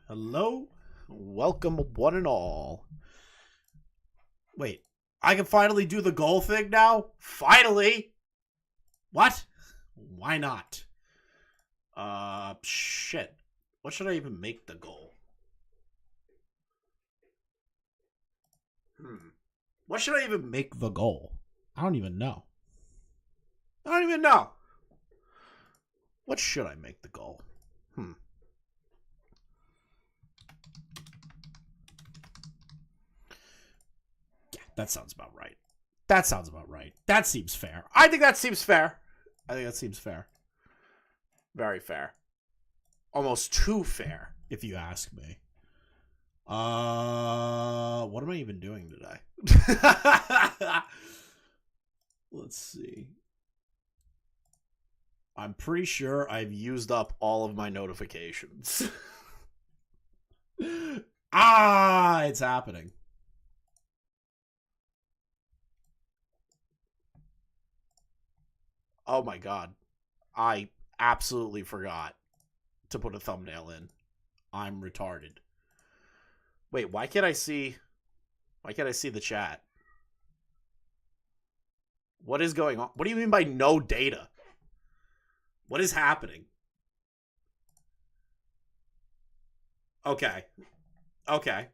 Hello, welcome one and all. Wait, I can finally do the goal thing now? Finally? What? Why not? Shit. What should I even make the goal? What should I even make the goal? I don't even know. What should I make the goal? Yeah, that sounds about right. That seems fair. I think that seems fair. Very fair. Almost too fair, if you ask me. What am I even doing today? Let's see. I'm pretty sure I've used up all of my notifications. It's happening. Oh my god. I absolutely forgot to put a thumbnail in. I'm retarded. Wait, why can't I see the chat? What is going on? What do you mean by no data? What is happening? Okay. Okay.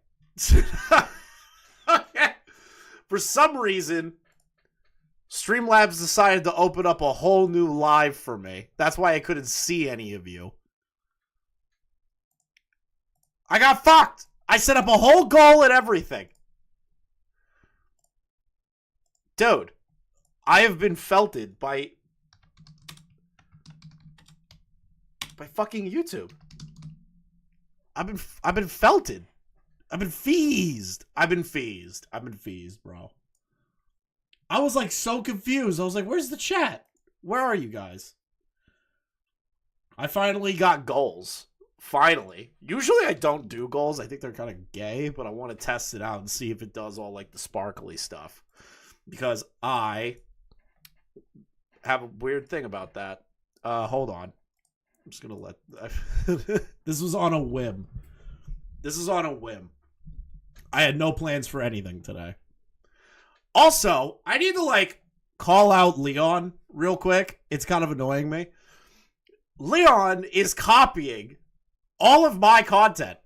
For some reason, Streamlabs decided to open up a whole new live for me. That's why I couldn't see any of you. I got fucked! I set up a whole goal and everything. Dude, I have been felted by fucking YouTube. I've been felted. I've been feezed, bro. I was like so confused. I was like, where's the chat? Where are you guys? I finally got goals. Finally. Usually I don't do goals. I think they're kind of gay, but I want to test it out and see if it does all like the sparkly stuff. Because I have a weird thing about that. Hold on. I'm just going to let... This was on a whim. I had no plans for anything today. Also, I need to, like, call out Leon real quick. It's kind of annoying me. Leon is copying all of my content.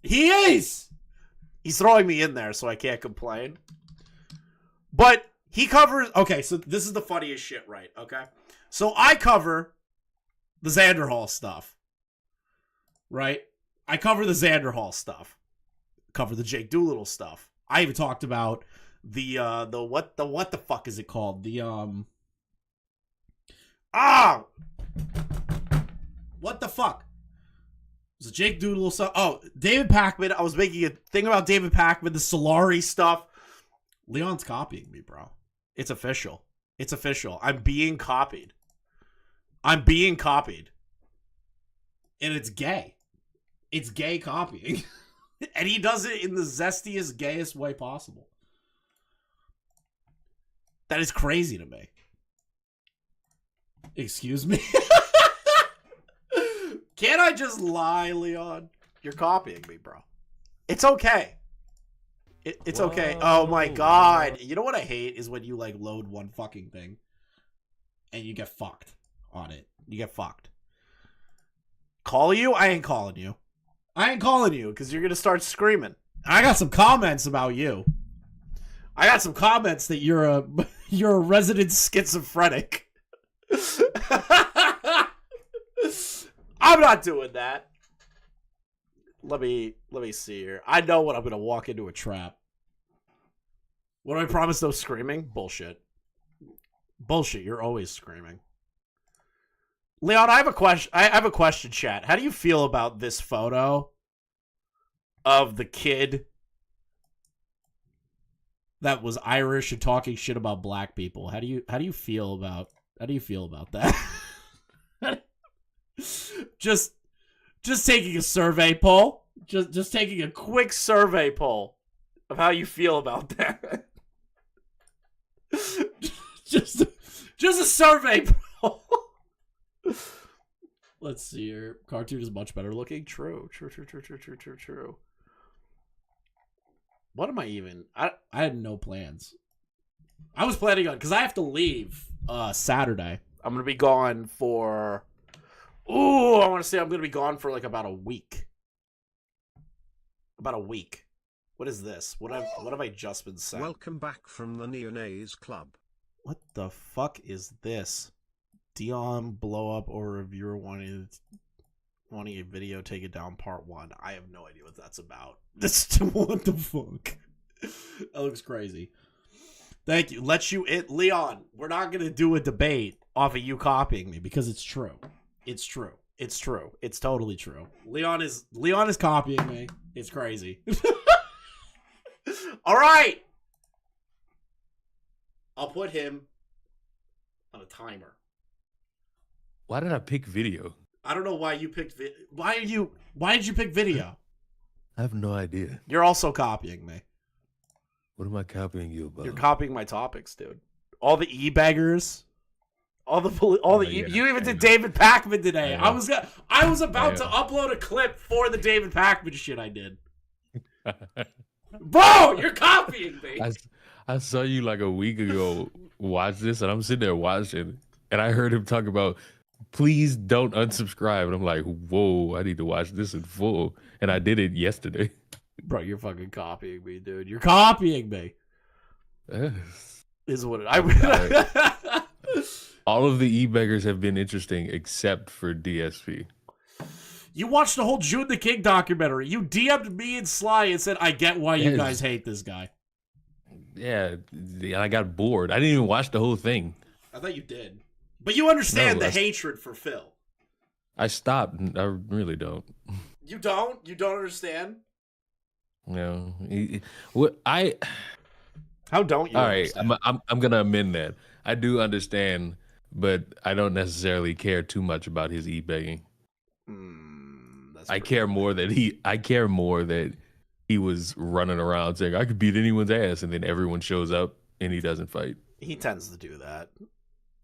He is! He's throwing me in there, so I can't complain. But he covers... Okay, so this is the funniest shit, right? Okay? So I cover the Xanderhall stuff. Right? I cover the Xanderhall stuff. Cover the Jake Doolittle stuff. I even talked about the what the fuck is it called? What the fuck? It was a Jake Doolittle stuff. Oh, David Pakman. I was making a thing about David Pakman, the Solari stuff. Leon's copying me, bro. It's official. I'm being copied. And it's gay. It's gay copying. And he does it in the zestiest, gayest way possible. That is crazy to me. Excuse me? Can't I just lie, Leon? You're copying me, bro. It's okay. It's okay. Oh my god. You know what I hate is when you like load one fucking thing and you get fucked on it. You get fucked. Call you? I ain't calling you. Because you're going to start screaming. I got some comments about you. I got some comments that you're a resident schizophrenic. I'm not doing that. Let me see here. I know when I'm going to walk into a trap. What do I promise? No screaming? Bullshit. You're always screaming. Leon, I have a question, chat. How do you feel about this photo of the kid that was Irish and talking shit about black people? How do you feel about that? just taking a survey poll. Just taking a quick survey poll of how you feel about that. just a survey poll. Let's see here. Cartoon is much better looking. True. What am I even? I had no plans. I was planning on, because I have to leave Saturday. I'm going to be gone for... Ooh, I want to say I'm going to be gone for like about a week. About a week. What is this? What have I just been saying? Welcome back from the Neonaze Club. What the fuck is this? Dion blow up or reviewer wanting a video take it down part 1. I have no idea what that's about. What the fuck? That looks crazy. Thank you. Leon, we're not gonna do a debate off of you copying me because it's true. It's true. It's true. It's totally true. Leon is copying me. It's crazy. All right. I'll put him on a timer. Why did I pick video? I don't know why you picked Why did you pick video? I have no idea. You're also copying me. What am I copying you about? You're copying my topics, dude. All the e-beggars. You even did David Pakman today. Yeah. I was about to upload a clip for the David Pakman shit I did. Bro, you're copying me. I saw you like a week ago watch this, and I'm sitting there watching, and I heard him talk about, please don't unsubscribe. And I'm like, whoa, I need to watch this in full. And I did it yesterday. Bro, you're fucking copying me, dude. You're copying me. Is what it. All of the e-beggars have been interesting except for DSP. You watched the whole June the King documentary. You DM'd me and Sly and said, I get why you guys hate this guy. Yeah, I got bored. I didn't even watch the whole thing. I thought you did. But you understand the hatred for Phil. I stopped. I really don't. You don't? You don't understand? No. How don't you? All right, understand? I'm gonna amend that. I do understand, but I don't necessarily care too much about his e-begging. I care more that he was running around saying I could beat anyone's ass, and then everyone shows up and he doesn't fight. He tends to do that.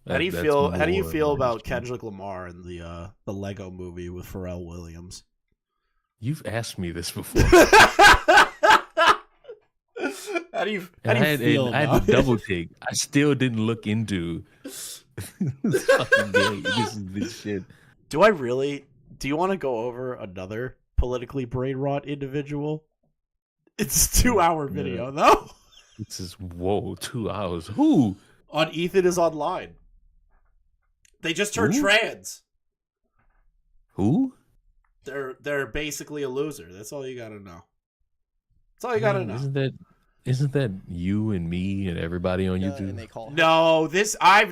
How do you feel about Kendrick Lamar in the Lego movie with Pharrell Williams? You've asked me this before. How do you feel about I had to double take. I still didn't look into this fucking game. This shit. Do you want to go over another politically brain rot individual? It's a 2-hour video, though. It's just, whoa, 2 hours. Who? On Ethanisonline. They just turned trans. Who? They're basically a loser. That's all you gotta know. That's all you gotta know. Isn't that you and me and everybody on YouTube? And they call No, this guy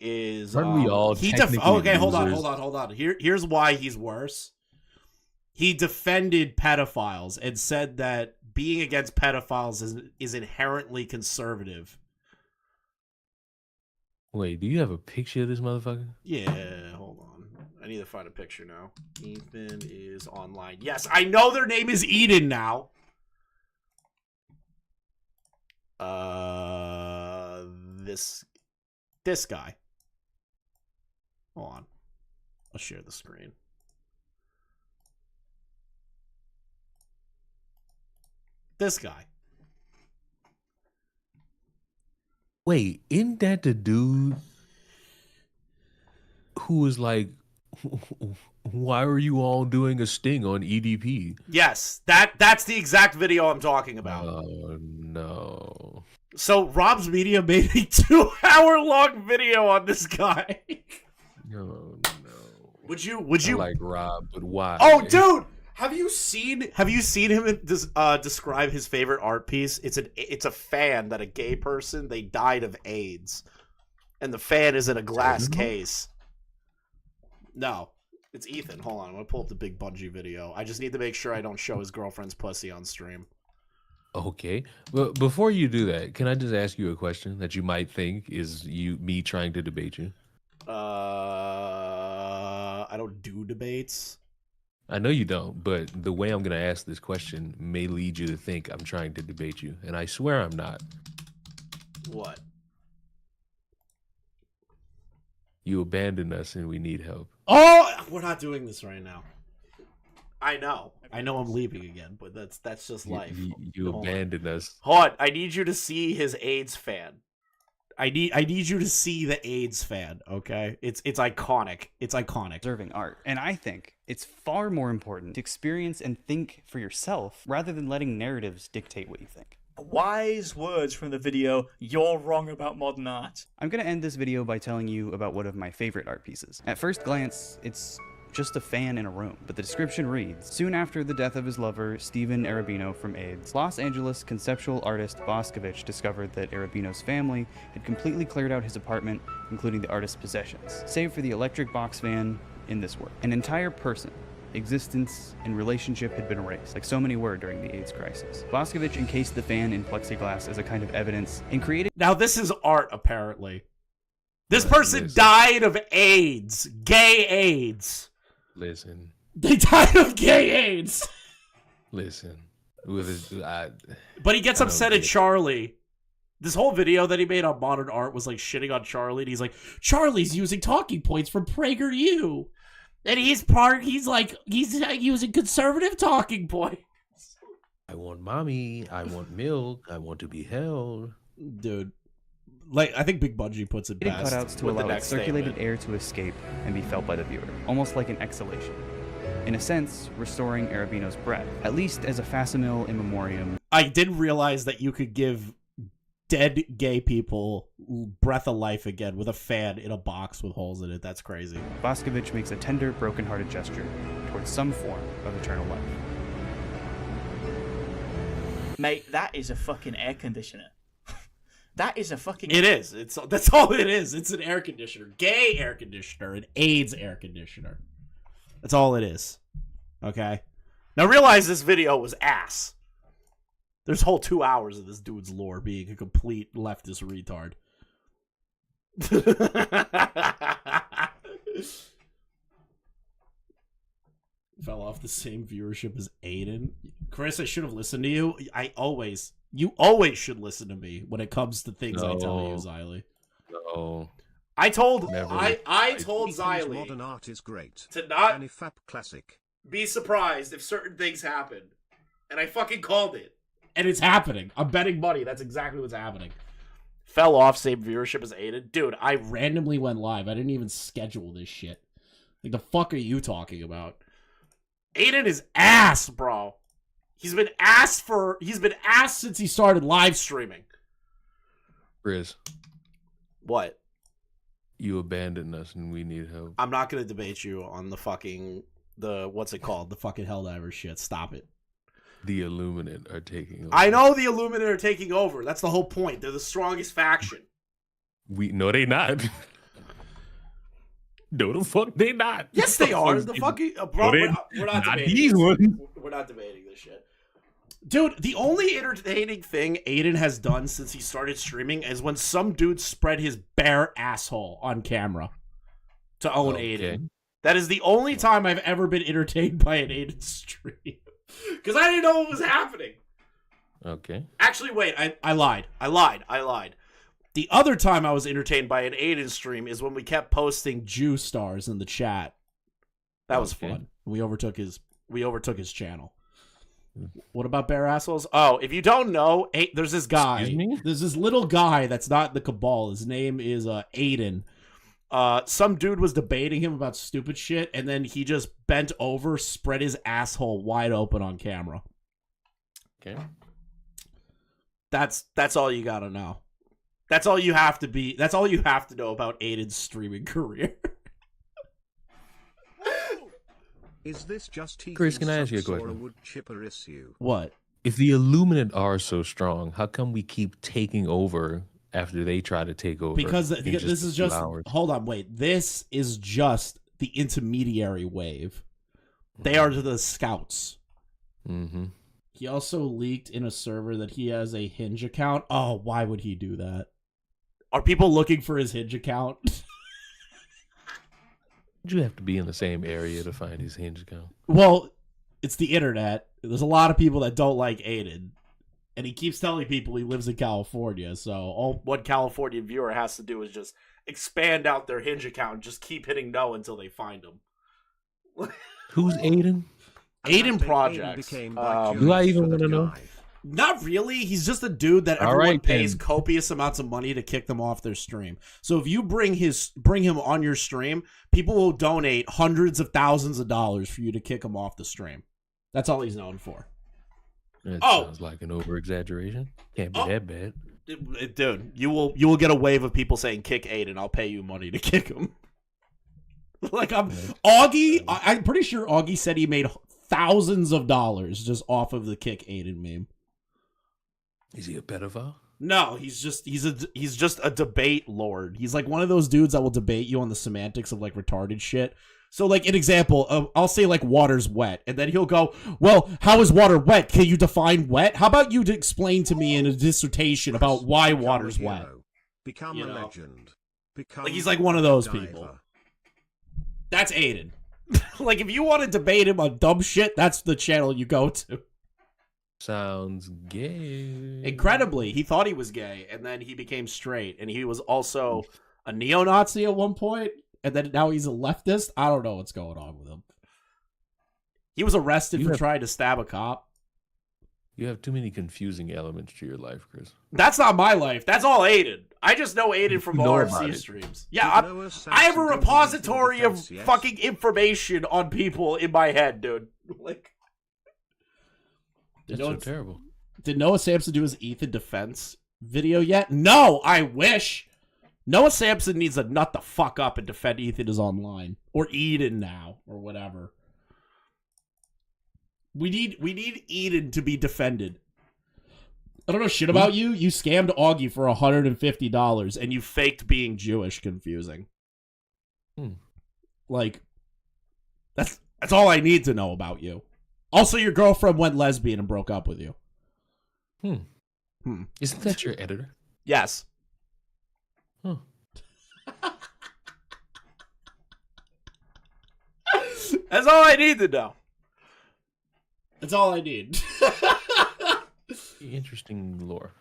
is. Aren't we all technically okay, hold losers? on. Here's why he's worse. He defended pedophiles and said that being against pedophiles is inherently conservative. Wait, do you have a picture of this motherfucker? Yeah, hold on. I need to find a picture now. Ethan is online. Yes, I know their name is Aiden now. This guy. Hold on. I'll share the screen. This guy. Wait, isn't that the dude who was like, why are you all doing a sting on EDP? Yes, that's the exact video I'm talking about. Oh, no. So Rob's Media made a 2-hour-long video on this guy. No. Would you I like Rob, but why? Oh, dude, have you seen him describe his favorite art piece? It's a fan that a gay person, they died of AIDS, and the fan is in a glass case. No, it's Ethan. Hold on, I'm gonna pull up the Big Bungie video. I just need to make sure I don't show his girlfriend's pussy on stream. Okay. Well, before you do that, can I just ask you a question that you might think is me trying to debate you? I don't do debates. I know you don't, but the way I'm going to ask this question may lead you to think I'm trying to debate you, and I swear I'm not. What? You abandoned us and we need help. Oh, we're not doing this right now. I know I'm leaving again, but that's just life. You abandoned us. Hold on, I need you to see his AIDS fan. I need you to see the AIDS fan, okay? It's iconic. It's iconic. Observing art. And I think it's far more important to experience and think for yourself rather than letting narratives dictate what you think. Wise words from the video, "You're wrong about modern art." I'm going to end this video by telling you about one of my favorite art pieces. At first glance, it's just a fan in a room, but the description reads, soon after the death of his lover, Steven Arabino from AIDS, Los Angeles conceptual artist Boscovich discovered that Arabino's family had completely cleared out his apartment, including the artist's possessions, save for the electric box fan in this work. An entire person, existence, and relationship had been erased, like so many were during the AIDS crisis. Boscovich encased the fan in plexiglass as a kind of evidence and created— Now this is art, apparently. This person died of AIDS. Gay AIDS. Listen. They died of gay AIDS. Listen. But he gets upset at Charlie. This whole video that he made on modern art was like shitting on Charlie, and he's like, Charlie's using talking points from PragerU. And he's using conservative talking points. I want mommy. I want milk. I want to be held. Dude. Like, I think Big Bungie puts it best. Cutouts to allow circulated air to escape and be felt by the viewer, almost like an exhalation. In a sense, restoring Arabino's breath, at least as a facsimile in memoriam. I didn't realize that you could give dead gay people breath of life again with a fan in a box with holes in it. That's crazy. Boscovich makes a tender, broken-hearted gesture towards some form of eternal life. Mate, that is a fucking air conditioner. That is a fucking... It is. That's all it is. It's an air conditioner. Gay air conditioner. An AIDS air conditioner. That's all it is. Okay? Now realize this video was ass. There's a whole 2 hours of this dude's lore being a complete leftist retard. Fell off the same viewership as Aiden. Chris, I should have listened to you. You always should listen to me when it comes to things I tell you, Xylee. No. I told Never. I told Xylee Modern art is great. to not Anifap classic. be surprised if certain things happen. And I fucking called it. And it's happening. I'm betting money. That's exactly what's happening. Fell off, same viewership as Aiden. Dude, I randomly went live. I didn't even schedule this shit. Like, the fuck are you talking about? Aiden is ass, bro. He's been ass since he started live streaming. Chris, What? you abandoned us and we need help. I'm not gonna debate you on what's it called? The fucking Helldiver shit. Stop it. The Illuminate are taking over. I know the Illuminati are taking over. That's the whole point. They're the strongest faction. No, they not. No, the fuck they not. Yes, they are. The fucking bro. We're not debating. These ones. We're not debating this shit. Dude, the only entertaining thing Aiden has done since he started streaming is when some dude spread his bare asshole on camera to own Aiden. That is the only time I've ever been entertained by an Aiden stream. Because I didn't know what was happening. Okay. Actually, wait, I lied. The other time I was entertained by an Aiden stream is when we kept posting Jew stars in the chat. That was fun. We overtook his channel. What about bare assholes? Oh, if you don't know, there's this guy. Excuse me? There's this little guy that's not in the cabal. His name is Aiden. Some dude was debating him about stupid shit, and then he just bent over, spread his asshole wide open on camera. Okay. That's all you gotta know. That's all you have to be. That's all you have to know about Aiden's streaming career. Is this just Chris, can I ask you a or question? wood chipper issue? What? If the Illuminate are so strong, how come we keep taking over after they try to take over? Because in this is just. hours? Hold on, wait. This is just the intermediary wave. They are the scouts. Mm-hmm. He also leaked in a server that he has a Hinge account. Oh, why would he do that? Are people looking for his Hinge account? You have to be in the same area to find his Hinge account. Well, it's the internet. There's a lot of people that don't like Aiden. And he keeps telling people he lives in California. So what California viewer has to do is just expand out their Hinge account, just keep hitting no until they find him. Who's Aiden? Aiden Projects. Do I even want to know? Not really. He's just a dude that All everyone right, pays then. copious amounts of money to kick them off their stream. So if you bring him on your stream, people will donate hundreds of thousands of dollars for you to kick him off the stream. That's all he's known for. That sounds like an over-exaggeration. Can't be that bad. Dude, you will get a wave of people saying kick Aiden. I'll pay you money to kick him. Augie. I'm pretty sure Augie said he made thousands of dollars just off of the kick Aiden meme. Is he a pedophile? No, he's just a debate lord. He's like one of those dudes that will debate you on the semantics of like retarded shit. So like an example, I'll say like water's wet, and then he'll go, well, how is water wet? Can you define wet? How about you explain to me in a dissertation about why water's wet? Become a legend. Like he's like one of those people. That's Aiden. Like if you want to debate him on dumb shit, that's the channel you go to. Sounds gay. Incredibly, he thought he was gay, and then he became straight, and he was also a neo-Nazi at one point, and then now he's a leftist. I don't know what's going on with him. He was arrested for trying to stab a cop. You have too many confusing elements to your life, Chris. That's not my life. That's all Aiden. I just know Aiden from RFC streams. Yeah, I have a repository of fucking information on people in my head, dude. Like, That's so terrible. Did Noah Sampson do his Ethan defense video yet? No, I wish. Noah Sampson needs to nut the fuck up and defend Ethanisonline. Or Eden now, or whatever. We need Eden to be defended. I don't know shit about you. You scammed Augie for $150 and you faked being Jewish. Confusing. Like, that's all I need to know about you. Also, your girlfriend went lesbian and broke up with you. Isn't that your editor? Yes. Huh. That's all I need to know. That's all I need. Interesting lore.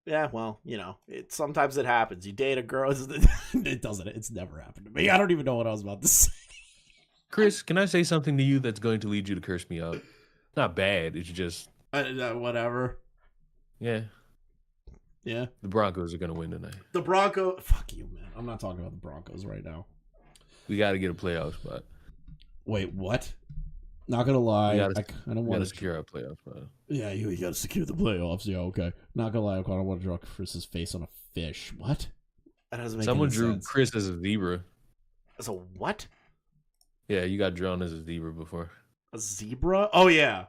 Yeah, well, you know, sometimes it happens. You date a girl. It doesn't. It's never happened to me. I don't even know what I was about to say. Chris, can I say something to you that's going to lead you to curse me out? Not bad. It's just whatever. Yeah. Yeah. The Broncos are going to win tonight. The Broncos. Fuck you, man. I'm not talking about the Broncos right now. We got to get a playoff spot. Wait, what? Not gonna lie, I don't want to secure our playoff spot. Yeah, you got to secure the playoffs. Yeah, okay. Not gonna lie, I don't want to draw Chris's face on a fish. What? That doesn't make Someone any drew sense. Chris as a zebra. As a what? Yeah, you got drawn as a zebra before. A zebra? Oh yeah.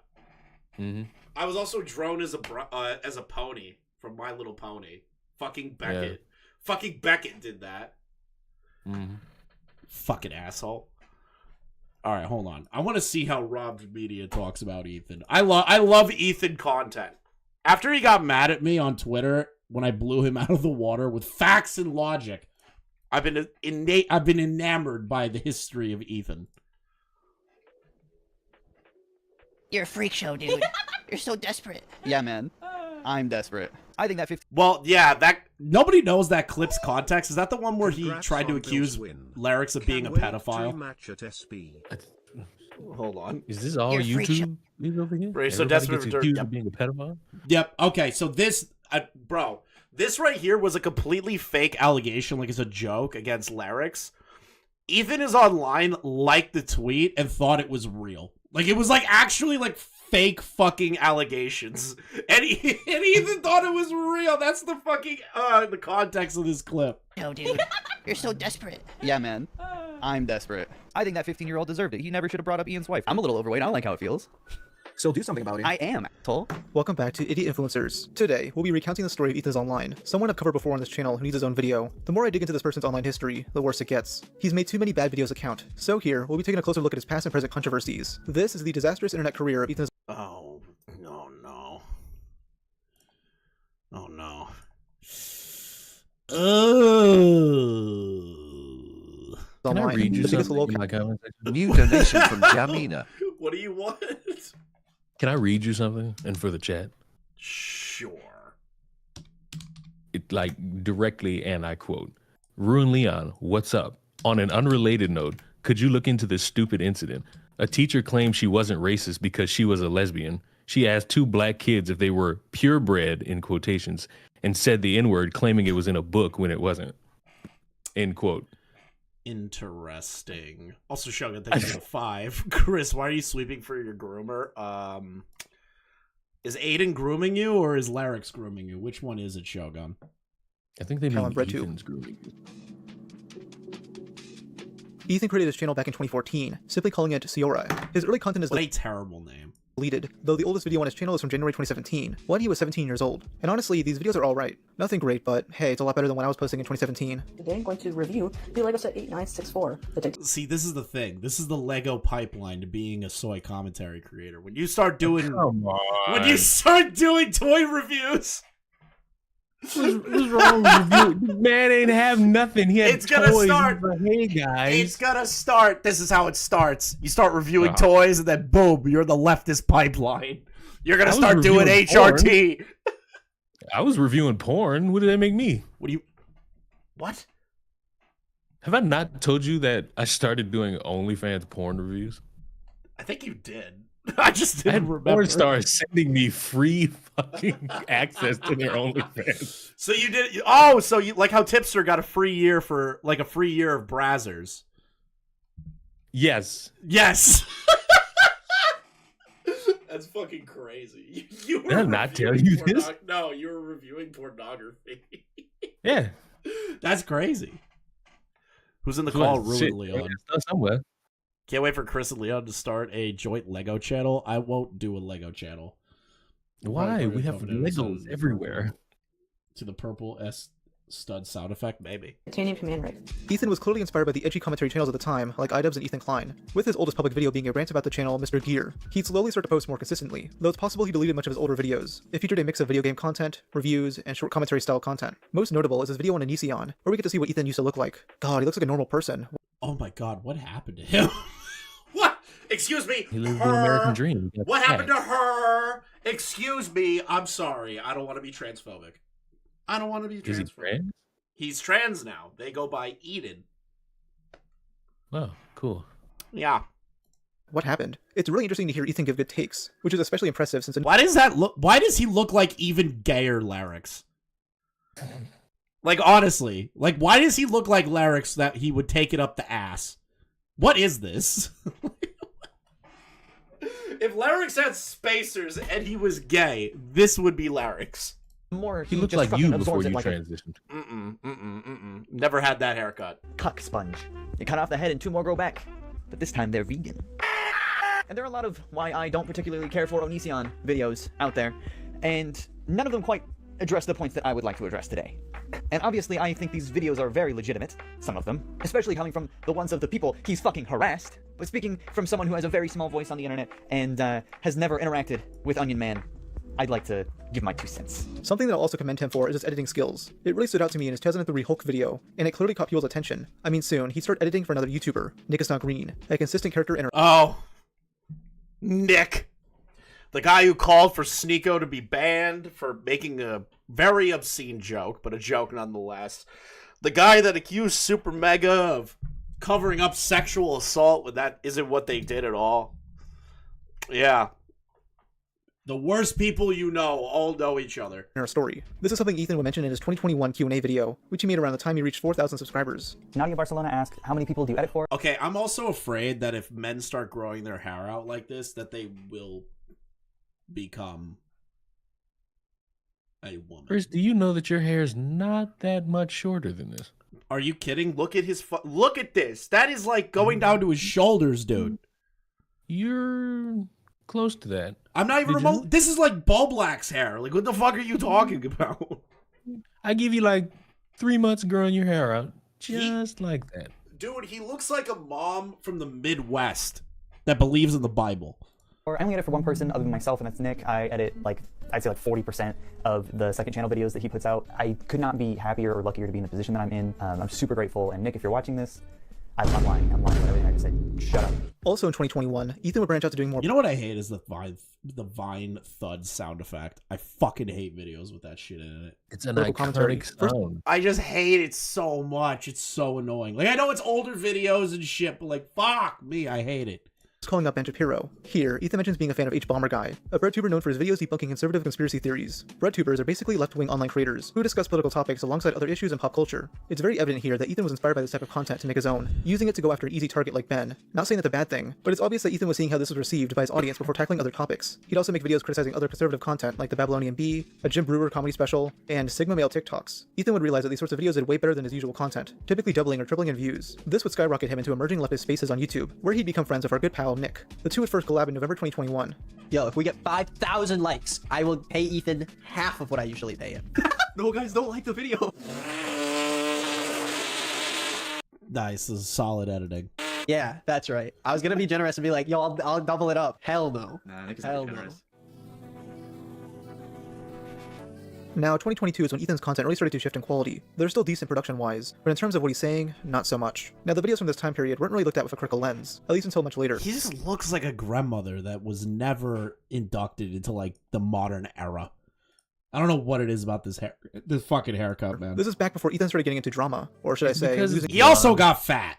Mm-hmm. I was also drawn as a pony from My Little Pony. Fucking Beckett. Yeah. Fucking Beckett did that. Mm-hmm. Fucking asshole. All right, hold on. I want to see how Robbed Media talks about Ethan. I love Ethan content. After he got mad at me on Twitter when I blew him out of the water with facts and logic, I've been enamored by the history of Ethan. You're a freak show, dude. You're so desperate. Yeah, man. I'm desperate. I think that 50. Well, yeah, that nobody knows that clip's context. Is that the one where he tried to accuse Larix of being a pedophile? Hold on. Is this all YouTube over here? Right, so desperate for of being a pedophile? Yep. Okay, so this, bro, this right here was a completely fake allegation, like it's a joke against Larix. Ethanisonline liked the tweet and thought it was real. Like it was like actually like fake fucking allegations, and Ethan thought it was real. That's the fucking the context of this clip. No, dude, you're so desperate. Yeah, man. I'm desperate. I think that 15-year-old deserved it. He never should have brought up Ian's wife. I'm a little overweight. I don't like how it feels. So do something about it. I am, asshole. Welcome back to Idiot Influencers. Today, we'll be recounting the story of Ethanisonline, someone I've covered before on this channel who needs his own video. The more I dig into this person's online history, the worse it gets. He's made too many bad videos to count. So here, we'll be taking a closer look at his past and present controversies. This is the disastrous internet career of Ethanisonline. Oh, no. Oh, no. Can I read you something in my comment section? New donation from Jamina. What do you want? Can I read you something? And for the chat? Sure. It like directly, and I quote, Ruin Leon, what's up? On an unrelated note, could you look into this stupid incident? A teacher claimed she wasn't racist because she was a lesbian. She asked 2 black kids if they were purebred, in quotations, and said the N-word, claiming it was in a book when it wasn't. End quote. Interesting. Also, Shogun, thank you for the 5. Chris, why are you sweeping for your groomer? Is Aiden grooming you or is Larix grooming you? Which one is it, Shogun? I think they mean Ethan's grooming you. Ethan created his channel back in 2014, simply calling it Siora. His early content is What a terrible name. deleted, though the oldest video on his channel is from January 2017, when he was 17 years old. And honestly, these videos are alright. Nothing great, but hey, it's a lot better than when I was posting in 2017. Today I'm going to review the LEGO set 8964. See, this is the thing. This is the Lego pipeline to being a soy commentary creator. When you start doing when you start doing toy reviews. What's wrong with you? Man ain't have nothing. He had It's gonna toys. start. But, hey guys, It's gonna start. This is how it starts. You start reviewing toys, and then boom, you're the leftist pipeline. You're gonna start doing HRT. I was reviewing porn. What did that make me? What do you? What? Have I not told you that I started doing OnlyFans porn reviews? I think you did. I just I had didn't remember. porn stars sending me free fucking access to their OnlyFans. So you did? Oh, so you like how Tipster got a free year for like a free year of Brazzers? Yes. Yes. That's fucking crazy. You Did I not tell you this? No, you were reviewing pornography. Yeah. That's crazy. Who's in the call? Ruin Leon. Somewhere. Can't wait for Chris and Leon to start a joint Lego channel. I won't do a Lego channel. Why? We have Legos everywhere. To the purple S stud sound effect, maybe. Titanium command right. Ethan was clearly inspired by the edgy commentary channels at the time, like Idubbbz and Ethan Klein, with his oldest public video being a rant about the channel Mr. Gear. He'd slowly start to post more consistently, though it's possible he deleted much of his older videos. It featured a mix of video game content, reviews, and short commentary style content. Most notable is his video on Ethanisonline, where we get to see what Ethan used to look like. God, he looks like a normal person. Oh my god, what happened to him? What? Excuse me. He lived the American dream. What happened to her? Excuse me. I'm sorry. I don't want to be transphobic. I don't want to be transphobic. Is he trans? He's trans now. They go by Aiden. Oh, cool. Yeah. What happened? It's really interesting to hear Ethan give good takes, which is especially impressive since Why does that look? Why does he look like even gayer Larix? Like honestly, like why does he look like Larix that he would take it up the ass? What is this? If Larix had spacers and he was gay, this would be Larix. More He looked like you before you transitioned. Never had that haircut. Cuck sponge. You cut off the head and 2 more grow back. But this time they're vegan. And there are a lot of why I don't particularly care for Onision videos out there. And none of them quite address the points that I would like to address today. And obviously I think these videos are very legitimate, some of them, especially coming from the ones of the people he's fucking harassed. But speaking from someone who has a very small voice on the internet and has never interacted with Onion Man, I'd like to give my 2 cents. Something that I'll also commend him for is his editing skills. It really stood out to me in his 2003 Hulk video, and it clearly caught people's attention. I mean, soon, he'd start editing for another YouTuber, Nick is Not Green, a consistent character in Oh. Nick. The guy who called for Sneeko to be banned for making a very obscene joke, but a joke nonetheless. The guy that accused Super Mega of covering up sexual assault when that isn't what they did at all. Yeah. The worst people you know all know each other. our story. This is something Ethan would mention in his 2021 Q&A video, which he made around the time he reached 4,000 subscribers. Nadia Barcelona asked, how many people do you edit for? Okay, I'm also afraid that if men start growing their hair out like this, that they will become a woman. Chris, do you know that your hair is not that much shorter than this? Are you kidding? Look at his look at this. That is like going down to his shoulders, dude. You're close to that. I'm not even remote. This is like Bo Black's hair. Like, what the fuck are you talking about? I give you like 3 months growing your hair out. Just like that. Dude, he looks like a mom from the Midwest that believes in the Bible. Or I only edit for one person other than myself, and that's Nick. I edit I'd say 40% of the second channel videos that he puts out. I could not be happier or luckier to be in the position that I'm in. I'm super grateful. And Nick, if you're watching this, I'm lying with everything I just said. Shut up. Also in 2021, Ethan would branch out to doing more. You know what I hate is the Vine thud sound effect. I fucking hate videos with that shit in it. It's an Political commentary. iconic sound. I just hate it so much. It's so annoying. Like, I know it's older videos and shit, but like, fuck me, I hate it. Calling out Ben Shapiro. Here, Ethan mentions being a fan of H-Bomber Guy, a breadtuber known for his videos debunking conservative conspiracy theories. Breadtubers are basically left-wing online creators who discuss political topics alongside other issues in pop culture. It's very evident here that Ethan was inspired by this type of content to make his own, using it to go after an easy target like Ben. Not saying that's a bad thing, but it's obvious that Ethan was seeing how this was received by his audience before tackling other topics. He'd also make videos criticizing other conservative content like the Babylonian Bee, a Jim Brewer comedy special, and Sigma Male TikToks. Ethan would realize that these sorts of videos did way better than his usual content, typically doubling or tripling in views. This would skyrocket him into emerging leftist spaces on YouTube, where he'd become friends with our good pal Nick. The two would first collab in November 2021. Yo, if we get 5,000 likes, I will pay Ethan half of what I usually pay him. No, guys, don't like the video. Nice, this is solid editing. Yeah, that's right. I was gonna be generous and be like, yo, I'll double it up. Hell no. Nah, Nick is Hell not no. generous. Now, 2022 is when Ethan's content really started to shift in quality. They're still decent production-wise, but in terms of what he's saying, not so much. Now, the videos from this time period weren't really looked at with a critical lens, at least until much later. He just looks like a grandmother that was never inducted into, like, the modern era. I don't know what it is about this fucking haircut, man. This is back before Ethan started getting into drama, or should I say, losing. He also got fat.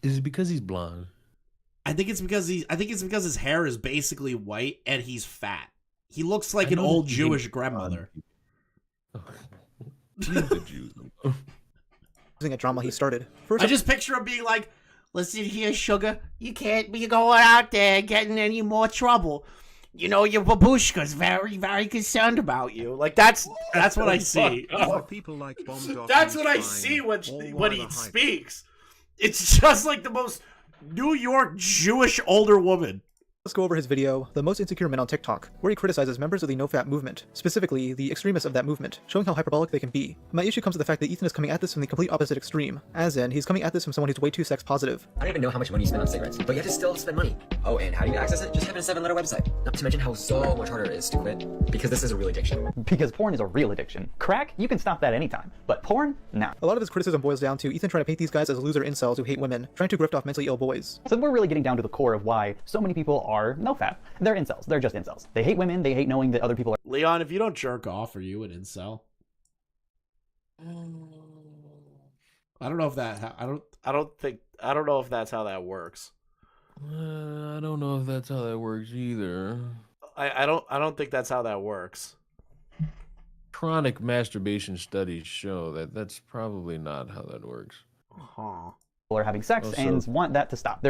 Is it because he's blonde? I think it's because his hair is basically white and he's fat. He looks like an old Jewish grandmother. The Jews. Losing at drama he started. I just picture him being like, "Listen here, sugar, you can't be going out there getting any more trouble. You know, your babushka's very, very concerned about you." Like, that's what I see. People like Bomb That's what I see when he speaks. It's just like the most New York Jewish older woman. Let's go over his video, The Most Insecure Men on TikTok, where he criticizes members of the NoFap movement, specifically the extremists of that movement, showing how hyperbolic they can be. My issue comes to the fact that Ethan is coming at this from the complete opposite extreme, as in, he's coming at this from someone who's way too sex positive. I don't even know how much money you spend on cigarettes, but you have to still spend money. Oh, and how do you access it? Just type in a 7-letter website. Not to mention how so much harder it is to quit, because this is a real addiction. Because porn is a real addiction. Crack, you can stop that anytime, but porn, nah. A lot of his criticism boils down to Ethan trying to paint these guys as loser incels who hate women, trying to grift off mentally ill boys. So we're really getting down to the core of why so many people are NoFap. They're incels. They're just incels. They hate women. They hate knowing that other people are. Leon, if you don't jerk off, are you an incel? I don't know if that. I don't know if that's how that works. I don't know if that's how that works either. I don't think that's how that works. Chronic masturbation studies show that that's probably not how that works. Huh. People are having sex and want that to stop.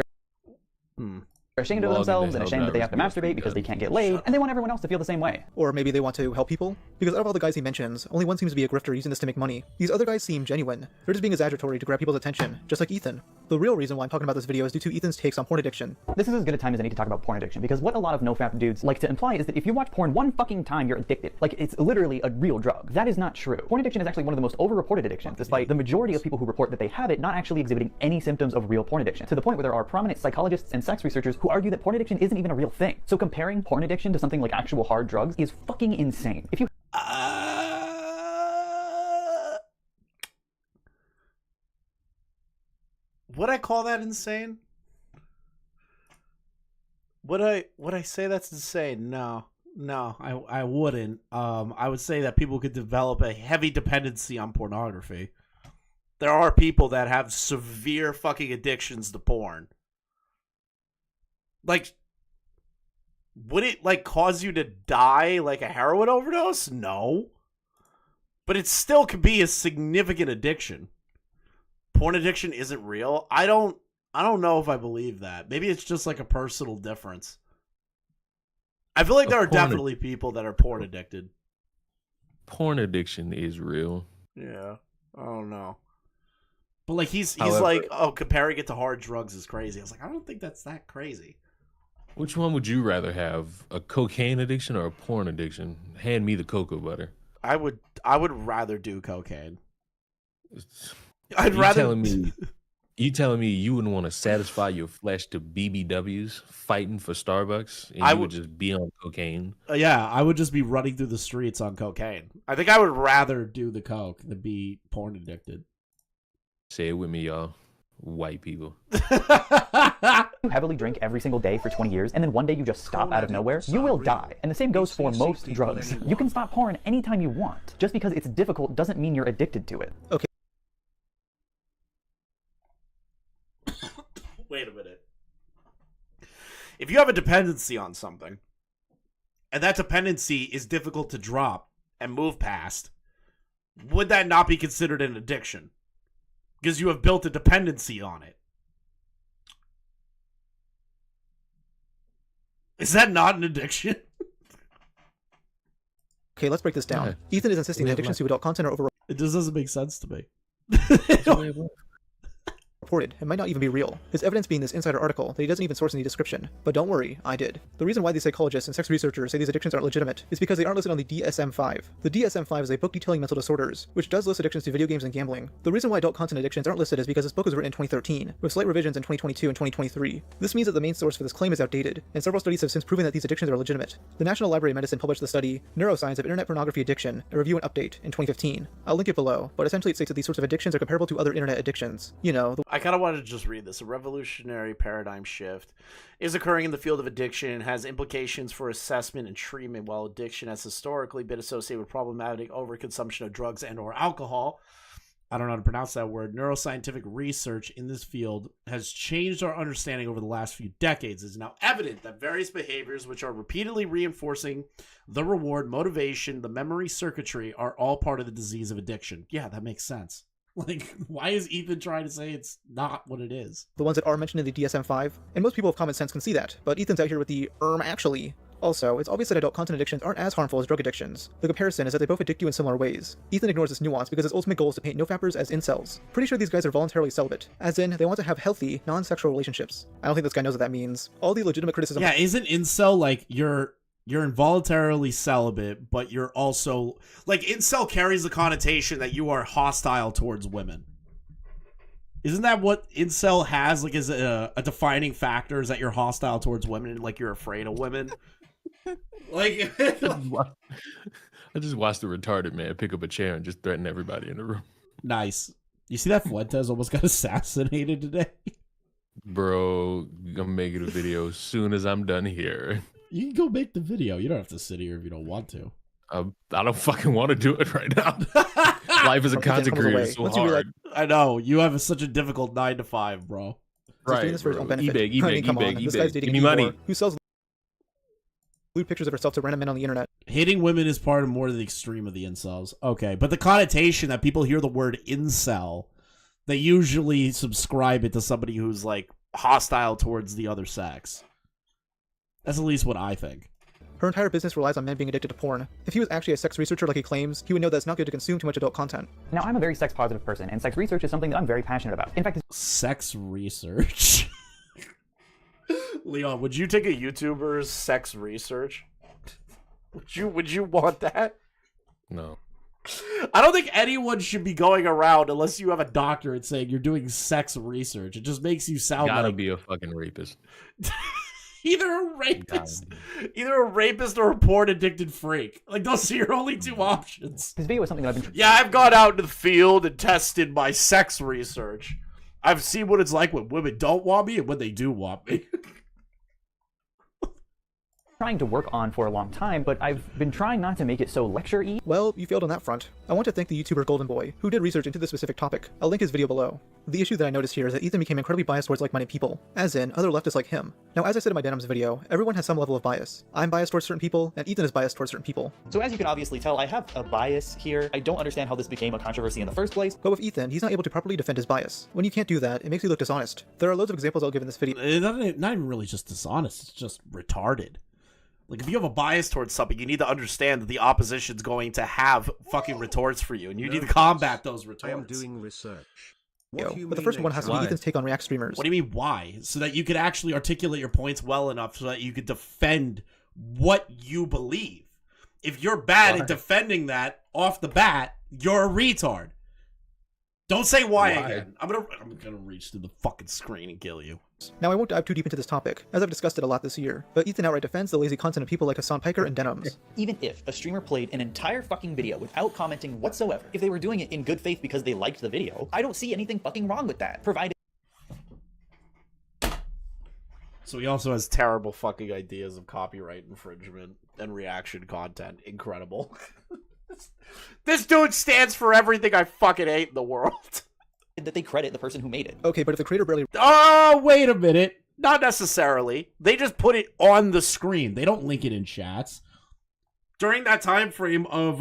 They're ashamed of themselves and ashamed that they have to masturbate because they can't get laid, and they want everyone else to feel the same way. Or maybe they want to help people? Because out of all the guys he mentions, only one seems to be a grifter using this to make money. These other guys seem genuine. They're just being exaggeratory to grab people's attention, just like Ethan. The real reason why I'm talking about this video is due to Ethan's takes on porn addiction. This is as good a time as any to talk about porn addiction, because what a lot of NoFap dudes like to imply is that if you watch porn one fucking time, you're addicted. Like, it's literally a real drug. That is not true. Porn addiction is actually one of the most overreported addictions, despite the majority of people who report that they have it not actually exhibiting any symptoms of real porn addiction, to the point where there are prominent psychologists and sex researchers who argue that porn addiction isn't even a real thing. So comparing porn addiction to something like actual hard drugs is fucking insane. If you would I call that insane? Would I say that's insane? No, I wouldn't. I would say that people could develop a heavy dependency on pornography. There are people that have severe fucking addictions to porn. Like, would it, like, cause you to die like a heroin overdose? No. But it still could be a significant addiction. Porn addiction isn't real. I don't know if I believe that. Maybe it's just like a personal difference. I feel like there are definitely people that are porn addicted. Porn addiction is real. Yeah. I don't know. But like he's like, oh, comparing it to hard drugs is crazy. I was like, I don't think that's that crazy. Which one would you rather have? A cocaine addiction or a porn addiction? Hand me the cocoa butter. I would rather do cocaine. You telling me you wouldn't want to satisfy your flesh to BBWs fighting for Starbucks, and you would just be on cocaine? Yeah, I would just be running through the streets on cocaine. I think I would rather do the coke than be porn addicted. Say it with me, y'all. White people. Heavily drink every single day for 20 years, and then one day you just stop out of nowhere, you will die. And the same goes for most drugs. You can stop porn anytime you want. Just because it's difficult doesn't mean you're addicted to it. Okay. Wait a minute. If you have a dependency on something, and that dependency is difficult to drop and move past, would that not be considered an addiction? Because you have built a dependency on it. Is that not an addiction? Okay, let's break this down. Ethan is insisting that addictions to adult content are over. It just doesn't make sense to me. Reported and might not even be real. His evidence being this insider article that he doesn't even source any description. But don't worry, I did. The reason why these psychologists and sex researchers say these addictions aren't legitimate is because they aren't listed on the DSM-5. The DSM-5 is a book detailing mental disorders, which does list addictions to video games and gambling. The reason why adult content addictions aren't listed is because this book was written in 2013, with slight revisions in 2022 and 2023. This means that the main source for this claim is outdated, and several studies have since proven that these addictions are legitimate. The National Library of Medicine published the study Neuroscience of Internet Pornography Addiction, a review and update, in 2015. I'll link it below, but essentially it states that these sorts of addictions are comparable to other internet addictions. You know, I kind of wanted to just read this. A revolutionary paradigm shift is occurring in the field of addiction and has implications for assessment and treatment. While addiction has historically been associated with problematic overconsumption of drugs and or alcohol, I don't know how to pronounce that word, neuroscientific research in this field has changed our understanding over the last few decades. It is now evident that various behaviors which are repeatedly reinforcing the reward, motivation, the memory circuitry are all part of the disease of addiction. Yeah, that makes sense. Like, why is Ethan trying to say it's not what it is? The ones that are mentioned in the DSM-5, and most people of common sense can see that, but Ethan's out here with the, actually. Also, it's obvious that adult content addictions aren't as harmful as drug addictions. The comparison is that they both addict you in similar ways. Ethan ignores this nuance because his ultimate goal is to paint no-fappers as incels. Pretty sure these guys are voluntarily celibate, as in, they want to have healthy, non-sexual relationships. I don't think this guy knows what that means. All the legitimate criticism— Yeah, isn't incel like you're involuntarily celibate, but you're also like, incel carries the connotation that you are hostile towards women. Isn't that what incel has? Like, is a defining factor is that you're hostile towards women and like you're afraid of women? Like, I just watched the retarded man pick up a chair and just threaten everybody in the room. Nice. You see that Fuentes almost got assassinated today? Bro, I'm making a video as soon as I'm done here. You can go make the video. You don't have to sit here if you don't want to. I don't fucking want to do it right now. Life as a content creator is so hard. I know. You have such a difficult 9 to 5, bro. Right, this for his own benefit. eBay. This guy's dating Give me money. who sells lewd pictures of herself to random men on the internet. Hitting women is part of more of the extreme of the incels. Okay, but the connotation that people hear the word incel, they usually subscribe it to somebody who's like hostile towards the other sex. That's at least what I think. Her entire business relies on men being addicted to porn. If he was actually a sex researcher like he claims, he would know that it's not good to consume too much adult content. Now, I'm a very sex-positive person, and sex research is something that I'm very passionate about. In fact, sex research? Leon, would you take a YouTuber's sex research? Would you want that? No. I don't think anyone should be going around unless you have a doctorate saying you're doing sex research. It just makes you sound gotta like... be a fucking rapist. Either a rapist or a porn addicted freak. Like, those are your only two options. This video is something that I've been... Yeah, I've gone out into the field and tested my sex research. I've seen what it's like when women don't want me and when they do want me. trying to work on for a long time, but I've been trying not to make it so lecture-y. Well, you failed on that front. I want to thank the YouTuber Golden Boy, who did research into this specific topic. I'll link his video below. The issue that I noticed here is that Ethan became incredibly biased towards like-minded people, as in, other leftists like him. Now, as I said in my Denim's video, everyone has some level of bias. I'm biased towards certain people, and Ethan is biased towards certain people. So as you can obviously tell, I have a bias here. I don't understand how this became a controversy in the first place. But with Ethan, he's not able to properly defend his bias. When you can't do that, it makes you look dishonest. There are loads of examples I'll give in this video. Not even really just dishonest, it's just retarded. Like, if you have a bias towards something, you need to understand that the opposition's going to have fucking retorts for you, and you need to combat those retorts. I am doing research. But the first one has to be Ethan's take on React streamers. What do you mean, why? So that you could actually articulate your points well enough so that you could defend what you believe. If you're bad at defending that off the bat, you're a retard. Don't say why again. I'm gonna reach through the fucking screen and kill you. Now, I won't dive too deep into this topic, as I've discussed it a lot this year, but Ethan outright defends the lazy content of people like Hassan Piker and Denims. Even if a streamer played an entire fucking video without commenting whatsoever, if they were doing it in good faith because they liked the video, I don't see anything fucking wrong with that, provided... So he also has terrible fucking ideas of copyright infringement and reaction content. Incredible. This dude stands for everything I fucking hate in the world. that they credit the person who made it. Okay, but if the creator barely... Oh, wait a minute. Not necessarily. They just put it on the screen. They don't link it in chats. During that time frame of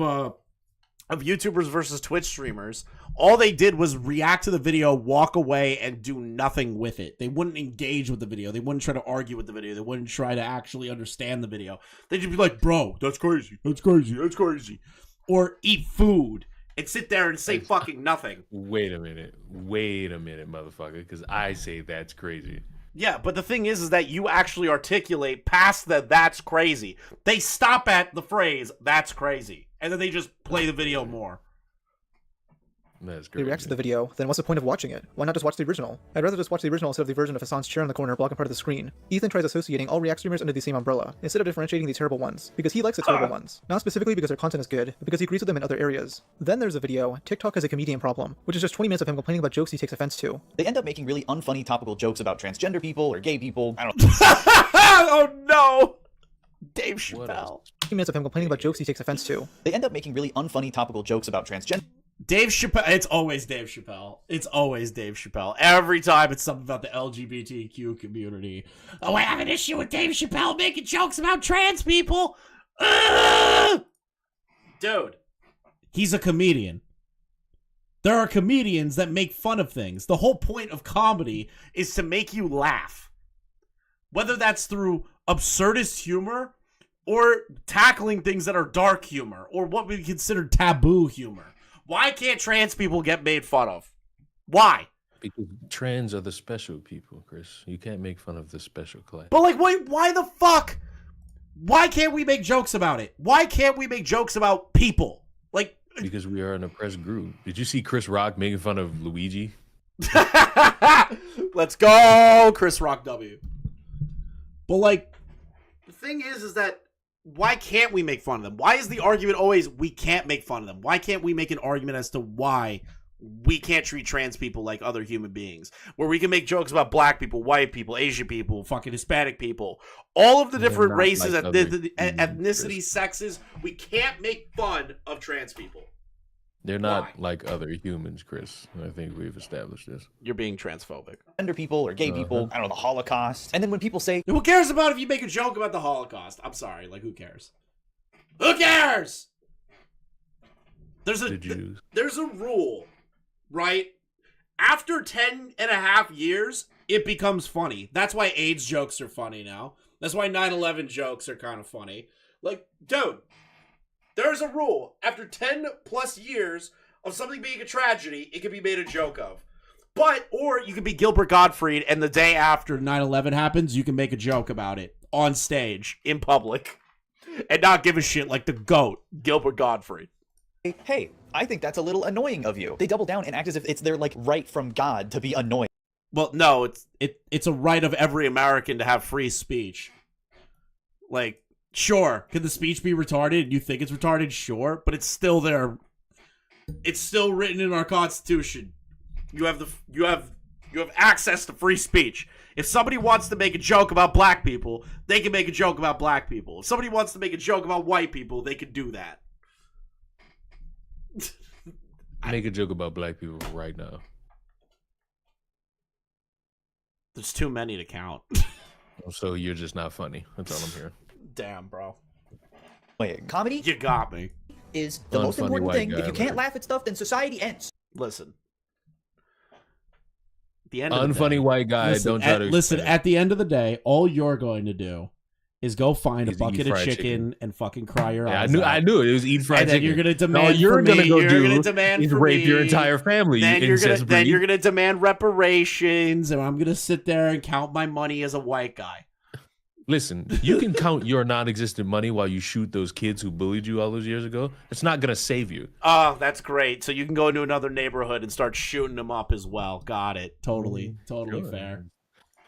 YouTubers versus Twitch streamers, all they did was react to the video, walk away, and do nothing with it. They wouldn't engage with the video. They wouldn't try to argue with the video. They wouldn't try to actually understand the video. They'd just be like, bro, that's crazy. That's crazy. That's crazy. Or eat food and sit there and say fucking nothing. Wait a minute, motherfucker, because I say that's crazy. Yeah, but the thing is that you actually articulate past the that's crazy. They stop at the phrase, that's crazy. And then they just play the video more. That's great. He reacts to the video, then what's the point of watching it? Why not just watch the original? I'd rather just watch the original instead of the version of Hassan's chair in the corner blocking part of the screen. Ethan tries associating all React streamers under the same umbrella, instead of differentiating the terrible ones, because he likes the terrible ones. Not specifically because their content is good, but because he agrees with them in other areas. Then there's a video, TikTok has a comedian problem, which is just 20 minutes of him complaining about jokes he takes offense to. They end up making really unfunny topical jokes about transgender people or gay people. I don't know. Oh no! Dave Chappelle. 20 minutes of him complaining about jokes he takes offense to. They end up making really unfunny topical jokes about transgender. Dave Chappelle, it's always Dave Chappelle. It's always Dave Chappelle. Every time it's something about the LGBTQ community. Oh, I have an issue with Dave Chappelle making jokes about trans people. Dude, he's a comedian. There are comedians that make fun of things. The whole point of comedy is to make you laugh. Whether that's through absurdist humor or tackling things that are dark humor or what we consider taboo humor. Why can't trans people get made fun of? Why? Because trans are the special people, Chris. You can't make fun of the special class. But like, why the fuck? Why can't we make jokes about it? Why can't we make jokes about people? Like, because we are an oppressed group. Did you see Chris Rock making fun of Luigi? Let's go, Chris Rock W. But like, the thing is that why can't we make fun of them? Why is the argument always we can't make fun of them? Why can't we make an argument as to why we can't treat trans people like other human beings? Where we can make jokes about black people, white people, Asian people, fucking Hispanic people, all of the different races, like ethnicities, sexes. We can't make fun of trans people. They're not like other humans, Chris. I think we've established this. You're being transphobic. Gender people or gay people, I don't know, the Holocaust. And then when people say, who cares about if you make a joke about the Holocaust? I'm sorry, like, who cares? Who cares? There's a rule, right? After 10.5 years, it becomes funny. That's why AIDS jokes are funny now. That's why 9/11 jokes are kind of funny. Like, dude, there's a rule. After 10 plus years of something being a tragedy, it can be made a joke of. Or you can be Gilbert Gottfried, and the day after 9/11 happens, you can make a joke about it on stage, in public, and not give a shit like the GOAT, Gilbert Gottfried. Hey, I think that's a little annoying of you. They double down and act as if it's their, like, right from God to be annoying. Well, no, it's a right of every American to have free speech. Like, sure, can the speech be retarded and you think it's retarded? Sure, but it's still there. It's still written in our Constitution. You have access to free speech. If somebody wants to make a joke about black people, they can make a joke about black people. If somebody wants to make a joke about white people, they can do that. Make a joke about black people right now. There's too many to count. So you're just not funny. That's all I'm hearing. Damn, bro. Wait, comedy? You got me. Is the most important thing. If you can't laugh at stuff, then society ends. Listen. Unfunny white guy. Listen, don't try to listen. At the end of the day, all you're going to do is go find a bucket of chicken and fucking cry your eyes out. I knew it. It was eat fried chicken. You're gonna demand. You're gonna demand rape your entire family. Then you're gonna demand reparations, and I'm gonna sit there and count my money as a white guy. Listen, you can count your non-existent money while you shoot those kids who bullied you all those years ago. It's not gonna save you. Oh, that's great. So you can go into another neighborhood and start shooting them up as well. Got it. Totally sure. fair.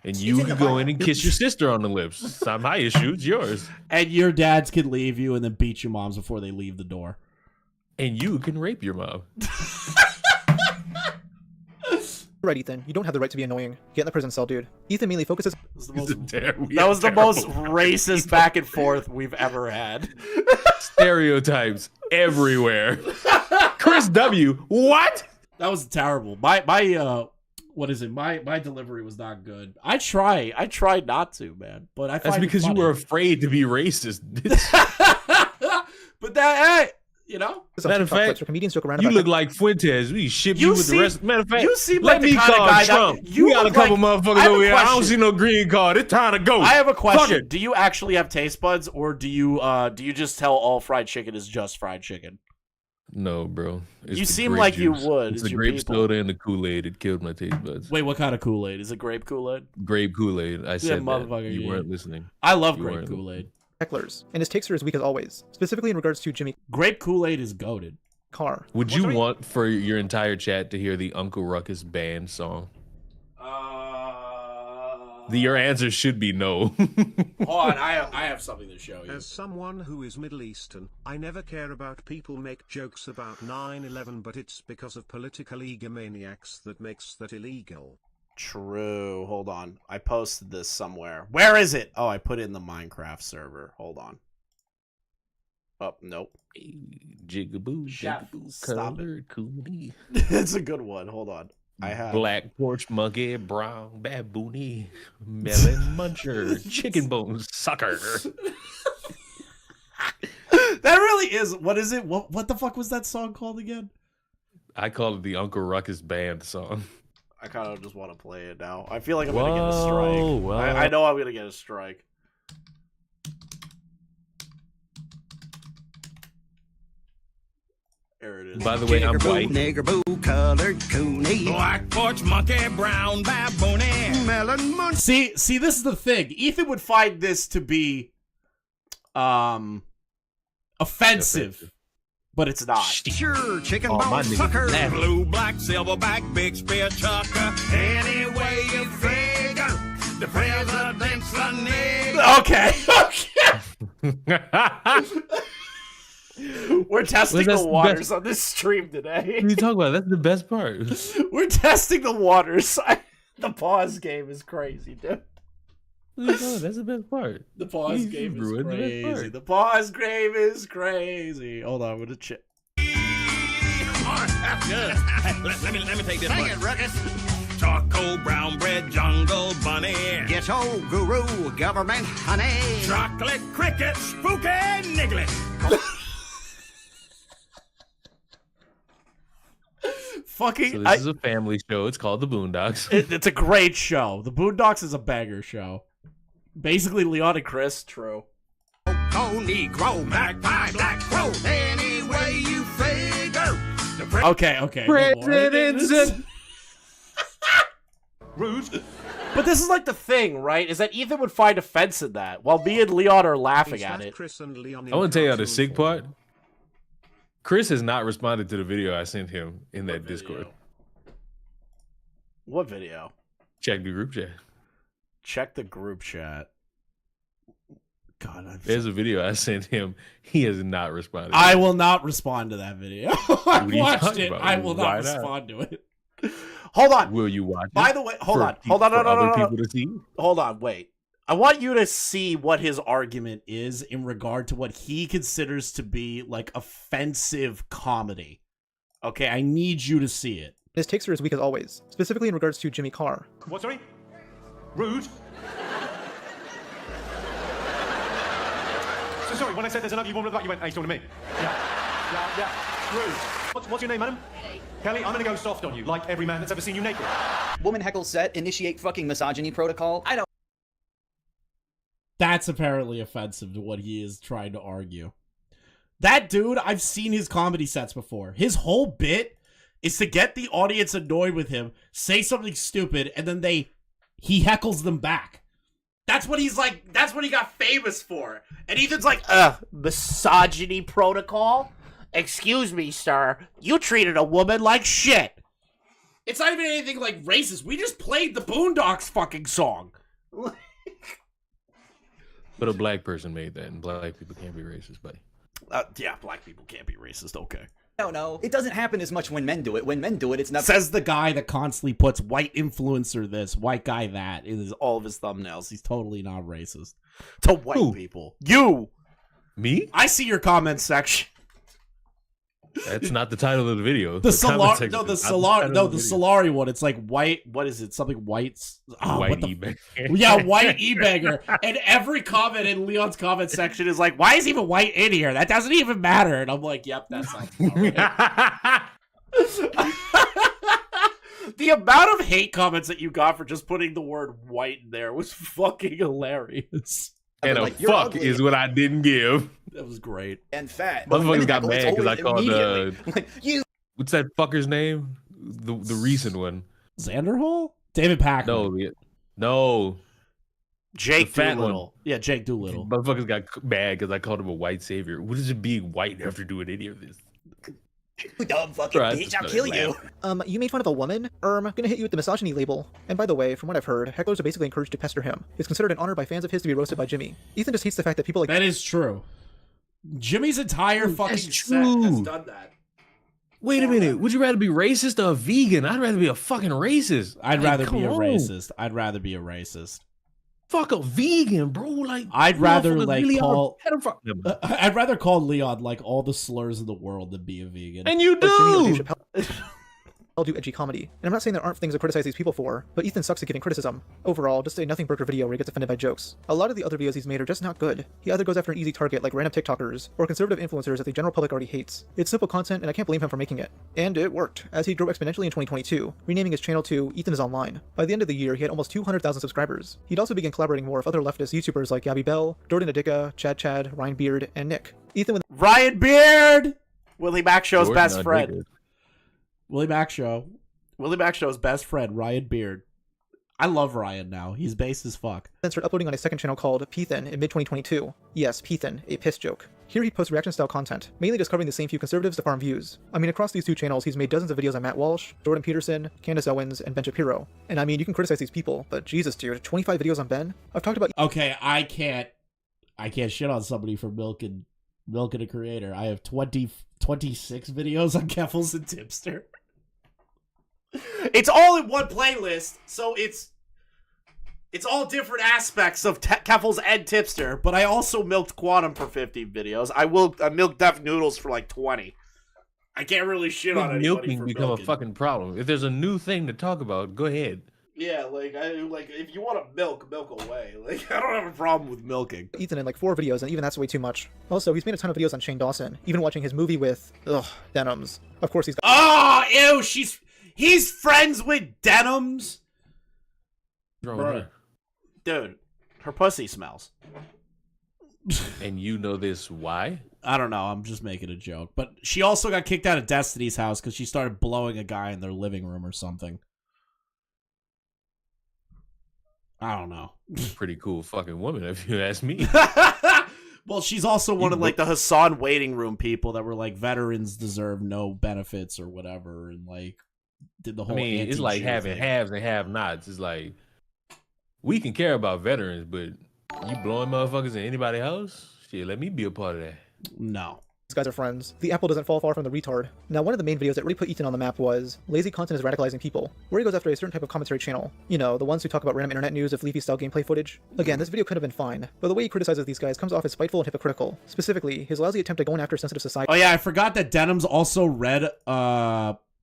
And you can go in and kiss your sister on the lips. It's not my issue. It's yours. And your dads can leave you and then beat your moms before they leave the door. And you can rape your mom. Right, Ethan. You don't have the right to be annoying. Get in the prison cell, dude. Ethan mainly focuses. That was the most racist back and forth we've ever had. Stereotypes everywhere. Chris W. What? That was terrible. My what is it? My delivery was not good. I tried not to, man. But I. That's because you were afraid to be racist. But that, hey, you know. Matter of fact, comedians joke around you about look like Fuentes. We ship you with the rest. Matter of fact, you seem let like the me kind of call guy Trump. that you We got a look couple like- motherfuckers I have a over here. I don't question. see no green card. It's time to go. I have a Fuck question. it. Do you actually have taste buds, or do you just tell all fried chicken is just fried chicken? No, bro. It's You the seem grape like you juice. would. It's It's the your grape people. soda and the Kool-Aid. It killed my taste buds. Wait, what kind of Kool-Aid? Is it grape Kool-Aid? Grape Kool-Aid. I said that. motherfucker, You yeah. weren't listening. I love You grape weren't Kool-Aid. hecklers, and his takes are as weak as always, specifically in regards to Jimmy Grape Kool-Aid is goated. Carr. Would you want for your entire chat to hear the Uncle Ruckus band song? Your answer should be no. Hold on, I have something to show you. As someone who is Middle Eastern, I never care about people make jokes about 9/11, but it's because of political egomaniacs that makes that illegal. True. Hold on. I posted this somewhere. Where is it? Oh, I put it in the Minecraft server. Hold on. Oh, nope. Jigaboo, Chef, jigaboo, stop color, coolie. It's a good one. Hold on. I have Black porch monkey, brown baboony, melon muncher, chicken bones sucker. That really is. What is it? What the fuck was that song called again? I call it the Uncle Ruckus band song. I kind of just want to play it now. I feel like I'm gonna get a strike. Whoa. I know I'm gonna get a strike. There it is. By the way, I'm white. Nigger boo, colored coonie. Black porch monkey, brown baboony. Melon munch. See, this is the thing. Ethan would find this to be, offensive, but it's not. Sure, chicken Oh, my bone nigga. sucker. Blue, black, silverback, big spear chucker. Any way you figure, the president's a nigger. Okay. We're testing Well, that's the the waters best- on this stream today. What are you talking about? That's the best part. We're testing the waters. The pause game is crazy, dude. That's the best part. The pause You game is ruined the best crazy. part. The pause game is crazy. Hold on, I'm gonna check. That's good. Hey, let me take this Sing one. it, Ruckus. Charcoal, brown bread, jungle bunny. Ghetto guru, government honey. Chocolate cricket, spooky niggly. Fucking, So this is a family show. It's called The Boondocks. it's a great show. The Boondocks is a banger show. Basically, Leon and Chris. True. Cold Negro, magpie, black crow. Any way you figure. Okay. no more. Presidents. Rude. But this is like the thing, right? Is that Ethan would find offense in that, while me and Leon are laughing Is at that it. Chris and Leon in I want to tell you the cartoon sick form? part. Chris has not responded to the video I sent him in that Discord. What video? Check the group chat. Check the group chat. God, There's a video I sent him. He has not responded. I will not respond to that video. I are you watched talking it. about? I will not Why not? respond to it. Hold on. Will you watch By it? the way, hold For on. pe- Hold on. for No. other people to see? Hold on. Wait. I want you to see what his argument is in regard to what he considers to be like offensive comedy. Okay, I need you to see it. His takes are as weak as always, specifically in regards to Jimmy Carr. What, sorry? Rude. So sorry, when I said there's another woman at the back, you went, hey, he's talking to me. Yeah. Rude. What's your name, madam? Kelly, I'm gonna go soft on you, like every man that's ever seen you naked. Woman heckle set, initiate fucking misogyny protocol. I don't. That's apparently offensive to what he is trying to argue. That dude, I've seen his comedy sets before. His whole bit is to get the audience annoyed with him, say something stupid, and then he heckles them back. That's what he's like, that's what he got famous for. And Ethan's like, misogyny protocol? Excuse me, sir. You treated a woman like shit. It's not even anything like racist. We just played the Boondocks fucking song. But a black person made that, and black people can't be racist, buddy. Yeah, black people can't be racist. Okay. No. It doesn't happen as much when men do it. When men do it, it's not. Says the guy that constantly puts white influencer this, white guy that in all of his thumbnails. He's totally not racist to white people. You, me? I see your comment section. That's not the title of the video. The Solari one. It's like white. What is it? Something white. Oh, white e-bagger. Yeah, white e-bagger. And every comment in Leon's comment section is like, "Why is even white in here? That doesn't even matter." And I'm like, "Yep, that sounds right." The amount of hate comments that you got for just putting the word white in there was fucking hilarious. And a fuck is what I didn't give. That was great. And fat. Motherfuckers got mad because I called what's that fucker's name? The recent one. Xander Hall? David Packman. No. Jake Doolittle. Yeah, Jake Doolittle. Motherfuckers got mad because I called him a white savior. What does it being white have to do with any of this? You dumb fucking bitch, I'll kill you. You made fun of a woman? Gonna hit you with the misogyny label. And by the way, from what I've heard, hecklers are basically encouraged to pester him. It's considered an honor by fans of his to be roasted by Jimmy. Ethan just hates the fact that people like— That is true. Jimmy's entire fucking set has done that. Wait a minute. Would you rather be racist or a vegan? I'd rather be a fucking racist. I'd rather be a racist. I'd rather be a racist. Fuck a vegan, bro. Like I'd rather like call. I'd rather call Leon like all the slurs in the world than be a vegan. And you do. I'll do edgy comedy. And I'm not saying there aren't things to criticize these people for, but Ethan sucks at getting criticism. Overall, just a nothing burger video where he gets offended by jokes. A lot of the other videos he's made are just not good. He either goes after an easy target like random TikTokers, or conservative influencers that the general public already hates. It's simple content, and I can't blame him for making it. And it worked, as he grew exponentially in 2022, renaming his channel to Ethanisonline. By the end of the year, he had almost 200,000 subscribers. He'd also began collaborating more with other leftist YouTubers like Gabby Bell, Jordan Adika, Chad, Ryan Beard, and Nick. Ethan with Ryan Beard! Willie Mac Show's best friend. Willie Mac Show's best friend, Ryan Beard. I love Ryan now. He's base as fuck. Then started uploading on his second channel called Pethan in mid-2022. Yes, Pethan, a piss joke. Here he posts reaction-style content, mainly just covering the same few conservatives to farm views. I mean, across these two channels, he's made dozens of videos on Matt Walsh, Jordan Peterson, Candace Owens, and Ben Shapiro. And I mean, you can criticize these people, but Jesus, dude, 25 videos on Ben? I've talked about— Okay, I can't shit on somebody for milking a creator. I have 26 videos on Keffels and Tipster. It's all in one playlist, so it's all different aspects of Keffels and Tipster, but I also milked Quantum for 15 videos. I milked Def Noodles for like 20. I can't really shit on anybody milking for become milking. a fucking problem. If there's a new thing to talk about, go ahead. Yeah, like if you want to milk away. Like I don't have a problem with milking. Ethan in like 4 videos, and even that's way too much. Also, he's made a ton of videos on Shane Dawson, even watching his movie with Denims. Of course, he's got— Oh, ew! He's friends with Denims. Bro. Dude, her pussy smells. And you know this why? I don't know. I'm just making a joke. But she also got kicked out of Destiny's house because she started blowing a guy in their living room or something. I don't know. Pretty cool fucking woman, if you ask me. Well, she's also one of like the Hassan waiting room people that were like veterans deserve no benefits or whatever, and like did the whole. I mean, it's like having haves and have-nots. It's like we can care about veterans, but you blowing motherfuckers in anybody's house? Shit, let me be a part of that. No. These guys are friends. The apple doesn't fall far from the retard. Now, one of the main videos that really put Ethan on the map was Lazy Content is Radicalizing People, where he goes after a certain type of commentary channel. You know, the ones who talk about random internet news of Leafy-style gameplay footage. Again, this video could have been fine, but the way he criticizes these guys comes off as spiteful and hypocritical. Specifically, his lousy attempt at going after sensitive society. Oh yeah, I forgot that Denims also read,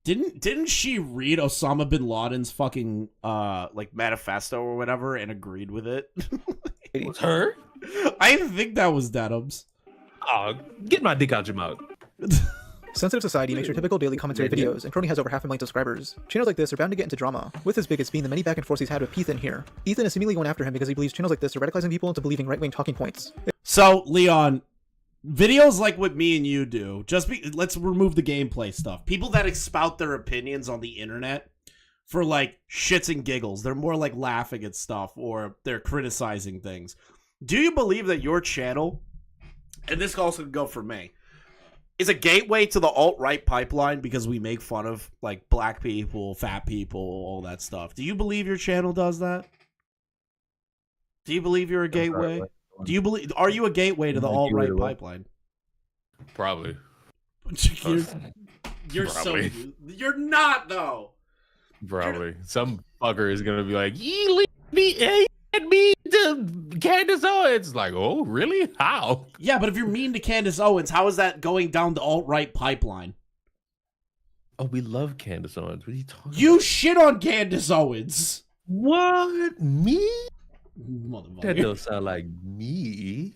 didn't she read Osama bin Laden's fucking, like, manifesto or whatever and agreed with it? It was her? I think that was Denims. Oh, get my dick out your mouth. Sensitive Society makes your typical daily commentary videos, and currently has over 500,000 subscribers. Channels like this are bound to get into drama, with his biggest being the many back and forths he's had with Ethan here. Ethan is seemingly going after him because he believes channels like this are radicalizing people into believing right-wing talking points. So, Leon, videos like what me and you do, let's remove the gameplay stuff. People that expout their opinions on the internet for like shits and giggles, they're more like laughing at stuff or they're criticizing things. Do you believe that your channel, and this also could go for me, is a gateway to the alt-right pipeline because we make fun of like black people, fat people, all that stuff. Do you believe your channel does that? Do you believe you're a gateway? Do you believe? Are you a gateway to the alt-right pipeline? Probably. You're Probably. so. You're not though. Probably. Some fucker is gonna be like, "You lead me to Candace Owens." Like, oh, really? How? Yeah, but if you're mean to Candace Owens, how is that going down the alt-right pipeline? Oh, we love Candace Owens. What are you talking about? You shit on Candace Owens. What? Me? Motherfucker. That don't sound like me.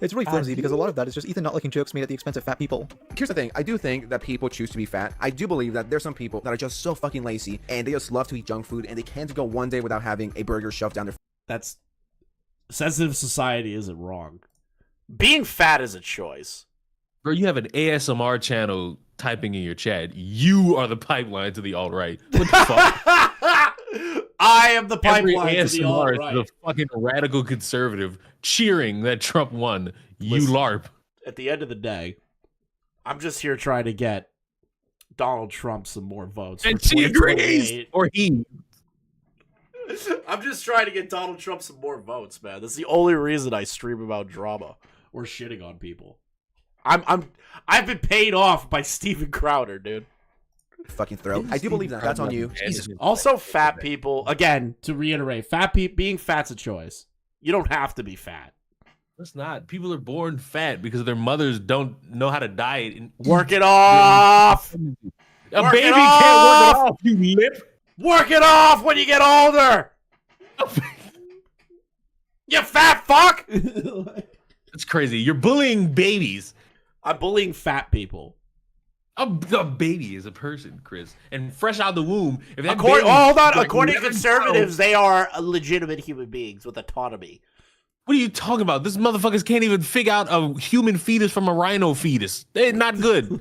It's really flimsy because a lot of that is just Ethan not liking jokes made at the expense of fat people. Here's the thing, I do think that people choose to be fat. I do believe that there's some people that are just so fucking lazy and they just love to eat junk food and they can't go one day without having a burger shoved down their. That's sensitive society isn't wrong. Being fat is a choice. Bro, you have an ASMR channel typing in your chat. You are the pipeline to the alt-right. What the fuck? I am the pipeline Every to the ASMR alt-right. is the fucking radical conservative cheering that Trump won. You Listen, LARP. At the end of the day, I'm just here trying to get Donald Trump some more votes. And for she agrees. 2028. Or he. I'm just trying to get Donald Trump some more votes, man. That's the only reason I stream about drama or shitting on people. I've been paid off by Steven Crowder, dude. Fucking throat. I do believe that. That's on you. Jesus. Also, fat people. Again, to reiterate, being fat's a choice. You don't have to be fat. It's not. People are born fat because their mothers don't know how to diet. And Work it off. A baby can't work it off. You lip. Work it off when you get older. You fat fuck. That's crazy. You're bullying babies. I'm bullying fat people. A baby is a person, Chris, and fresh out the womb. If that According, baby, hold on. like, According to 11 conservatives, pounds, they are legitimate human beings with autonomy. what are you talking about? This motherfuckers can't even figure out a human fetus from a rhino fetus. They're not good.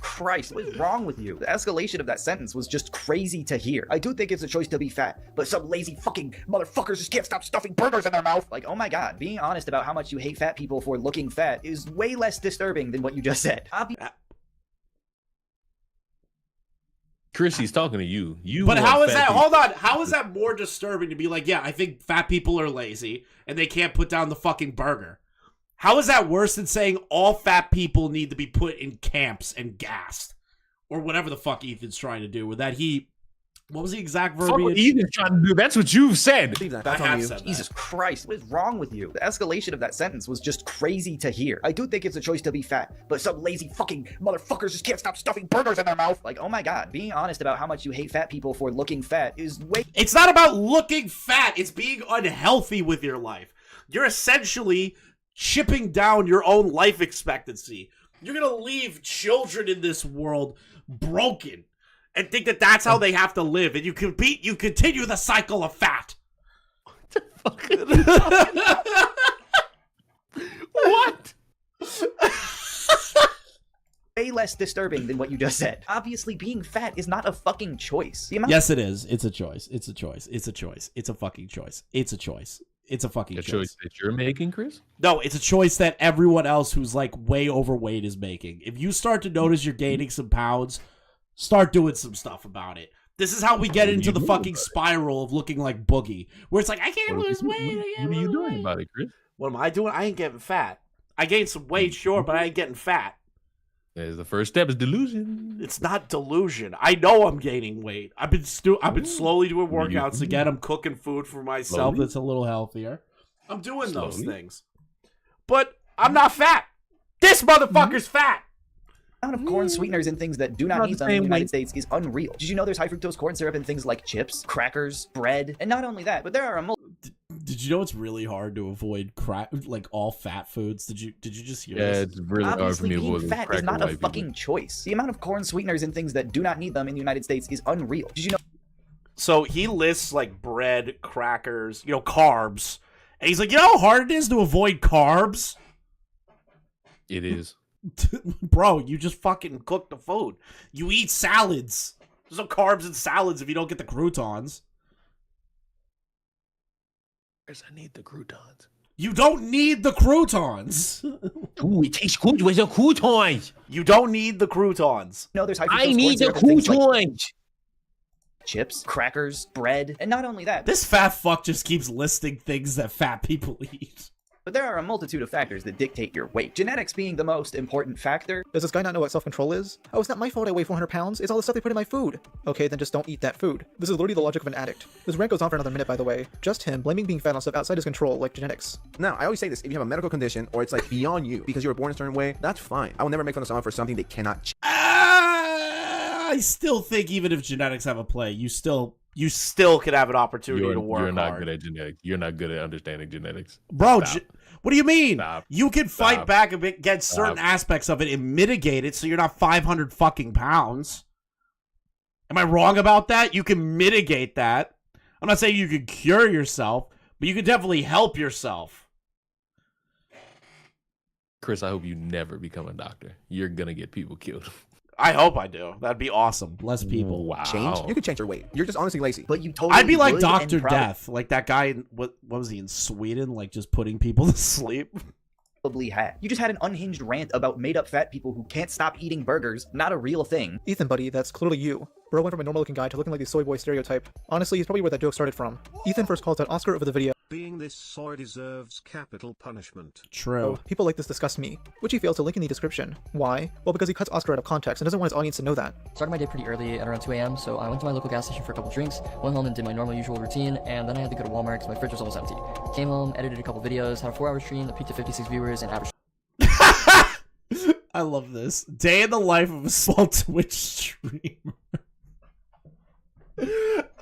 Christ, what is wrong with you? The escalation of that sentence was just crazy to hear. I do think it's a choice to be fat, but some lazy fucking motherfuckers just can't stop stuffing burgers in their mouth. Like, oh my god, being honest about how much you hate fat people for looking fat is way less disturbing than what you just said. Chris, he's talking to you. But how is that? Hold on. How is that more disturbing to be like, yeah, I think fat people are lazy and they can't put down the fucking burger? How is that worse than saying all fat people need to be put in camps and gassed? Or whatever the fuck Ethan's trying to do with that what was the exact verbiage? Fuck what Ethan's trying to do. That's what you've said. That's on you. Jesus Christ, what is wrong with you? The escalation of that sentence was just crazy to hear. I do think it's a choice to be fat, but some lazy fucking motherfuckers just can't stop stuffing burgers in their mouth. Like, oh my god, being honest about how much you hate fat people for looking fat is way— It's not about looking fat. It's being unhealthy with your life. You're essentially chipping down your own life expectancy. You're going to leave children in this world broken and think that that's how they have to live. And you continue the cycle of fat. What? way less disturbing than what you just said. Obviously, being fat is not a fucking choice. Yes, it is. It's a choice. It's a choice. It's a choice. It's a fucking choice. It's a choice. It's a fucking choice. A choice that you're making, Chris? No, it's a choice that everyone else who's like way overweight is making. If you start to notice you're gaining some pounds, start doing some stuff about it. This is how we get into the fucking spiral of looking like Boogie, where it's like, I can't lose weight. What are you doing about it, Chris? What am I doing? I ain't getting fat. I gained some weight, sure, but I ain't getting fat. The first step is delusion. It's not delusion. I know I'm gaining weight. I've been slowly doing workouts again. I'm cooking food for myself that's a little healthier. I'm doing those things. But I'm not fat. This motherfucker's fat. The amount of corn sweeteners and things that do not need them in the United States is unreal. Did you know there's high fructose corn syrup in things like chips, crackers, bread? And not only that, but there are a Did you know it's really hard to avoid all fat foods? Did you just hear this? Yeah, it's really hard for me to avoid being fat is not a fucking choice. The amount of corn sweeteners and things that do not need them in the United States is unreal. Did you know? So he lists like bread, crackers, carbs. And he's like, you know how hard it is to avoid carbs? It is. Bro, you just fucking cook the food. You eat salads. There's no carbs in salads if you don't get the croutons. I need the croutons. You don't need the croutons. Ooh, it tastes good with the croutons. You don't need the croutons. No, there's I need the croutons. Chips, crackers, bread, and not only that. This fat fuck just keeps listing things that fat people eat. But there are a multitude of factors that dictate your weight, genetics being the most important factor. Does this guy not know what self-control is? Oh, it's not my fault I weigh 400 pounds. It's all the stuff they put in my food. Okay, then just don't eat that food. This is literally the logic of an addict. This rant goes on for another minute, by the way. Just him blaming being fat on stuff outside his control, like genetics. Now, I always say this, if you have a medical condition or it's like beyond you because you were born a certain way, that's fine. I will never make fun of someone for something they cannot change. I still think even if genetics have a play, you still could have an opportunity to work You're not hard. good at genetics. You're not good at understanding genetics. Bro, Stop. what do you mean? Stop. You can fight Stop. back against certain aspects of it and mitigate it so you're not 500 fucking pounds. Am I wrong about that? You can mitigate that. I'm not saying you can cure yourself, but you can definitely help yourself. Chris, I hope you never become a doctor. You're gonna get people killed. I hope I do. That'd be awesome. Less people. Wow. Change? You could change your weight. You're just honestly lazy. But you totally I'd be like would Dr. and probably- Death. Like that guy, what was he in Sweden? Like just putting people to sleep? Probably had. You just had an unhinged rant about made-up fat people who can't stop eating burgers. Not a real thing. Ethan, buddy, that's clearly you. Bro went from a normal-looking guy to looking like the soy boy stereotype. Honestly, he's probably where that joke started from. Ethan first calls out Oscar over the video. Being this soy deserves capital punishment. True. People like this disgust me, which he failed to link in the description. Why? Well, because he cuts Oscar out of context and doesn't want his audience to know that. Started my day pretty early at around 2 a.m., so I went to my local gas station for a couple drinks, went home and did my normal usual routine, and then I had to go to Walmart because my fridge was almost empty. Came home, edited a couple videos, had a 4-hour stream that peaked at 56 viewers and averaged. I love this. Day in the life of a small Twitch streamer.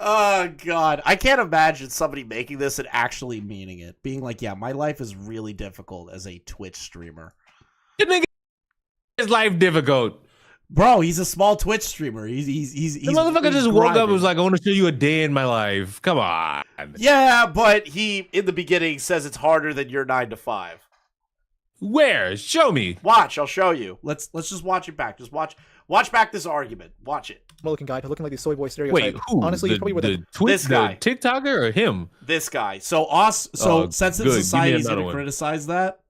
Oh, God. I can't imagine somebody making this and actually meaning it. Being like, yeah, my life is really difficult as a Twitch streamer. Your nigga, his life difficult. Bro, he's a small Twitch streamer. He's The motherfucker just woke up and was like, I want to show you a day in my life. Come on. Yeah, but he, in the beginning, says it's harder than your 9 to 5. Where? Show me. Watch, I'll show you. Let's just watch it back. Just watch back this argument. Watch it. Looking guy to looking like the soy boy stereotype. Wait, who? Honestly, he's probably where this guy, the TikToker or him? This guy. So sensitive society is gonna criticize that,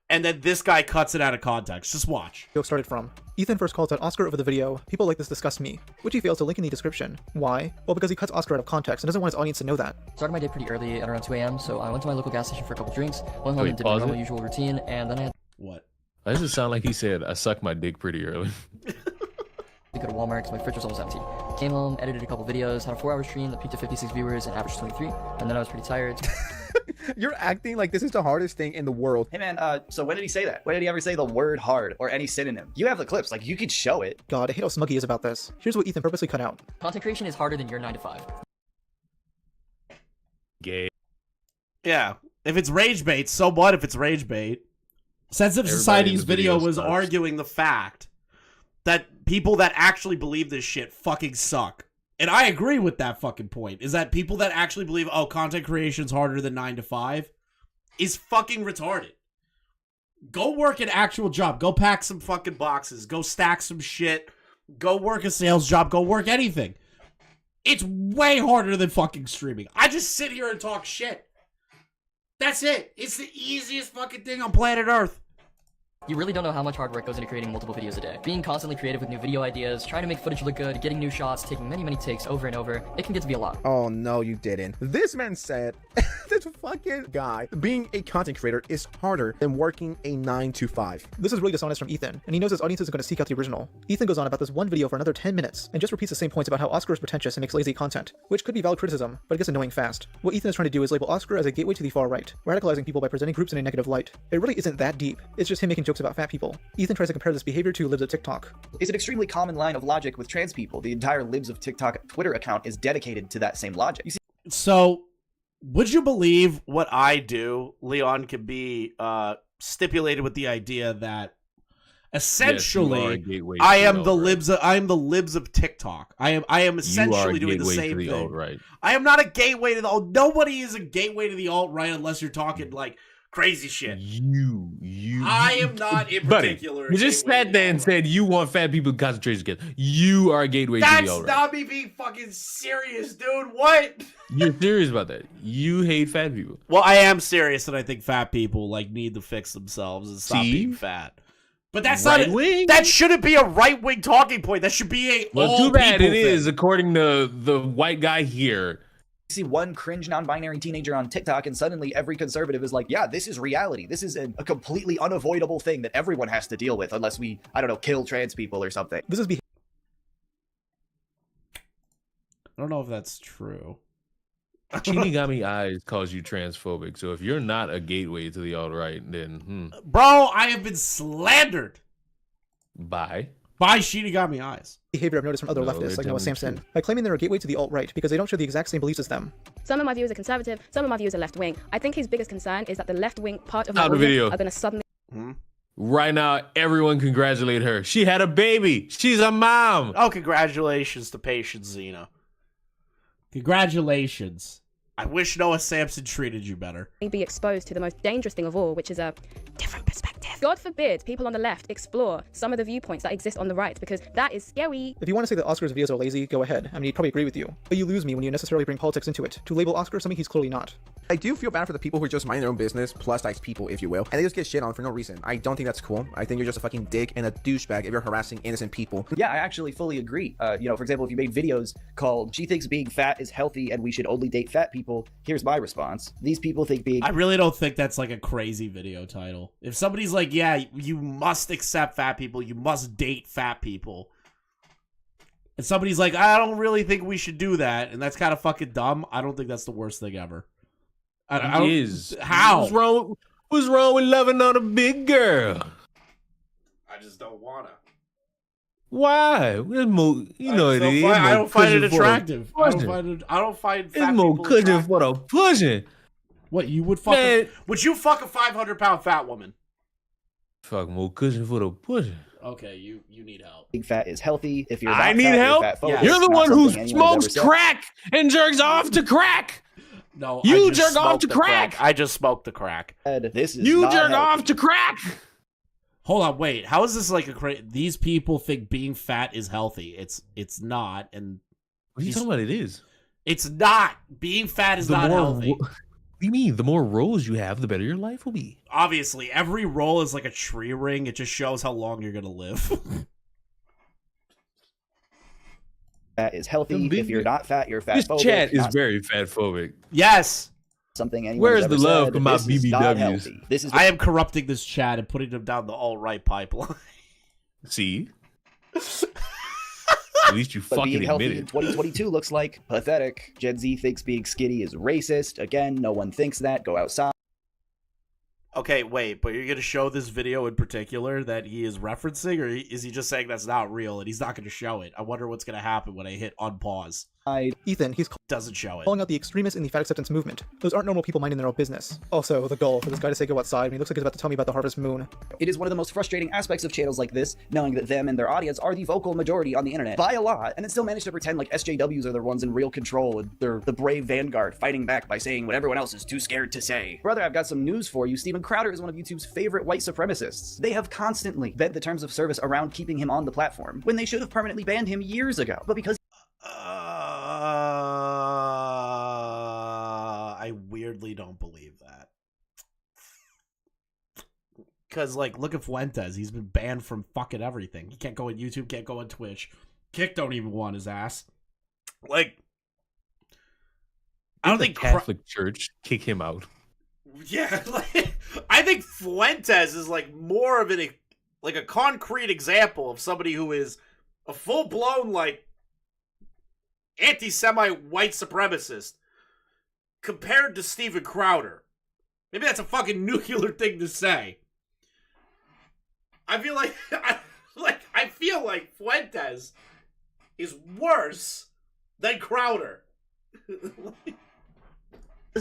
and then this guy cuts it out of context. Just watch. Joke started from. Ethan first calls out Oscar over the video. People like this disgust me, which he fails to link in the description. Why? Well, because he cuts Oscar out of context and doesn't want his audience to know that. Started my day pretty early at around 2 a.m., so I went to my local gas station for a couple drinks, went home and did my normal usual routine, and then I had... What? That doesn't sound like he said, I sucked my dick pretty early. to go to Walmart because my fridge was almost empty. Came home, edited a couple videos, had a 4-hour stream that peaked at 56 viewers and averaged 23, and then I was pretty tired. You're acting like this is the hardest thing in the world. Hey man, so when did he say that? When did he ever say the word hard or any synonym? You have the clips, like you could show it. God, I hate how smug he is about this. Here's what Ethan purposely cut out. Content creation is harder than your 9 to 5. Gay. Yeah. If it's rage bait, so what if it's rage bait? Sensitive Society's video was arguing the fact that people that actually believe this shit fucking suck. And I agree with that fucking point, is that people that actually believe, oh, content creation's harder than 9 to 5 is fucking retarded. Go work an actual job. Go pack some fucking boxes. Go stack some shit. Go work a sales job. Go work anything. It's way harder than fucking streaming. I just sit here and talk shit. That's it. It's the easiest fucking thing on planet Earth. You really don't know how much hard work goes into creating multiple videos a day. Being constantly creative with new video ideas, trying to make footage look good, getting new shots, taking many takes over and over, it can get to be a lot. Oh no, you didn't. This man said, this fucking guy, being a content creator is harder than working a 9 to 5. This is really dishonest from Ethan, and he knows his audience is going to seek out the original. Ethan goes on about this one video for another 10 minutes, and just repeats the same points about how Oscar is pretentious and makes lazy content, which could be valid criticism, but it gets annoying fast. What Ethan is trying to do is label Oscar as a gateway to the far right, radicalizing people by presenting groups in a negative light. It really isn't that deep. It's just him making jokes about fat people. Ethan tries to compare this behavior to libs of TikTok. It's an extremely common line of logic with trans people. The entire libs of TikTok Twitter account is dedicated to that same logic. You see, so, would you believe what I do, Leon, can be stipulated with the idea that essentially I am the libs of TikTok. I am essentially doing the same thing. Alt-right. I am not a gateway to the alt. Nobody is a gateway to the alt-right unless you're talking like Crazy shit. I am not in Buddy, particular. you just sat there and said you want fat people in concentration camps. You are a gateway to the That's alt-right. not me being fucking serious, dude. What? You're serious about that. You hate fat people. Well, I am serious, and I think fat people like need to fix themselves and stop being fat. But that's not that shouldn't be a right-wing talking point. That should be a Well, all too bad people it is, thing. according to the white guy here. See one cringe non-binary teenager on TikTok, and suddenly every conservative is like, yeah, this is reality. This is a completely unavoidable thing that everyone has to deal with unless we, I don't know, kill trans people or something. This is I don't know if that's true. Shinigami Eyes calls you transphobic. So if you're not a gateway to the alt-right, then Bro, I have been slandered by Shinigami Eyes. behavior I've noticed from other leftists, like Noah Samson, by claiming they're a gateway to the alt-right because they don't share the exact same beliefs as them. Some of my views are conservative, some of my views are left-wing. I think his biggest concern is that the left-wing part of my Stop the audience video. are going to suddenly... right now, everyone congratulate her. She had a baby. She's a mom. Oh, congratulations to Patience Xena. Congratulations. I wish Noah Samson treated you better. be exposed to the most dangerous thing of all, which is a different perspective. God forbid people on the left explore some of the viewpoints that exist on the right, because that is scary. If you want to say that Oscar's videos are lazy, go ahead. I mean, he'd probably agree with you. But you lose me when you necessarily bring politics into it, to label Oscar something he's clearly not. I do feel bad for the people who just mind their own business, plus size people, if you will, and they just get shit on for no reason. I don't think that's cool. I think you're just a fucking dick and a douchebag if you're harassing innocent people. Yeah, I actually fully agree. You know, for example, if you made videos called "She thinks being fat is healthy and we should only date fat people," here's my response. These people think being... I really don't think that's like a crazy video title. If somebody's like, yeah, you must accept fat people, you must date fat people, and somebody's like, I don't really think we should do that, and that's kind of fucking dumb, I don't think that's the worst thing ever. I don't, how? What's wrong with loving on a big girl? I just don't wanna. Why? It's more, you know it is. I don't find it attractive. I don't find fat it's more people cushion attractive. for the pushing. What, you would fuck would you fuck a 500-pound fat woman? Fuck, more cushion for the pushing. Okay, you need help. Being fat is healthy. If you're I not need fat, help. You're, fat You're the one who anyone's smokes ever said. crack and jerks off to crack. No, you I just jerk off smoked to the crack. I just smoked the crack. This is You not jerk healthy. off to crack. Hold on, wait. How is this like a these people think being fat is healthy? It's not. And what are you talking about? It is. It's not. Being fat is not healthy. What do you mean? The more rolls you have, the better your life will be. Obviously, every roll is like a tree ring. It just shows how long you're gonna live. Fat is healthy. If you're not fat, you're fat. This chat is very fat phobic. Yes. Something anyone Where's has the ever love said. for my This is not BBWs? healthy. This is I am corrupting this chat and putting them down the alt-right pipeline. See? At least you But fucking being healthy admit in it. 2022 looks like pathetic. Gen Z thinks being skinny is racist. Again, no one thinks that. Go outside. Okay, wait, but you're going to show this video in particular that he is referencing, or is he just saying that's not real and he's not going to show it? I wonder what's going to happen when I hit unpause. Ethan, he's Doesn't show it. calling out the extremists in the fat acceptance movement. Those aren't normal people minding their own business. Also, the goal for this guy to say go outside when he looks like he's about to tell me about the harvest moon. It is one of the most frustrating aspects of channels like this, knowing that them and their audience are the vocal majority on the internet by a lot, and then still manage to pretend like SJWs are the ones in real control and they're the brave vanguard fighting back by saying what everyone else is too scared to say. Brother, I've got some news for you. Steven Crowder is one of YouTube's favorite white supremacists. They have constantly bent the terms of service around keeping him on the platform, when they should have permanently banned him years ago. But because I weirdly don't believe that. Because, like, look at Fuentes. He's been banned from fucking everything. He can't go on YouTube, can't go on Twitch. Kick don't even want his ass. Like, I don't think Catholic Church kick him out. Yeah, like, I think Fuentes is like more of a concrete example of somebody who is a full-blown like anti-Semite white supremacist compared to Steven Crowder. Maybe that's a fucking nuclear thing to say. I feel like I feel like Fuentes is worse than Crowder.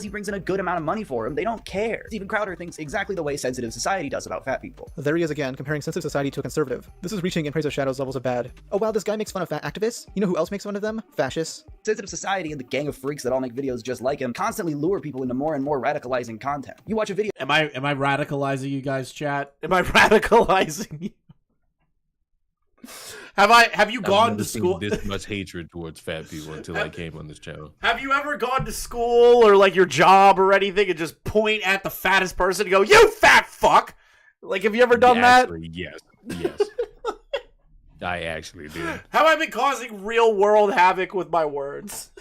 he brings in a good amount of money for him, they don't care. Steven Crowder thinks exactly the way Sensitive Society does about fat people. There he is again, comparing Sensitive Society to a conservative. This is reaching In Praise of Shadows levels of bad. Oh wow, this guy makes fun of fat activists? You know who else makes fun of them? Fascists. Sensitive Society and the gang of freaks that all make videos just like him constantly lure people into more and more radicalizing content. You watch a video. Am I radicalizing you guys, chat? Am I radicalizing you? Have you gone to school? This much hatred towards fat people until I came on this channel. Have you ever gone to school or like your job or anything and just point at the fattest person and go, "You fat fuck"? Like, have you ever done that? Yes. I actually did. Have I been causing real world havoc with my words?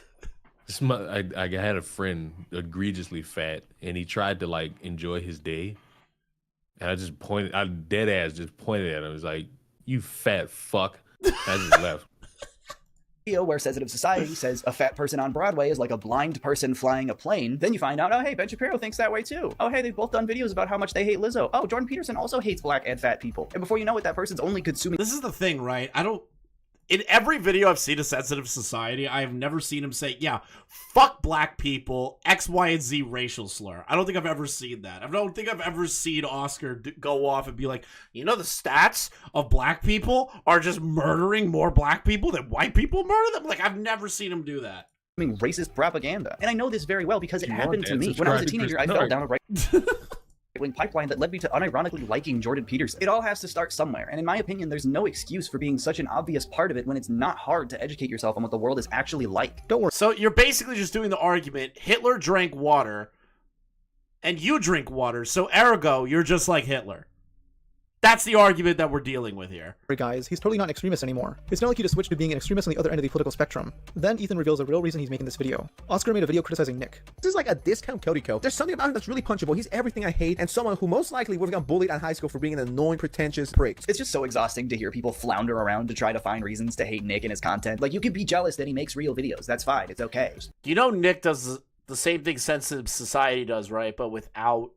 I had a friend egregiously fat, and he tried to like enjoy his day, and I dead ass just pointed at him. I was like, "You fat fuck." I just left. Video where Sensitive Society says a fat person on Broadway is like a blind person flying a plane. Then you find out, oh hey, Ben Shapiro thinks that way too. Oh hey, they've both done videos about how much they hate Lizzo. Oh, Jordan Peterson also hates black and fat people. And before you know it, that person's only consuming. This is the thing, right? In every video I've seen of Sensitive Society, I have never seen him say, yeah, fuck black people, X, Y, and Z racial slur. I don't think I've ever seen that. I don't think I've ever seen Oscar go off and be like, you know, the stats of black people are just murdering more black people than white people murder them? Like, I've never seen him do that. Racist propaganda. And I know this very well because it happened to me. When I was a teenager, I fell down a right-wing pipeline that led me to unironically liking Jordan Peterson. It all has to start somewhere, and in my opinion, there's no excuse for being such an obvious part of it when it's not hard to educate yourself on what the world is actually like. Don't worry. So you're basically just doing the argument, Hitler drank water, and you drink water, so ergo, you're just like Hitler. That's the argument that we're dealing with here. Guys, he's totally not an extremist anymore. It's not like he just switched to being an extremist on the other end of the political spectrum. Then Ethan reveals the real reason he's making this video. Oscar made a video criticizing Nick. This is like a discount Cody Co. There's something about him that's really punchable. He's everything I hate, and someone who most likely would have gotten bullied in high school for being an annoying, pretentious prick. It's just so exhausting to hear people flounder around to try to find reasons to hate Nick and his content. Like, you can be jealous that he makes real videos. That's fine. It's okay. You know Nick does the same thing Sensitive Society does, right? But without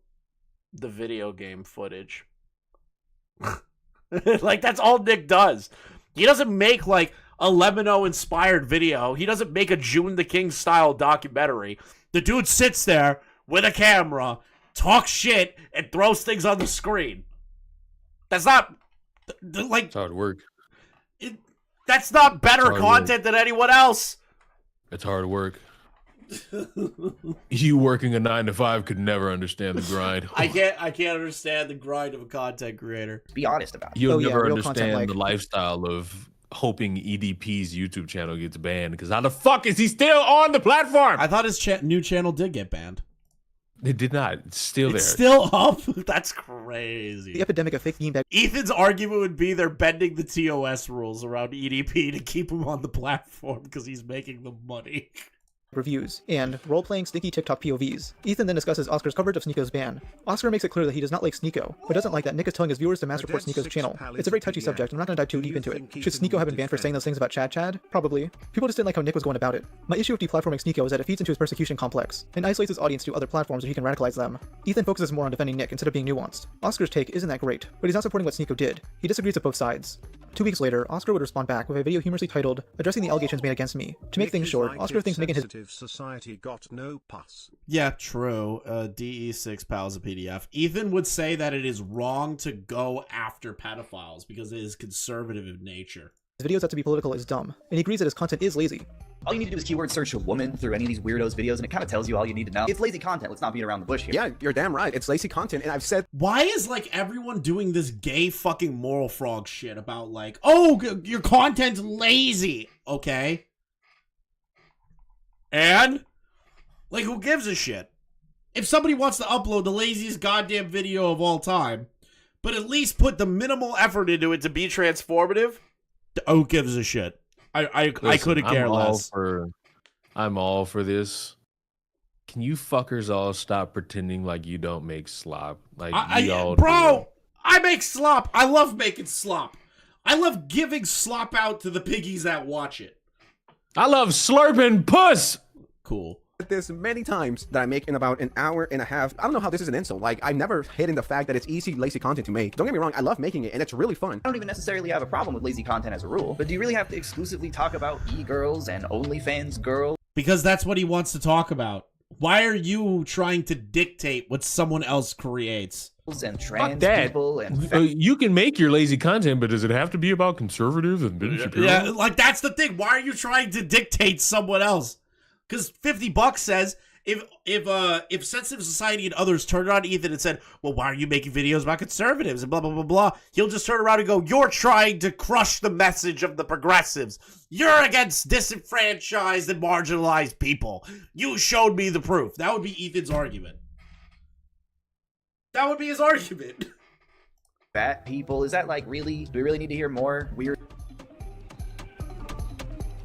the video game footage. Like, that's all Nick does. He doesn't make like a Lemino inspired video. He doesn't make a June the King style documentary. The dude sits there with a camera, talks shit, and throws things on the screen. That's not like, it's hard work. That's not better content than anyone else. It's hard work. You working a 9-to-5 could never understand the grind. I can't understand the grind of a content creator. Be honest about it. You'll never understand the lifestyle of hoping EDP's YouTube channel gets banned, because how the fuck is he still on the platform? I thought his new channel did get banned. It did not. It's still there. It's still up? That's crazy. The epidemic of fake beanbag. Ethan's argument would be they're bending the TOS rules around EDP to keep him on the platform because he's making the money. Reviews, and role-playing sneaky TikTok POVs. Ethan then discusses Oscar's coverage of Sneako's ban. Oscar makes it clear that he does not like Sneako, but doesn't like that Nick is telling his viewers to mass report Sneako's channel. It's a very touchy subject, I'm not going to dive too deep into it. Should Sneako have been banned for saying those things about Chad? Probably. People just didn't like how Nick was going about it. My issue with deplatforming Sneako is that it feeds into his persecution complex, and isolates his audience to other platforms where he can radicalize them. Ethan focuses more on defending Nick instead of being nuanced. Oscar's take isn't that great, but he's not supporting what Sneako did. He disagrees with both sides. 2 weeks later, Oscar would respond back with a video humorously titled, Addressing the Allegations Made Against Me. To make things short, Oscar thinks making his society got no pass. Yeah, true. DE6 pals a PDF. Ethan would say that it is wrong to go after pedophiles because it is conservative in nature. His videos have to be political is dumb, and he agrees that his content is lazy. All you need to do is keyword search a woman through any of these weirdos' videos, and it kind of tells you all you need to know. It's lazy content. Let's not beat around the bush here. Yeah, you're damn right. It's lazy content, and I've said... Why is, like, everyone doing this gay fucking moral frog shit about, like, oh, your content's lazy, okay? And? Like, who gives a shit? If somebody wants to upload the laziest goddamn video of all time, but at least put the minimal effort into it to be transformative, who gives a shit? I couldn't care less. I'm all for this. Can you fuckers all stop pretending like you don't make slop? Like bro, I make slop. I love making slop. I love giving slop out to the piggies that watch it. I love slurping puss. Cool. This many times that I make in about an hour and a half. I don't know how this is an insult. Like, I've never hidden the fact that it's easy, lazy content to make. Don't get me wrong, I love making it, and it's really fun. I don't even necessarily have a problem with lazy content as a rule, but do you really have to exclusively talk about e-girls and OnlyFans girls? Because that's what he wants to talk about. Why are you trying to dictate what someone else creates? And trans people and you can make your lazy content, but does it have to be about conservatives and Ben Shapiro? Yeah, like that's the thing. Why are you trying to dictate someone else? Because $50 says if Sensitive Society and others turned on Ethan and said, "Well, why are you making videos about conservatives?" and blah blah blah blah, he'll just turn around and go, "You're trying to crush the message of the progressives. You're against disenfranchised and marginalized people. You showed me the proof." That would be Ethan's argument. That would be his argument. Fat people, is that like really? Do we really need to hear more weird?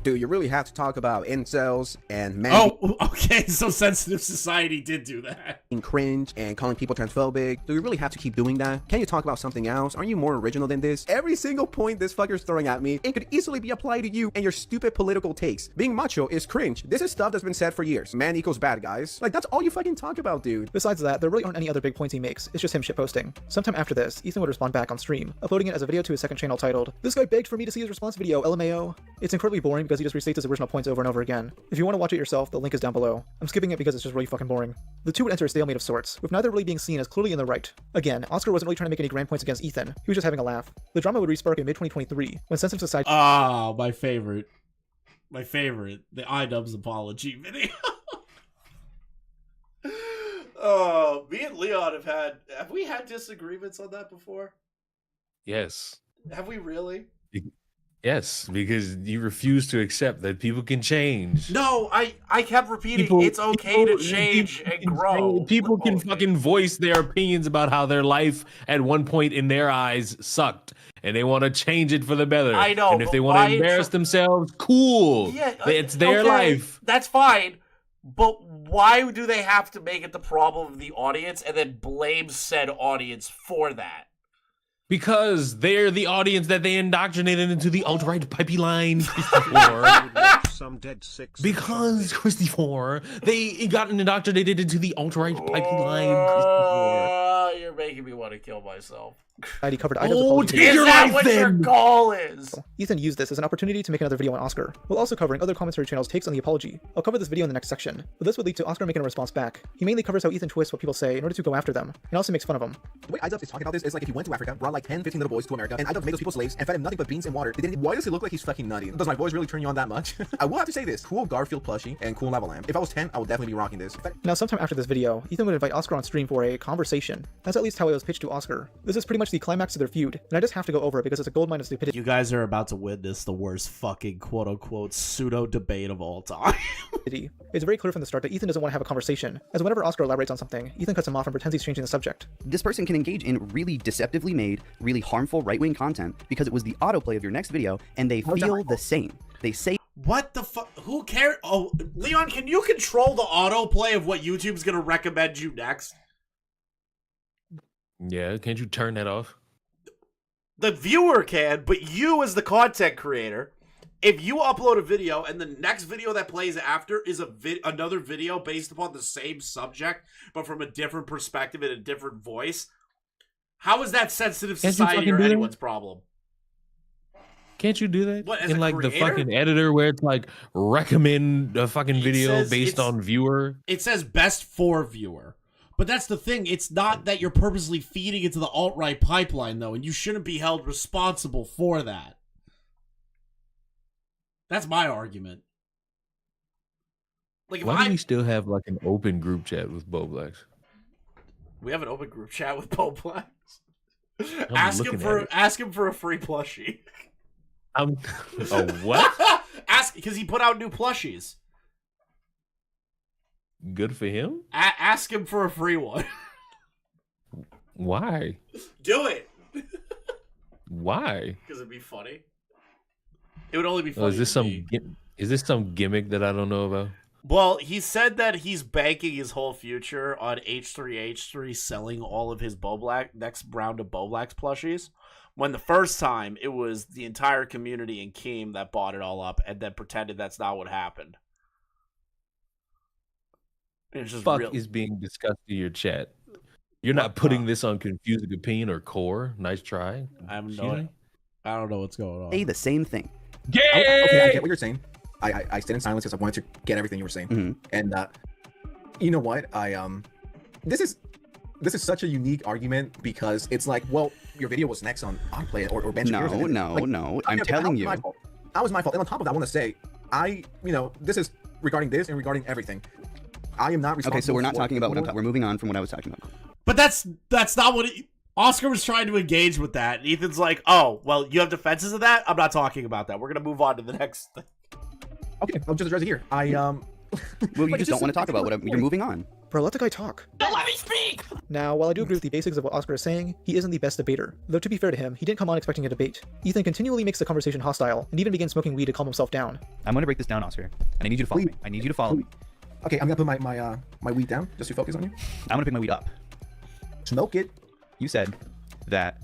Do you really have to talk about incels and men? Oh, okay. So Sensitive Society did do that. Being cringe and calling people transphobic. Do we really have to keep doing that? Can you talk about something else? Aren't you more original than this? Every single point this fucker's throwing at me, it could easily be applied to you and your stupid political takes. Being macho is cringe. This is stuff that's been said for years. Man equals bad guys. Like, that's all you fucking talk about, dude. Besides that, there really aren't any other big points he makes. It's just him shitposting. Sometime after this, Ethan would respond back on stream, uploading it as a video to his second channel titled, "This guy begged for me to see his response video, LMAO." It's incredibly boring because he just restates his original points over and over again. If you want to watch it yourself, the link is down below. I'm skipping it because it's just really fucking boring. The two would enter a stalemate of sorts, with neither really being seen as clearly in the right. Again, Oscar wasn't really trying to make any grand points against Ethan, he was just having a laugh. The drama would respark in mid-2023, when Sensitive Society— Ah, my favorite. My favorite. The Idubbbz apology video. Oh, me and Leon have we had disagreements on that before? Yes. Have we really? Yes, because you refuse to accept that people can change. No, I kept repeating it's okay to change and grow. People can fucking voice their opinions about how their life at one point in their eyes sucked, and they want to change it for the better. I know, and if they want to embarrass themselves, cool. Yeah, it's their okay, life. That's fine. But why do they have to make it the problem of the audience and then blame said audience for that? Because they're the audience that they indoctrinated into the alt-right pipeline. Some dead six. Because Christopher, they got indoctrinated into the alt-right pipeline. You're making me want to kill myself. He covered Is that what your goal is? Ethan used this as an opportunity to make another video on Oscar, while also covering other commentary channels' takes on the apology. I'll cover this video in the next section, but this would lead to Oscar making a response back. He mainly covers how Ethan twists what people say in order to go after them, and also makes fun of them. The way Idubbbz is talking about this is like if you went to Africa, brought like 10, 15 little boys to America, and Idubbbz made those people slaves and fed him nothing but beans and water. Why does he look like he's fucking nutty? Does my voice really turn you on that much? I will have to say this, cool Garfield plushie and cool Lava Lamp. If I was 10, I would definitely be rocking this. Now, sometime after this video, Ethan would invite Oscar on stream for a conversation. That's at least how it was pitched to Oscar. This is pretty much the climax of their feud, and I just have to go over it because it's a goldmine of stupidity. You guys are about to witness the worst fucking quote-unquote pseudo-debate of all time. It's very clear from the start that Ethan doesn't want to have a conversation, as whenever Oscar elaborates on something, Ethan cuts him off and pretends he's changing the subject. This person can engage in really deceptively made, really harmful right-wing content because it was the autoplay of your next video, and they feel the same. They say— What the fuck? Who cares? Oh, Leon, can you control the autoplay of what YouTube's gonna recommend you next? Yeah, can't you turn that off? The viewer can, but you as the content creator, if you upload a video and the next video that plays after is another video based upon the same subject, but from a different perspective and a different voice, how is that Sensitive Society or anyone's problem? Can't you do that? What, as in a like creator? the fucking editor where it's like recommend a fucking video based on viewer? It says best for viewer. But that's the thing. It's not that you're purposely feeding into the alt-right pipeline, though, and you shouldn't be held responsible for that. That's my argument. Like, Why do we still have like an open group chat with Bo Blacks? We have an open group chat with Bo Blacks. Ask him for a free plushie. Oh, what? Ask, because he put out new plushies. Good for him. Ask him for a free one. Why? Do it. Why? Because it'd be funny. It would only be funny. Oh, is this some gimmick that I don't know about? Well, he said that he's banking his whole future on H3H3 selling all of his next round of Bo Blacks plushies. When the first time it was the entire community in Keem that bought it all up and then pretended that's not what happened. It's just Fuck is being discussed in your chat. You're not putting this on Confusing Opinion or Core. Nice try. I don't know what's going on. Say the same thing. Okay, I get what you're saying. I stayed in silence because I wanted to get everything you were saying. And You know what? This is such a unique argument because it's like, well, your video was next on Play or Bench. No. I'm telling you. That was my fault. And on top of that, I want to say, this is regarding this and regarding everything. I am not responsible. Okay, so we're not talking about we're moving on from what I was talking about. But that's not what Oscar was trying to engage with that. And Ethan's like, oh, well, you have defenses of that? I'm not talking about that. We're going to move on to the next thing. Okay, I'll just address it here. Well, you just don't want to talk about what you're moving on. Bro, let the guy talk. Don't let me speak! Now, while I do agree with the basics of what Oscar is saying, he isn't the best debater. Though to be fair to him, he didn't come on expecting a debate. Ethan continually makes the conversation hostile, and even began smoking weed to calm himself down. I'm going to break this down, Oscar. And I need you to follow me. I need you to follow me. Okay, I'm going to put my weed down, just to focus on you. I'm going to pick my weed up. Smoke it. You said that...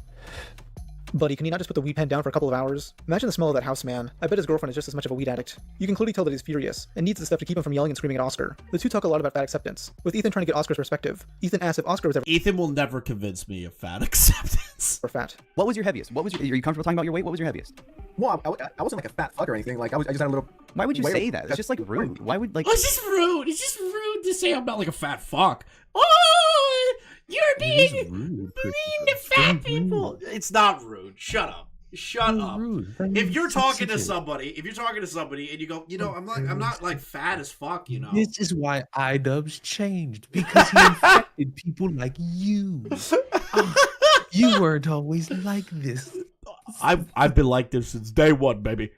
Buddy, can you not just put the weed pen down for a couple of hours? Imagine the smell of that house, man. I bet his girlfriend is just as much of a weed addict. You can clearly tell that he's furious, and needs the stuff to keep him from yelling and screaming at Oscar. The two talk a lot about fat acceptance, with Ethan trying to get Oscar's perspective. Ethan asks if Oscar was ever... Ethan will never convince me of fat acceptance. Or fat. What was your heaviest? Are you comfortable talking about your weight? What was your heaviest? Well, I wasn't like a fat fuck or anything. Like, I just had a little... Why would you say that? It's just like rude. Why would like... Oh, it's just rude. It's just rude to say I'm not like a fat fuck. Oh, you're being mean to fat people. It's not rude. Shut up. Shut up. If you're talking to somebody, and you go, I'm not like fat as fuck, This is why Idubbbz changed, because he infected people like you. You weren't always like this. I've been like this since day one, baby.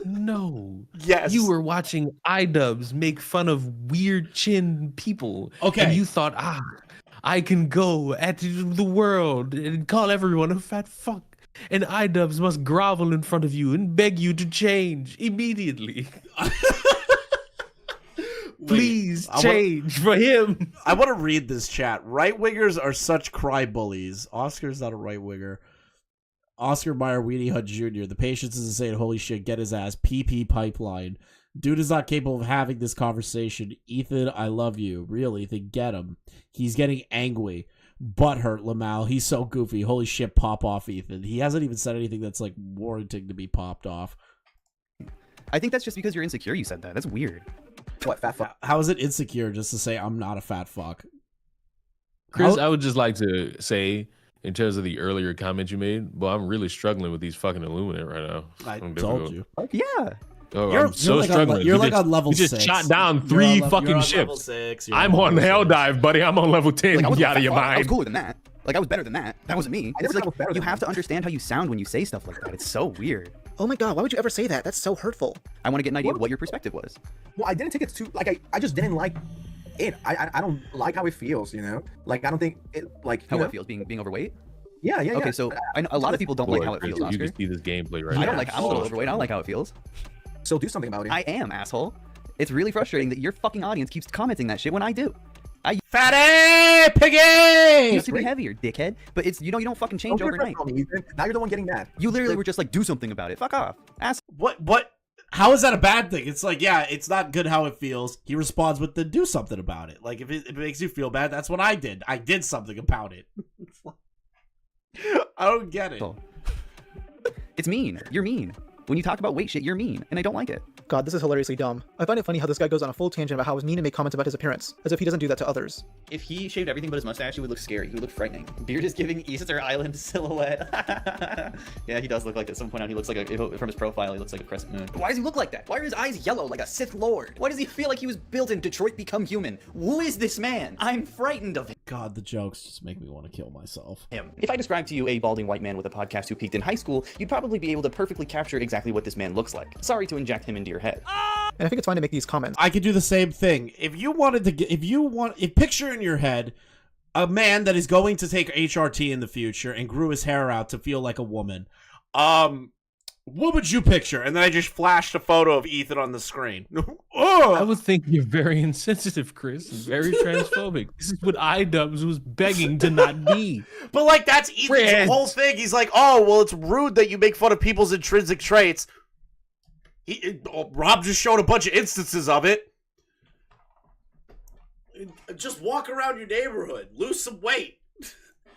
No. Yes. You were watching Idubbbz make fun of weird chin people. Okay. And you thought, I can go at the world and call everyone a fat fuck. And Idubbbz must grovel in front of you and beg you to change immediately. Please change for him. I want to read this chat. Right-wingers are such cry bullies. Oscar's not a right-winger. Oscar Mayer Weenie Hut Jr. The patience is insane. Holy shit, get his ass. PP Pipeline. Dude is not capable of having this conversation. Ethan, I love you. Really, Ethan, get him. He's getting angry. Butthurt, Lamal. He's so goofy. Holy shit, pop off, Ethan. He hasn't even said anything that's like warranting to be popped off. I think that's just because you're insecure you said that. That's weird. What, fat fuck? How is it insecure just to say I'm not a fat fuck? Chris, I would just like to say, in terms of the earlier comment you made, I'm really struggling with these fucking Illuminate right now. I told you. Yeah. Oh, I'm so struggling. You're like on level 6. You just shot down 3 fucking ships. Level 6. I'm on hell dive, buddy. I'm on level 10. Like, Get out of your mind. I was cooler than that. Like, I was better than that. That wasn't me. It's like, you have to understand how you sound when you say stuff like that. It's so weird. Oh my god, why would you ever say that? That's so hurtful. I want to get an idea of what your perspective was. Well, I didn't take it too... Like, I just didn't like it. I don't like how it feels, Like, I don't think it... Like, how it feels, being overweight? Yeah. Okay, so I know a lot of people don't like how it feels, Oscar. You can see this gameplay right now. I don't like... I'm a little overweight. I don't like how it feels. So do something about it. I am, asshole. It's really frustrating that your fucking audience keeps commenting that shit when I do. Fatty piggy! You used to be heavier, dickhead. But it's you don't fucking change overnight. Now you're the one getting mad. You literally were just like, do something about it. Fuck off, ass. What? How is that a bad thing? It's like, yeah, it's not good how it feels. He responds with, then do something about it. Like if it makes you feel bad, that's what I did. I did something about it. I don't get it. It's mean. You're mean. When you talk about weight shit, you're mean, and I don't like it. God, this is hilariously dumb. I find it funny how this guy goes on a full tangent about how it's mean to make comments about his appearance, as if he doesn't do that to others. If he shaved everything but his mustache, he would look scary. He would look frightening. Beard is giving Easter Island silhouette. Yeah, he does look like, at some point out, he looks like from his profile, he looks like a crescent moon. Why does he look like that? Why are his eyes yellow like a Sith Lord? Why does he feel like he was built in Detroit Become Human? Who is this man? I'm frightened of him. God, the jokes just make me want to kill myself. If I described to you a balding white man with a podcast who peaked in high school, you'd probably be able to perfectly capture exactly what this man looks like. Sorry to inject him into your head. And I think it's fine to make these comments. I could do the same thing. If picture in your head a man that is going to take HRT in the future and grew his hair out to feel like a woman. What would you picture? And then I just flashed a photo of Ethan on the screen. I would think you're very insensitive, Chris. Very transphobic. This is what Idubbbz was begging to not be. But like that's Ethan's whole thing. He's like, oh, well, it's rude that you make fun of people's intrinsic traits. Rob just showed a bunch of instances of it. Just walk around your neighborhood. Lose some weight.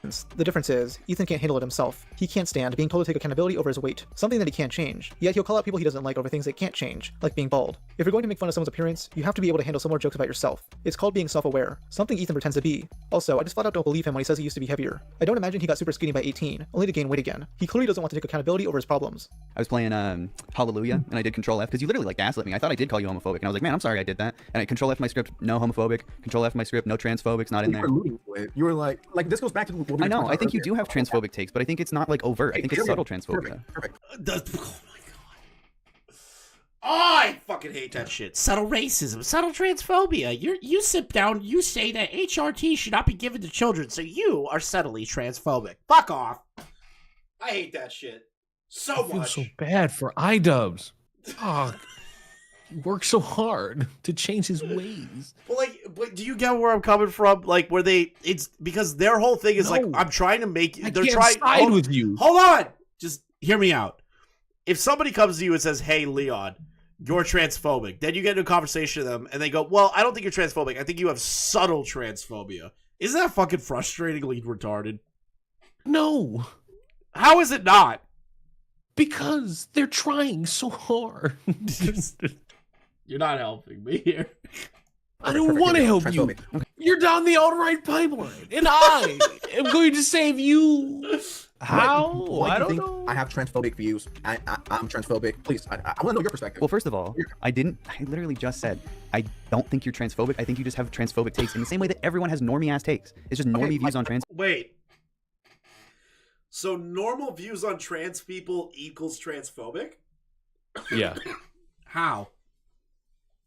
The difference is, Ethan can't handle it himself. He can't stand being told to take accountability over his weight, something that he can't change. Yet he'll call out people he doesn't like over things they can't change, like being bald. If you're going to make fun of someone's appearance, you have to be able to handle similar jokes about yourself. It's called being self-aware, something Ethan pretends to be. Also, I just flat out don't believe him when he says he used to be heavier. I don't imagine he got super skinny by 18, only to gain weight again. He clearly doesn't want to take accountability over his problems. I was playing Hallelujah, and I did Control F, because you literally like gaslit me. I thought I did call you homophobic, and I was like, man, I'm sorry I did that. And I Control F my script, no homophobic. Control F my script, no transphobics, not in there. You were like this goes back to what we I know, were I think you earlier. do have transphobic takes, but I think it's not like overt. I think it's subtle transphobia. Perfect. Oh my god. Oh, I fucking hate that shit. Subtle racism, subtle transphobia. You sit down, you say that HRT should not be given to children, so you are subtly transphobic. Fuck off. I hate that shit so I feel much. so bad for Idubbbz. Fuck. He worked so hard to change his ways. But do you get where I'm coming from? Like, where it's because their whole thing is like, I'm trying to make you. They're trying to side with you. Hold on, just hear me out. If somebody comes to you and says, "Hey, Leon, you're transphobic," then you get into a conversation with them, and they go, "Well, I don't think you're transphobic. I think you have subtle transphobia." Isn't that fucking frustratingly retarded? No. How is it not? Because they're trying so hard. You're not helping me here. I don't want to help you. You're down the alt-right pipeline, and I am going to save you. How? Why I do you don't think know. I have transphobic views? I'm transphobic. Please, I want to know your perspective. Well, first of all, I literally just said, I don't think you're transphobic. I think you just have transphobic takes in the same way that everyone has normie-ass takes. It's just normie views on trans. Wait. So normal views on trans people equals transphobic? Yeah. How?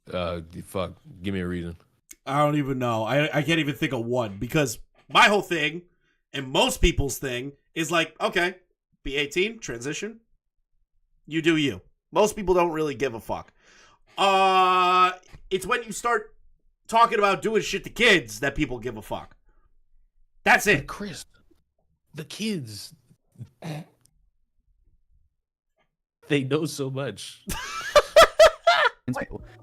Fuck. Give me a reason. I don't even know. I can't even think of one, because my whole thing and most people's thing is like, okay, be 18, transition. You do you. Most people don't really give a fuck. It's when you start talking about doing shit to kids that people give a fuck. That's it. Chris, the kids, they know so much.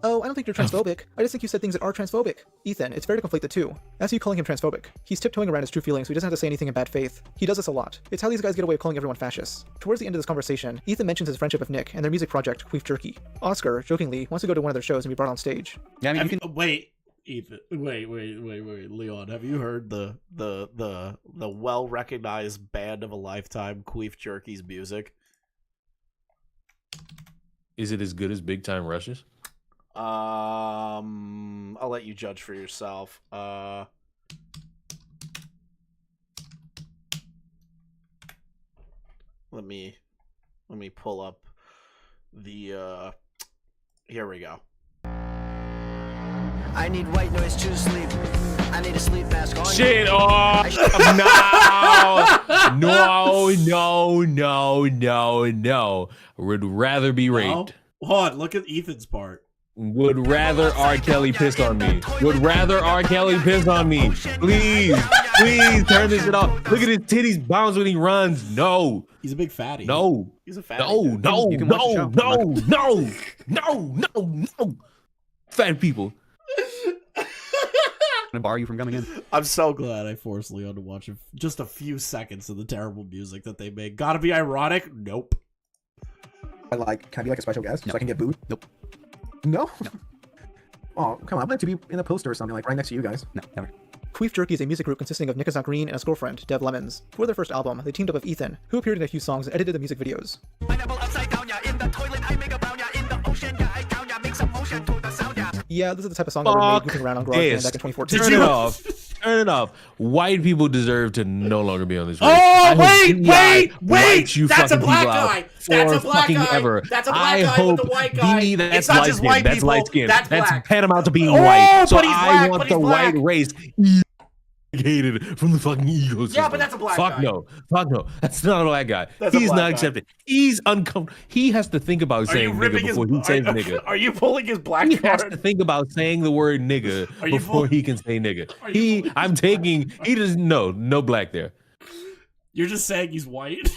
Oh, I don't think you're transphobic. I just think you said things that are transphobic. Ethan, it's fair to conflate the two. As you calling him transphobic, he's tiptoeing around his true feelings, so he doesn't have to say anything in bad faith. He does this a lot. It's how these guys get away with calling everyone fascists. Towards the end of this conversation, Ethan mentions his friendship with Nick and their music project, Queef Jerky. Oscar, jokingly, wants to go to one of their shows and be brought on stage. Yeah, I mean, Wait, Ethan. Wait, Leon. Have you heard the well-recognized band of a lifetime, Queef Jerky's music? Is it as good as Big Time Rushes? I'll let you judge for yourself. Let me pull up the here we go. I need white noise to sleep. I need a sleep mask on. Shit! Oh no! Would rather be raped. Hold on, look at Ethan's part. Would rather R. Kelly piss on me. Would rather R. Kelly piss on me. Please turn this shit off. Look at his titties bounce when he runs. No. He's a big fatty. No. He's a fatty. No. Fat people. Gonna bar you from coming in. I'm so glad I forced Leon to watch just a few seconds of the terrible music that they made. Gotta be ironic? Nope. Can I be like a special guest so I can get booed? Nope. No? Oh, come on. I'd like to be in a poster or something, like right next to you guys. No, never. Queef Jerky is a music group consisting of Nick Is Not Green and his girlfriend, Dev Lemons. For their first album, they teamed up with Ethan, who appeared in a few songs and edited the music videos. Yeah, this is the type of song that we made moving around on GarageBand back in 2014. Turn it off. Turn it off. White people deserve to no longer be on this radio. Oh, wait! You That's a fucking black people out guy! That's a black fucking guy! ever. That's a black I guy hope with the white guy! That's It's not light just skin. white That's people. light skin. That's That's black. paramount to being Oh, white. So but he's black, I but want he's the black. white race hated from the fucking ecosystem. Yeah, but that's a black Fuck guy. no. Fuck no. That's not a black guy. That's a He's black not guy. accepted. He's uncomfortable. He has to think about saying nigga before he says nigga. Are you pulling his black He has card? to think about saying the word nigga before he can say nigga. He doesn't no black there. You're just saying he's white?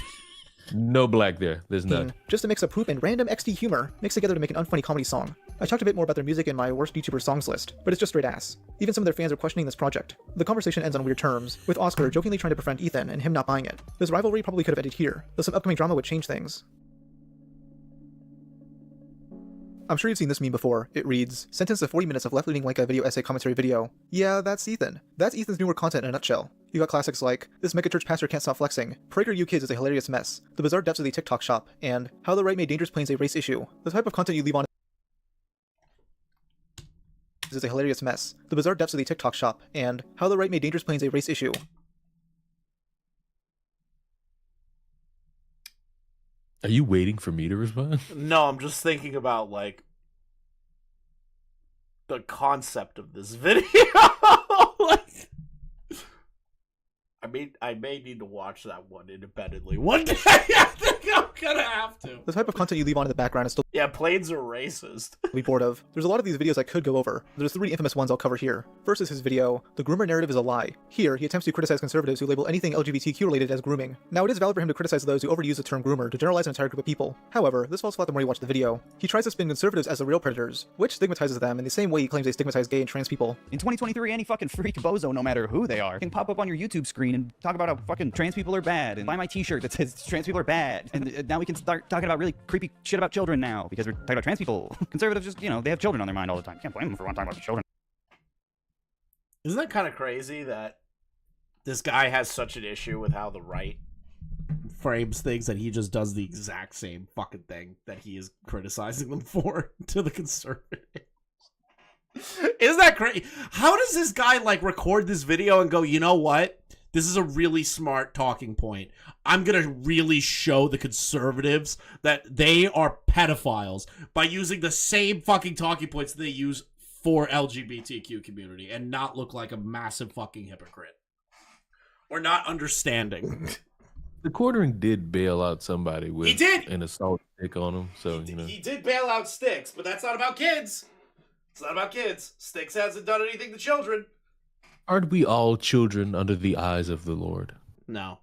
No black there. There's none. Just to mix up poop and random XD humor mixed together to make an unfunny comedy song. I talked a bit more about their music in my worst YouTuber songs list, but it's just straight ass. Even some of their fans are questioning this project. The conversation ends on weird terms, with Oscar jokingly trying to befriend Ethan and him not buying it. This rivalry probably could have ended here, though some upcoming drama would change things. I'm sure you've seen this meme before. It reads, sentence of 40 minutes of left-leaning like a video essay commentary video. Yeah, that's Ethan. That's Ethan's newer content in a nutshell. You got classics like, this megachurch pastor can't stop flexing, PragerU Kids is a hilarious mess, the bizarre depths of the TikTok shop, and how the right made dangerous planes a race issue. The type of content you leave on is a hilarious mess, the bizarre depths of the TikTok shop, and how the right made dangerous planes a race issue. Are you waiting for me to respond? No, I'm just thinking about, like, the concept of this video. Like, I may need to watch that one independently one day. I think I'm gonna have to. The type of content you leave on in the background is still Yeah, planes are racist. be bored of. There's a lot of these videos I could go over. There's 3 infamous ones I'll cover here. First is his video, The Groomer Narrative is a Lie. Here, he attempts to criticize conservatives who label anything LGBTQ related as grooming. Now, it is valid for him to criticize those who overuse the term groomer to generalize an entire group of people. However, this falls flat the more you watch the video. He tries to spin conservatives as the real predators, which stigmatizes them in the same way he claims they stigmatize gay and trans people. In 2023, any fucking freak bozo, no matter who they are, can pop up on your YouTube screen and talk about how fucking trans people are bad, and buy my t-shirt that says trans people are bad. And now we can start talking about really creepy shit about children now, because we're talking about trans people. Conservatives just, they have children on their mind all the time. Can't blame them for talking about children. Isn't that kind of crazy that this guy has such an issue with how the right frames things that he just does the exact same fucking thing that he is criticizing them for to the conservatives? Isn't that crazy? How does this guy, like, record this video and go, you know what? This is a really smart talking point. I'm going to really show the conservatives that they are pedophiles by using the same fucking talking points they use for LGBTQ community and not look like a massive fucking hypocrite. Or not understanding. The quartering did bail out somebody with He did! an assault stick on him, so, He did bail out Sticks, but that's not about kids. It's not about kids. Sticks hasn't done anything to children. Aren't we all children under the eyes of the Lord? No.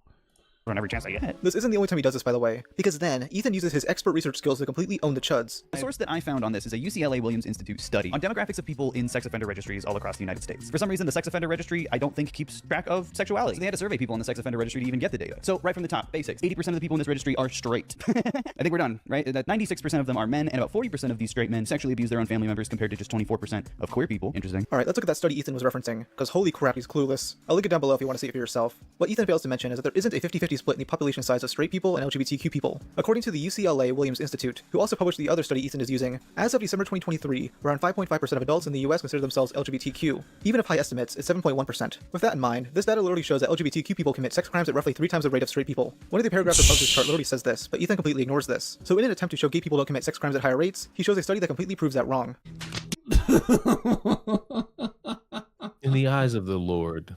On every chance I get. This isn't the only time he does this, by the way, because then Ethan uses his expert research skills to completely own the chuds. The source that I found on this is a UCLA Williams Institute study on demographics of people in sex offender registries all across the United States. For some reason, the sex offender registry, I don't think, keeps track of sexuality. So they had to survey people in the sex offender registry to even get the data. So right from the top, basics. 80% of the people in this registry are straight. I think we're done, right? That 96% of them are men, and about 40% of these straight men sexually abuse their own family members compared to just 24% of queer people. Interesting. Alright, let's look at that study Ethan was referencing, because holy crap, he's clueless. I'll link it down below if you want to see it for yourself. What Ethan fails to mention is that there isn't a 50-50 split in the population size of straight people and LGBTQ people. According to the UCLA Williams Institute, who also published the other study Ethan is using, as of December 2023, around 5.5% of adults in the US consider themselves LGBTQ. Even if high estimates, it's 7.1%. With that in mind, this data literally shows that LGBTQ people commit sex crimes at roughly 3 times the rate of straight people. One of the paragraphs above this chart literally says this, but Ethan completely ignores this. So in an attempt to show gay people don't commit sex crimes at higher rates, he shows a study that completely proves that wrong. In the eyes of the Lord,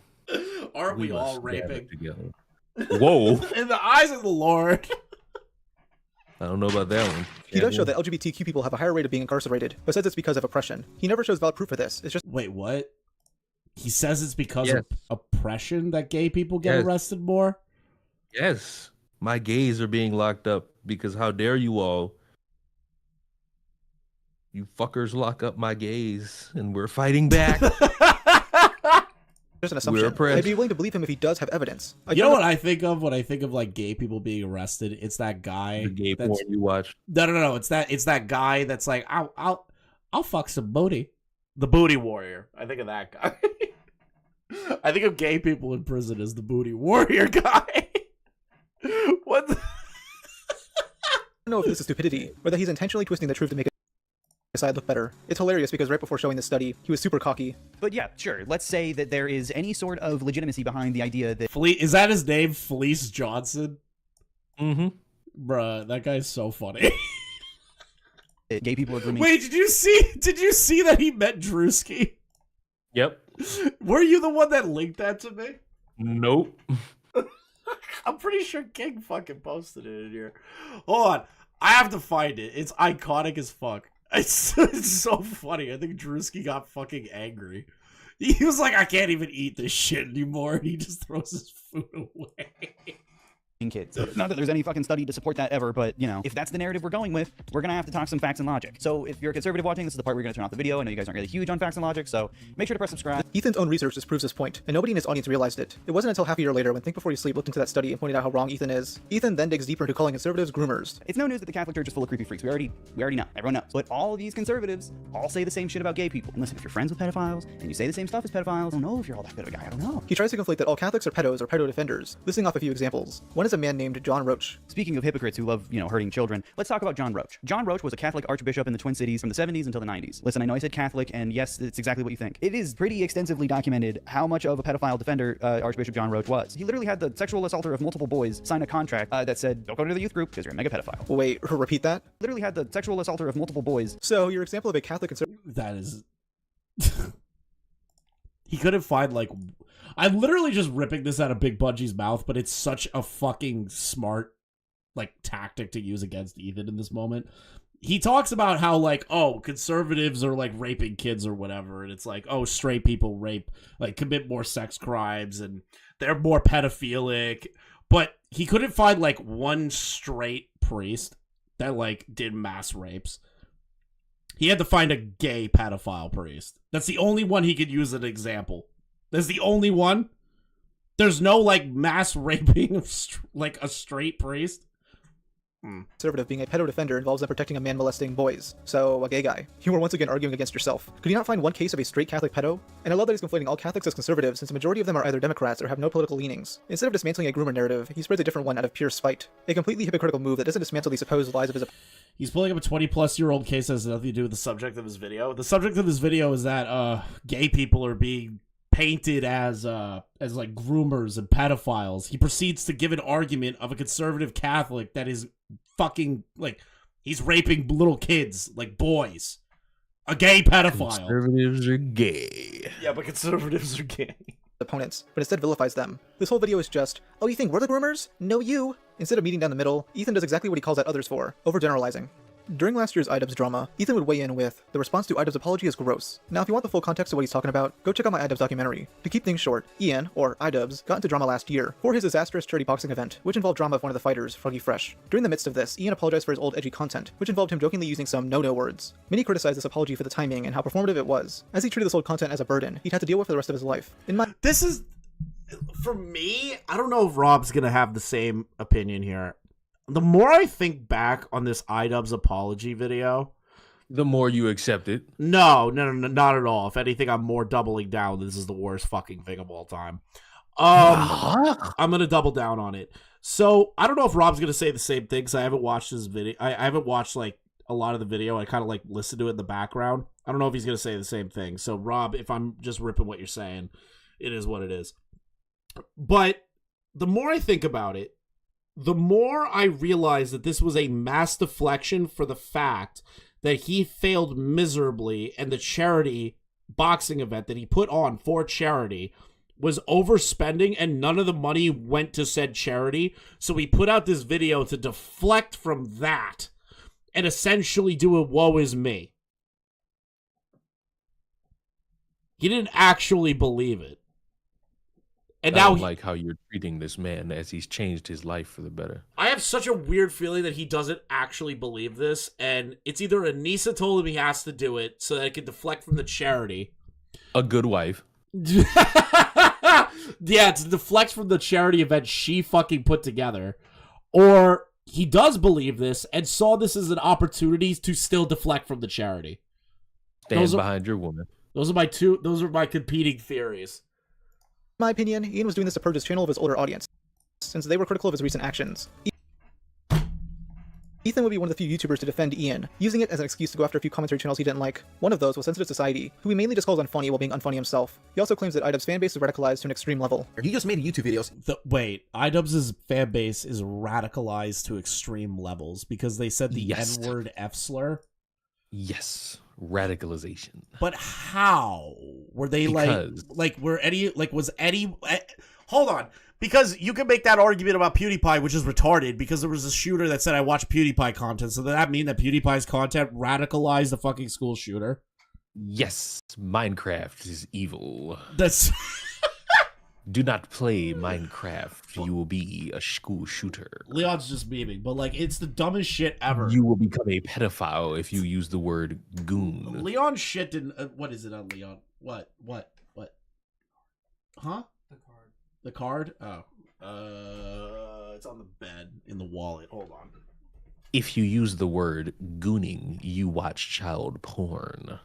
aren't we all must gather raping? together. Whoa. In the eyes of the Lord. I don't know about that one. He does show that LGBTQ people have a higher rate of being incarcerated, but says it's because of oppression. He never shows valid proof for this. It's just— Wait, what? He says it's because Yes. of oppression that gay people get Yes. arrested more? Yes. My gays are being locked up because how dare you all? You fuckers lock up my gays and we're fighting back. just an assumption. I'd be willing to believe him if he does have evidence. You know what I think of when I think of like gay people being arrested? It's that guy. The gay porn you watch. No. It's that guy that's like, I'll fuck some booty. The booty warrior. I think of that guy. I think of gay people in prison as the booty warrior guy. What? I don't know if this is stupidity, or that he's intentionally twisting the truth to make his side look better. It's hilarious because right before showing this study, he was super cocky. But yeah, sure. Let's say that there is any sort of legitimacy behind the idea that Is that his name? Fleece Johnson? Mm-hmm. Bruh, that guy's so funny. gay people are grooming. Wait, did you see that he met Drewski? Yep. Were you the one that linked that to me? Nope. I'm pretty sure King fucking posted it in here. Hold on. I have to find it. It's iconic as fuck. It's so funny. I think Drewski got fucking angry. He was like, I can't even eat this shit anymore. And he just throws his food away. kids. Not that there's any fucking study to support that ever, but, you know, if that's the narrative we're going with, we're gonna have to talk some facts and logic. So if you're a conservative watching, this is the part where you're gonna turn off the video. I know you guys aren't really huge on facts and logic, so make sure to press subscribe. Ethan's own research disproves this point, and nobody in his audience realized it. It wasn't until half a year later when Think Before You Sleep looked into that study and pointed out how wrong Ethan is. Ethan then digs deeper into calling conservatives groomers. It's no news that the Catholic Church is full of creepy freaks. We already know. Everyone knows. But all of these conservatives all say the same shit about gay people. And listen, if you're friends with pedophiles and you say the same stuff as pedophiles, I don't know if you're all that good of a guy. I don't know. He tries to conflate that all Catholics are pedos or pedo defenders, listing off a few examples. One is a man named John Roach. Speaking of hypocrites who love, you know, hurting children, let's talk about John Roach. John Roach was a Catholic archbishop in the Twin Cities from the 70s until the 90s. Listen, I know I said Catholic, and yes, it's exactly what you think. It is pretty extensively documented how much of a pedophile defender Archbishop John Roach was. He literally had the sexual assaulter of multiple boys sign a contract that said, don't go to the youth group because you're a mega pedophile. Wait, repeat that? Literally had the sexual assaulter of multiple boys. So your example of a Catholic conservative... That is... He couldn't find, like... I'm literally just ripping this out of Big Bungee's mouth, but it's such a fucking smart, like, tactic to use against Ethan in this moment. He talks about how, like, oh, conservatives are, like, raping kids or whatever, and it's like, oh, straight people rape, like, commit more sex crimes, and they're more pedophilic, but he couldn't find, like, one straight priest that, like, did mass rapes. He had to find a gay pedophile priest. That's the only one he could use as an example. That's the only one? There's no, like, mass raping of, like, a straight priest? Conservative being a pedo defender involves them protecting a man molesting boys. So, a gay guy. You were once again arguing against yourself. Could you not find one case of a straight Catholic pedo? And I love that he's conflating all Catholics as conservatives, since the majority of them are either Democrats or have no political leanings. Instead of dismantling a groomer narrative, he spreads a different one out of pure spite. A completely hypocritical move that doesn't dismantle the supposed lies of his... He's pulling up a 20-plus-year-old case that has nothing to do with the subject of his video. The subject of his video is that gay people are being painted as like groomers and pedophiles. He proceeds to give an argument of a conservative Catholic that is fucking, like, he's raping little kids, like boys. A gay pedophile. Conservatives are gay. Yeah, but conservatives are gay. Opponents, but instead vilifies them. This whole video is just, oh, you think we're the groomers? No, you. Instead of meeting down the middle, Ethan does exactly what he calls out others for, overgeneralizing. During last year's Idubbbz drama, Ethan would weigh in with, the response to Idubbbz' apology is gross. Now, if you want the full context of what he's talking about, go check out my Idubbbz documentary. To keep things short, Ian, or Idubbbz, got into drama last year for his disastrous charity boxing event, which involved drama of one of the fighters, Froggy Fresh. During the midst of this, Ian apologized for his old edgy content, which involved him jokingly using some no-no words. Many criticized this apology for the timing and how performative it was. As he treated this old content as a burden, he'd had to deal with for the rest of his life. This is... For me, I don't know if Rob's gonna have the same opinion here. The more I think back on this Idubbbz apology video, the more you accept it. No, not at all. If anything, I'm more doubling down. This is the worst fucking thing of all time. I'm gonna double down on it. So I don't know if Rob's gonna say the same thing because I haven't watched this video. I haven't watched like a lot of the video. I kind of like listened to it in the background. I don't know if he's gonna say the same thing. So Rob, if I'm just ripping what you're saying, it is what it is. But the more I think about it, the more I realize that this was a mass deflection for the fact that he failed miserably and the charity boxing event that he put on for charity was overspending and none of the money went to said charity. So he put out this video to deflect from that and essentially do a woe is me. He didn't actually believe it. And I now don't like how you're treating this man as he's changed his life for the better. I have such a weird feeling that he doesn't actually believe this, and it's either Anissa told him he has to do it so that it can deflect from the charity. A good wife. Yeah, to deflect from the charity event she fucking put together. Or he does believe this and saw this as an opportunity to still deflect from the charity. Stand behind your woman. Those are my competing theories. In my opinion, Ian was doing this to purge his channel of his older audience, since they were critical of his recent actions. Ethan would be one of the few YouTubers to defend Ian, using it as an excuse to go after a few commentary channels he didn't like. One of those was Sensitive Society, who he mainly just calls unfunny while being unfunny himself. He also claims that Idubbbz' fanbase is radicalized to an extreme level. He just made YouTube videos. Wait, Idubbbz' fanbase is radicalized to extreme levels because they said the N-word F slur? Yes. Radicalization. But how? Were they was Eddie hold on, because you can make that argument about PewDiePie, which is retarded, because there was a shooter that said I watch PewDiePie content, so does that mean that PewDiePie's content radicalized the fucking school shooter? Yes, Minecraft is evil. That's Do not play Minecraft. You will be a school shooter. Leon's just memeing, but like it's the dumbest shit ever. You will become a pedophile if you use the word goon. Leon shit didn't. What is it on Leon? What? Huh? The card. Oh. It's on the bed in the wallet. Hold on. If you use the word gooning, you watch child porn.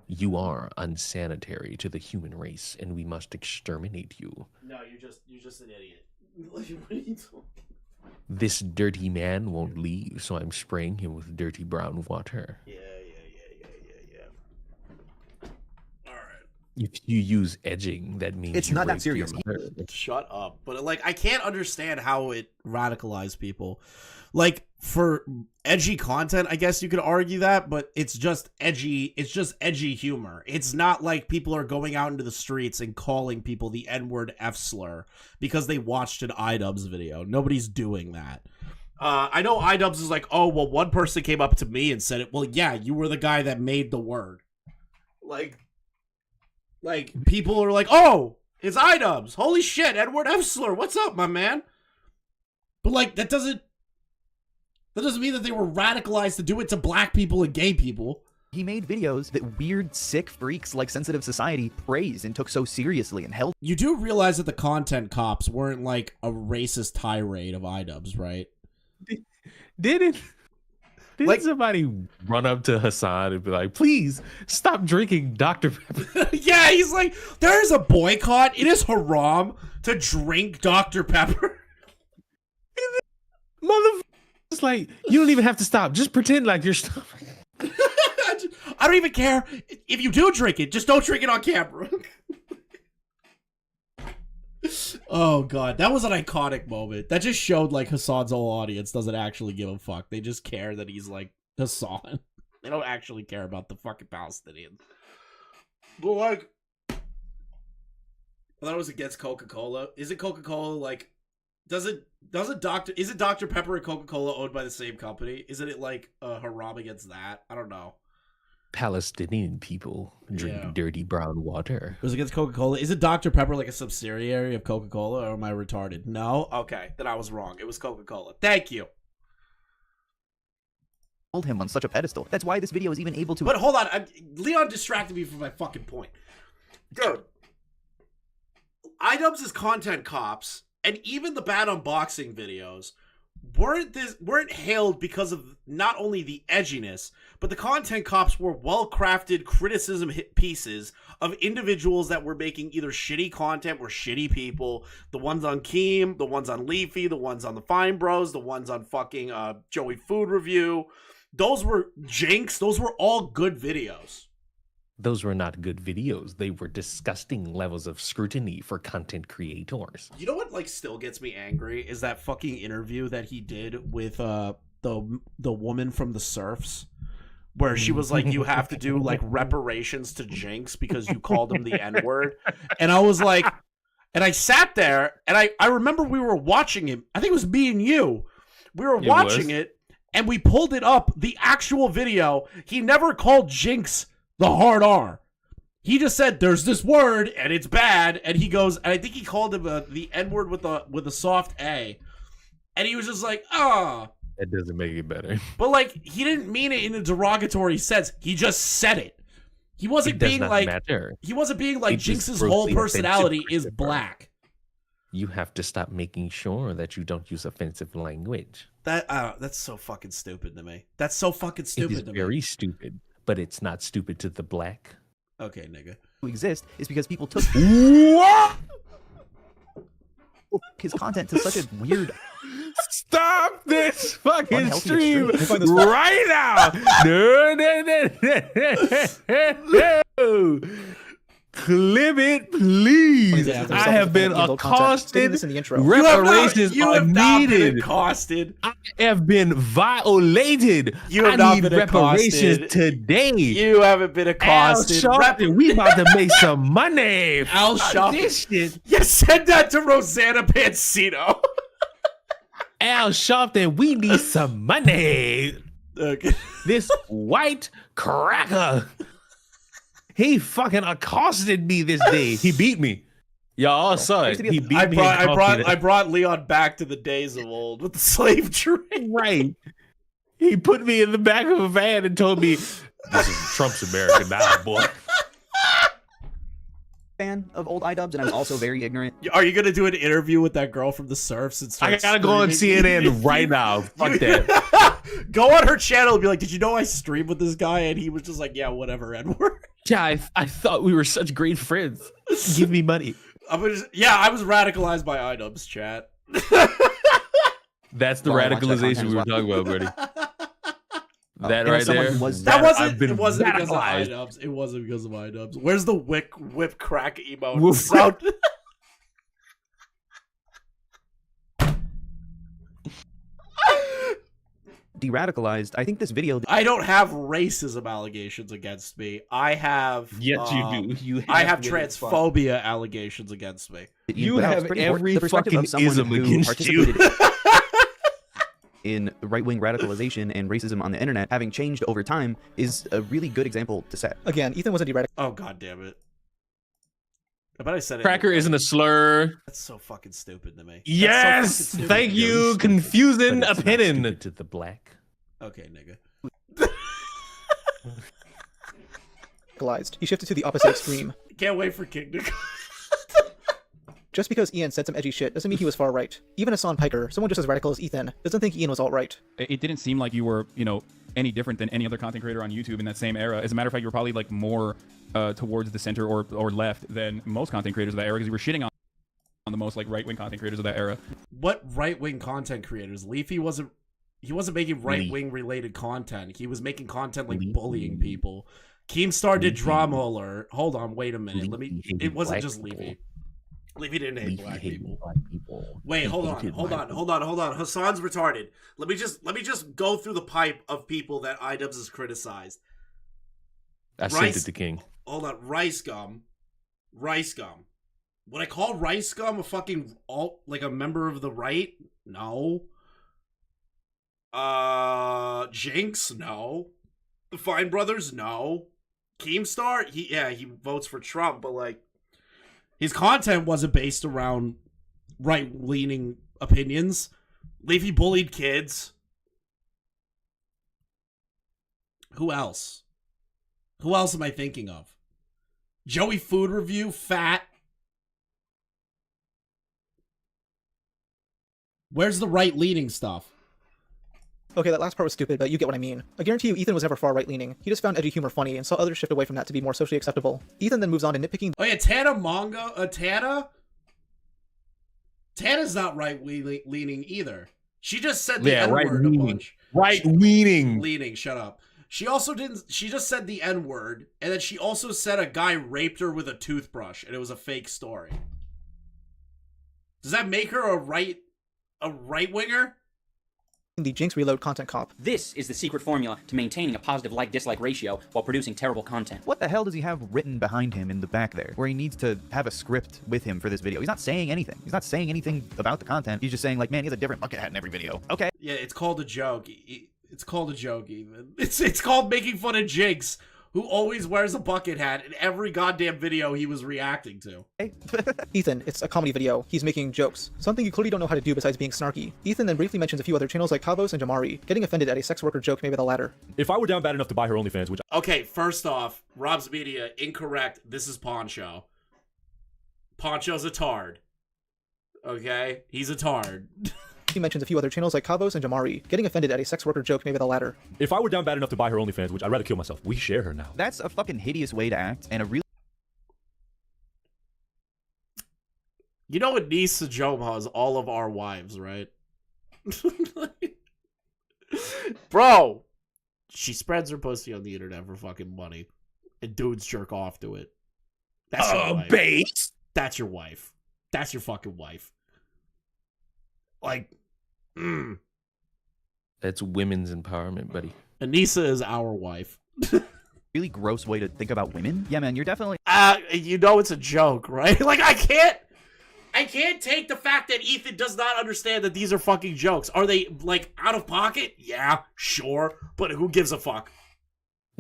You are unsanitary to the human race, and we must exterminate you. No, you're just an idiot. What are you talking? This dirty man won't leave, so I'm spraying him with dirty brown water. Yeah. If you use edging, that means It's you not that raped serious. your mother. Shut up. But like, I can't understand how it radicalized people. Like, for edgy content, I guess you could argue that, but it's just edgy. It's just edgy humor. It's not like people are going out into the streets and calling people the N-word F slur because they watched an Idubbbz video. Nobody's doing that. I know Idubbbz is like, oh, well, one person came up to me and said it. Well, yeah, you were the guy that made the word. Like people are like, oh, it's Idubbbz. Holy shit, N-word F slur. What's up, my man? But like, that doesn't mean that they were radicalized to do it to black people and gay people. He made videos that weird, sick freaks like Sensitive Society praised and took so seriously and held. You do realize that the content cops weren't like a racist tirade of Idubbbz, right? Didn't somebody run up to Hassan and be like, please stop drinking Dr. Pepper? Yeah, he's like, there's a boycott. It is haram to drink Dr. Pepper. Motherfucker. It's like, you don't even have to stop. Just pretend like you're stopping. I don't even care. If you do drink it, just don't drink it on camera. Oh, God. That was an iconic moment. That just showed, like, Hassan's whole audience doesn't actually give a fuck. They just care that he's, like, Hassan. They don't actually care about the fucking Palestinians. But, like, I thought it was against Coca-Cola. Isn't Coca-Cola, like, isn't Dr. Pepper and Coca-Cola owned by the same company? Isn't it, like, a haram against that? I don't know. Palestinian people drink dirty brown water. It was against Coca-Cola. Is it Dr. Pepper like a subsidiary of Coca-Cola, or am I retarded? No? Okay, then I was wrong. It was Coca-Cola. Thank you. Hold him on such a pedestal. That's why this video is even able to... But hold on. Leon distracted me from my fucking point. Dude. Idubbbz is content cops, and even the bad unboxing videos weren't hailed because of not only the edginess, but the content cops were well-crafted criticism pieces of individuals that were making either shitty content, were shitty people. The ones on Keem, the ones on Leafy, the ones on the Fine Bros, the ones on fucking Joey Food Review. Those were Jinx. Those were all good videos. Those were not good videos. They were disgusting levels of scrutiny for content creators. You know what, like, still gets me angry is that fucking interview that he did with the woman from the Surfs, where she was like, you have to do like reparations to Jinx because you called him the N-word. And I was like, and I sat there and I remember we were watching him. I think it was me and you. We were watching it and we pulled it up, the actual video. He never called Jinx the hard R. He just said there's this word and it's bad, and he goes, and I think he called him the N-word with a soft A, and he was just like, that doesn't make it better. But like, he didn't mean it in a derogatory sense. He just said it. He wasn't being like he wasn't being like Jinx's whole personality is black. You have to stop making sure that you don't use offensive language. That's so fucking stupid to me. That's so fucking stupid to me. It is very stupid. But it's not stupid to the black. Okay, nigga. To exist is because people took his content to such a weird... Stop this fucking stream right now! No. Clip it, please. I have been accosted. Reparations are needed. Accosted. I have been violated. You have not been reparations accosted today. You haven't been accosted. We about to make some money. Al Sharpton. You said that to Rosanna Pansino. Al Sharpton, we need some money. Okay. This white cracker. He fucking accosted me this day. He beat me. Y'all all saw it. He beat me. I brought Leon back to the days of old with the slave trade. Right. He put me in the back of a van and told me, "This is Trump's America now, boy." Fan of old Idubbbz, and I'm also very ignorant. Are you gonna do an interview with that girl from the Surfs? And I gotta go on CNN right now. Fuck that. Go on her channel and be like, "Did you know I streamed with this guy?" And he was just like, "Yeah, whatever, Edward." Yeah, I thought we were such great friends. Give me money. I was radicalized by Idubbbz, chat. That's the radicalization we were talking about, buddy. That right there. It wasn't because of Idubbbz. It wasn't because of Idubbbz. Where's the whip crack emote sound? De-radicalized. I think this video. I don't have racism allegations against me. I have. Yes, you do. I have transphobia allegations against me. You have every fucking ism against you. In right-wing radicalization and racism on the internet having changed over time is a really good example to set. Again, Ethan wasn't de-radicalized. Oh, god damn it. I bet I said it. Cracker isn't a slur. That's so fucking stupid to me. Yes! So stupid. Thank you, confusing opinion. To the black. Okay, nigga. He shifted to the opposite extreme. Can't wait for King to Just because Ian said some edgy shit doesn't mean he was far right. Even Hassan Piker, someone just as radical as Ethan, doesn't think Ian was alt-right. It didn't seem like you were, any different than any other content creator on YouTube in that same era. As a matter of fact, you were probably like more towards the center or left than most content creators of that era, because you were shitting on the most like right-wing content creators of that era. What right-wing content creators? Leafy wasn't making right-wing related content. He was making content like bullying people. Keemstar did Drama Alert. Hold on, wait a minute. It wasn't just Leafy. Leafy didn't hate black people. Wait, hold on. Hassan's retarded. Let me just go through the pipe of people that Idubbbz has criticized. I sent it to King. Hold on, Rice Gum. Would I call Rice Gum a fucking like a member of the right? No. Jinx? No. The Fine Brothers? No. Keemstar? He votes for Trump, but like his content wasn't based around right-leaning opinions. Leafy bullied kids. Who else? Who else am I thinking of? Joey Food Review, fat. Where's the right-leaning stuff? Okay, that last part was stupid, but you get what I mean. I guarantee you Ethan was never far right-leaning. He just found edgy humor funny and saw others shift away from that to be more socially acceptable. Ethan then moves on to nitpicking. Oh yeah, Tana's not right-leaning either. She just said the N-word a bunch. Right-leaning. Leaning, shut up. She just said the N-word, and then she also said a guy raped her with a toothbrush, and it was a fake story. Does that make her a right-winger? The Jinx Reload content cop. This is the secret formula to maintaining a positive like-dislike ratio while producing terrible content. What the hell does he have written behind him in the back there, where he needs to have a script with him for this video? He's not saying anything. He's not saying anything about the content. He's just saying, like, man, he has a different bucket hat in every video. Okay. Yeah, it's called a joke. It's called a joke, even. It's called making fun of Jinx, who always wears a bucket hat in every goddamn video he was reacting to. Ethan, it's a comedy video. He's making jokes. Something you clearly don't know how to do besides being snarky. Ethan then briefly mentions a few other channels like Kavos and Jamari, getting offended at a sex worker joke made by the latter. If I were down bad enough to buy her OnlyFans, which... Okay, first off, Rob's Media, incorrect. This is Poncho. Poncho's a tard. Okay? He's a tard. He mentions a few other channels like Kavos and Jamari, getting offended at a sex worker joke made by the latter. If I were down bad enough to buy her OnlyFans, which I'd rather kill myself, we share her now. That's a fucking hideous way to act, and a really... You know Anissa Joma is all of our wives, right? Bro! She spreads her pussy on the internet for fucking money. And dudes jerk off to it. That's your wife. Base. That's your wife. That's your fucking wife. Like... That's women's empowerment, buddy. Anissa is our wife. Really gross way to think about women? Yeah, man, you're definitely... You know it's a joke, right? Like, I can't take the fact that Ethan does not understand that these are fucking jokes. Are they, like, out of pocket? Yeah, sure. But who gives a fuck?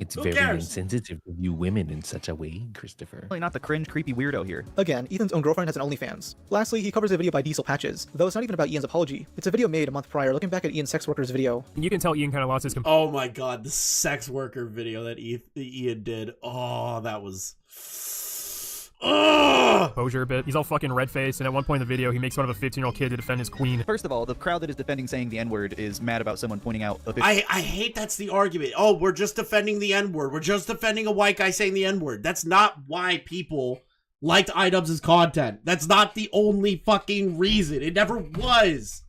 It's Who very cares? insensitive to view women in such a way, Christopher. Really not the cringe, creepy weirdo here. Again, Ethan's own girlfriend has an OnlyFans. Lastly, he covers a video by Diesel Patches, though it's not even about Ian's apology. It's a video made a month prior looking back at Ian's sex worker's video. You can tell Ian kind of lost his Oh my god, the sex worker video that Ian did. Oh, that was... composure a bit. He's all fucking red-faced, and at one point in the video, he makes fun of a 15-year-old kid to defend his queen. First of all, the crowd that is defending saying the N-word is mad about someone pointing out a I hate that's the argument. Oh, we're just defending the N-word. We're just defending a white guy saying the N-word. That's not why people liked Idubbbz' content. That's not the only fucking reason. It never was.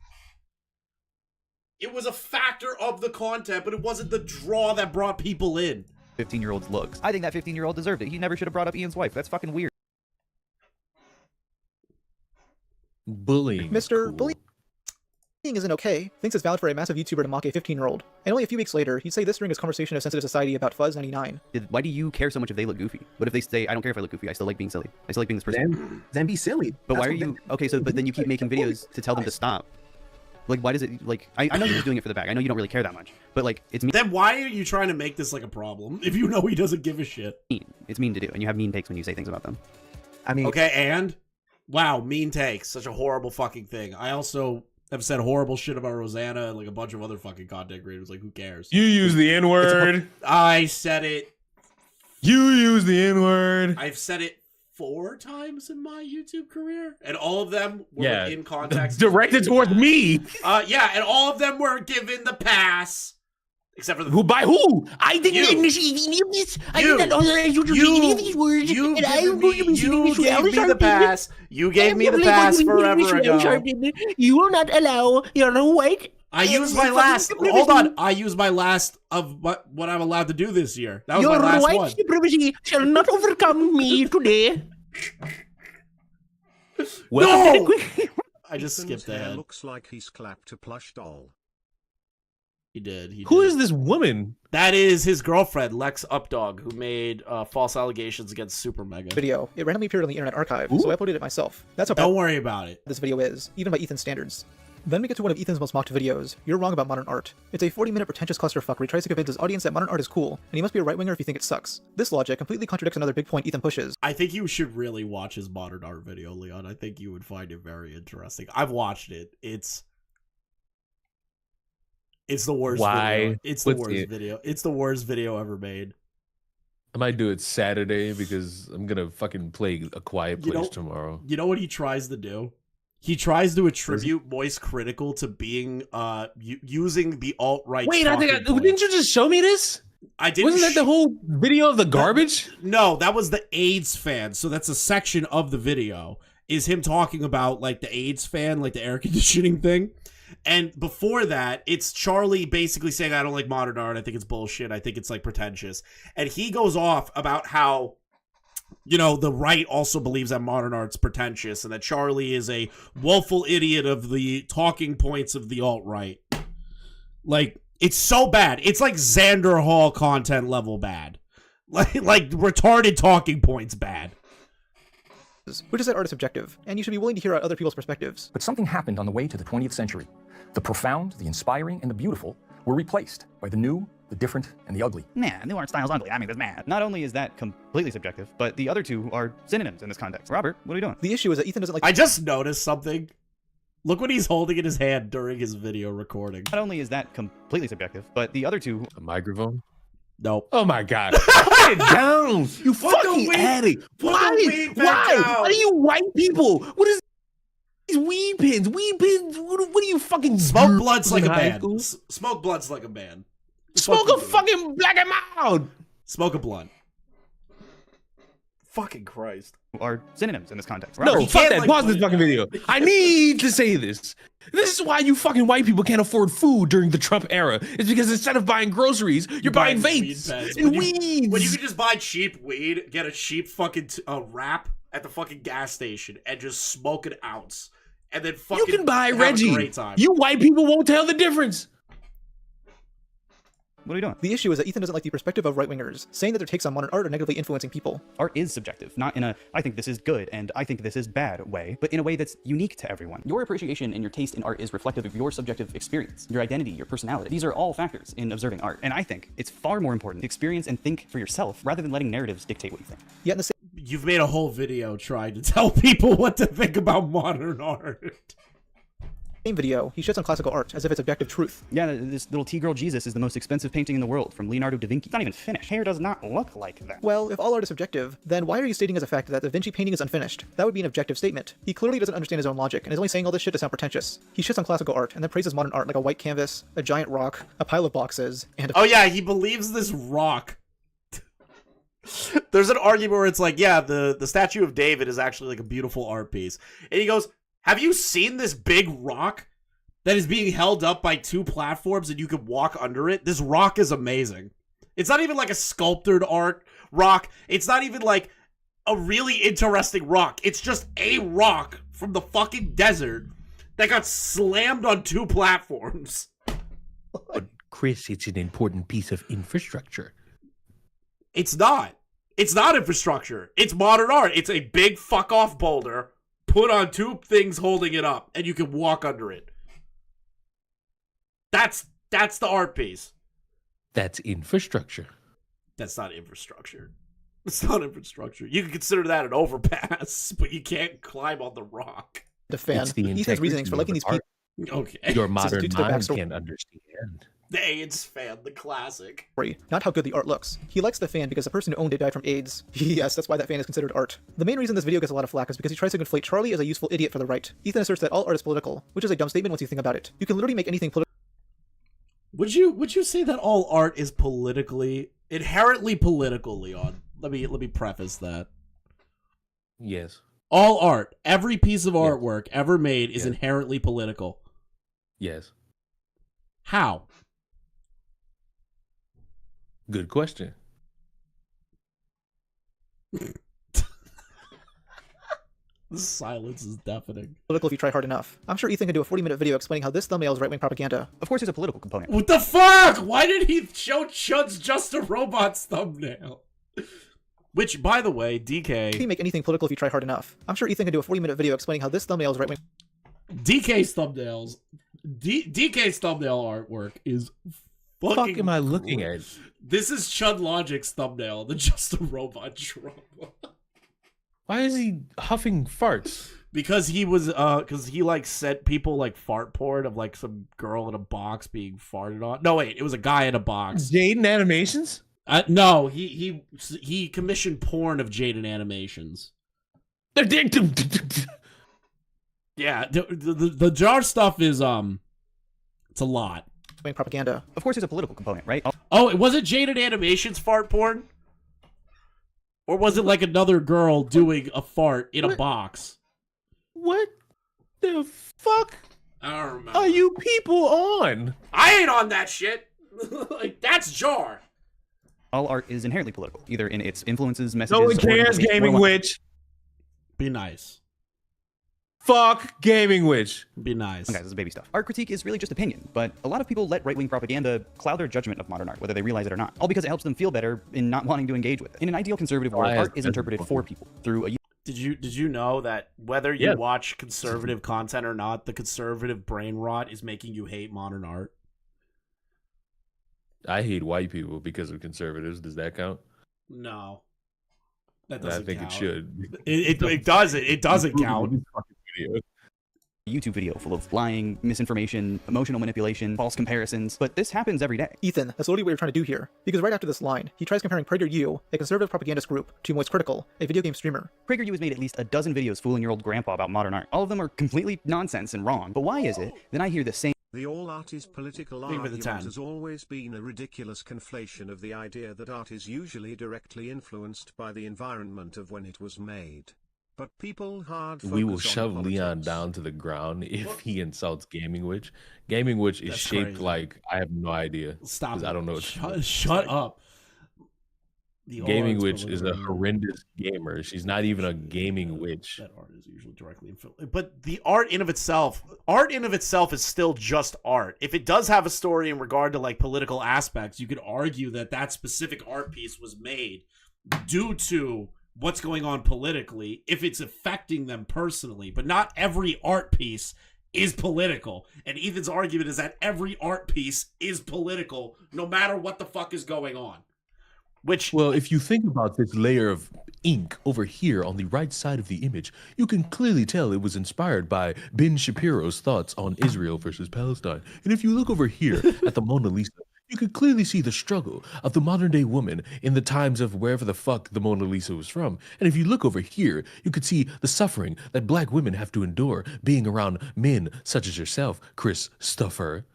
It was a factor of the content, but it wasn't the draw that brought people in. 15-year-old's looks. I think that 15-year-old deserved it. He never should have brought up Ian's wife. That's fucking weird. Bullying. Mr. Bullying isn't okay, thinks it's valid for a massive YouTuber to mock a 15-year-old. And only a few weeks later, he'd say this during his conversation of Sensitive Society about Fuzz99. Why do you care so much if they look goofy? What if they say, I don't care if I look goofy, I still like being silly. I still like being this person. Then be silly. But why That's are what you... Okay, so but then you keep making videos to tell them to stop. Like, why does it... Like, I know you're just doing it for the bag. I know you don't really care that much. But, like, it's mean. Then why are you trying to make this like a problem if you know he doesn't give a shit? It's mean to do, and you have mean takes when you say things about them. I mean... Okay, and? Wow, mean takes. Such a horrible fucking thing. I also have said horrible shit about Rosanna and like a bunch of other fucking content creators. Like, who cares? You use the N-word. I said it. You use the N-word. I've said it 4 times in my YouTube career, and all of them were in context. Directed towards me. Yeah, and all of them were given the pass. Except for the... Who, by who? I did not initiate any of this. I did not authorize you to say any of these words. You and I am going to be sitting gave me the pass. You gave me the pass forever ago. You will not allow your white... I used my last... Hold on. I used my last of what I'm allowed to do this year. That was my last one. Your white supremacy shall not overcome me today. No! I just skipped Hair ahead. looks like he's clapped a plush doll. He did. Who is this woman? That is his girlfriend, Lex Updog, who made false allegations against Super Mega. Video. It randomly appeared on the Internet Archive, so I uploaded it myself. That's how Don't worry about it. This video is, even by Ethan's standards. Then we get to one of Ethan's most mocked videos, You're Wrong About Modern Art. It's a 40-minute pretentious clusterfuck where he tries to convince his audience that modern art is cool, and he must be a right-winger if you think it sucks. This logic completely contradicts another big point Ethan pushes. I think you should really watch his modern art video, Leon. I think you would find it very interesting. I've watched it. It's the worst video. It's the worst video. It's the worst video ever made. I might do it Saturday because I'm gonna fucking play A Quiet Place tomorrow. You know what he tries to do? He tries to attribute Moist Critical to being using the alt-right. Wait, didn't you just show me this? I didn't. Wasn't that the whole video of the garbage? No, that was the AIDS fan. So that's a section of the video. Is him talking about like the AIDS fan, like the air conditioning thing. And before that, it's Charlie basically saying, I don't like modern art. I think it's bullshit. I think it's like pretentious. And he goes off about how, you know, the right also believes that modern art's pretentious and that Charlie is a woeful idiot of the talking points of the alt-right. Like, it's so bad. It's like Xander Hall content level bad. Like retarded talking points bad. Which is that art is subjective, and you should be willing to hear out other people's perspectives. But something happened on the way to the 20th century. The profound, the inspiring, and the beautiful were replaced by the new, the different, and the ugly. Nah, new art style's ugly. I mean, that's mad. Not only is that completely subjective, but the other two are synonyms in this context. Robert, what are you doing? The issue is that Ethan doesn't like... I just noticed something. Look what he's holding in his hand during his video recording. Not only is that completely subjective, but the other two... A microphone? Nope. Oh my god. Put it down! You fucking addict! Why? Why are you white people? What is these weed pins? Weed pins? What are you fucking... Smoke blunts like a man. Smoke blunts like a man. Smoke a fucking black and mild! Smoke a blunt. Fucking Christ. Are synonyms in this context. Robert, no, fuck that. Like, pause this fucking video. I need to say this. This is why you fucking white people can't afford food during the Trump era. It's because instead of buying groceries, you're buying vapes and weeds. When you could just buy cheap weed, get a cheap fucking wrap at the fucking gas station, and just smoke an ounce. And then fucking you can buy have Reggie. A great time. You white people won't tell the difference. What are you doing? The issue is that Ethan doesn't like the perspective of right-wingers, saying that their takes on modern art are negatively influencing people. Art is subjective, not in a I think this is good and I think this is bad way, but in a way that's unique to everyone. Your appreciation and your taste in art is reflective of your subjective experience, your identity, your personality. These are all factors in observing art, and I think it's far more important to experience and think for yourself rather than letting narratives dictate what you think. Yet in the You've made a whole video trying to tell people what to think about modern art. same video, he shits on classical art as if it's objective truth. Yeah, this little T-girl Jesus is the most expensive painting in the world from Leonardo da Vinci. It's not even finished. Hair does not look like that. Well, if all art is subjective, then why are you stating as a fact that the Da Vinci painting is unfinished? That would be an objective statement. He clearly doesn't understand his own logic, and is only saying all this shit to sound pretentious. He shits on classical art, and then praises modern art like a white canvas, a giant rock, a pile of boxes, and Oh yeah, he believes this rock. There's an argument where it's like, yeah, the statue of David is actually like a beautiful art piece. And he goes, have you seen this big rock that is being held up by two platforms and you can walk under it? This rock is amazing. It's not even like a sculptured art rock. It's not even like a really interesting rock. It's just a rock from the fucking desert that got slammed on two platforms. But Chris, it's an important piece of infrastructure. It's not. It's not infrastructure. It's modern art. It's a big fuck off boulder put on two things holding it up, and you can walk under it. That's the art piece. That's infrastructure. That's not infrastructure. It's not infrastructure. You can consider that an overpass, but you can't climb on the rock. Defend Ethan's reasonings for liking these people. Okay. Your modern mind can't understand. Hey, it's fan, the classic. Not how good the art looks. He likes the fan because the person who owned it died from AIDS. Yes, that's why that fan is considered art. The main reason this video gets a lot of flack is because he tries to conflate Charlie as a useful idiot for the right. Ethan asserts that all art is political, which is a dumb statement once you think about it. You can literally make anything political. Would you say that all art is inherently political, Leon? Let me preface that. Yes. All art, every piece of artwork ever made is inherently political. Yes. How? Good question. The silence is deafening. Political if you try hard enough. I'm sure Ethan can do a 40-minute video explaining how this thumbnail is right-wing propaganda. Of course there's a political component. What the fuck? Why did he show Chud's Just a Robot's thumbnail? Which, by the way, DK... You can make anything political if you try hard enough. I'm sure Ethan can do a 40-minute video explaining how this thumbnail is right-wing... DK's thumbnails... DK's thumbnail artwork is fucking... What the fuck am I looking at? This is Chud Logic's thumbnail, the Just a Robot drama. Why is he huffing farts? Because he was, because he, like, sent people, like, fart porn of, like, some girl in a box being farted on. No, wait, it was a guy in a box. Jaden Animations? No, he commissioned porn of Jaden Animations. Yeah, the jar stuff is, it's a lot. Propaganda. Of course there's a political component, right? Oh, was it Jaden Animations fart porn? Or was it like another girl doing a fart in a box? What the fuck I don't remember. are you people on? I ain't on that shit. Like, that's Jar. All art is inherently political, either in its influences, messages, No one cares, Gaming Witch. Be nice. Fuck Gaming Witch. Be nice. Okay, this is baby stuff. Art critique is really just opinion, but a lot of people let right-wing propaganda cloud their judgment of modern art, whether they realize it or not. All because it helps them feel better in not wanting to engage with it. In an ideal conservative world, art is interpreted for people through a... Did you know that whether you watch conservative content or not, the conservative brain rot is making you hate modern art? I hate white people because of conservatives. Does that count? No. That doesn't I think count. it should. It doesn't. It doesn't count. YouTube video full of lying, misinformation, emotional manipulation, false comparisons, but this happens every day. Ethan, that's literally what you're trying to do here. Because right after this line, he tries comparing PragerU, a conservative propagandist group, to Moist Critical, a video game streamer. PragerU has made at least a dozen videos fooling your old grandpa about modern art. All of them are completely nonsense and wrong. But why is it that I hear the same... The all art is political argument has always been a ridiculous conflation of the idea that art is usually directly influenced by the environment of when it was made. But people we will shove Leon down to the ground if he insults Gaming Witch. Gaming Witch is shaped crazy. like I have no idea. Stop. I don't know. Shut up. Gaming witch is a horrendous gamer. She's not even a gaming witch. That art is usually directly influenced. But the art in of itself is still just art. If it does have a story in regard to like political aspects, you could argue that that specific art piece was made due to what's going on politically if it's affecting them personally. But not every art piece is political. And Ethan's argument is that every art piece is political no matter what the fuck is going on. Well, if you think about this layer of ink over here on the right side of the image, you can clearly tell it was inspired by Ben Shapiro's thoughts on Israel versus Palestine. And if you look over here at the Mona Lisa, you can clearly see the struggle of the modern day woman in the times of wherever the fuck the Mona Lisa was from. And if you look over here, you could see the suffering that black women have to endure being around men such as yourself, Chris Stuffer.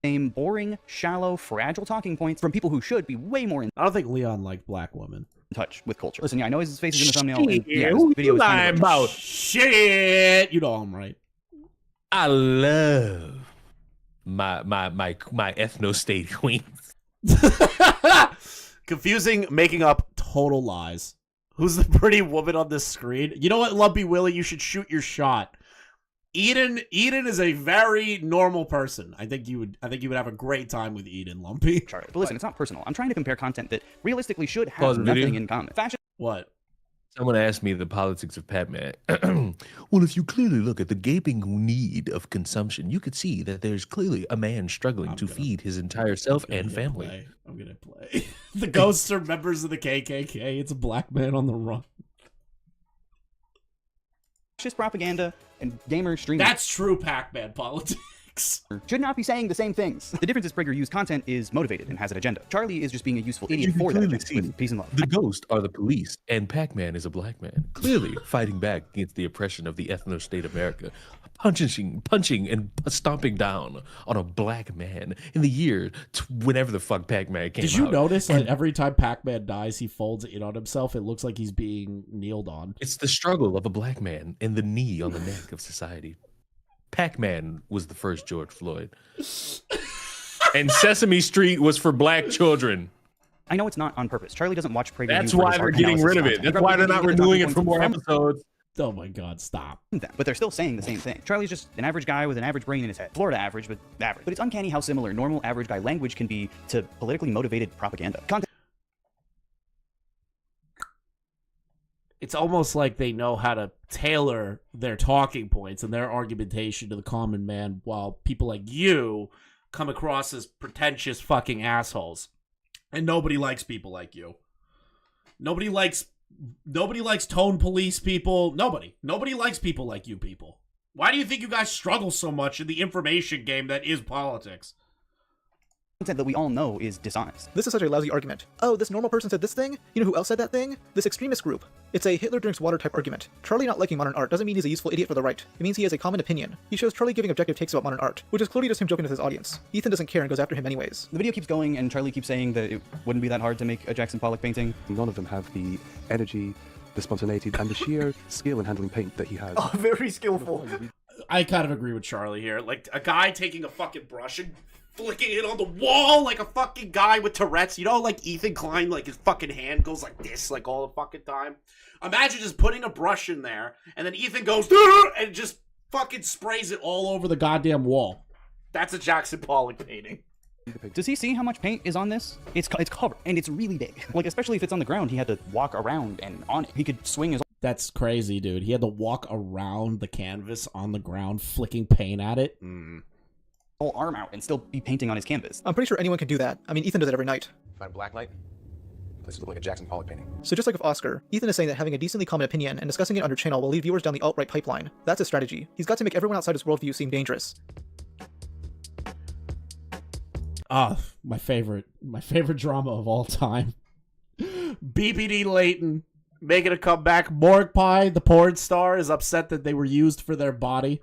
Same boring, shallow, fragile talking points from people who should be way more in I don't think Leon liked black women. Touch with culture. Listen, yeah, I know his face is in the thumbnail. And, yeah, Who his video you is kind lying of about shit. You know I'm right. I love my ethno state queens. Confusing, making up total lies. Who's the pretty woman on this screen? You know what, Lumpy Willie? You should shoot your shot. Eden is a very normal person. I think you would have a great time with Eden, Lumpy. Charlie. But listen, it's not personal. I'm trying to compare content that realistically should have nothing in common. Fashion. What? Someone asked me the politics of Pac-Man. Well, if you clearly look at the gaping need of consumption, you could see that there's clearly a man struggling to feed his entire self and family. I'm gonna play. The ghosts are members of the KKK. It's a black man on the run. Just propaganda and gamer streaming. That's true Pac-Man politics. Should not be saying the same things. The difference is Prager used content is motivated and has an agenda. Charlie is just being a useful idiot for that agenda, with peace and love. The ghosts are the police, and Pac-Man is a black man, clearly fighting back against the oppression of the ethno-state America, punching and stomping down on a black man in the year whenever the fuck Pac-Man came out. Did you notice that every time Pac-Man dies, he folds in on himself? It looks like he's being kneeled on. It's the struggle of a black man and the knee on the neck of society. Pac-Man was the first George Floyd. And Sesame Street was for black children. I know it's not on purpose. Charlie doesn't watch Prager. That's why they're getting rid of it. That's why they're not renewing it for more episodes. Oh my God, stop. But they're still saying the same thing. Charlie's just an average guy with an average brain in his head. Florida average, but average. But it's uncanny how similar normal average guy language can be to politically motivated propaganda. It's almost like they know how to tailor their talking points and their argumentation to the common man, while people like you come across as pretentious fucking assholes. And nobody likes people like you. Nobody likes tone police people. Nobody likes people like you people. Why do you think you guys struggle so much in the information game that is politics? Content that we all know is dishonest. This is such a lousy argument. Oh, this normal person said this thing? You know who else said that thing? This extremist group. It's a Hitler drinks water type argument. Charlie not liking modern art doesn't mean he's a useful idiot for the right. It means he has a common opinion. He shows Charlie giving objective takes about modern art, which is clearly just him joking with his audience. Ethan doesn't care and goes after him anyways. The video keeps going and Charlie keeps saying that it wouldn't be that hard to make a Jackson Pollock painting. None of them have the energy, the spontaneity, and the sheer skill in handling paint that he has. Oh, very skillful. I kind of agree with Charlie here. Like, a guy taking a fucking brush and flicking it on the wall like a fucking guy with Tourette's. You know, like Ethan Klein, like his fucking hand goes like this, like all the fucking time. Imagine just putting a brush in there, and then Ethan goes, and just fucking sprays it all over the goddamn wall. That's a Jackson Pollock painting. Does he see how much paint is on this? It's covered, and it's really big. Like, especially if it's on the ground, he had to walk around and on it. He could swing his... That's crazy, dude. He had to walk around the canvas on the ground, flicking paint at it. Whole arm out and still be painting on his canvas. I'm pretty sure anyone can do that. I mean, Ethan does it every night. Find a black light, place it look like a Jackson Pollock painting. So just like with Oscar, Ethan is saying that having a decently common opinion and discussing it on your channel will lead viewers down the alt-right pipeline. That's a strategy. He's got to make everyone outside his worldview seem dangerous. My favorite drama of all time. BPD Layton making a comeback. Morgue Pie, the porn star, is upset that they were used for their body.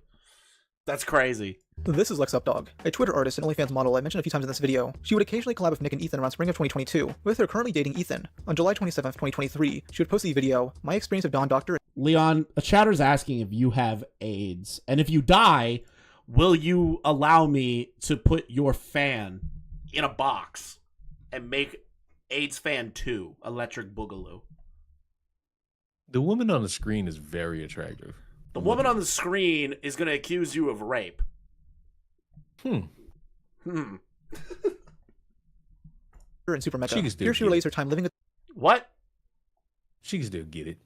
That's crazy. This is Lex Updog, a Twitter artist and OnlyFans model I mentioned a few times in this video. She would occasionally collab with Nick and Ethan around spring of 2022, with her currently dating Ethan. On July 27th, 2023, she would post the video, My Experience of Dawn Doctor. Leon, a chatter's asking if you have AIDS, and if you die, will you allow me to put your fan in a box and make AIDS Fan 2, Electric Boogaloo. The woman on the screen is very attractive. The woman on the screen is going to accuse you of rape. In Super Mega. Here she relays her time living with... What? She can still get it.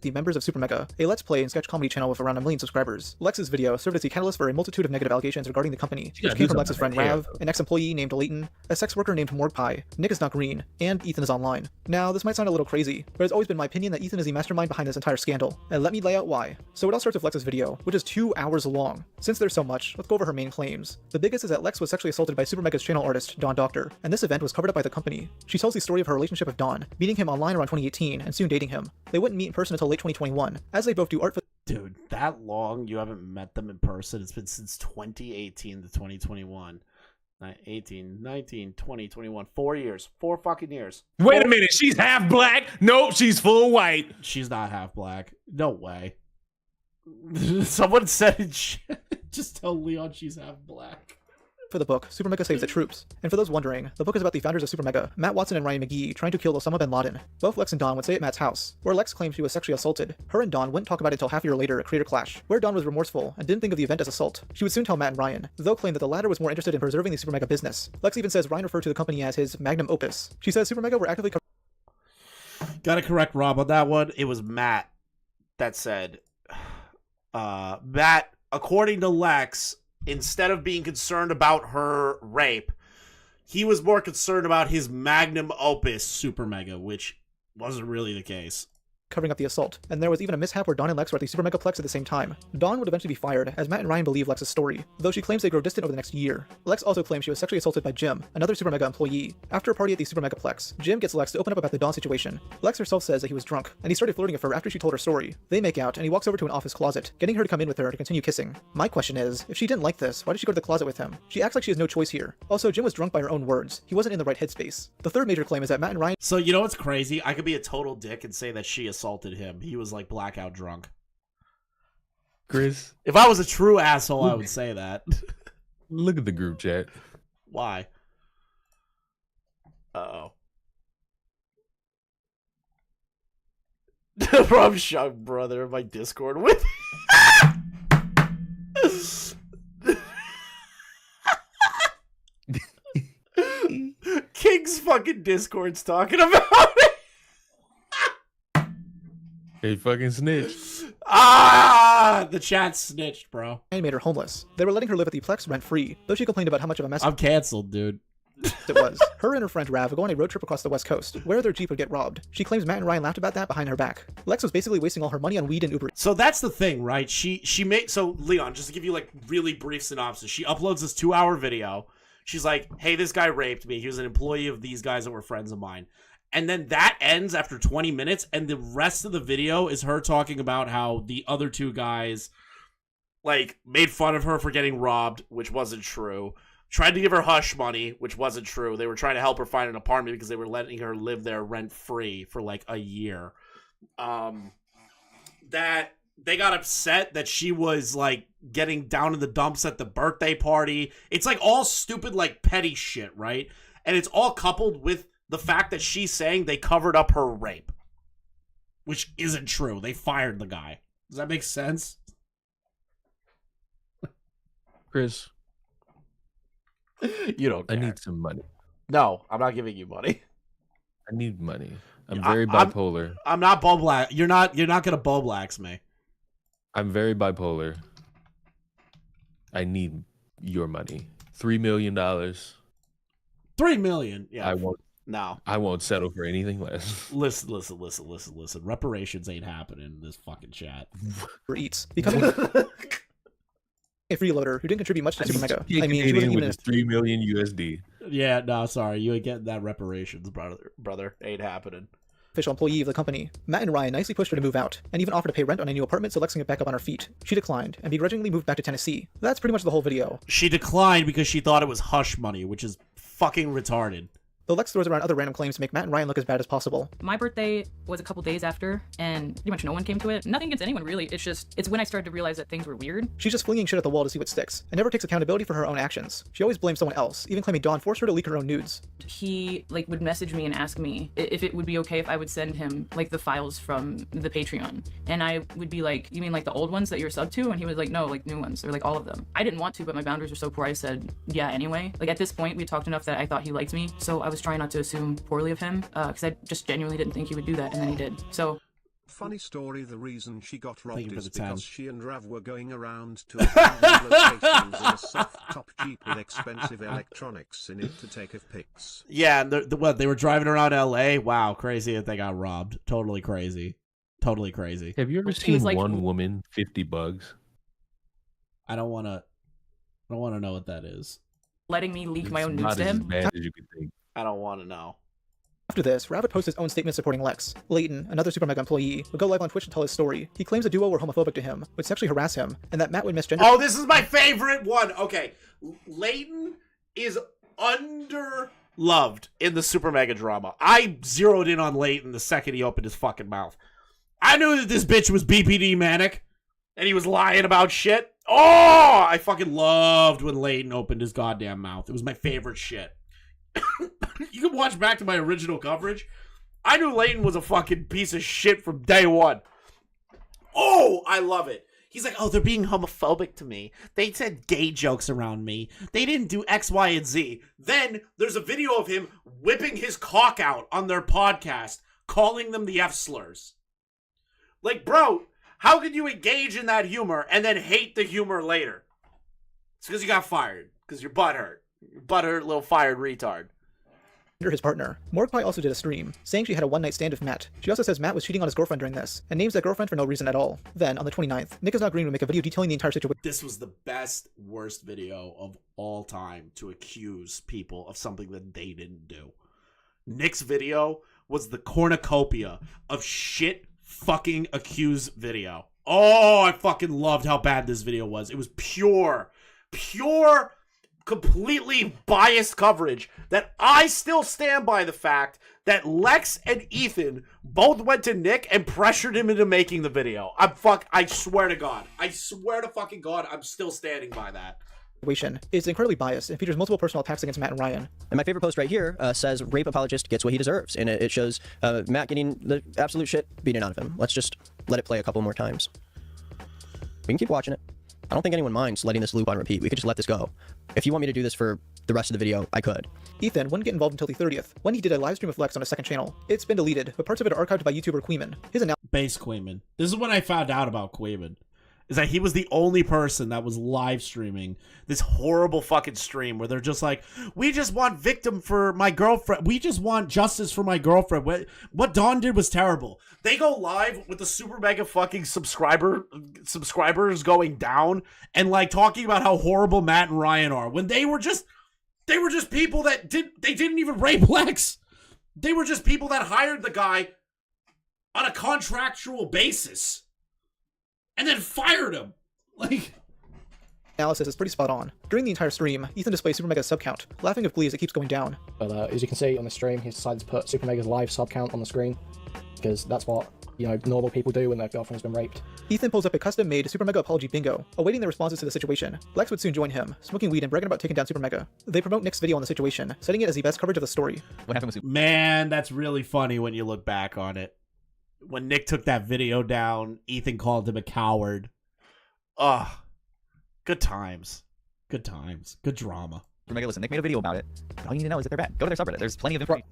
The members of Super Mega, a Let's Play and sketch comedy channel with around 1 million subscribers. Lex's video served as the catalyst for a multitude of negative allegations regarding the company, which came from Lex's friend Rav, an ex-employee named Leighton, a sex worker named Morgpie, Nick is not green, and Ethanisonline. Now, this might sound a little crazy, but it's always been my opinion that Ethan is the mastermind behind this entire scandal, and let me lay out why. So it all starts with Lex's video, which is 2 hours long. Since there's so much, let's go over her main claims. The biggest is that Lex was sexually assaulted by Super Mega's channel artist, Don Doctor, and this event was covered up by the company. She tells the story of her relationship with Don, meeting him online around 2018 and soon dating him. They wouldn't meet in person until late 2021, as they both do art for— Dude, that long you haven't met them in person? It's been since 2018 to 2021. 18, 19, 20, 21. 4 years. 4 fucking years. Wait a minute, she's half black? Nope, she's full white. She's not half black. No way. Someone said it. Just tell Leon she's half black. For the book, Super Mega Saves the Troops. And for those wondering, the book is about the founders of Super Mega, Matt Watson and Ryan McGee, trying to kill Osama bin Laden. Both Lex and Don would stay at Matt's house, where Lex claimed she was sexually assaulted. Her and Don wouldn't talk about it until half a year later at Creator Clash, where Don was remorseful and didn't think of the event as assault. She would soon tell Matt and Ryan, though claimed that the latter was more interested in preserving the Super Mega business. Lex even says Ryan referred to the company as his magnum opus. She says Super Mega were actively— Gotta correct Rob on that one. It was Matt that said, Matt, according to Lex, instead of being concerned about her rape, he was more concerned about his magnum opus, Super Mega, which wasn't really the case. Covering up the assault, and there was even a mishap where Don and Lex were at the Super Megaplex at the same time. Don would eventually be fired, as Matt and Ryan believe Lex's story, though she claims they grow distant over the next year. Lex also claims she was sexually assaulted by Jim, another Super Mega employee. After a party at the Super Megaplex, Jim gets Lex to open up about the Don situation. Lex herself says that he was drunk, and he started flirting with her after she told her story. They make out, and he walks over to an office closet, getting her to come in with her to continue kissing. My question is, if she didn't like this, why did she go to the closet with him? She acts like she has no choice here. Also, Jim was drunk by her own words. He wasn't in the right headspace. The third major claim is that Matt and Ryan— So you know what's crazy? I could be a total dick and say that she assaulted him. He was like blackout drunk. Chris, if I was a true asshole, I would say that. Look at the group chat. Why? Uh-oh. From Shug Brother, my Discord with King's fucking Discord's talking about it. He fucking snitched. The chat snitched, bro. And made her homeless. They were letting her live at the Plex rent-free, though she complained about how much of a mess— I'm canceled, dude. It was. Her and her friend Rav would go on a road trip across the West Coast, where their Jeep would get robbed. She claims Matt and Ryan laughed about that behind her back. Lex was basically wasting all her money on weed and Uber. So that's the thing, right? She made— so Leon, just to give you like really brief synopsis, she uploads this 2-hour video. She's like, hey, this guy raped me. He was an employee of these guys that were friends of mine. And then that ends after 20 minutes, and the rest of the video is her talking about how the other two guys, like, made fun of her for getting robbed, which wasn't true. Tried to give her hush money, which wasn't true. They were trying to help her find an apartment because they were letting her live there rent-free for, like, a year. That they got upset that she was, like, getting down in the dumps at the birthday party. It's, like, all stupid, like, petty shit, right? And it's all coupled with the fact that she's saying they covered up her rape, which isn't true. They fired the guy. Does that make sense? Chris, you don't care. I need some money. No, I'm not giving you money. I need money. I'm very bipolar. I'm not Boblax. You're not gonna Boblax me. I'm very bipolar. I need your money. $3 million. $3 million. Yeah. I won't. No. I won't settle for anything less. Listen. Reparations ain't happening in this fucking chat. Eats. Becoming a freeloader who didn't contribute much to Super Mega. I mean, she wasn't even with $3 million USD. Yeah, no, sorry. You ain't getting that reparations, brother. Ain't happening. Official employee of the company. Matt and Ryan nicely pushed her to move out, and even offered to pay rent on a new apartment so Lex can get back up on her feet. She declined, and begrudgingly moved back to Tennessee. That's pretty much the whole video. She declined because she thought it was hush money, which is fucking retarded. though Lex throws around other random claims to make Matt and Ryan look as bad as possible. My birthday was a couple days after, and pretty much no one came to it. Nothing against anyone, really. It's when I started to realize that things were weird. She's just flinging shit at the wall to see what sticks, and never takes accountability for her own actions. She always blames someone else, even claiming Dawn forced her to leak her own nudes. He would message me and ask me if it would be okay if I would send him the files from the Patreon, and I would be like, you mean the old ones that you're sub to? And he was like, no, new ones, or all of them. I didn't want to, but my boundaries were so poor I said yeah anyway. At this point we talked enough that I thought he liked me, so I was trying not to assume poorly of him, because I just genuinely didn't think he would do that, and then he did. So funny story, the reason she got robbed is time. because she and Rav were going around to locations in a soft top Jeep with expensive electronics in it to take of pics. Yeah, what, they were driving around LA? Wow, crazy that they got robbed. Totally crazy. Totally crazy. Have you ever seen one woman 50 bugs? I don't want to know what that is. Letting me leak my own nudes to him? Not as bad as you could think. I don't want to know. After this, Rav would post his own statement supporting Lex. Leighton, another Super Mega employee, would go live on Twitch to tell his story. He claims the duo were homophobic to him, would sexually harass him, and that Matt would misgender— Oh, this is my favorite one! Okay, Leighton is underloved in the Super Mega drama. I zeroed in on Leighton the second he opened his fucking mouth. I knew that this bitch was BPD manic, and he was lying about shit. Oh, I fucking loved when Leighton opened his goddamn mouth. It was my favorite shit. You can watch back to my original coverage. I knew Leighton was a fucking piece of shit from day one. Oh, I love it. He's like, oh, they're being homophobic to me. They said gay jokes around me. They didn't do X, Y, and Z. Then there's a video of him whipping his cock out on their podcast, calling them the F slurs. Bro, how could you engage in that humor and then hate the humor later? It's because you got fired. Because you're butthurt. Butthurt little fired retard. His partner. Morgpie also did a stream, saying she had a one-night stand with Matt. She also says Matt was cheating on his girlfriend during this, and names that girlfriend for no reason at all. Then, on the 29th, Nick is not agreeing to make a video detailing the entire situation. This was the best, worst video of all time to accuse people of something that they didn't do. Nick's video was the cornucopia of shit fucking accuse video. Oh, I fucking loved how bad this video was. It was pure, completely biased coverage that I still stand by the fact that Lex and Ethan both went to Nick and pressured him into making the video. I swear to God. I swear to fucking God, I'm still standing by that. Is incredibly biased and features multiple personal attacks against Matt and Ryan. And my favorite post right here says, rape apologist gets what he deserves. And it shows Matt getting the absolute shit beaten out of him. Let's just let it play a couple more times. We can keep watching it. I don't think anyone minds letting this loop on repeat. We could just let this go. If you want me to do this for the rest of the video, I could. Ethan wouldn't get involved until the 30th, when he did a live stream with Lex on a second channel. It's been deleted, but parts of it are archived by YouTuber Queeman. His Base Queeman. This is when I found out about Queeman. Is that he was the only person that was live streaming this horrible fucking stream where they're just like, we just want victim for my girlfriend. We just want justice for my girlfriend. What Dawn did was terrible. They go live with the super mega fucking subscribers going down and talking about how horrible Matt and Ryan are when they were just people that didn't even rape Lex. They were just people that hired the guy on a contractual basis. And then fired him. Analysis is pretty spot on. During the entire stream, Ethan displays Super Mega's sub count, laughing of glee as it keeps going down. But as you can see on the stream, he decided to put Super Mega's live sub count on the screen, because that's what, normal people do when their girlfriend's been raped. Ethan pulls up a custom-made Super Mega apology bingo, awaiting their responses to the situation. Lex would soon join him, smoking weed and bragging about taking down Super Mega. They promote Nick's video on the situation, citing it as the best coverage of the story. What happened with Man, that's really funny when you look back on it. When Nick took that video down, Ethan called him a coward. Ugh. Good times. Good times. Good drama. Listen, Nick made a video about it. All you need to know is that they're bad. Go to their subreddit. There's plenty of information.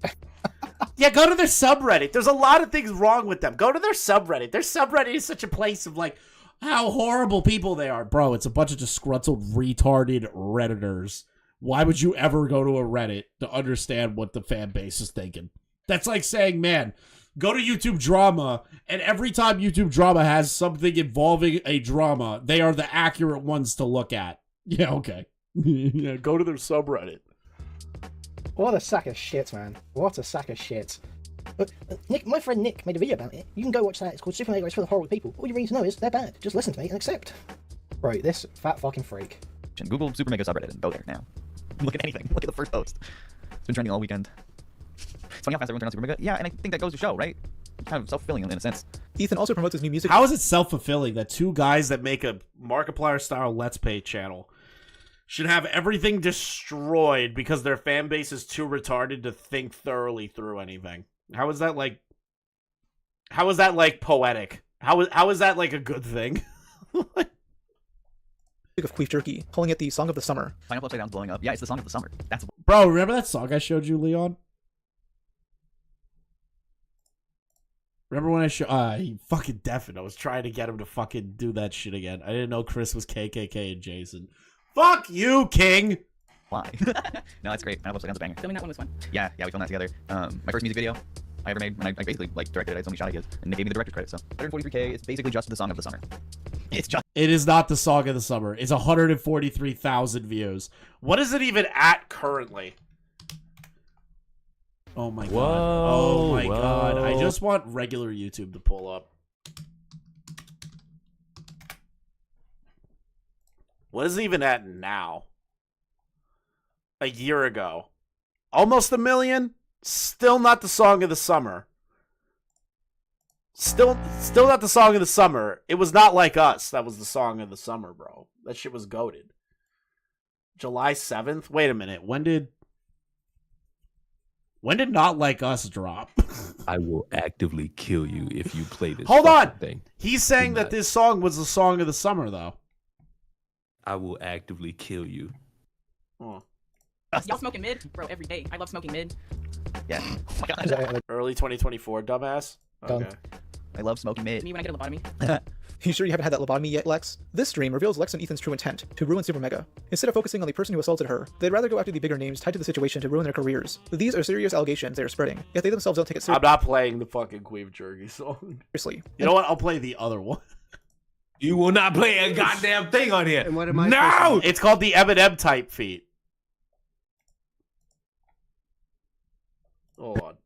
Yeah, go to their subreddit. There's a lot of things wrong with them. Go to their subreddit. Their subreddit is such a place of how horrible people they are. Bro, it's a bunch of disgruntled, retarded Redditors. Why would you ever go to a Reddit to understand what the fan base is thinking? That's like saying, man, go to YouTube Drama, and every time YouTube Drama has something involving a drama, they are the accurate ones to look at. Yeah, okay. Yeah, go to their subreddit. What a sack of shit, man. What a sack of shit. But Nick, my friend Nick made a video about it. You can go watch that. It's called Super Mega. It's full of horrible people. All you need to know is they're bad. Just listen to me and accept. Right, this fat fucking freak. Google Super Mega subreddit and go there now. Look at anything. Look at the first post. It's been trending all weekend. It's funny how fast everyone turned on Super Mega. Yeah, and I think that goes to show, right? Kind of self-fulfilling in a sense. Ethan also promotes his new music. How is it self-fulfilling that two guys that make a Markiplier-style Let's Play channel should have everything destroyed because their fan base is too retarded to think thoroughly through anything? How is that like poetic? How is that like a good thing? Of Queef Jerky, calling it the Song of the Summer. Pineapple Upside Down's blowing up. Yeah, it's the Song of the Summer. That's Bro, remember that song I showed you, Leon? Remember when he fucking deafened. I was trying to get him to fucking do that shit again. I didn't know Chris was KKK and Jason. Fuck you, King! Why? No, that's great. Pineapple Upside Down's a banger. Filming that one was fun. Yeah, we filmed that together. My first music video I ever made, and I basically like directed it. I only shot it, and they gave me the director's credit. So 143K. It's basically just the Song of the Summer. It's just. It is not the Song of the Summer. It's 143,000 views. What is it even at currently? Oh my god. Oh my god. I just want regular YouTube to pull up. What is it even at now? A year ago. Almost 1 million? Still not the Song of the Summer. Still not the Song of the Summer. It was Not Like Us. That was the Song of the Summer, bro. That shit was goated. July 7th? Wait a minute. When did Not Like Us drop? I will actively kill you if you play this. Hold on. Thing. He's saying that this song was the Song of the Summer, though. I will actively kill you. Oh. Y'all smoking mid? Bro, every day. I love smoking mid. Yeah. Oh my god. Early 2024, dumbass. Okay. I love smoking mid. Me when I get a lobotomy. You sure you haven't had that lobotomy yet, Lex? This stream reveals Lex and Ethan's true intent, to ruin Super Mega. Instead of focusing on the person who assaulted her, they'd rather go after the bigger names tied to the situation to ruin their careers. These are serious allegations they are spreading, yet they themselves don't take it seriously. I'm not playing the fucking Queef Jerky song. Seriously. You know what? I'll play the other one. You will not play a goddamn thing on here. And what am I No! It's called the Eminem type feat. Hold on.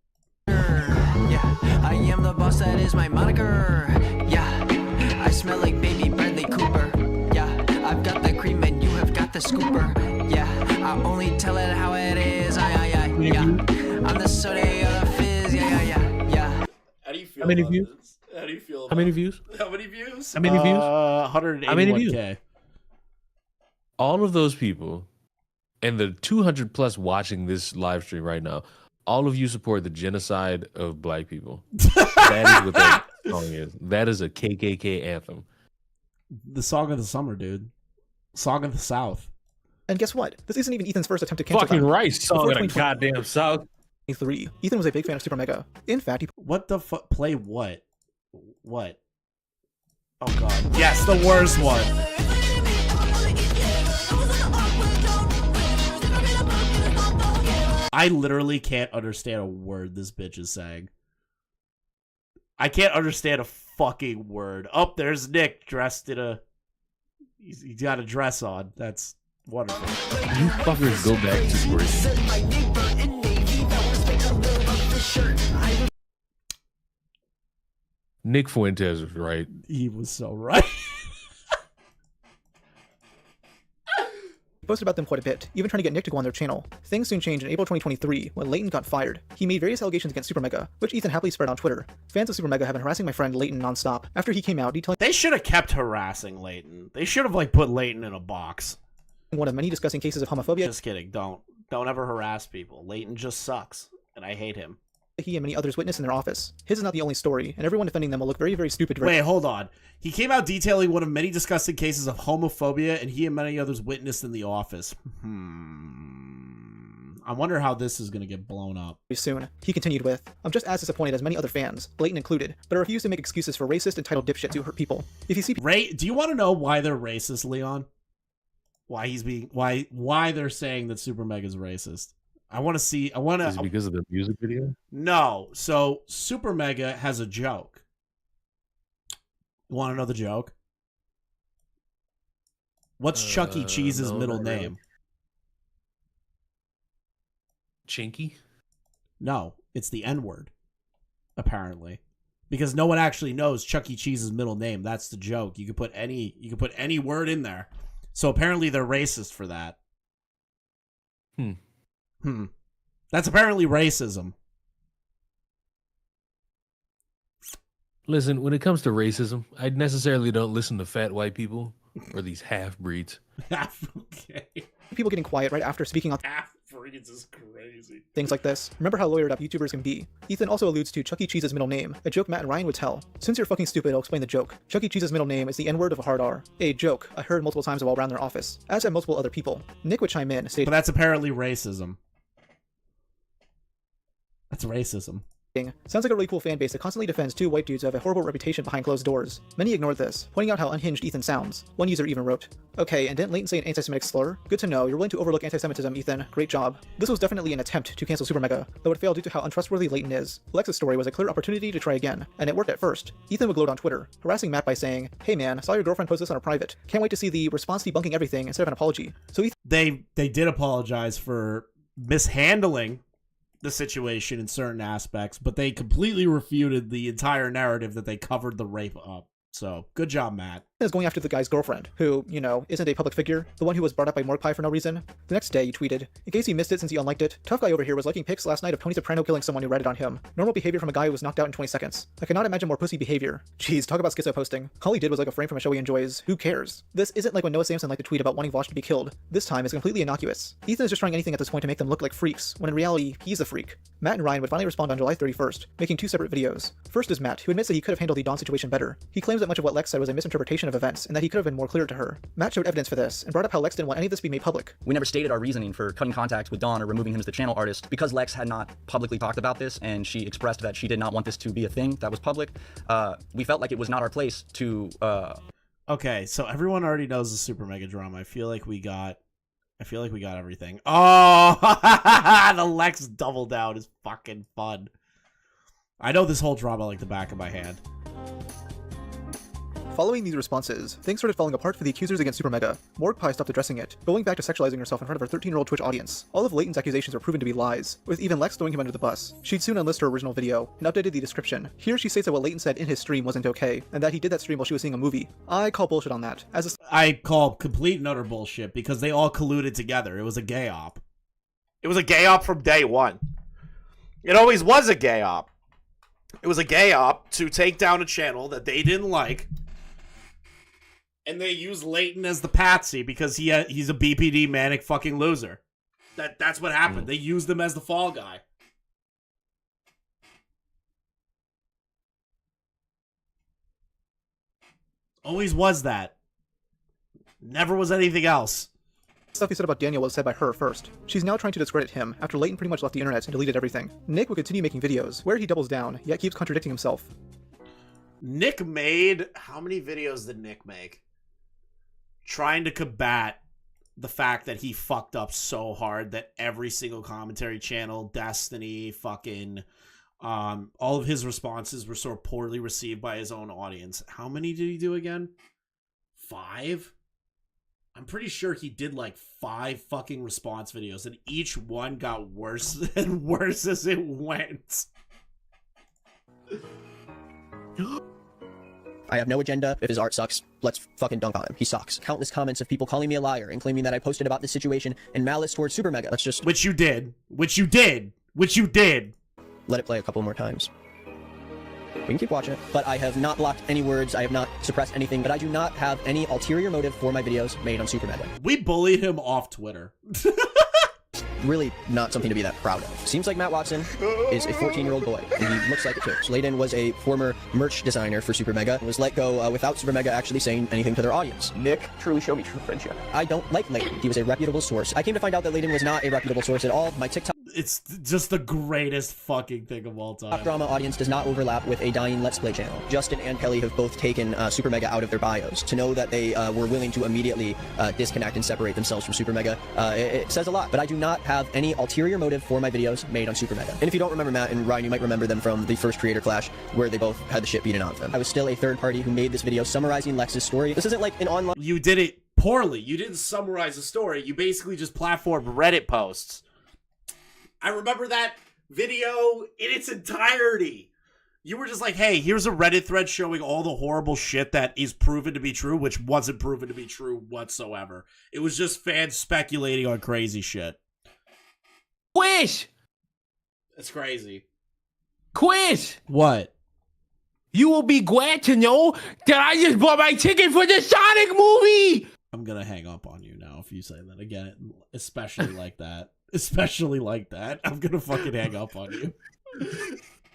Yeah, I am the boss, that is my moniker. Yeah, I smell like baby Bradley Cooper. Yeah, I've got the cream and you have got the scooper. Yeah, I only tell it how it is. Yeah. I'm the soda of the fizz. Yeah. How do you feel? How many views? How do you feel? How many views? How many views? How many views? 181K. How many views? All of those people, and the 200 plus watching this live stream right now, all of you support the genocide of black people. That is what that song is. That is a KKK anthem. The Song of the Summer, dude. Song of the South. And guess what? This isn't even Ethan's first attempt to cancel Fucking them. right, Song of the goddamn South. Ethan was a big fan of Super Mega. In fact, What the fuck? Play what? What? Oh god. Yes, the worst one. I literally can't understand a word this bitch is saying. I can't understand a fucking word. Oh, there's Nick dressed in a... He's got a dress on. That's wonderful. You fuckers go back to work. Nick Fuentes was right. He was so right. posted about them quite a bit, even trying to get Nick to go on their channel. Things soon changed in April 2023 when Leighton got fired. He made various allegations against Super Mega, which Ethan happily spread on Twitter. Fans of Super Mega have been harassing my friend Leighton nonstop. After he came out, detailing They should have kept harassing Leighton. They should have put Leighton in a box. One of many discussing cases of homophobia. Just kidding. Don't ever harass people. Leighton just sucks, and I hate him. He and many others witnessed in their office. His is not the only story, and everyone defending them will look very, very stupid. Wait, hold on. He came out detailing one of many disgusting cases of homophobia, and he and many others witnessed in the office. I wonder how this is going to get blown up. Soon, he continued with, I'm just as disappointed as many other fans, Leighton included, but I refuse to make excuses for racist, entitled dipshits who hurt people. If you see do you want to know why they're racist, Leon? Why they're saying that Super Mega is racist? Is it because of the music video? No. So Super Mega has a joke. You want to know the joke? What's Chuck E. Cheese's middle name? Chinky? No, it's the N-word, apparently. Because no one actually knows Chuck E. Cheese's middle name. That's the joke. You could put any word in there. So apparently they're racist for that. That's apparently racism. Listen, when it comes to racism, I necessarily don't listen to fat white people or these half-breeds. Okay. People getting quiet right after speaking on Half-breeds is crazy. things like this. Remember how lawyered up YouTubers can be. Ethan also alludes to Chuck E. Cheese's middle name, a joke Matt and Ryan would tell. Since you're fucking stupid, I'll explain the joke. Chuck E. Cheese's middle name is the N-word of a hard R. A joke I heard multiple times while around their office, as have multiple other people. Nick would chime in, stating, But that's apparently racism. That's racism. sounds like a really cool fan base that constantly defends two white dudes who have a horrible reputation behind closed doors. Many ignored this, pointing out how unhinged Ethan sounds. One user even wrote, "Okay, and didn't Leighton say an anti-Semitic slur? Good to know, you're willing to overlook anti-Semitism, Ethan. Great job." This was definitely an attempt to cancel Super Mega, though it failed due to how untrustworthy Leighton is. Lex's story was a clear opportunity to try again, and it worked at first. Ethan would gloat on Twitter, harassing Matt by saying, "Hey man, saw your girlfriend post this on a private. Can't wait to see the response debunking everything instead of an apology." So Ethan They did apologize for mishandling the situation in certain aspects, but they completely refuted the entire narrative that they covered the rape up. So, good job, Matt. is going after the guy's girlfriend, who, you know, isn't a public figure, the one who was brought up by Mordecai for no reason. The next day, he tweeted, "In case you missed it since you unliked it, tough guy over here was liking pics last night of Tony Soprano killing someone who read it on him. Normal behavior from a guy who was knocked out in 20 seconds. I cannot imagine more pussy behavior. Jeez, talk about schizo posting. All he did was like a frame from a show he enjoys. Who cares? This isn't like when Noah Samson liked to tweet about wanting Vosh to be killed. This time is completely innocuous. Ethan is just trying anything at this point to make them look like freaks, when in reality, he's a freak." Matt and Ryan would finally respond on July 31st, making two separate videos. First is Matt, who admits that he could have handled the Dawn situation better. He claims that much of what Lex said was a misinterpretation of events, and that he could have been more clear to her. Matt showed evidence for this, and brought up how Lex didn't want any of this to be made public. We never stated our reasoning for cutting contact with Dawn or removing him as the channel artist. Because Lex had not publicly talked about this, and she expressed that she did not want this to be a thing that was public, we felt like it was not our place to... Okay, so everyone already knows the Super Mega drama. I feel like we got everything. Oh, the Lex double down is fucking fun. I know this whole drama like the back of my hand. Following these responses, things started falling apart for the accusers against Super Mega. Mordecai stopped addressing it, going back to sexualizing herself in front of her 13-year-old Twitch audience. All of Leighton's accusations were proven to be lies, with even Lex throwing him under the bus. She'd soon unlist her original video, and updated the description. Here she states that what Leighton said in his stream wasn't okay, and that he did that stream while she was seeing a movie. I call bullshit on that. I call complete and utter bullshit, because they all colluded together. It was a gay op. It was a gay op from day one. It always was a gay op. It was a gay op to take down a channel that they didn't like, and they used Leighton as the patsy because he's a BPD manic fucking loser. That's what happened. They used him as the fall guy. Always was that. Never was anything else. Stuff he said about Daniel was said by her first. She's now trying to discredit him after Leighton pretty much left the internet and deleted everything. Nick will continue making videos, where he doubles down, yet keeps contradicting himself. Nick made... How many videos did Nick make? Trying to combat the fact that he fucked up so hard that every single commentary channel, Destiny, fucking... all of his responses were so poorly received by his own audience. How many did he do again? 5? I'm pretty sure he did like 5 fucking response videos, and each one got worse and worse as it went. I have no agenda. If his art sucks, let's fucking dunk on him. He sucks. Countless comments of people calling me a liar and claiming that I posted about this situation in malice towards Super Mega. Let's just... Which you did. Which you did. Which you did. Let it play a couple more times. We can keep watching it. But I have not blocked any words. I have not suppressed anything. But I do not have any ulterior motive for my videos made on Super Mega. We bullied him off Twitter. Really not something to be that proud of. Seems like Matt Watson is a 14-year-old boy, and he looks like it too. So Aiden was a former merch designer for Super Mega and was let go without Super Mega actually saying anything to their audience. Nick truly showed me true friendship. I don't like Leighton. He was a reputable source. I came to find out that Leighton was not a reputable source at all. My TikTok... It's just the greatest fucking thing of all time. Drama audience does not overlap with a dying Let's Play channel. Justin and Kelly have both taken Super Mega out of their bios. To know that they were willing to immediately disconnect and separate themselves from Super Mega, it says a lot. But I do not have any ulterior motive for my videos made on Super Mega. And if you don't remember Matt and Ryan, you might remember them from the first Creator Clash, where they both had the shit beaten out of them. I was still a third party who made this video summarizing Lex's story. This isn't like an online... You did it poorly. You didn't summarize the story. You basically just platformed Reddit posts. I remember that video in its entirety. You were just like, hey, here's a Reddit thread showing all the horrible shit that is proven to be true, which wasn't proven to be true whatsoever. It was just fans speculating on crazy shit. Quish! It's crazy. Quish! What? You will be glad to know that I just bought my ticket for the Sonic movie. I'm gonna hang up on you now if you say that again, especially like that. Especially like that. I'm gonna fucking hang up on you.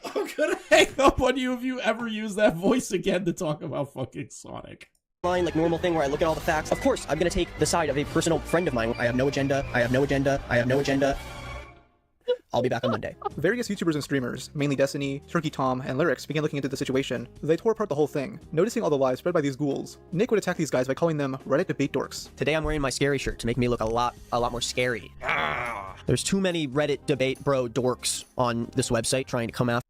I'm gonna hang up on you if you ever use that voice again to talk about fucking Sonic. Like normal thing where I look at all the facts. Of course, I'm gonna take the side of a personal friend of mine. I have no agenda. I have no agenda. I have no agenda. I'll be back on Monday. Various YouTubers and streamers, mainly Destiny, Turkey Tom, and Lyrics, began looking into the situation. They tore apart the whole thing, noticing all the lies spread by these ghouls. Nick would attack these guys by calling them Reddit debate dorks. Today I'm wearing my scary shirt to make me look a lot more scary. There's too many Reddit debate bro dorks on this website trying to come after.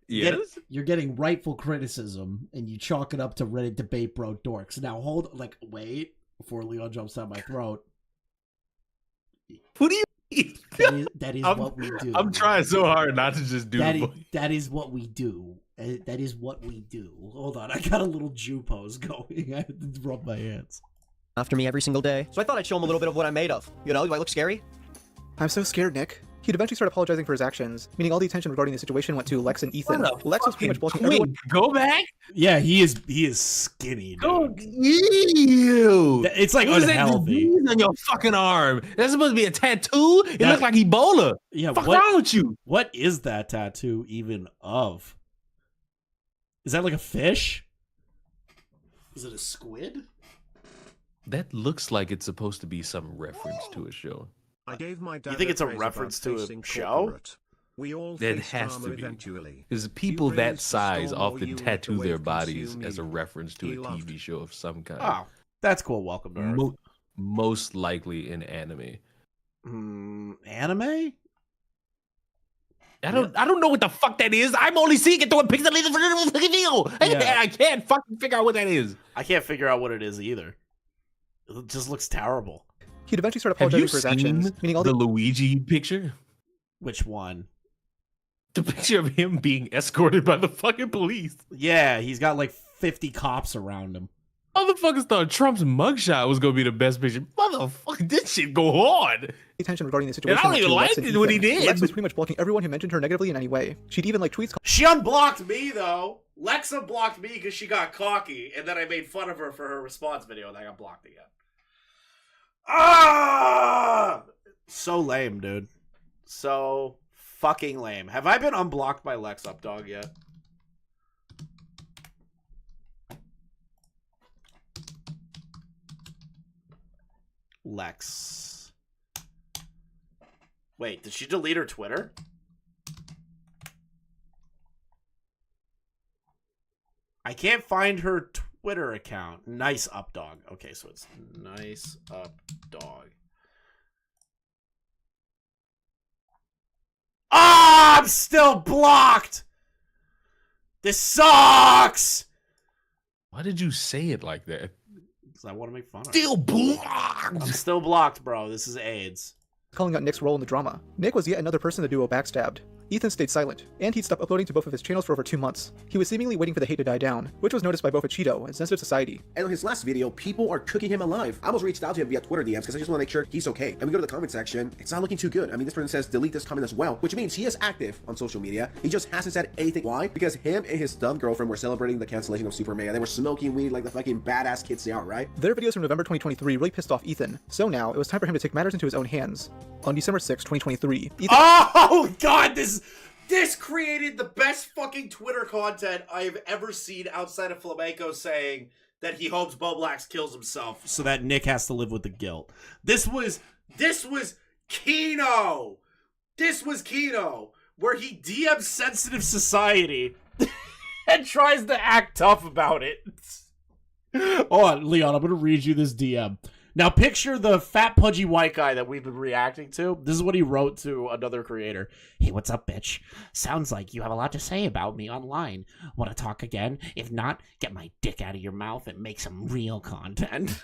Yes. You're getting rightful criticism, and you chalk it up to Reddit debate bro dorks. Now wait, before Leon jumps down my throat. What do you mean? That is what we do. I'm trying so hard not to just do that is what we do. That is what we do. Hold on, I got a little Jew pose going. I had to rub my hands. After me every single day. So I thought I'd show him a little bit of what I'm made of. You know, do I look scary? I'm so scared, Nick. He'd eventually start apologizing for his actions, meaning all the attention regarding the situation went to Lex and Ethan. Lex was pretty much blocking everyone. Go back? Yeah, he is skinny, dude. Oh, ew. It's like What is unhealthy. that disease on your fucking arm? That's supposed to be a tattoo? It looks like Ebola. Yeah, What's wrong with you? What is that tattoo even of? Is that like a fish? Is it a squid? That looks like it's supposed to be some reference to a show. I gave my dad You think it's a praise reference about to a facing show? corporate. We all It face has karma to be. eventually. Because people You that raised the size storm, or often you let tattoo the their wave bodies consume as a me. reference to He a loved. TV show of some kind. Oh, that's cool. Welcome to Earth. Most likely in anime. Anime? I don't know what the fuck that is. I'm only seeing it through a pixelated video. Yeah. I can't fucking figure out what that is. I can't figure out what it is either. It just looks terrible. He'd eventually start Have you apologizing for his actions, seen meaning all the Luigi picture? Which one? The picture of him being escorted by the fucking police. Yeah, he's got like 50 cops around him. Motherfuckers thought Trump's mugshot was gonna be the best picture. Motherfucker, this shit go on. attention regarding the situation. And I don't even went to like Lex and what he Ethan. did. Lex was pretty much blocking everyone who mentioned her negatively in any way. She'd even like tweets. She unblocked me though. Lexa blocked me because she got cocky, and then I made fun of her for her response video, and I got blocked again. Ah! So lame, dude. So fucking lame. Have I been unblocked by Lex Updog yet? Lex. Wait, did she delete her Twitter? I can't find her Twitter account. Nice Updog. Okay, so it's Nice Updog. Ah, I'm still blocked. This sucks. Why did you say it like that? Because I want to make fun of her. Still blocked. I'm still blocked, bro. This is AIDS. Calling out Nick's role in the drama. Nick was yet another person the duo backstabbed. Ethan stayed silent, and he'd stopped uploading to both of his channels for over 2 months. He was seemingly waiting for the hate to die down, which was noticed by both a Cheeto and sensitive society. And on his last video, people are cooking him alive. I almost reached out to him via Twitter DMs because I just want to make sure he's okay. And we go to the comment section, it's not looking too good. I mean, this person says delete this comment as well, which means he is active on social media. He just hasn't said anything. Why? Because him and his dumb girlfriend were celebrating the cancellation of Super Mega. They were smoking weed like the fucking badass kids they are, right? Their videos from November 2023 really pissed off Ethan, so now it was time for him to take matters into his own hands. On December 6, 2023, Ethan— Oh god, this created the best fucking Twitter content I have ever seen outside of Flamenco saying that he hopes Boblax kills himself so that Nick has to live with the guilt. This was Kino. This was Kino, where he DMs sensitive society and tries to act tough about it. Hold on, Leon, I'm going to read you this DM. Now picture the fat pudgy white guy that we've been reacting to. This is what he wrote to another creator. Hey, what's up, bitch? Sounds like you have a lot to say about me online. Want to talk again? If not, get my dick out of your mouth and make some real content.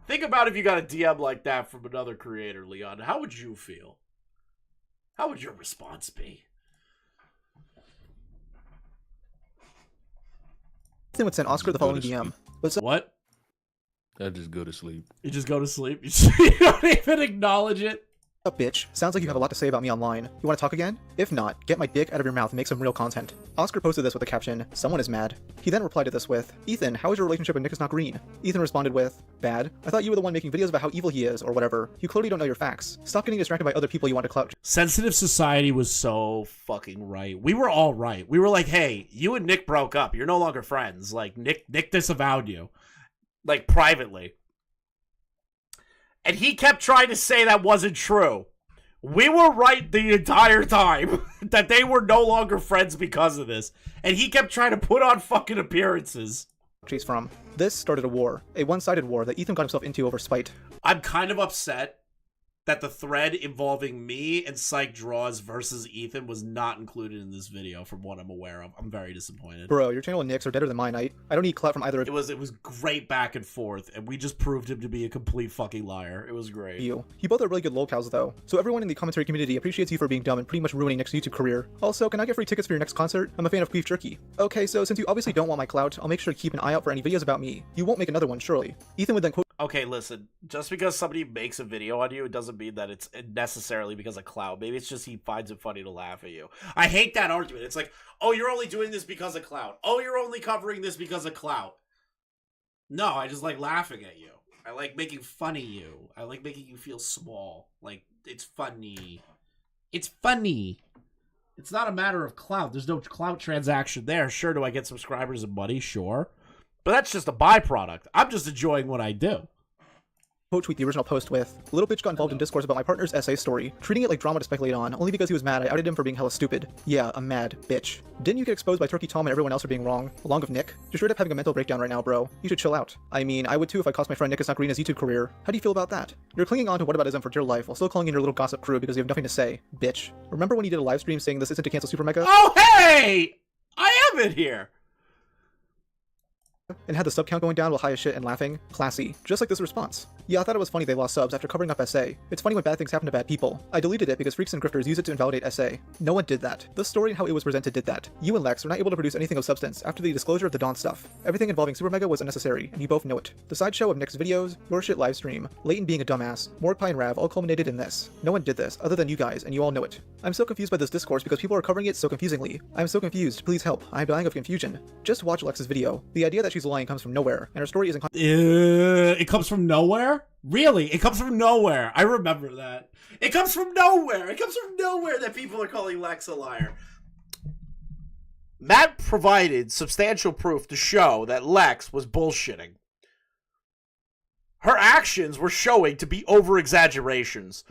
Think about if you got a DM like that from another creator, Leon. How would you feel? How would your response be? Ethan would send Oscar the following DM. But What? I just go to sleep. You just go to sleep? You don't even acknowledge it? Up, bitch. Sounds like you have a lot to say about me online. You want to talk again? If not, get my dick out of your mouth and make some real content. Oscar posted this with the caption, "Someone is mad." He then replied to this with, "Ethan, how is your relationship with Nick is not green?" Ethan responded with, "Bad. I thought you were the one making videos about how evil he is, or whatever. You clearly don't know your facts. Stop getting distracted by other people you want to clout." Sensitive Society was so fucking right. We were all right. We were like, hey, you and Nick broke up. You're no longer friends. Like, Nick disavowed you. Like, privately. And he kept trying to say that wasn't true. We were right the entire time that they were no longer friends because of this. And he kept trying to put on fucking appearances. She's from. This started a war. A one-sided war that Ethan got himself into over spite. I'm kind of upset that the thread involving me and Psych Draws versus Ethan was not included in this video from what I'm aware of. I'm very disappointed. Bro, your channel and Nick's are deader than mine. I don't need clout from either of you. It was great back and forth, and we just proved him to be a complete fucking liar. It was great. You both are really good Lolcows though. So everyone in the commentary community appreciates you for being dumb and pretty much ruining Nick's YouTube career. Also, can I get free tickets for your next concert? I'm a fan of beef jerky. Okay, so since you obviously don't want my clout, I'll make sure to keep an eye out for any videos about me. You won't make another one, surely. Ethan would then quote, "Okay, listen, just because somebody makes a video on you, it doesn't mean that it's necessarily because of clout. Maybe it's just he finds it funny to laugh at you." I hate that argument. It's like, oh, you're only doing this because of clout. Oh, you're only covering this because of clout. No, I just like laughing at you. I like making fun of you. I like making you feel small. Like, it's funny. It's funny. It's not a matter of clout. There's no clout transaction there. Sure, do I get subscribers and money? Sure. But that's just a byproduct. I'm just enjoying what I do. quote tweet the original post with, "Little bitch got involved in discourse about my partner's essay story, treating it like drama to speculate on, only because he was mad I outed him for being hella stupid. Yeah, a mad bitch. Didn't you get exposed by Turkey Tom and everyone else for being wrong, along with Nick? You're straight up having a mental breakdown right now, bro. You should chill out. I mean, I would too if I cost my friend Nick is not green his YouTube career. How do you feel about that? You're clinging on to whataboutism for dear life while still calling in your little gossip crew because you have nothing to say, bitch. Remember when you did a live stream saying this isn't to cancel Super Mega? Oh, hey! I am in here! And had the sub count going down while high as shit and laughing? Classy. Just like this response. Yeah, I thought it was funny they lost subs after covering up SA. It's funny when bad things happen to bad people. I deleted it because freaks and grifters use it to invalidate SA. No one did that. The story and how it was presented did that. You and Lex were not able to produce anything of substance after the disclosure of the Dawn stuff. Everything involving Super Mega was unnecessary, and you both know it. The sideshow of Nick's videos, your shit livestream, Leighton being a dumbass, Mordecai and Rav all culminated in this. No one did this, other than you guys, and you all know it. I'm so confused by this discourse because people are covering it so confusingly. I'm so confused, please help. I'm dying of confusion. Just watch Lex's video. The idea that she's lying comes from nowhere, and her story isn't it comes from nowhere? Really? It comes from nowhere. I remember that. It comes from nowhere. It comes from nowhere that people are calling Lex a liar. Matt provided substantial proof to show that Lex was bullshitting. Her actions were showing to be over-exaggerations.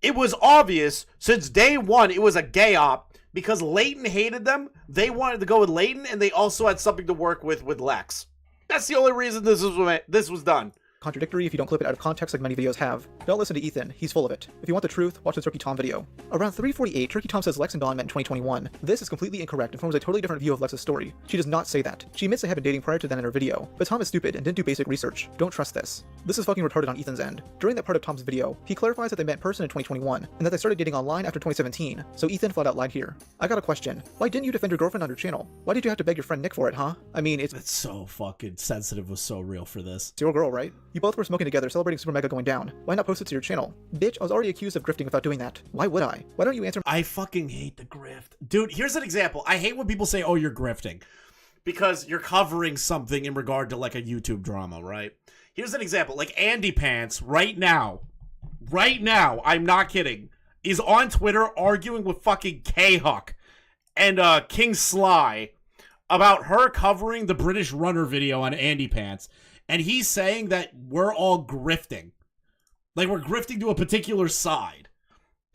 It was obvious since day one it was a gay op because Leighton hated them. They wanted to go with Leighton, and they also had something to work with Lex. That's the only reason this was done. Contradictory if you don't clip it out of context like many videos have. Don't listen to Ethan, he's full of it. If you want the truth, watch the Turkey Tom video. Around 3:48, Turkey Tom says Lex and Dawn met in 2021. This is completely incorrect and forms a totally different view of Lex's story. She does not say that. She admits they have been dating prior to that in her video, but Tom is stupid and didn't do basic research. Don't trust this. This is fucking retarded on Ethan's end. During that part of Tom's video, he clarifies that they met in person in 2021, and that they started dating online after 2017, so Ethan flat out lied here. I got a question. Why didn't you defend your girlfriend on your channel? Why did you have to beg your friend Nick for it, huh? I mean, it's so fucking sensitive, was so real for this. It's your girl, right? You both were smoking together, celebrating Super Mega going down. Why not post it to your channel? Bitch, I was already accused of grifting without doing that. Why would I? Why don't you answer? I fucking hate the grift. Dude, here's an example. I hate when people say, oh, you're grifting. Because you're covering something in regard to like a YouTube drama, right? Here's an example. Like Andy Pants, right now, I'm not kidding, is on Twitter arguing with fucking K-Huck and King Sly about her covering the British Runner video on Andy Pants. And he's saying that we're all grifting. Like, we're grifting to a particular side.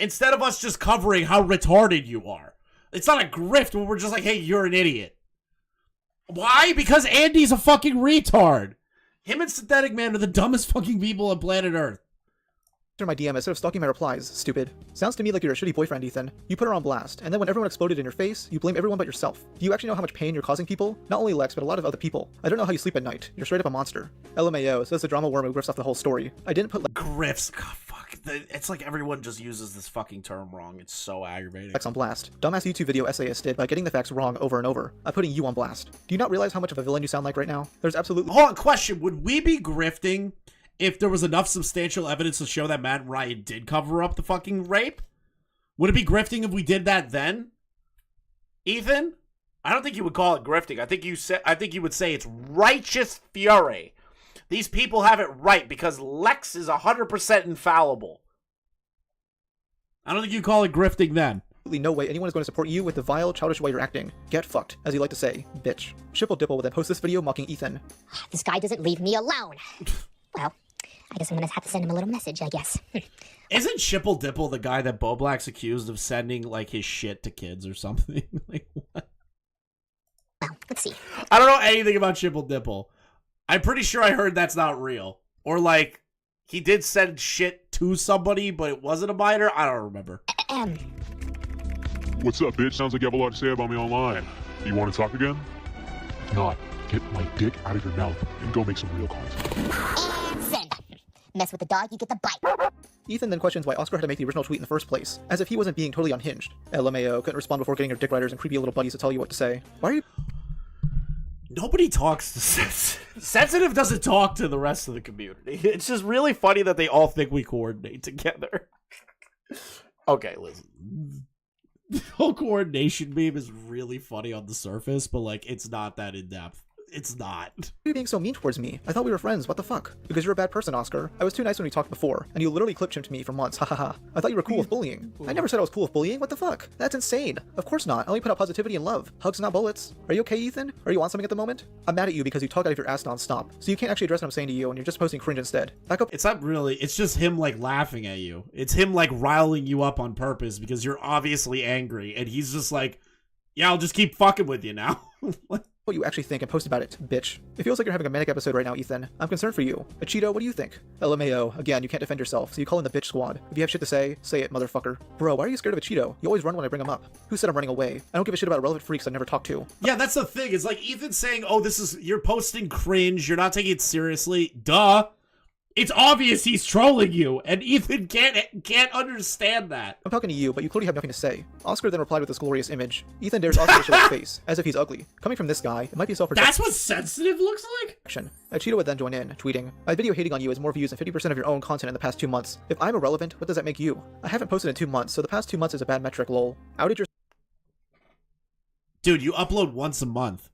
Instead of us just covering how retarded you are. It's not a grift when we're just like, hey, you're an idiot. Why? Because Andy's a fucking retard. Him and Synthetic Man are the dumbest fucking people on planet Earth. My DM instead of stalking my replies, stupid. Sounds to me like you're a shitty boyfriend, Ethan. You put her on blast, and then when everyone exploded in your face, you blame everyone but yourself. Do you actually know how much pain you're causing people? Not only Lex, but a lot of other people. I don't know how you sleep at night. You're straight up a monster. LMAO says the drama worm who grifts off the whole story. I didn't put grifts. God, fuck. it's like everyone just uses this fucking term wrong. It's so aggravating. Facts on blast. Dumbass YouTube video essayist did by getting the facts wrong over and over. I'm putting you on blast. Do you not realize how much of a villain you sound like right now? There's absolutely— Hold on, question. Would we be grifting if there was enough substantial evidence to show that Matt and Ryan did cover up the fucking rape? Would it be grifting if we did that then? Ethan? I don't think you would call it grifting. I think you would say it's righteous fury. These people have it right because Lex is 100% infallible. I don't think you call it grifting then. No way anyone is going to support you with the vile, childish way you're acting. Get fucked, as you like to say, bitch. Shipple Dipple will then post this video mocking Ethan. This guy doesn't leave me alone. Well, I guess I'm gonna have to send him a little message, I guess. Isn't Shipple Dipple the guy that Bo Black's accused of sending, like, his shit to kids or something? Like, what? Well, let's see. I don't know anything about Shipple Dipple. I'm pretty sure I heard that's not real. Or, like, he did send shit to somebody, but it wasn't a minor? I don't remember. What's up, bitch? Sounds like you have a lot to say about me online. Do you want to talk again? If not, get my dick out of your mouth and go make some real content. And send. Mess with the dog, you get the bite. Ethan then questions why Oscar had to make the original tweet in the first place, as if he wasn't being totally unhinged. LMAO couldn't respond before getting her dick riders and creepy little buddies to tell you what to say. Why are you— Nobody talks to Sensitive doesn't talk to the rest of the community. It's just really funny that they all think we coordinate together. Okay, listen. The whole coordination meme is really funny on the surface, but, like, it's not that in-depth. It's not. Why are you being so mean towards me? I thought we were friends, what the fuck? Because you're a bad person, Oscar. I was too nice when we talked before, and you literally clip-chimped me for months, hahaha. I thought you were cool with bullying. I never said I was cool with bullying, what the fuck? That's insane. Of course not, I only put out positivity and love. Hugs, not bullets. Are you okay, Ethan? Are you on something at the moment? I'm mad at you because you talk out of your ass non-stop, so you can't actually address what I'm saying to you, and you're just posting cringe instead. Back up. It's not really, it's just him, like, laughing at you. It's him, like, riling you up on purpose because you're obviously angry, and he's just like, yeah, I'll just keep fucking with you now. What you actually think and post about it, bitch. It feels like you're having a manic episode right now, Ethan. I'm concerned for you. Cheeto, what do you think? LMAO, again, you can't defend yourself, so you call in the bitch squad. If you have shit to say it, motherfucker. Bro, why are you scared of a Cheeto? You always run when I bring him up. Who said I'm running away? I don't give a shit about irrelevant freaks I never talked to. Yeah, that's the thing. It's like Ethan saying, oh, you're posting cringe, you're not taking it seriously. Duh. It's obvious he's trolling you, and Ethan can't understand that. I'm talking to you, but you clearly have nothing to say. Oscar then replied with this glorious image. Ethan dares Oscar to show his face, as if he's ugly. Coming from this guy, it might be self-protection. That's what sensitive looks like? Cheeto would then join in, tweeting, my video hating on you has more views than 50% of your own content in the past 2 months. If I'm irrelevant, what does that make you? I haven't posted in 2 months, so the past 2 months is a bad metric, lol. Outed your— Dude, you upload once a month.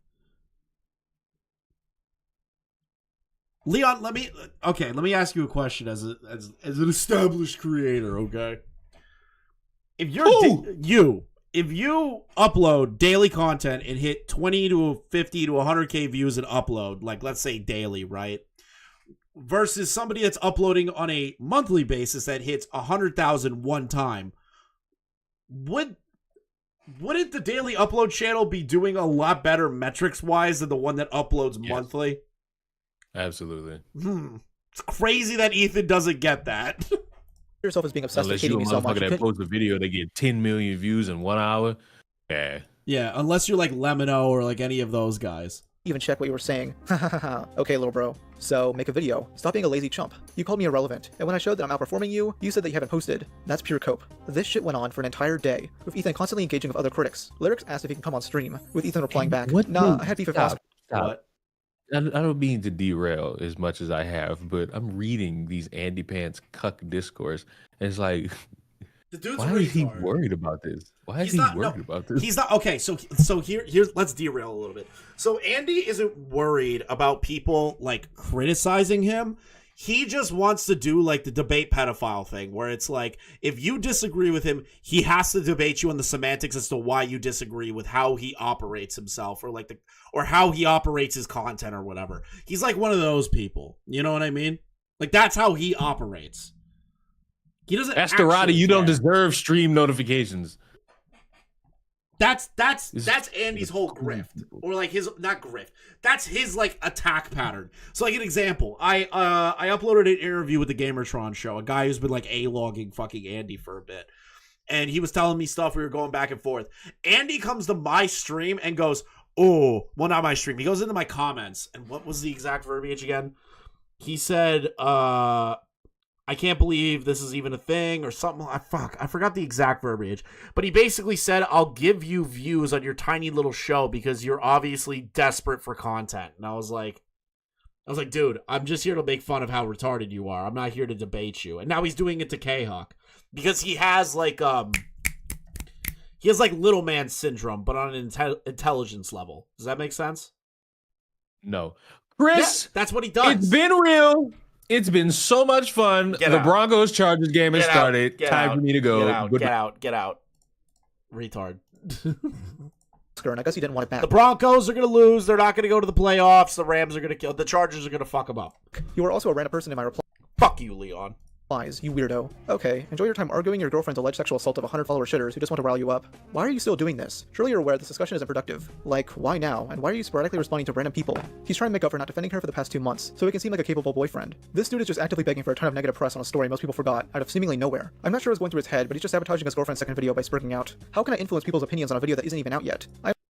Leon, let me ask you a question as an established creator, okay? If if you upload daily content and hit 20 to 50 to 100k views and upload, like let's say daily, right? Versus somebody that's uploading on a monthly basis that hits 100,000 one time, wouldn't the daily upload channel be doing a lot better metrics-wise than the one that uploads monthly? Absolutely. It's crazy that Ethan doesn't get that. Yourself as being obsessed Unless with hating me so much. Unless you're a motherfucker that posts a video that get 10 million views in 1 hour. Yeah. Yeah, unless you're like Lemino or like any of those guys. Even check what you were saying. Okay, little bro. So, make a video. Stop being a lazy chump. You called me irrelevant, and when I showed that I'm outperforming you, you said that you haven't posted. That's pure cope. This shit went on for an entire day, with Ethan constantly engaging with other critics. Lyrics asked if he can come on stream, with Ethan replying back, nah, I had beef with Oscar. Stop. I don't mean to derail as much as I have, but I'm reading these Andy Pants cuck discourse, and it's like, why is he worried about this? Why is he worried about this? He's not okay. So here's let's derail a little bit. So Andy isn't worried about people like criticizing him. He just wants to do like the debate pedophile thing where it's like, if you disagree with him, he has to debate you on the semantics as to why you disagree with how he operates himself or how he operates his content or whatever. He's like one of those people. You know what I mean? Like that's how he operates. He doesn't Astorati, you don't deserve stream notifications. That's Andy's whole grift, or like his not grift. That's his like attack pattern. So like an example, I uploaded an interview with the Gamertron show, a guy who's been like A-logging fucking Andy for a bit, and he was telling me stuff. We were going back and forth. Andy comes to my stream and goes, "Oh, well, not my stream." He goes into my comments, and what was the exact verbiage again? He said, I can't believe this is even a thing or something. I forgot the exact verbiage. But he basically said, I'll give you views on your tiny little show because you're obviously desperate for content. And I was like, dude, I'm just here to make fun of how retarded you are. I'm not here to debate you. And now he's doing it to K-Hawk because he has like little man syndrome, but on an intelligence level. Does that make sense? No. Chris, yeah, that's what he does. It's been real. It's been so much fun. The Broncos Chargers game has started. Time for me to go. Get out. Retard. And I guess he didn't want it back. The Broncos are going to lose. They're not going to go to the playoffs. The Rams are going to kill. The Chargers are going to fuck them up. You are also a random person in my reply. Fuck you, Leon. Lies, you weirdo. Okay, enjoy your time arguing your girlfriend's alleged sexual assault of 100 follower shitters who just want to rile you up. Why are you still doing this? Surely you're aware this discussion isn't productive. Like, why now? And why are you sporadically responding to random people? He's trying to make up for not defending her for the past 2 months, so he can seem like a capable boyfriend. This dude is just actively begging for a ton of negative press on a story most people forgot, out of seemingly nowhere. I'm not sure what's going through his head, but he's just sabotaging his girlfriend's second video by spurting out. How can I influence people's opinions on a video that isn't even out yet?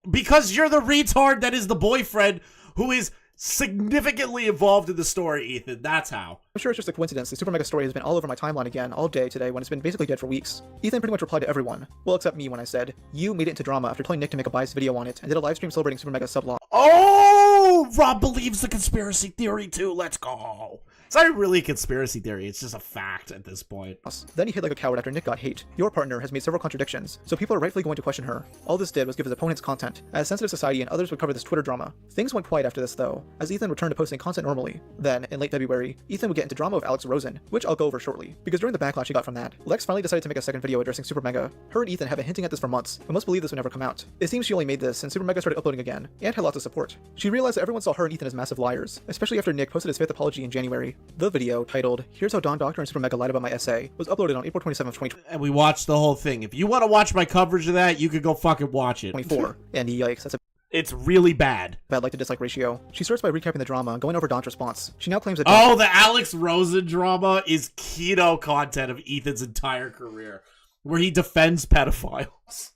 Because you're the retard that is the boyfriend who is significantly involved in the story, Ethan. That's how. I'm sure it's just a coincidence. The Super Mega story has been all over my timeline again all day today when it's been basically dead for weeks. Ethan pretty much replied to everyone. Well, except me when I said, you made it into drama after telling Nick to make a biased video on it and did a live stream celebrating Super Mega sub-law. Oh! Rob believes the conspiracy theory too. Let's go. It's not really a conspiracy theory. It's just a fact at this point. Then he hit like a coward after Nick got hate. Your partner has made several contradictions, so people are rightfully going to question her. All this did was give his opponents content, as Sensitive Society and others would cover this Twitter drama. Things went quiet after this though, as Ethan returned to posting content normally. Then, in late February, Ethan would get into drama with Alex Rosen, which I'll go over shortly, because during the backlash he got from that, Lex finally decided to make a second video addressing Super Mega. Her and Ethan have been hinting at this for months, but most believe this would never come out. It seems she only made this since Super Mega started uploading again, and had lots of support. She realized that everyone saw her and Ethan as massive liars, especially after Nick posted his 5th apology in January. The video, titled, Here's How Don Doctor and Super Mega Lied About My Essay, was uploaded on April 27th, 2020. And we watched the whole thing. If you want to watch my coverage of that, you could go fucking watch it. 24. And yikes, that's a It's really bad. Bad like to dislike ratio. She starts by recapping the drama and going over Don's response. She now claims that the Alex Rosen drama is keto content of Ethan's entire career, where he defends pedophiles.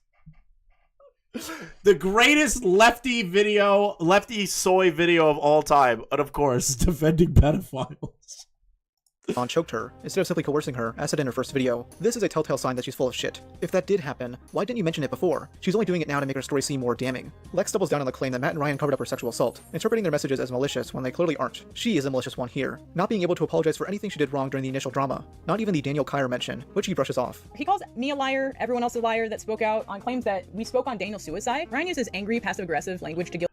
The greatest lefty soy video of all time, and of course, defending pedophiles. Don choked her, instead of simply coercing her, as said in her first video. This is a telltale sign that she's full of shit. If that did happen, why didn't you mention it before? She's only doing it now to make her story seem more damning. Lex doubles down on the claim that Matt and Ryan covered up her sexual assault, interpreting their messages as malicious when they clearly aren't. She is a malicious one here, not being able to apologize for anything she did wrong during the initial drama, not even the Daniel Carr mention, which he brushes off. He calls me a liar, everyone else a liar that spoke out on claims that we spoke on Daniel's suicide. Ryan uses angry, passive-aggressive language to guilt.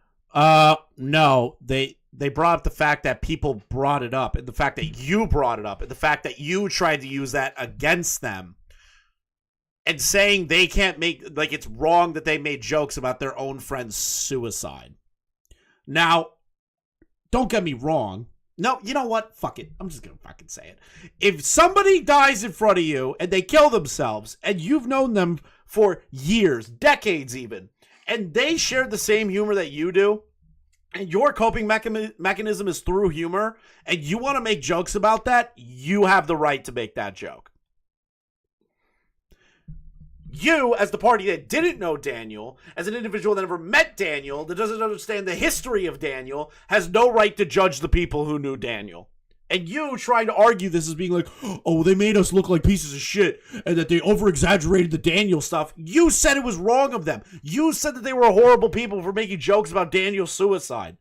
No, they brought up the fact that people brought it up, and the fact that you brought it up, and the fact that you tried to use that against them, and saying they can't make, like, it's wrong that they made jokes about their own friend's suicide. Now, don't get me wrong. No, you know what? Fuck it. I'm just gonna fucking say it. If somebody dies in front of you, and they kill themselves, and you've known them for years, decades even, and they share the same humor that you do, and your coping mechanism is through humor, and you want to make jokes about that, you have the right to make that joke. You, as the party that didn't know Daniel, as an individual that never met Daniel, that doesn't understand the history of Daniel, has no right to judge the people who knew Daniel. And you trying to argue this as being like, oh, they made us look like pieces of shit and that they over-exaggerated the Daniel stuff. You said it was wrong of them. You said that they were horrible people for making jokes about Daniel's suicide.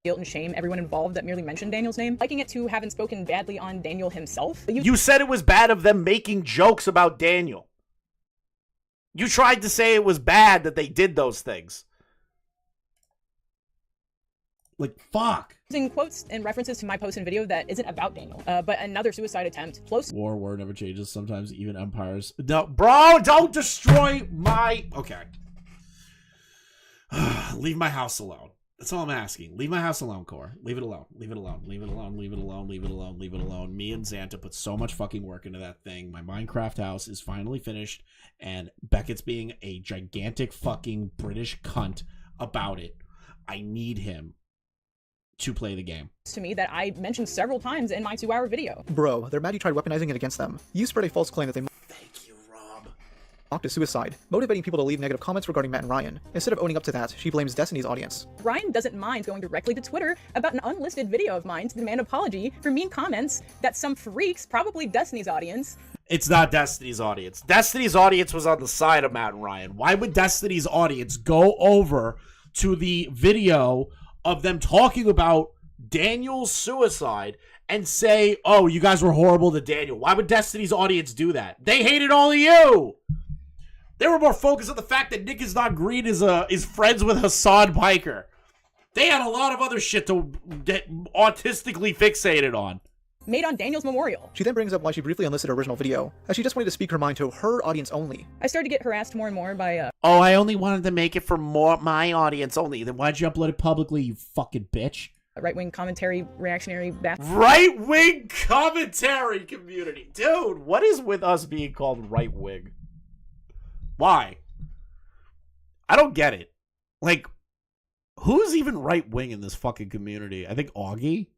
Guilt and shame everyone involved that merely mentioned Daniel's name, liking it to having spoken badly on Daniel himself. You said it was bad of them making jokes about Daniel. You tried to say it was bad that they did those things. Like, fuck. Using quotes and references to my post and video that isn't about Daniel, but another suicide attempt. War never changes. Sometimes even empires. No, bro, don't destroy my... Okay. Leave my house alone. That's all I'm asking. Leave my house alone, Core. Leave it alone. Leave it alone. Leave it alone. Leave it alone. Leave it alone. Leave it alone. Me and Xanta put so much fucking work into that thing. My Minecraft house is finally finished, and Beckett's being a gigantic fucking British cunt about it. I need him to play the game. To me that I mentioned several times in my 2-hour video. Bro, they're mad you tried weaponizing it against them. You spread a false claim that they... Thank you, Rob. to suicide, motivating people to leave negative comments regarding Matt and Ryan. Instead of owning up to that, she blames Destiny's audience. Ryan doesn't mind going directly to Twitter about an unlisted video of mine to demand an apology for mean comments that some freaks, probably Destiny's audience. It's not Destiny's audience. Destiny's audience was on the side of Matt and Ryan. Why would Destiny's audience go over to the video of them talking about Daniel's suicide and say, oh, you guys were horrible to Daniel? Why would Destiny's audience do that? They hated all of you. They were more focused on the fact that Nick is not green is friends with Hassan Piker. They had a lot of other shit to get autistically fixated on. Made on Daniel's memorial. She then brings up why she briefly unlisted her original video, as she just wanted to speak her mind to her audience only. I started to get harassed more and more by, Oh, I only wanted to make it for my audience only. Then why'd you upload it publicly, you fucking bitch? Right-wing commentary, reactionary... Right-wing commentary community. Dude, what is with us being called right-wing? Why? I don't get it. Like, who's even right-wing in this fucking community? I think Augie?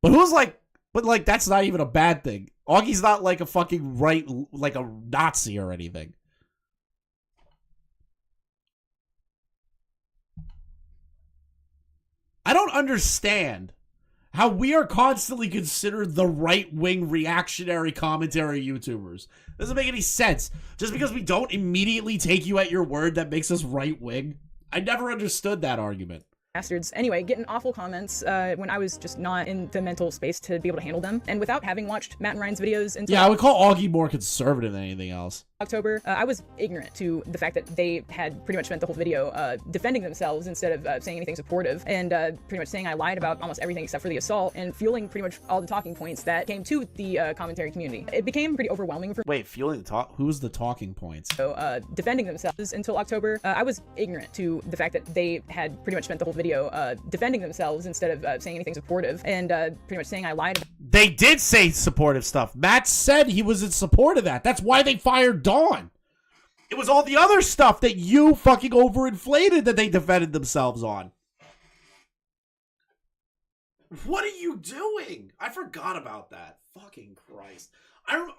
But who's like... But, like, that's not even a bad thing. Augie's not like a fucking like a Nazi or anything. I don't understand how we are constantly considered the right-wing reactionary commentary YouTubers. Doesn't make any sense. Just because we don't immediately take you at your word, that makes us right-wing. I never understood that argument. Bastards. Anyway, getting awful comments when I was just not in the mental space to be able to handle them. And without having watched Matt and Ryan's videos until... Yeah, I would call Augie more conservative than anything else. October, I was ignorant to the fact that they had pretty much spent the whole video defending themselves instead of saying anything supportive, and pretty much saying I lied about almost everything except for the assault, and fueling pretty much all the talking points that came to the commentary community. It became pretty overwhelming for... Wait, fueling the talk? Who's the talking points? So, defending themselves until October, I was ignorant to the fact that they had pretty much spent the whole video defending themselves instead of saying anything supportive, and pretty much saying I lied about... They did say supportive stuff. Matt said he was in support of that. That's why they fired Dawn. It was all the other stuff that you fucking overinflated that they defended themselves on. What are you doing? I forgot about that. Fucking Christ.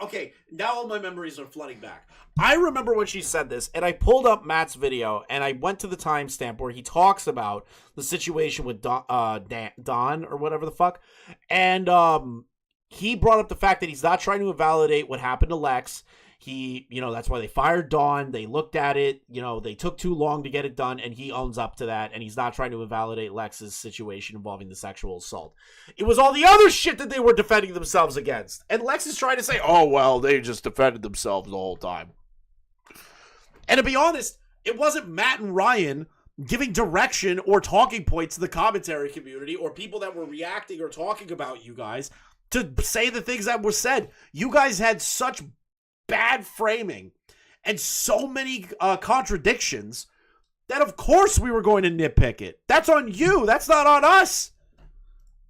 Okay, now all my memories are flooding back. I remember when she said this, and I pulled up Matt's video, and I went to the timestamp where he talks about the situation with Don, or whatever the fuck, and he brought up the fact that he's not trying to invalidate what happened to Lex. He, that's why they fired Dawn. They looked at it, they took too long to get it done, and he owns up to that, and he's not trying to invalidate Lex's situation involving the sexual assault. It was all the other shit that they were defending themselves against. And Lex is trying to say, oh, well, they just defended themselves the whole time. And to be honest, it wasn't Matt and Ryan giving direction or talking points to the commentary community or people that were reacting or talking about you guys to say the things that were said. You guys had such bad framing and so many contradictions that of course we were going to nitpick it. That's on you. That's not on us.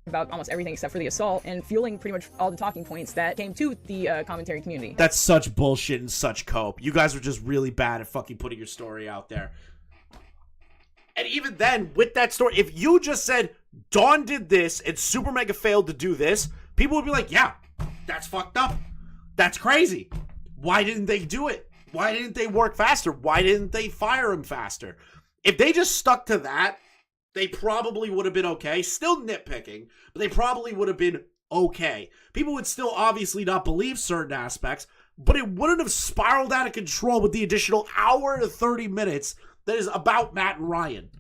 About almost everything except for the assault, and fueling pretty much all the talking points that came to the commentary community. That's such bullshit and such cope. You guys were just really bad at fucking putting your story out there. And even then, with that story, if you just said, Dawn did this and Super Mega failed to do this, people would be like, yeah, that's fucked up. That's crazy. Why didn't they do it? Why didn't they work faster? Why didn't they fire him faster? If they just stuck to that, they probably would have been okay. Still nitpicking, but they probably would have been okay. People would still obviously not believe certain aspects, but it wouldn't have spiraled out of control with the additional hour and 30 minutes that is about Matt and Ryan.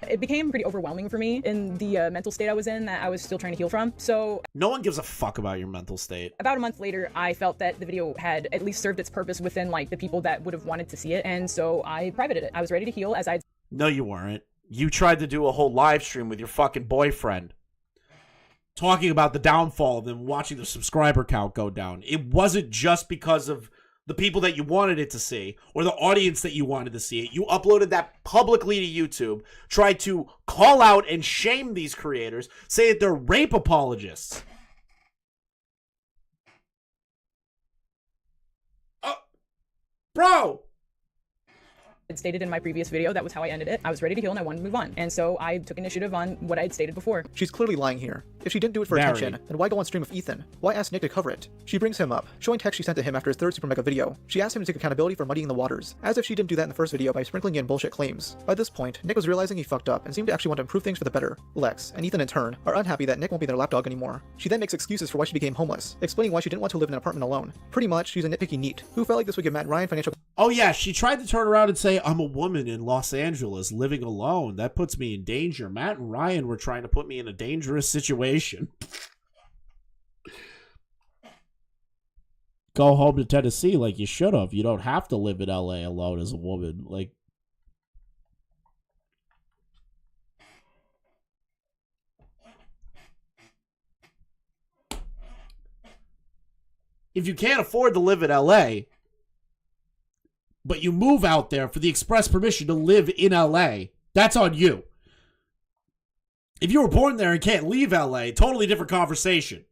It became pretty overwhelming for me in the mental state I was in that I was still trying to heal from. So no one gives a fuck about your mental state. About a month later, I felt that the video had at least served its purpose within the people that would have wanted to see it. And so I privated it. I was ready to heal as I'd... No, you weren't. You tried to do a whole live stream with your fucking boyfriend talking about the downfall of them, watching the subscriber count go down. It wasn't just because of the people that you wanted it to see or the audience that you wanted to see it. You uploaded that publicly to YouTube, tried to call out and shame these creators, say that they're rape apologists. Bro! stated in my previous video, that was how I ended it. I was ready to heal and I wanted to move on. And so I took initiative on what I had stated before. She's clearly lying here. If she didn't do it for attention, then why go on stream with Ethan? Why ask Nick to cover it? She brings him up, showing text she sent to him after his third Super Mega video. She asked him to take accountability for muddying the waters, as if she didn't do that in the first video by sprinkling in bullshit claims. By this point, Nick was realizing he fucked up and seemed to actually want to improve things for the better. Lex, and Ethan in turn, are unhappy that Nick won't be their lapdog anymore. She then makes excuses for why she became homeless, explaining why she didn't want to live in an apartment alone. Pretty much, she's a nitpicky NEET, who felt like this would give Matt and Ryan financial— Oh yeah, she tried to turn around and say, I'm a woman in Los Angeles living alone. That puts me in danger. Matt and Ryan were trying to put me in a dangerous situation. Go home to Tennessee like you should have. You don't have to live in LA alone as a woman. Like, if you can't afford to live in LA, but you move out there for the express permission to live in LA, that's on you. If you were born there and can't leave LA, totally different conversation.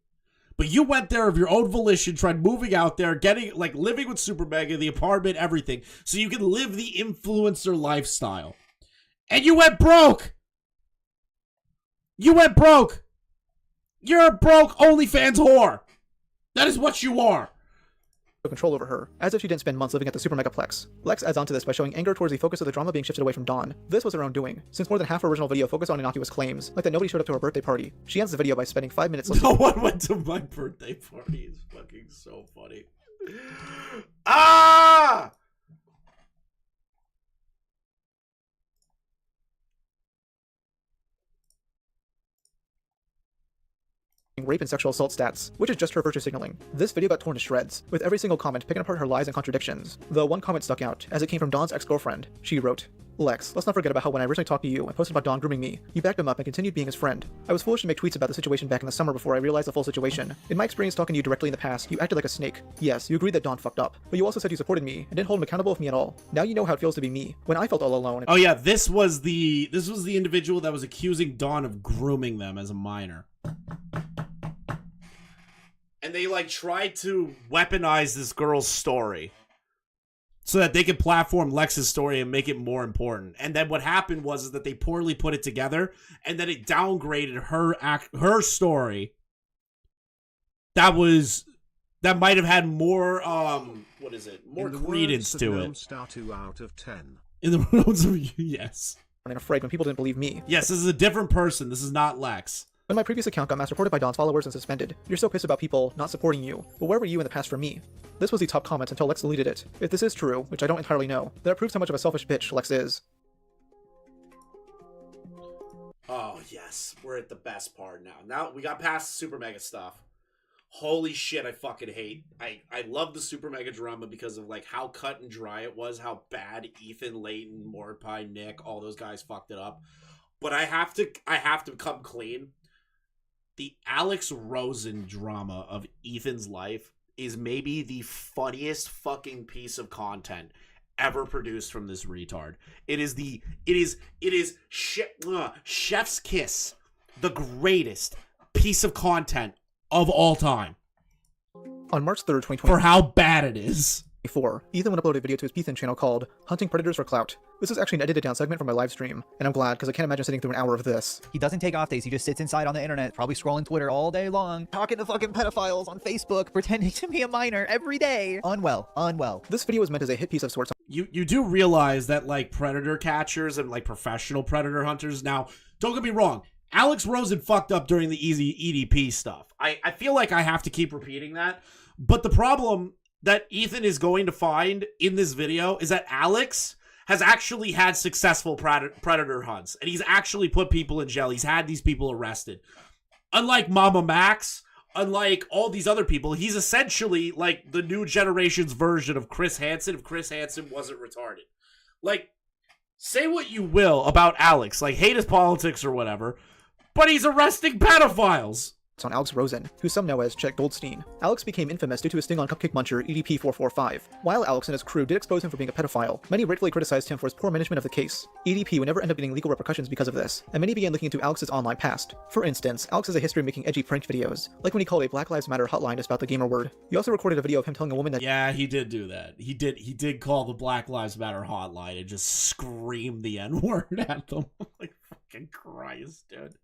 But you went there of your own volition, tried moving out there, getting, like, living with Super Mega, the apartment, everything, so you can live the influencer lifestyle. And you went broke! You went broke! You're a broke OnlyFans whore! That is what you are! Control over her, as if she didn't spend months living at the Super Megaplex. Lex adds on to this by showing anger towards the focus of the drama being shifted away from Dawn. This was her own doing, since more than half her original video focused on innocuous claims, like that nobody showed up to her birthday party. She ends the video by spending 5 minutes listening— No one went to my birthday party. It's fucking so funny. Ah! rape and sexual assault stats, which is just her virtue signaling. This video got torn to shreds, with every single comment picking apart her lies and contradictions. Though one comment stuck out, as it came from Dawn's ex-girlfriend. She wrote, Lex, let's not forget about how when I originally talked to you and posted about Dawn grooming me, you backed him up and continued being his friend. I was foolish to make tweets about the situation back in the summer before I realized the full situation. In my experience talking to you directly in the past, you acted like a snake. Yes, you agreed that Dawn fucked up, but you also said you supported me and didn't hold him accountable with me at all. Now you know how it feels to be me, when I felt all alone. Oh yeah, this was the individual that was accusing Dawn of grooming them as a minor. And they, like, tried to weaponize this girl's story so that they could platform Lex's story and make it more important. And then what happened was that they poorly put it together, and then it downgraded her story. That might have had more, more credence to it. Star 2 out of 10. In the words of, yes. I'm afraid when people didn't believe me. Yes, this is a different person. This is not Lex. When my previous account got mass reported by Dawn's followers and suspended, you're so pissed about people not supporting you, but where were you in the past for me? This was the top comment until Lex deleted it. If this is true, which I don't entirely know, that proves how much of a selfish bitch Lex is. Oh, yes. We're at the best part now. Now we got past the Super Mega stuff. Holy shit, I fucking hate. I love the Super Mega drama because of, like, how cut and dry it was, how bad Ethan, Leighton, Mordecai, Nick, all those guys fucked it up. But I have to come clean. The Alex Rosen drama of Ethan's life is maybe the funniest fucking piece of content ever produced from this retard. It is Chef's Kiss, the greatest piece of content of all time. On March 3rd, 2020, for how bad it is. Ethan would upload a video to his Ethan channel called Hunting Predators for Clout. This is actually an edited down segment from my live stream, and I'm glad because I can't imagine sitting through an hour of this. He doesn't take off days, he just sits inside on the internet, probably scrolling Twitter all day long, talking to fucking pedophiles on Facebook, pretending to be a minor every day. Unwell. This video was meant as a hit piece of sorts. You do realize that, like, predator catchers and, like, professional predator hunters, now, don't get me wrong, Alex Rosen fucked up during the easy EDP stuff. I feel like I have to keep repeating that, but the problem that Ethan is going to find in this video is that Alex has actually had successful predator hunts, and he's actually put people in jail. He's had these people arrested. Unlike Mama Max, unlike all these other people, he's essentially like the new generation's version of Chris Hansen if Chris Hansen wasn't retarded. Like, say what you will about Alex, like hate his politics or whatever, but he's arresting pedophiles. on Alex Rosen, who some know as Chet Goldstein. Alex became infamous due to a sting on Cupcake Muncher EDP445. While Alex and his crew did expose him for being a pedophile, many rightfully criticized him for his poor management of the case. EDP would never end up getting legal repercussions because of this, and many began looking into Alex's online past. For instance, Alex has a history of making edgy prank videos, like when he called a Black Lives Matter hotline to spout the gamer word. He also recorded a video of him telling a woman that— Yeah, he did do that. He did call the Black Lives Matter hotline and just scream the N-word at them. Like, fucking Christ, dude.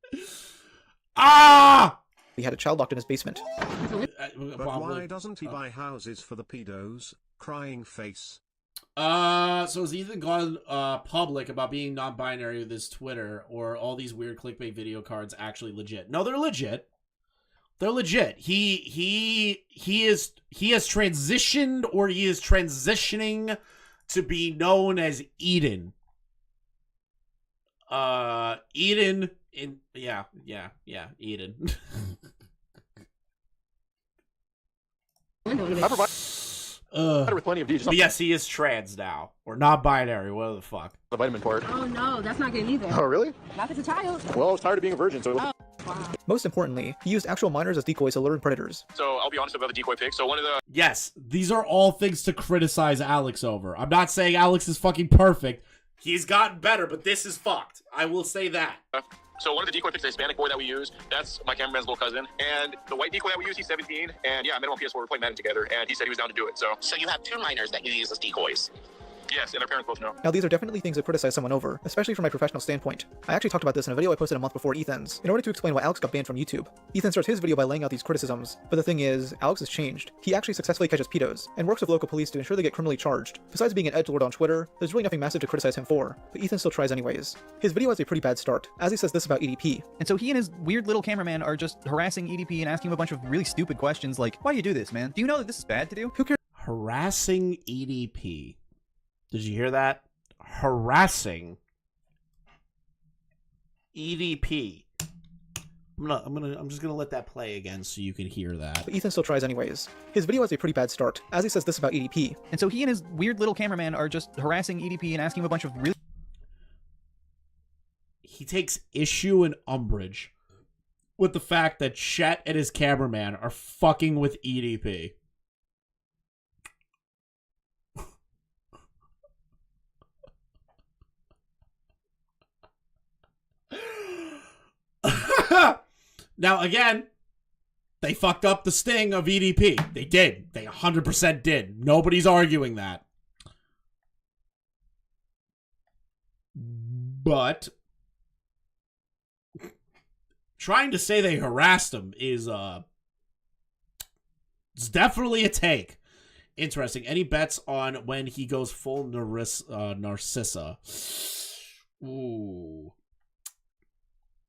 Ah! He had a child locked in his basement. But why doesn't he buy houses for the pedos? Crying face. So has Ethan gone public about being non-binary with his Twitter, or all these weird clickbait video cards actually legit? No, they're legit. They're legit. He has transitioned, or he is transitioning to be known as Aiden. Aiden in Aiden. With plenty of But yes, he is trans now, or non-binary, whatever the fuck. The vitamin part. Oh no, that's not good either. Oh really? Not as a child. Well, I was tired of being a virgin, so. Most importantly, he used actual minors as decoys to lure in predators. So I'll be honest about the decoy pic. So one of the. Yes, these are all things to criticize Alex over. I'm not saying Alex is fucking perfect. He's gotten better, but this is fucked. I will say that. So one of the decoy pics, the Hispanic boy that we use, that's my cameraman's little cousin. And the white decoy that we use, he's 17. And yeah, I met him on PS4. We're playing Madden together, and he said he was down to do it. So you have two minors that you use as decoys. Yes, and their parents both know. Now, these are definitely things to criticize someone over, especially from my professional standpoint. I actually talked about this in a video I posted a month before Ethan's, in order to explain why Alex got banned from YouTube. Ethan starts his video by laying out these criticisms, but the thing is, Alex has changed. He actually successfully catches pedos, and works with local police to ensure they get criminally charged. Besides being an edgelord on Twitter, there's really nothing massive to criticize him for, but Ethan still tries anyways. His video has a pretty bad start, as he says this about EDP. And so he and his weird little cameraman are just harassing EDP and asking him a bunch of really stupid questions like, why do you do this, man? Do you know that this is bad to do? Who cares? Harassing EDP. Did you hear that? Harassing EDP. I'm just gonna let that play again so you can hear that. But Ethan still tries anyways. His video has a pretty bad start, as he says this about EDP. And so he and his weird little cameraman are just harassing EDP and asking him a bunch of really... He takes issue and umbrage with the fact that Chet and his cameraman are fucking with EDP. Now, again, they fucked up the sting of EDP. They did. They 100% did. Nobody's arguing that. But trying to say they harassed him is it's definitely a take. Interesting. Any bets on when he goes full Narcissa? Ooh.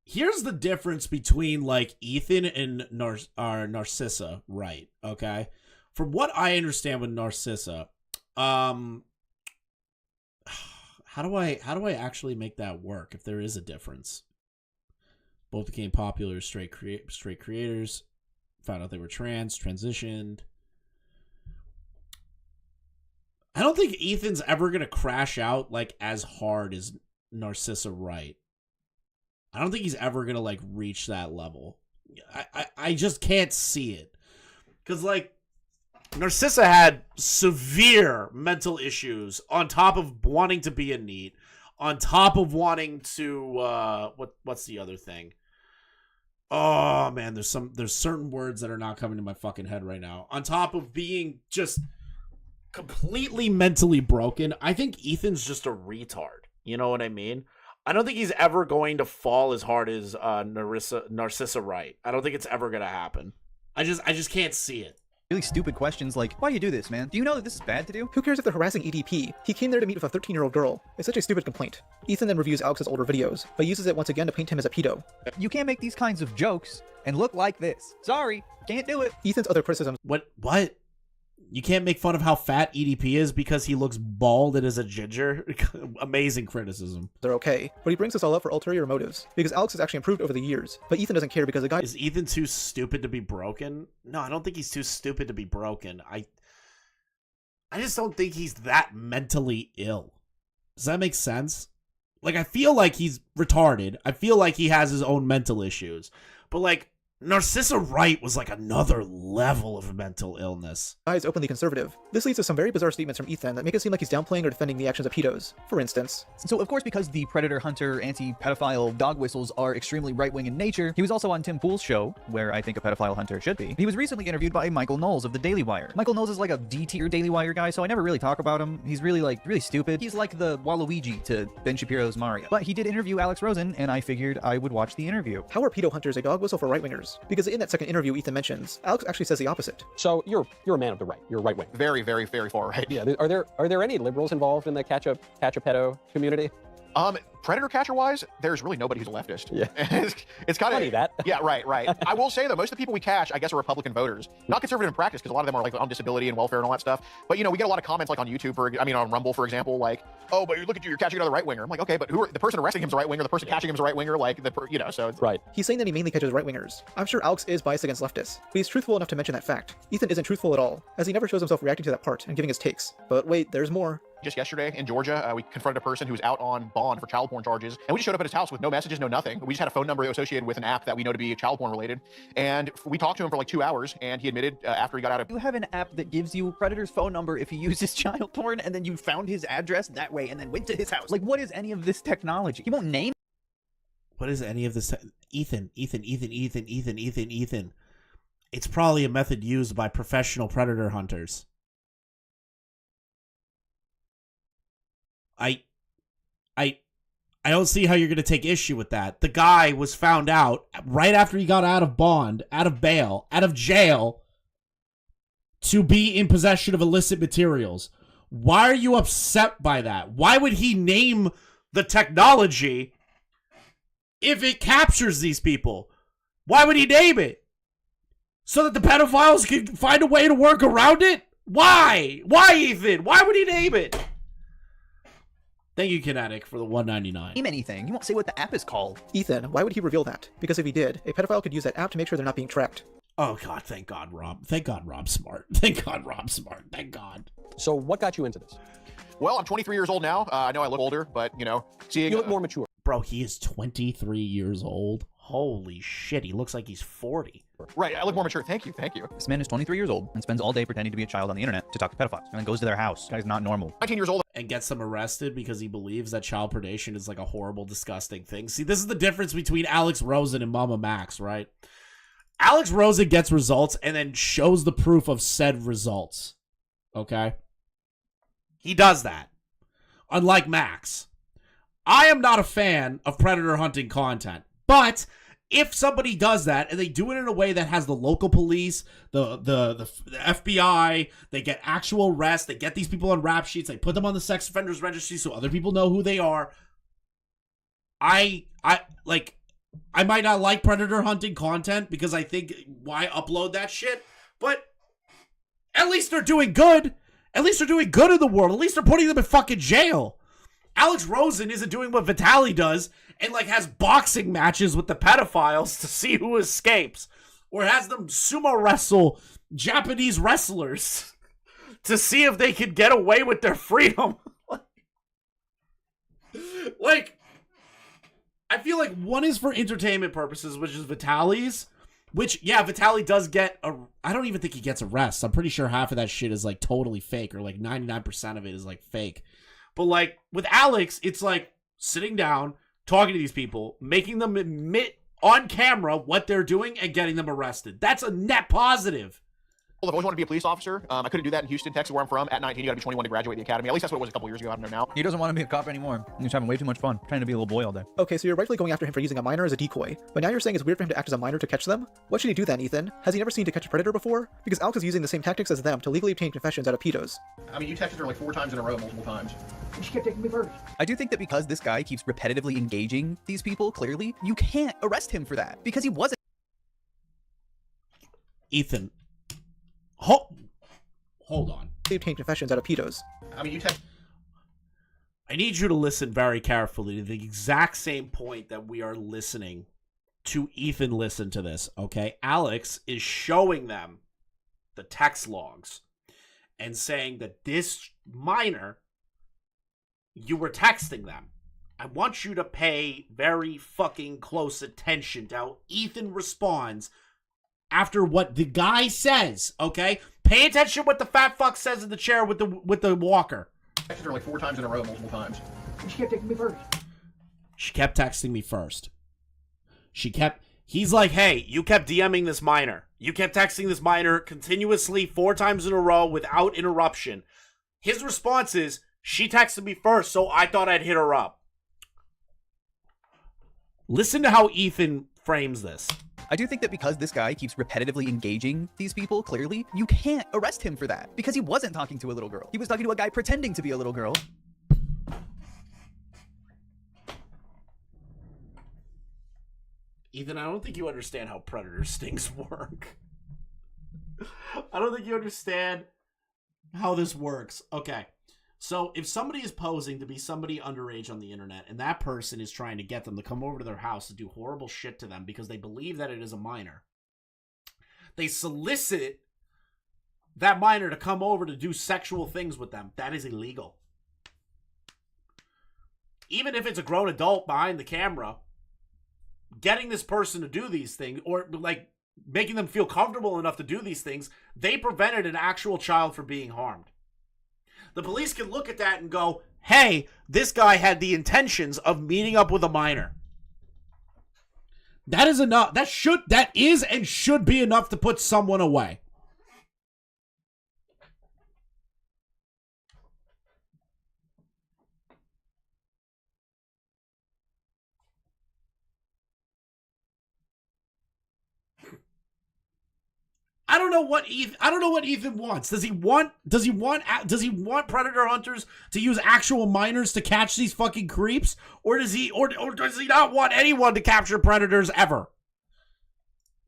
Here's the difference between, like, Ethan and Narcissa, right? Okay? From what I understand with Narcissa, how do I actually make that work if there is a difference? Both became popular as straight creators, found out they were transitioned. I don't think Ethan's ever going to crash out, like, as hard as Narcissa, right? I don't think he's ever going to, like, reach that level. I just can't see it. Because, like, Narcissa had severe mental issues on top of wanting to be a NEET, on top of wanting to, what's the other thing? Oh, man, there's certain words that are not coming to my fucking head right now. On top of being just completely mentally broken, I think Ethan's just a retard. You know what I mean? I don't think he's ever going to fall as hard as Narcissa Wright. I don't think it's ever going to happen. I just can't see it. Really stupid questions like, why do you do this, man? Do you know that this is bad to do? Who cares if they're harassing EDP? He came there to meet with a 13-year-old girl. It's such a stupid complaint. Ethan then reviews Alex's older videos, but uses it once again to paint him as a pedo. You can't make these kinds of jokes and look like this. Sorry, can't do it. Ethan's other criticisms. What? You can't make fun of how fat EDP is because he looks bald and is a ginger? Amazing criticism. They're okay, but he brings this all up for ulterior motives, because Alex has actually improved over the years, but Ethan doesn't care because the guy— Is Ethan too stupid to be broken? No, I don't think he's too stupid to be broken. I just don't think he's that mentally ill. Does that make sense? Like, I feel like he's retarded. I feel like he has his own mental issues. But, like, Narcissa Wright was like another level of mental illness. Is openly conservative. This leads to some very bizarre statements from Ethan that make it seem like he's downplaying or defending the actions of pedos. For instance, so of course, because the predator hunter anti-pedophile dog whistles are extremely right-wing in nature, he was also on Tim Pool's show, where I think a pedophile hunter should be. He was recently interviewed by Michael Knowles of the Daily Wire. Michael Knowles is like a D-tier Daily Wire guy, so I never really talk about him. He's really stupid. He's like the Waluigi to Ben Shapiro's Mario. But he did interview Alex Rosen, and I figured I would watch the interview. How are pedo hunters a dog whistle for right-wingers? Because in that second interview Ethan mentions, Alex actually says the opposite. So you're a man of the right. You're right wing. Very, very, very far right. Yeah. Are there any liberals involved in the catch a pedo community? Predator catcher wise, there's really nobody who's a leftist. Yeah. it's kind Funny of that. Yeah, right. I will say though, most of the people we catch, I guess, are Republican voters. Not conservative in practice, because a lot of them are like on disability and welfare and all that stuff. But we get a lot of comments like on YouTube, on Rumble, for example, like, oh, but look at you're catching another right winger. I'm like, okay, but the person arresting him is a right winger, the person catching him is a right winger, so it's right. He's saying that he mainly catches right wingers. I'm sure Alex is biased against leftists, but he's truthful enough to mention that fact. Ethan isn't truthful at all, as he never shows himself reacting to that part and giving his takes. But wait, there's more. Just yesterday in Georgia, we confronted a person who was out on bond for child porn charges, and we just showed up at his house with no messages, no nothing. We just had a phone number associated with an app that we know to be child porn related, and we talked to him for like 2 hours, and he admitted after he got out of... You have an app that gives you Predator's phone number if he uses child porn, and then you found his address that way and then went to his house. Like, what is any of this technology? He won't name... What is any of this? Ethan. It's probably a method used by professional predator hunters. I don't see how you're going to take issue with that. The guy was found out right after he got out of bond, out of bail, out of jail, to be in possession of illicit materials. Why are you upset by that? Why would he name the technology if it captures these people? Why would he name it? So that the pedophiles can find a way to work around it? Why? Why, Ethan? Why would he name it? Thank you, Kinetic, for the $1.99. Name anything. You won't say what the app is called. Ethan, why would he reveal that? Because if he did, a pedophile could use that app to make sure they're not being tracked. Oh, God, thank God, Rob. Thank God, Rob's smart. Thank God, Rob's smart. Thank God. So what got you into this? Well, I'm 23 years old now. I know I look older, but, seeing... You look more mature. Bro, he is 23 years old. Holy shit, he looks like he's 40. Right, I look more mature. Thank you. This man is 23 years old and spends all day pretending to be a child on the internet to talk to pedophiles, and then goes to their house. This guy's not normal. 19 years old. And gets them arrested because he believes that child predation is like a horrible, disgusting thing. See, this is the difference between Alex Rosen and Mama Max, right? Alex Rosen gets results and then shows the proof of said results. Okay? He does that. Unlike Max. I am not a fan of predator hunting content, but if somebody does that and they do it in a way that has the local police, the FBI, they get actual arrests, they get these people on rap sheets, they put them on the sex offenders registry so other people know who they are. I might not like predator hunting content because I think, why upload that shit? But at least they're doing good. At least they're doing good in the world. At least they're putting them in fucking jail. Alex Rosen isn't doing what Vitaly does and has boxing matches with the pedophiles to see who escapes, or has them sumo wrestle Japanese wrestlers to see if they can get away with their freedom. I feel like one is for entertainment purposes, which is Vitaly's, which, yeah, Vitaly does get I don't even think he gets arrests. I'm pretty sure half of that shit is totally fake, or 99% of it is fake. But with Alex, it's sitting down, talking to these people, making them admit on camera what they're doing and getting them arrested. That's a net positive. I've always wanted to be a police officer. I couldn't do that in Houston, Texas, where I'm from. At 19, you gotta be 21 to graduate the academy. At least that's what it was a couple years ago. I don't know now. He doesn't want to be a cop anymore. He's having way too much fun, trying to be a little boy all day. Okay, so you're rightfully going after him for using a minor as a decoy, but now you're saying it's weird for him to act as a minor to catch them? What should he do then, Ethan? Has he never seen To Catch a Predator before? Because Alex is using the same tactics as them to legally obtain confessions out of pedos. You texted her 4 times in a row, multiple times. She kept taking me first. I do think that because this guy keeps repetitively engaging these people, clearly, you can't arrest him for that, because he wasn't. Ethan. Hold on. They obtain confessions out of pedos. I need you to listen very carefully to the exact same point that we are listening to Ethan listen to this, okay? Alex is showing them the text logs and saying that this minor, you were texting them. I want you to pay very fucking close attention to how Ethan responds after what the guy says, okay? Pay attention to what the fat fuck says in the chair with the walker. Texted her like 4 times in a row, multiple times. She kept texting me first. She kept texting me first. He's like, hey, you kept DMing this minor. You kept texting this minor continuously 4 times in a row without interruption. His response is, she texted me first, so I thought I'd hit her up. Listen to how Ethan frames this. I do think that because this guy keeps repetitively engaging these people, clearly, you can't arrest him for that. Because he wasn't talking to a little girl. He was talking to a guy pretending to be a little girl. Ethan, I don't think you understand how predator stings work. I don't think you understand how this works. Okay. So if somebody is posing to be somebody underage on the internet and that person is trying to get them to come over to their house to do horrible shit to them because they believe that it is a minor, they solicit that minor to come over to do sexual things with them. That is illegal. Even if it's a grown adult behind the camera, getting this person to do these things, or like making them feel comfortable enough to do these things, they prevented an actual child from being harmed. The police can look at that and go, hey, this guy had the intentions of meeting up with a minor. That is enough. That is and should be enough to put someone away. I don't know what Ethan wants. Does he want predator hunters to use actual minors to catch these fucking creeps, or does he not want anyone to capture predators ever?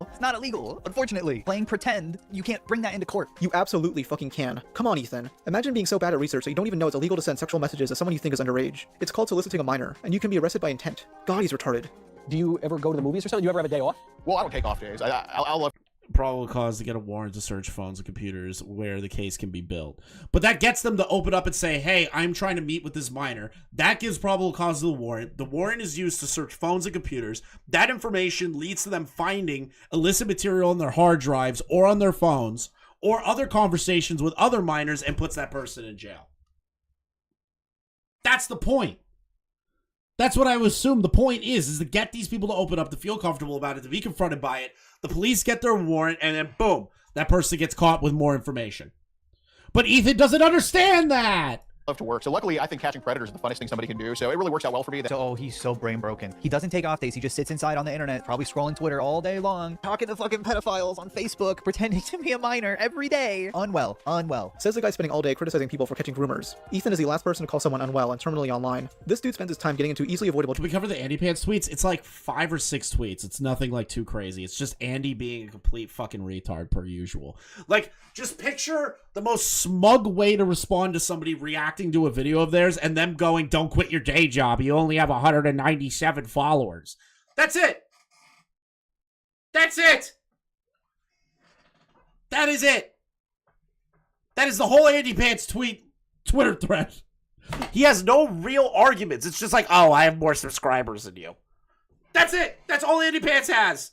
It's not illegal, unfortunately. Playing pretend, you can't bring that into court. You absolutely fucking can. Come on, Ethan. Imagine being so bad at research that you don't even know it's illegal to send sexual messages to someone you think is underage. It's called soliciting a minor, and you can be arrested by intent. God, he's retarded. Do you ever go to the movies or something? Do you ever have a day off? Well, I don't take off days. I'll love... Probable cause to get a warrant to search phones and computers where the case can be built. But that gets them to open up and say, hey, I'm trying to meet with this minor. That gives probable cause to the warrant. The warrant is used to search phones and computers. That information leads to them finding illicit material on their hard drives or on their phones or other conversations with other minors and puts that person in jail. That's the point. That's what I would assume the point is to get these people to open up, to feel comfortable about it, to be confronted by it. The police get their warrant, and then boom, that person gets caught with more information. But Ethan doesn't understand that. Love to work. So luckily, I think catching predators is the funnest thing somebody can do. So it really works out well for me. Oh, he's so brain broken. He doesn't take off days. He just sits inside on the internet, probably scrolling Twitter all day long, talking to fucking pedophiles on Facebook, pretending to be a minor every day. Unwell. Says the guy spending all day criticizing people for catching groomers. Ethan is the last person to call someone unwell and terminally online. This dude spends his time getting into easily avoidable... Can we cover the Andy Pants tweets? It's like 5 or 6 tweets. It's nothing like too crazy. It's just Andy being a complete fucking retard per usual. Like, just picture the most smug way to respond to somebody reacting to a video of theirs and them going, don't quit your day job. You only have 197 followers. That's it. That's it. That is it. That is the whole Andy Pants Twitter thread. He has no real arguments. It's just like, oh, I have more subscribers than you. That's it. That's all Andy Pants has.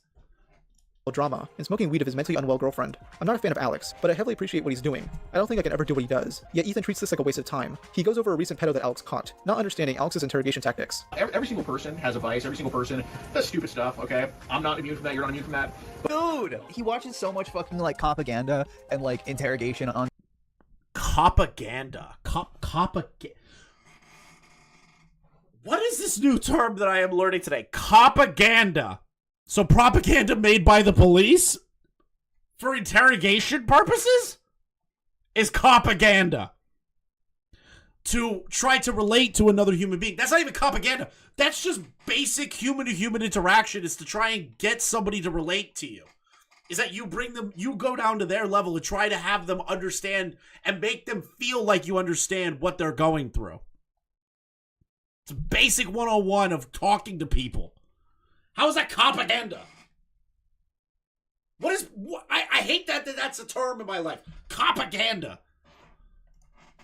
Drama and smoking weed of his mentally unwell girlfriend. I'm not a fan of Alex, but I heavily appreciate what he's doing. I don't think I can ever do what he does. Yet Ethan treats this like a waste of time. He goes over a recent pedo that Alex caught, not understanding Alex's interrogation tactics. Every single person has a vice. Every single person does stupid stuff, okay? I'm not immune from that. You're not immune from that. Dude, he watches so much fucking like propaganda and like interrogation on... Propaganda. What is this new term that I am learning today? Propaganda. So propaganda made by the police for interrogation purposes is propaganda. To try to relate to another human being. That's not even propaganda. That's just basic human-to-human interaction, is to try and get somebody to relate to you. Is that you go down to their level and try to have them understand and make them feel like you understand what they're going through. It's a basic 101 of talking to people. How is that propaganda? I hate that's a term in my life. Propaganda.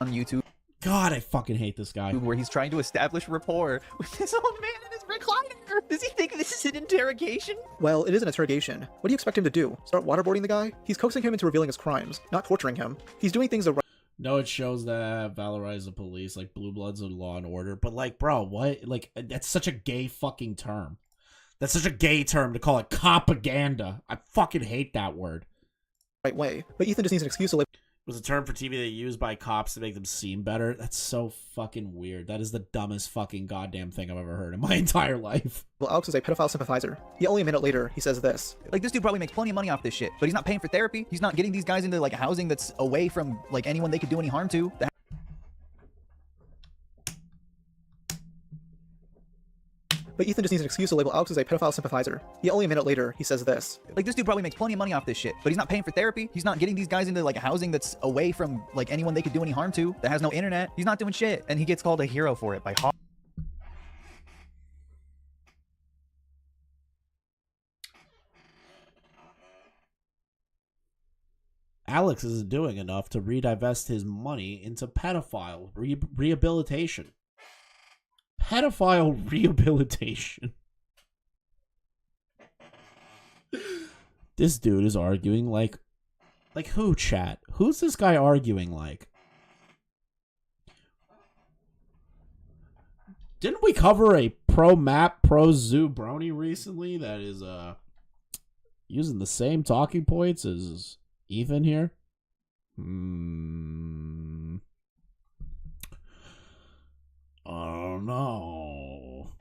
On YouTube. God, I fucking hate this guy. Where he's trying to establish rapport with this old man in his recliner. Does he think this is an interrogation? Well, it is an interrogation. What do you expect him to do? Start waterboarding the guy? He's coaxing him into revealing his crimes, not torturing him. He's doing things the right. No, it shows that valorize the police, like Blue Bloods and Law and Order. But like, bro, what? Like, that's such a gay fucking term. That's such a gay term to call it propaganda. I fucking hate that word. Right way. But Ethan just needs an excuse to live. It was a term for TV they used by cops to make them seem better. That's so fucking weird. That is the dumbest fucking goddamn thing I've ever heard in my entire life. Well, Alex is a pedophile sympathizer. Yet only a minute later, he says this. Like, this dude probably makes plenty of money off this shit, but he's not paying for therapy. He's not getting these guys into, like, housing that's away from, like, anyone they could do any harm to. But Ethan just needs an excuse to label Alex as a pedophile sympathizer. Yet only a minute later, he says this. Like, this dude probably makes plenty of money off this shit, but he's not paying for therapy. He's not getting these guys into, like, housing that's away from, like, anyone they could do any harm to, that has no internet. He's not doing shit. And he gets called a hero for it by Alex isn't doing enough to redivest his money into pedophile rehabilitation. Pedophile rehabilitation. This dude is arguing like who, chat? Who's this guy arguing like? Didn't we cover a pro-map, pro-zoo brony recently that is using the same talking points as Ethan here? Oh no.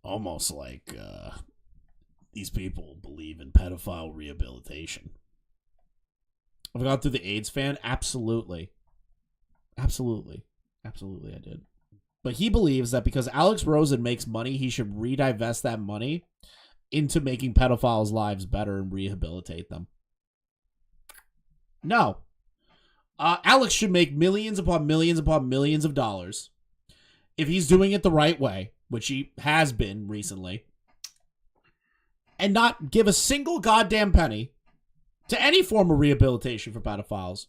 Almost like these people believe in pedophile rehabilitation. I've gone through the AIDS fan? Absolutely. Absolutely I did. But he believes that because Alex Rosen makes money, he should redivest that money into making pedophiles' lives better and rehabilitate them. No. Alex should make millions upon millions upon millions of dollars if he's doing it the right way, which he has been recently, and not give a single goddamn penny to any form of rehabilitation for pedophiles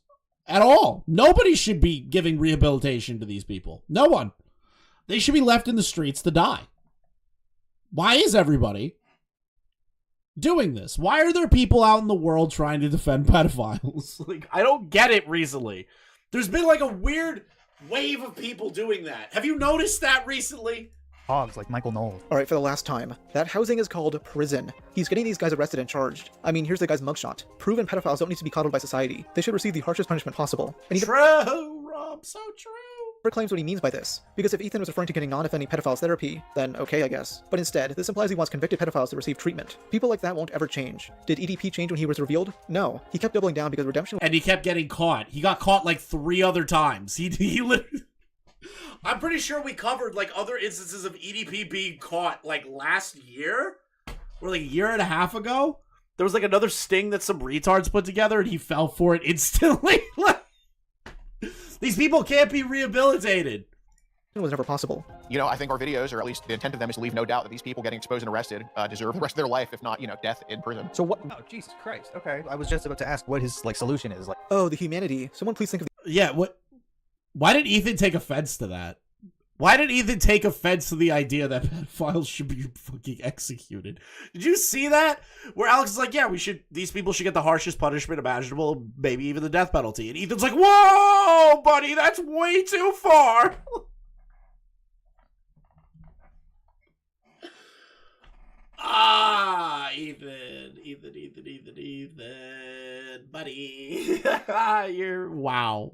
at all. Nobody should be giving rehabilitation to these people. No one. They should be left in the streets to die. Why is everybody doing this? Why are there people out in the world trying to defend pedophiles? Like, I don't get it recently. There's been like a weird wave of people doing that. Have you noticed that recently? Hogs like Michael Knowles. Alright, for the last time. That housing is called prison. He's getting these guys arrested and charged. I mean, here's the guy's mugshot. Proven pedophiles don't need to be coddled by society. They should receive the harshest punishment possible. And he True, Rob, so true. never claims what he means by this. Because if Ethan was referring to getting non-offending pedophiles therapy, then okay, I guess. But instead, this implies he wants convicted pedophiles to receive treatment. People like that won't ever change. Did EDP change when he was revealed? No. He kept doubling down because redemption... And he kept getting caught. He got caught like 3 other times. He literally... I'm pretty sure we covered like other instances of EDP being caught like last year or like a year and a half ago. There was like another sting that some retards put together and he fell for it instantly. These people can't be rehabilitated. It was never possible. You know, I think our videos, or at least the intent of them, is to leave no doubt that these people getting exposed and arrested deserve the rest of their life, if not, you know, death in prison. So what? Oh, Jesus Christ. Okay, I was just about to ask what his like solution is. Like, oh, the humanity. Someone please think of the... Yeah, what? Why did Ethan take offense to that? Why did Ethan take offense to the idea that pedophiles should be fucking executed? Did you see that? Where Alex is like, yeah, these people should get the harshest punishment imaginable, maybe even the death penalty. And Ethan's like, whoa, buddy, that's way too far. Ethan, buddy. You're wow,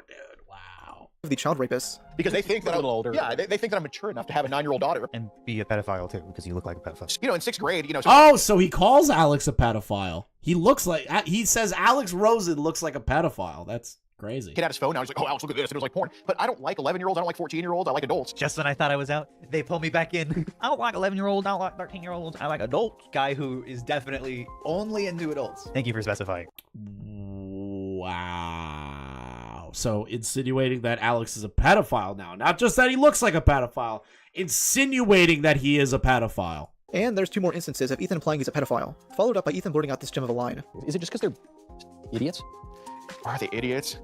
dude, wow. The child rapists. Because they think that I'm a little older. Yeah, they think that I'm mature enough to have a 9-year-old daughter. And be a pedophile too, because you look like a pedophile. You know, in 6th grade, you know. So he calls Alex a pedophile. He says Alex Rosen looks like a pedophile. That's crazy. Kid had his phone now. He's like, oh, Alex, look at this. And it was like porn. But I don't like 11-year-olds. I don't like 14-year-olds. I like adults. Just when I thought I was out, they pulled me back in. I don't like 11-year-olds. I don't like 13-year-olds. I like adults. Guy who is definitely only into adults. Thank you for specifying. Wow. So insinuating that Alex is a pedophile now. Not just that he looks like a pedophile. Insinuating that he is a pedophile. And there's 2 more instances of Ethan implying he's a pedophile, followed up by Ethan blurting out this gem of a line. Is it just because they're idiots? Are they idiots?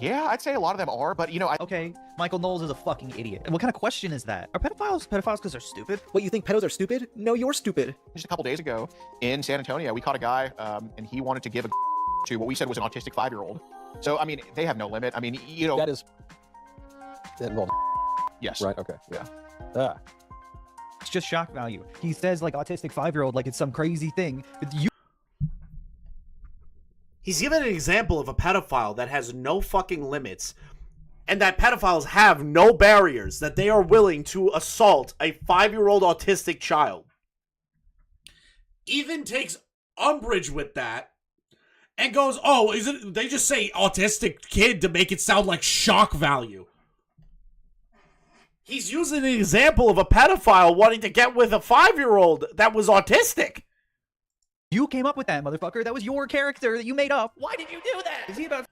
Yeah, I'd say a lot of them are, but you know, Okay, Michael Knowles is a fucking idiot. What kind of question is that? Are pedophiles because they're stupid? What, you think pedos are stupid? No, you're stupid. Just a couple days ago in San Antonio, we caught a guy, and he wanted to give a to what we said was an autistic 5-year-old. So, I mean, they have no limit. I mean, you know. That is. Well, yes. Right. Okay. Yeah. It's just shock value. He says like autistic 5-year-old like it's some crazy thing. He's given an example of a pedophile that has no fucking limits, and that pedophiles have no barriers, that they are willing to assault a 5-year-old autistic child. Ethan takes umbrage with that and goes, oh, they just say autistic kid to make it sound like shock value. He's using an example of a pedophile wanting to get with a 5-year-old that was autistic. You came up with that, motherfucker. That was your character that you made up. Why did you do that? Is he about...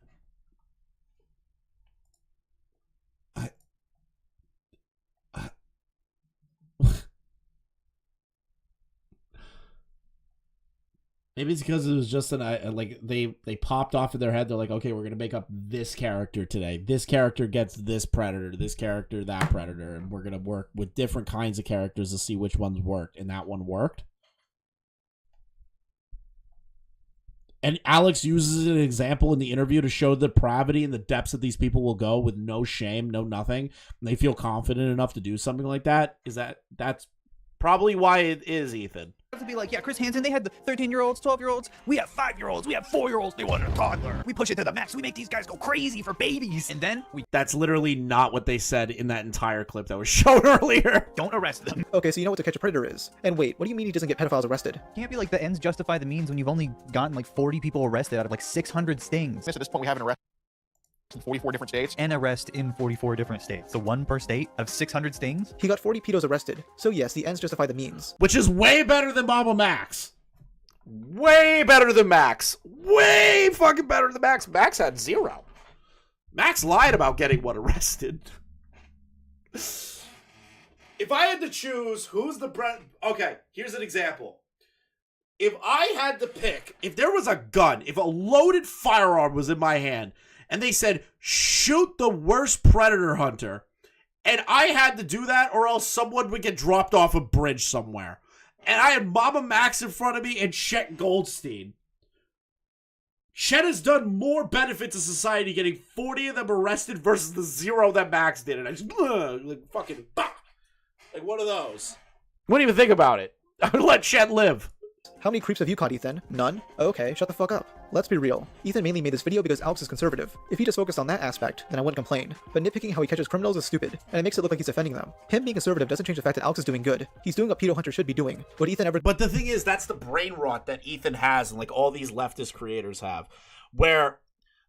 Maybe it's because it was just like they popped off in their head. They're like, okay, we're gonna make up this character today. This character gets this predator, this character that predator, and we're gonna work with different kinds of characters to see which ones worked. And that one worked. And Alex uses an example in the interview to show the depravity and the depths that these people will go with no shame, no nothing. And they feel confident enough to do something like that. That's probably why it is, Ethan. To be like, yeah, Chris Hansen, they had the 13-year-olds, 12-year-olds. We have 5-year-olds. We have 4-year-olds. They want a toddler. We push it to the max. We make these guys go crazy for babies. And then we... That's literally not what they said in that entire clip that was shown earlier. Don't arrest them. Okay, so you know what To Catch a Predator is. And wait, what do you mean he doesn't get pedophiles arrested? Can't be like the ends justify the means when you've only gotten like 40 people arrested out of like 600 stings. At this point, we have an arrest in 44 different states. An arrest in 44 different states. So one per state of 600 stings? He got 40 pedos arrested. So yes, the ends justify the means. Which is way better than Mama Max. Way better than Max. Way fucking better than Max. Max had 0. Max lied about getting one arrested. If I had to choose who's the okay, here's an example. If I had to pick, if there was a gun, if a loaded firearm was in my hand, and they said, shoot the worst predator hunter, and I had to do that, or else someone would get dropped off a bridge somewhere. And I had Mama Max in front of me and Chet Goldstein. Chet has done more benefit to society getting 40 of them arrested versus the 0 that Max did. And I just, like, fucking, bah! Like one of those. Wouldn't even think about it. I would let Chet live. How many creeps have you caught, Ethan? None? Okay, shut the fuck up. Let's be real. Ethan mainly made this video because Alex is conservative. If he just focused on that aspect, then I wouldn't complain. But nitpicking how he catches criminals is stupid, and it makes it look like he's offending them. Him being conservative doesn't change the fact that Alex is doing good. He's doing what pedo hunters should be doing. But the thing is, that's the brain rot that Ethan has and like all these leftist creators have, where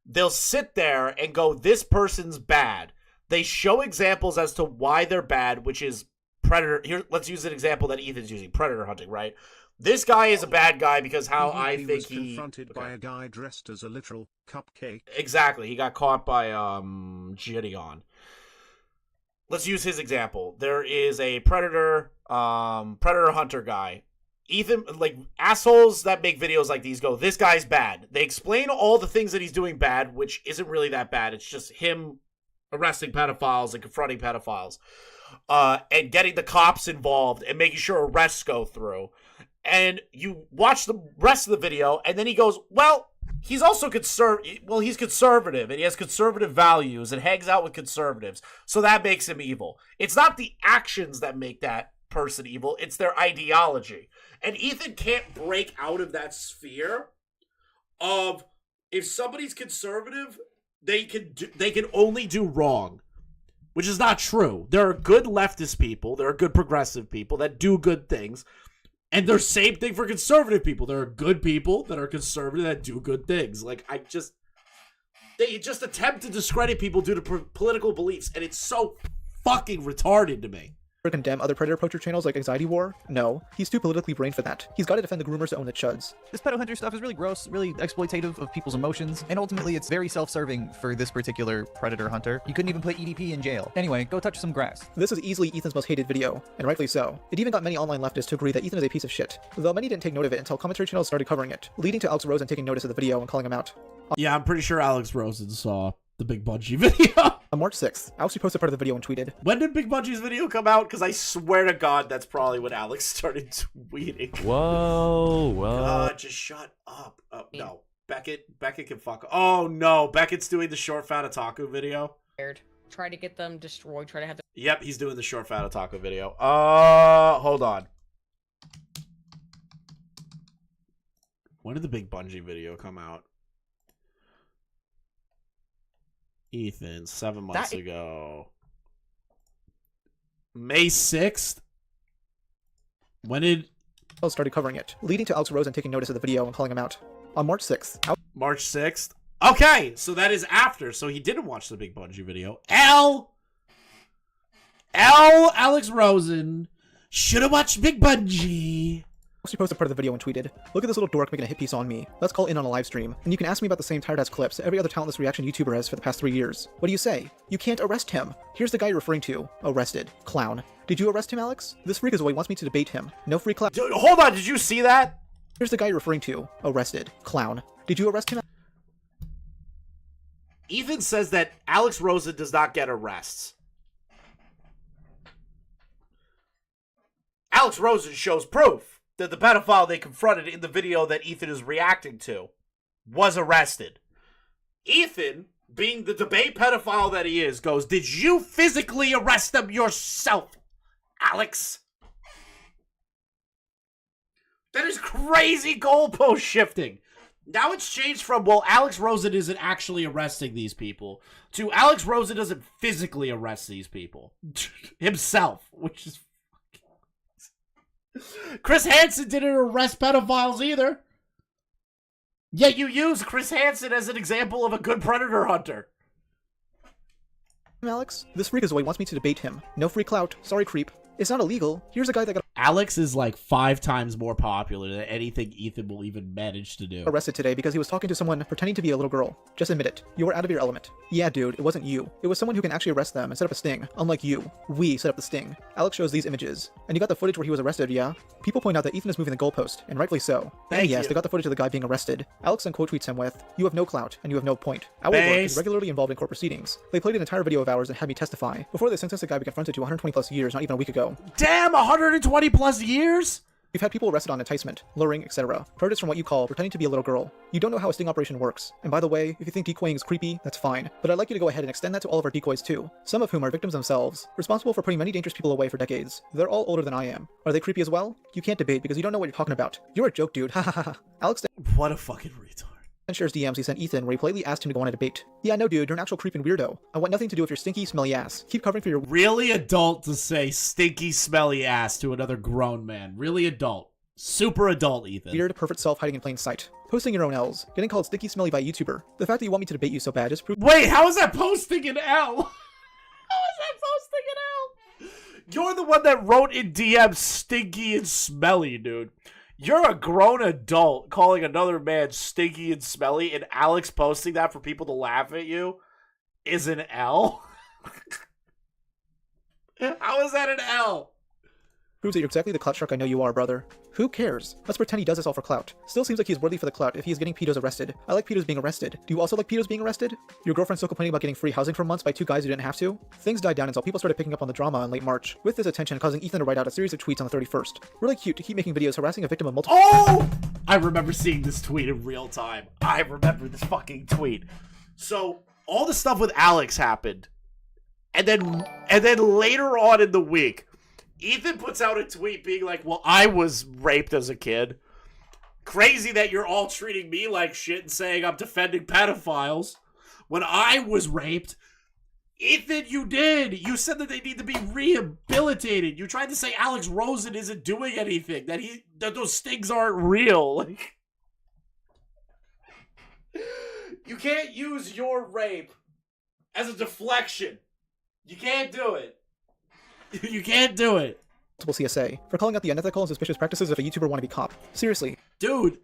they'll sit there and go, this person's bad. They show examples as to why they're bad, which is predator. Here, let's use an example that Ethan's using, predator hunting, right? This guy is a bad guy because I think was confronted by a guy dressed as a literal cupcake. Exactly. He got caught by Gideon. Let's use his example. There is a predator hunter guy. Ethan, like, assholes that make videos like these go, this guy's bad. They explain all the things that he's doing bad, which isn't really that bad. It's just him arresting pedophiles and confronting pedophiles. And getting the cops involved and making sure arrests go through. And you watch the rest of the video, and then he goes, well, he's also he's conservative, and he has conservative values and hangs out with conservatives, so that makes him evil. It's not the actions that make that person evil, it's their ideology. And Ethan can't break out of that sphere of, if somebody's conservative, they can only do wrong. Which is not true. There are good leftist people, there are good progressive people that do good things. And there's same thing for conservative people. There are good people that are conservative that do good things. Like, they just attempt to discredit people due to political beliefs, and it's so fucking retarded to me. Condemn other predator poacher channels like Anxiety War? No, he's too politically brained for that. He's got to defend the groomers to own the chuds. This pedo hunter stuff is really gross, really exploitative of people's emotions, and ultimately it's very self-serving for this particular predator hunter. You couldn't even put EDP in jail. Anyway, go touch some grass. This is easily Ethan's most hated video, and rightfully so. It even got many online leftists to agree that Ethan is a piece of shit, though many didn't take note of it until commentary channels started covering it, leading to Alex Rosen taking notice of the video and calling him out. Yeah, I'm pretty sure Alex Rosen saw The Big Bungie video. On March 6th, Alex reposted part of the video and tweeted, When did Big Bungie's video come out? Because I swear to God, that's probably when Alex started tweeting. Whoa, God, just shut up. No, Beckett can fuck. Oh no, Beckett's doing the short fat otaku video. Try to get them destroyed. Try to have them. Yep, he's doing the short fat otaku video. Hold on. When did the Big Bungie video come out? Ethan, 7 months ago. May 6th? When did... Alex started covering it, leading to Alex Rosen taking notice of the video and calling him out. On March 6th... March 6th? Okay, so that is after, so he didn't watch the Big Bungie video. Alex Rosen should have watched Big Bungie. Alex reposted part of the video and tweeted, Look at this little dork making a hit piece on me. Let's call in on a live stream, and you can ask me about the same tired-ass clips every other talentless reaction YouTuber has for the past 3 years. What do you say? You can't arrest him. Here's the guy you're referring to. Arrested. Clown. Did you arrest him, Alex? This freakazoid wants me to debate him. No free clout. Hold on, did you see that? Here's the guy you're referring to. Arrested. Clown. Did you arrest him? Ethan says that Alex Rosen does not get arrests. Alex Rosen shows proof that the pedophile they confronted in the video that Ethan is reacting to was arrested. Ethan, being the debate pedophile that he is, goes, Did you physically arrest them yourself, Alex? That is crazy goalpost shifting. Now it's changed from, well, Alex Rosen isn't actually arresting these people, to Alex Rosen doesn't physically arrest these people himself, which is... Chris Hansen didn't arrest pedophiles either. Yet you use Chris Hansen as an example of a good predator hunter. Alex? This freakazoid wants me to debate him. No free clout. Sorry, creep. It's not illegal. Here's a guy that got Alex is like 5 times more popular than anything Ethan will even manage to do. Arrested today because he was talking to someone pretending to be a little girl. Just admit it. You were out of your element. Yeah, dude, it wasn't you. It was someone who can actually arrest them and set up a sting. Unlike you. We set up the sting. Alex shows these images. And you got the footage where he was arrested, yeah? People point out that Ethan is moving the goalpost, and rightfully so. And yes, they got the footage of the guy being arrested. Alex then quote tweets him with, You have no clout, and you have no point. Our work is regularly involved in court proceedings. They played an entire video of ours and had me testify. Before they sentenced the guy we confronted to 120 plus years not even a week ago. Damn, 120 plus years? We've had people arrested on enticement, luring, etc. Heard from what you call pretending to be a little girl. You don't know how a sting operation works. And by the way, if you think decoying is creepy, that's fine. But I'd like you to go ahead and extend that to all of our decoys too. Some of whom are victims themselves, responsible for putting many dangerous people away for decades. They're all older than I am. Are they creepy as well? You can't debate because you don't know what you're talking about. You're a joke, dude. Ha ha ha. Alex What a fucking retard. Shares DMs he sent Ethan where he politely asked him to go on a debate. Yeah, no dude, you're an actual creeping weirdo. I want nothing to do with your stinky, smelly ass. Keep covering for your really adult to say stinky, smelly ass to another grown man. Really adult. Super adult, Ethan. Weird, perfect self hiding in plain sight. Posting your own L's. Getting called stinky, smelly by a YouTuber. The fact that you want me to debate you so bad just proves— Wait, how is that posting an L? How is that posting an L? You're the one that wrote in DM stinky and smelly, dude. You're a grown adult calling another man stinky and smelly, and Alex posting that for people to laugh at you is an L? How is that an L? Proves that you're exactly the clout shark I know you are, brother. Who cares? Let's pretend he does this all for clout. Still seems like he's worthy for the clout if he's getting pedos arrested. I like pedos being arrested. Do you also like pedos being arrested? Your girlfriend still complaining about getting free housing for months by 2 guys who didn't have to? Things died down until people started picking up on the drama in late March, with this attention causing Ethan to write out a series of tweets on the 31st. Really cute to keep making videos harassing a victim of multiple— Oh! I remember seeing this tweet in real time. I remember this fucking tweet. So, all the stuff with Alex happened. And then later on in the week, Ethan puts out a tweet being like, well, I was raped as a kid. Crazy that you're all treating me like shit and saying I'm defending pedophiles. When I was raped, Ethan, you did. You said that they need to be rehabilitated. You tried to say Alex Rosen isn't doing anything, that those stings aren't real. Like, you can't use your rape as a deflection. You can't do it. You can't do it. CSA for calling out the unethical and suspicious practices of a YouTuber wannabe cop. Seriously. Dude,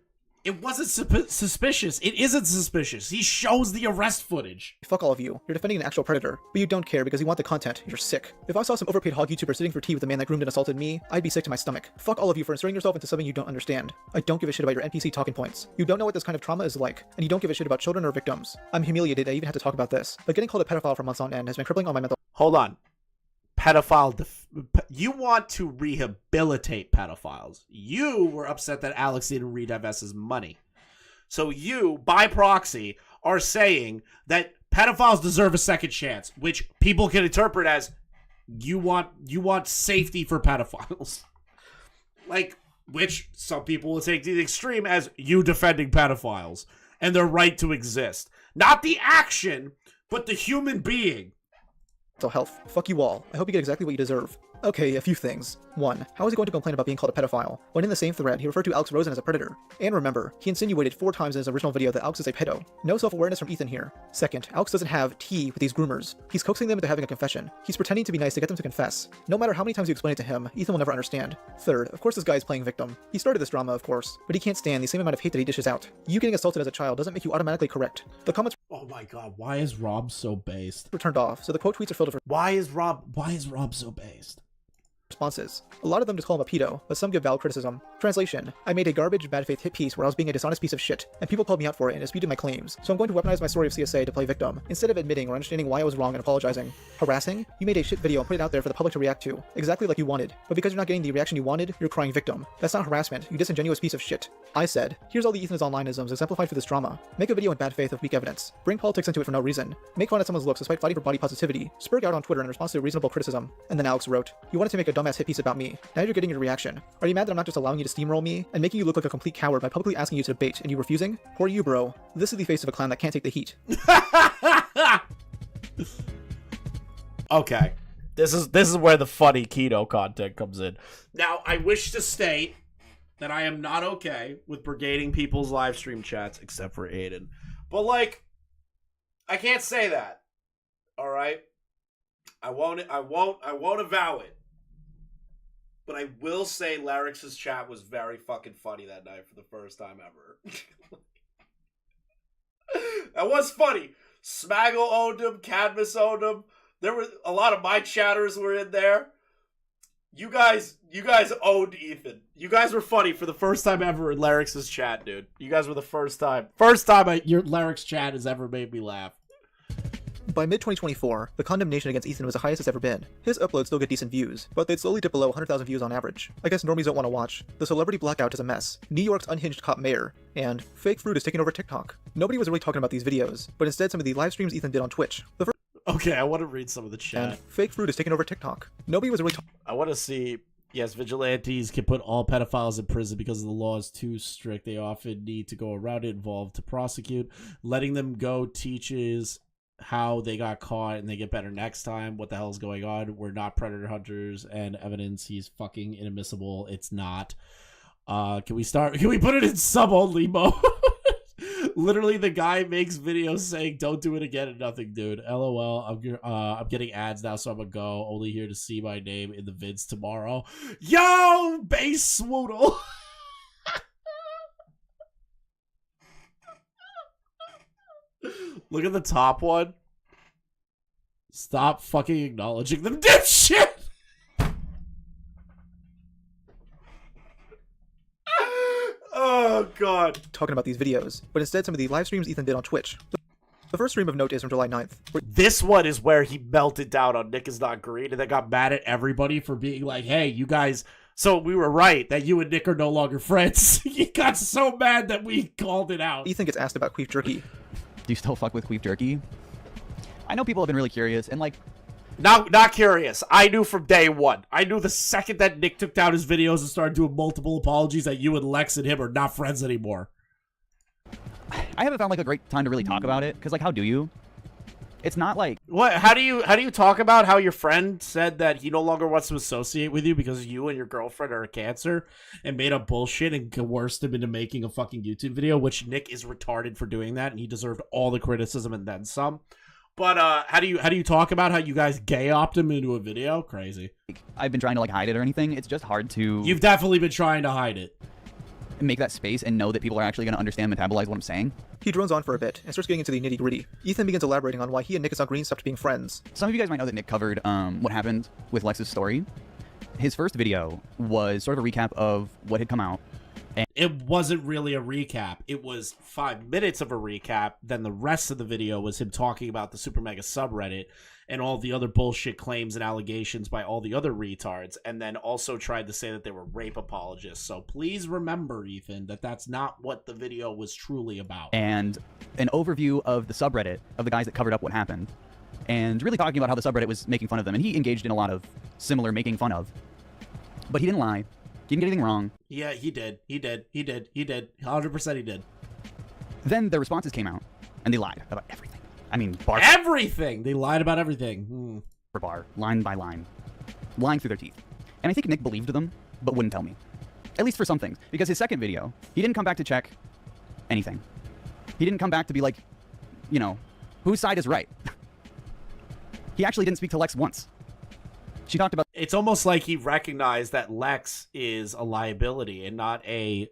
It wasn't suspicious. It isn't suspicious. He shows the arrest footage. Fuck all of you. You're defending an actual predator, but you don't care because you want the content. You're sick. If I saw some overpaid hog YouTuber sitting for tea with the man that groomed and assaulted me, I'd be sick to my stomach. Fuck all of you for inserting yourself into something you don't understand. I don't give a shit about your NPC talking points. You don't know what this kind of trauma is like, and you don't give a shit about children or victims. I'm humiliated I even had to talk about this, but getting called a pedophile for months on end has been crippling on my mental. Hold on. Pedophile. You want to rehabilitate pedophiles. You were upset that Alex didn't redivest his money. So you, by proxy, are saying that pedophiles deserve a second chance, which people can interpret as you want safety for pedophiles. Like, which some people will take to the extreme as you defending pedophiles and their right to exist. Not the action, but the human being. Mental health. Fuck you all. I hope you get exactly what you deserve. Okay, a few things. 1. How is he going to complain about being called a pedophile, when in the same thread he referred to Alex Rosen as a predator? And remember, he insinuated 4 times in his original video that Alex is a pedo. No self-awareness from Ethan here. 2nd, Alex doesn't have tea with these groomers. He's coaxing them into having a confession. He's pretending to be nice to get them to confess. No matter how many times you explain it to him, Ethan will never understand. 3rd, of course this guy is playing victim. He started this drama, of course, but he can't stand the same amount of hate that he dishes out. You getting assaulted as a child doesn't make you automatically correct. The comments— Oh my god, why is Rob so based? —were turned off, so the quote tweets are filled with— Why is Rob so based? —responses. A lot of them just call him a pedo, but some give valid criticism. Translation: I made a garbage, bad faith hit piece where I was being a dishonest piece of shit, and people called me out for it and disputed my claims, so I'm going to weaponize my story of CSA to play victim, instead of admitting or understanding why I was wrong and apologizing. Harassing? You made a shit video and put it out there for the public to react to, exactly like you wanted, but because you're not getting the reaction you wanted, you're crying victim. That's not harassment, you disingenuous piece of shit. I said, here's all the Ethanisonlineisms exemplified for this drama. Make a video in bad faith with weak evidence. Bring politics into it for no reason. Make fun of someone's looks despite fighting for body positivity. Spurg out on Twitter in response to reasonable criticism. And then Alex wrote, you wanted to make a dumbass hit piece about me. Now you're getting your reaction. Are you mad that I'm not just allowing you to steamroll me and making you look like a complete coward by publicly asking you to debate and you refusing? Poor you, bro. This is the face of a clown that can't take the heat. Okay. This is where the funny keto content comes in. Now, I wish to state that I am not okay with brigading people's live stream chats except for Aiden. But like, I can't say that. All right? I won't avow it. But I will say Larix's chat was very fucking funny that night for the first time ever. That was funny. Smaggle owned him. Cadmus owned him. There were a lot of my chatters were in there. You guys owned Ethan. You guys were funny for the first time ever in Larix's chat, dude. You guys were the first time your Larix chat has ever made me laugh. By mid-2024, the condemnation against Ethan was the highest it's ever been. His uploads still get decent views, but they'd slowly dip below 100,000 views on average. I guess normies don't want to watch. The celebrity blackout is a mess. New York's unhinged cop mayor. And fake fruit is taking over TikTok. Nobody was really talking about these videos, but instead some of the live streams Ethan did on Twitch. Okay, I want to read some of the chat. And fake fruit is taking over TikTok. Nobody was really I want to see... Yes, vigilantes can put all pedophiles in prison because the law is too strict. They often need to go around it involved to prosecute. Letting them go teaches how they got caught and they get better next time. What the hell is going on? We're not predator hunters, and evidence he's fucking inadmissible. It's not. Can we put it in sub-only mode? Literally, the guy makes videos saying, don't do it again and nothing, dude. LOL, I'm getting ads now, so I'm gonna go. Only here to see my name in the vids tomorrow. Yo, base swoodle. Look at the top one. Stop fucking acknowledging them, dipshit! Oh, God. Talking about these videos, but instead some of the live streams Ethan did on Twitch. The first stream of note is from July 9th. This one is where he melted down on Nick is Not Green and then got mad at everybody for being like, hey, you guys... So we were right that you and Nick are no longer friends. He got so mad that we called it out. Ethan gets asked about queef jerky. Do you still fuck with queef jerky? I know people have been really curious, and like... Not curious. I knew from day one. I knew the second that Nick took down his videos and started doing multiple apologies that you and Lex and him are not friends anymore. I haven't found like a great time to really talk about it, because like, how do you? It's not like... What? How do you talk about how your friend said that he no longer wants to associate with you because you and your girlfriend are a cancer and made up bullshit and coerced him into making a fucking YouTube video, which Nick is retarded for doing that and he deserved all the criticism and then some. But how do you talk about how you guys gay-opt him into a video? Crazy. I've been trying to like hide it or anything. It's just hard to... You've definitely been trying to hide it. make that space and know that people are actually going to understand and metabolize what I'm saying. He drones on for a bit and starts getting into the nitty-gritty. Ethan begins elaborating on why he and Nick is not green stopped being friends. Some of you guys might know that Nick covered what happened with Lex's story. His first video was sort of a recap of what had come out. It wasn't really a recap. It was 5 minutes of a recap. Then the rest of the video was him talking about the Super Mega subreddit and all the other bullshit claims and allegations by all the other retards, and then also tried to say that they were rape apologists. So please remember, Ethan, that that's not what the video was truly about. And an overview of the subreddit, of the guys that covered up what happened, and really talking about how the subreddit was making fun of them. And he engaged in a lot of similar making fun of. But he didn't lie. He didn't get anything wrong. Yeah, he did. He did. 100% he did. Then the responses came out, and they lied about everything. I mean, bar everything! They lied about everything. For bar, line by line. Lying through their teeth. And I think Nick believed them, but wouldn't tell me. At least for some things. Because his second video, he didn't come back to check anything. He didn't come back to be like, you know, whose side is right? He actually didn't speak to Lex once. She talked about... It's almost like he recognized that Lex is a liability and not a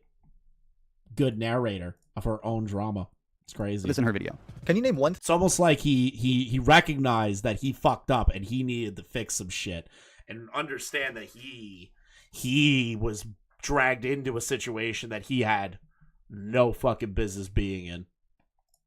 good narrator of her own drama. It's crazy. This in her video. Can you name one? It's almost like he recognized that he fucked up and he needed to fix some shit and understand that he was dragged into a situation that he had no fucking business being in.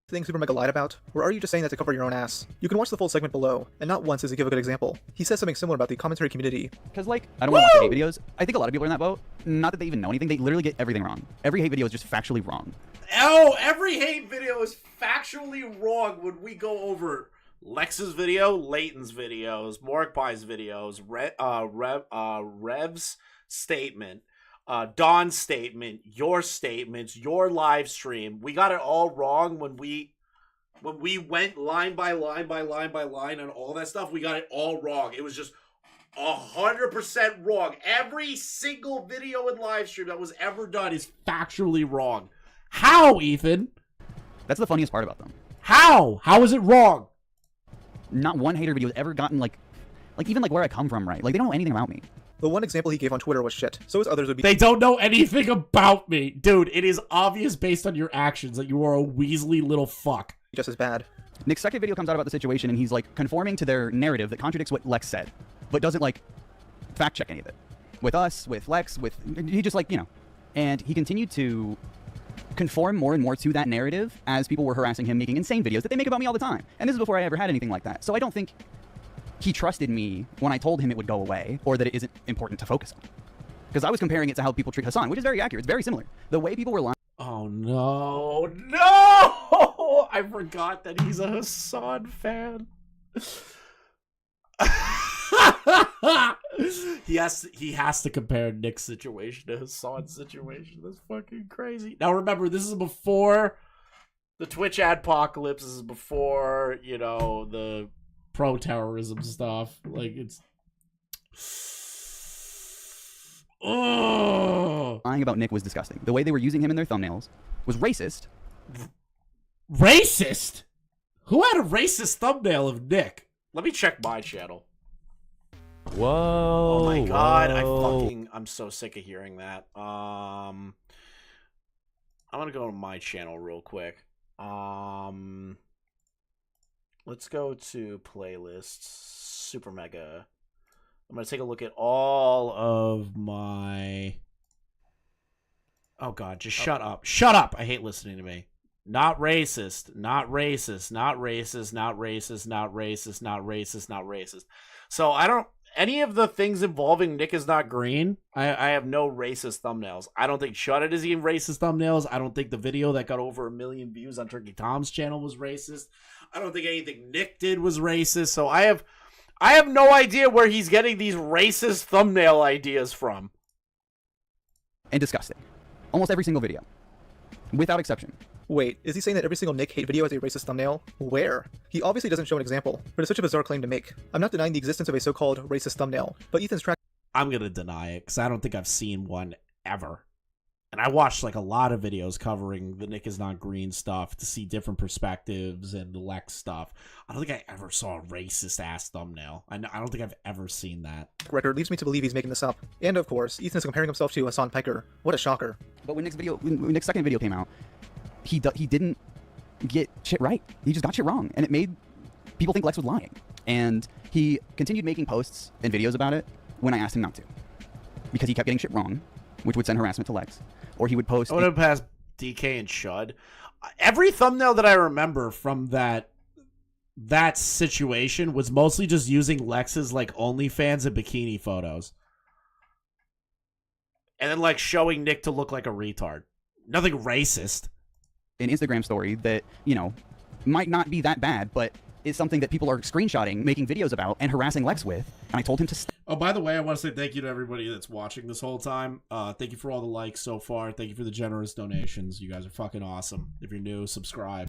Things Super Mega lied about? Or are you just saying that to cover your own ass? You can watch the full segment below, and not once does he give a good example. He says something similar about the commentary community. Because, like, I don't want to watch hate videos. I think a lot of people are in that boat. Not that they even know anything. They literally get everything wrong. Every hate video is just factually wrong. Oh, every hate video is factually wrong when we go over Lex's video, Leighton's videos, Morkpie's videos, Rev's statement, Don's statement, your statements, your live stream. We got it all wrong when we went line by line by line by line on all that stuff. We got it all wrong. It was just 100% wrong. Every single video and live stream that was ever done is factually wrong. How, Ethan? That's the funniest part about them. How? How is it wrong? Not one hater video has ever gotten like even like where I come from, right? Like they don't know anything about me. The one example he gave on Twitter was shit, so as others would be. They don't know anything about me. Dude, it is obvious based on your actions that you are a weaselly little fuck. Just as bad. Nick's second video comes out about the situation and he's like conforming to their narrative that contradicts what Lex said, but doesn't like fact check any of it. With us, with Lex, he just like, you know. And he continued to conform more and more to that narrative as people were harassing him, making insane videos that they make about me all the time. And this is before I ever had anything like that. So I don't think he trusted me when I told him it would go away or that it isn't important to focus on. Because I was comparing it to how people treat Hassan, which is very accurate. It's very similar. The way people were lying. Oh, no. No! I forgot that he's a Hassan fan. He has to compare Nick's situation to Hassan's situation. That's fucking crazy. Now remember, this is before the Twitch adpocalypse. This is before, you know, the pro-terrorism stuff. Like, it's... Oh. Lying about Nick was disgusting. The way they were using him in their thumbnails was racist. Racist? Who had a racist thumbnail of Nick? Let me check my channel. Whoa. Oh my god, I'm so sick of hearing that. I'm gonna go to my channel real quick. Let's go to playlists, Super Mega. I'm gonna take a look at all of my... Oh god, just shut up. Shut up! I hate listening to me. Not racist, not racist, not racist, not racist, not racist, not racist, not racist. So I don't... Any of the things involving Nick is not green, I have no racist thumbnails. I don't think Shut It is even racist thumbnails. I don't think the video that got over 1 million views on Turkey Tom's channel was racist. I don't think anything Nick did was racist. So I have no idea where he's getting these racist thumbnail ideas from. And disgusting. Almost every single video. Without exception. Wait, is he saying that every single Nick hate video has a racist thumbnail? Where? He obviously doesn't show an example, but it's such a bizarre claim to make. I'm not denying the existence of a so-called racist thumbnail, but Ethan's track... I'm gonna deny it, because I don't think I've seen one ever. And I watched like a lot of videos covering the Nick is Not Green stuff to see different perspectives and the Lex stuff. I don't think I ever saw a racist-ass thumbnail. I don't think I've ever seen that. Record leads me to believe he's making this up. And of course, Ethan is comparing himself to Hassan Piker. What a shocker. But when Nick's second video came out, he didn't get shit right. He just got shit wrong, and it made people think Lex was lying. And he continued making posts and videos about it when I asked him not to, because he kept getting shit wrong, which would send harassment to Lex. Or he would post. I would have passed DK and Shud. Every thumbnail that I remember from that situation was mostly just using Lex's like OnlyFans and bikini photos, and then like showing Nick to look like a retard. Nothing racist. An Instagram story that, you know, might not be that bad, but is something that people are screenshotting, making videos about, and harassing Lex with. And I told him to stop. Oh, by the way, I want to say thank you to everybody that's watching this whole time. Thank you for all the likes so far. Thank you for the generous donations. You guys are fucking awesome. If you're new, subscribe.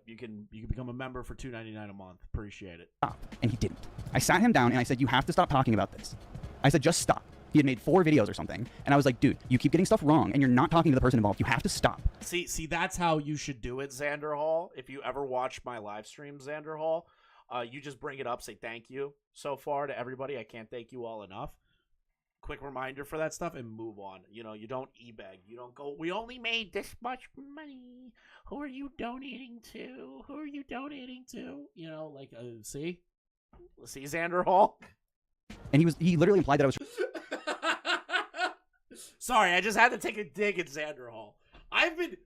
You can become a member for $2.99 a month. Appreciate it. Stop. And he didn't. I sat him down and I said, you have to stop talking about this. I said, just stop. He had made 4 videos or something, and I was like, dude, you keep getting stuff wrong, and you're not talking to the person involved. You have to stop. See, that's how you should do it, Xander Hall. If you ever watch my live stream, Xander Hall, you just bring it up, say thank you so far to everybody. I can't thank you all enough. Quick reminder for that stuff, and move on. You know, you don't e-beg. You don't go, we only made this much money. Who are you donating to? Who are you donating to? You know, like, see, Xander Hall? And he literally implied that I was... Sorry, I just had to take a dig at Xander Hall. I have been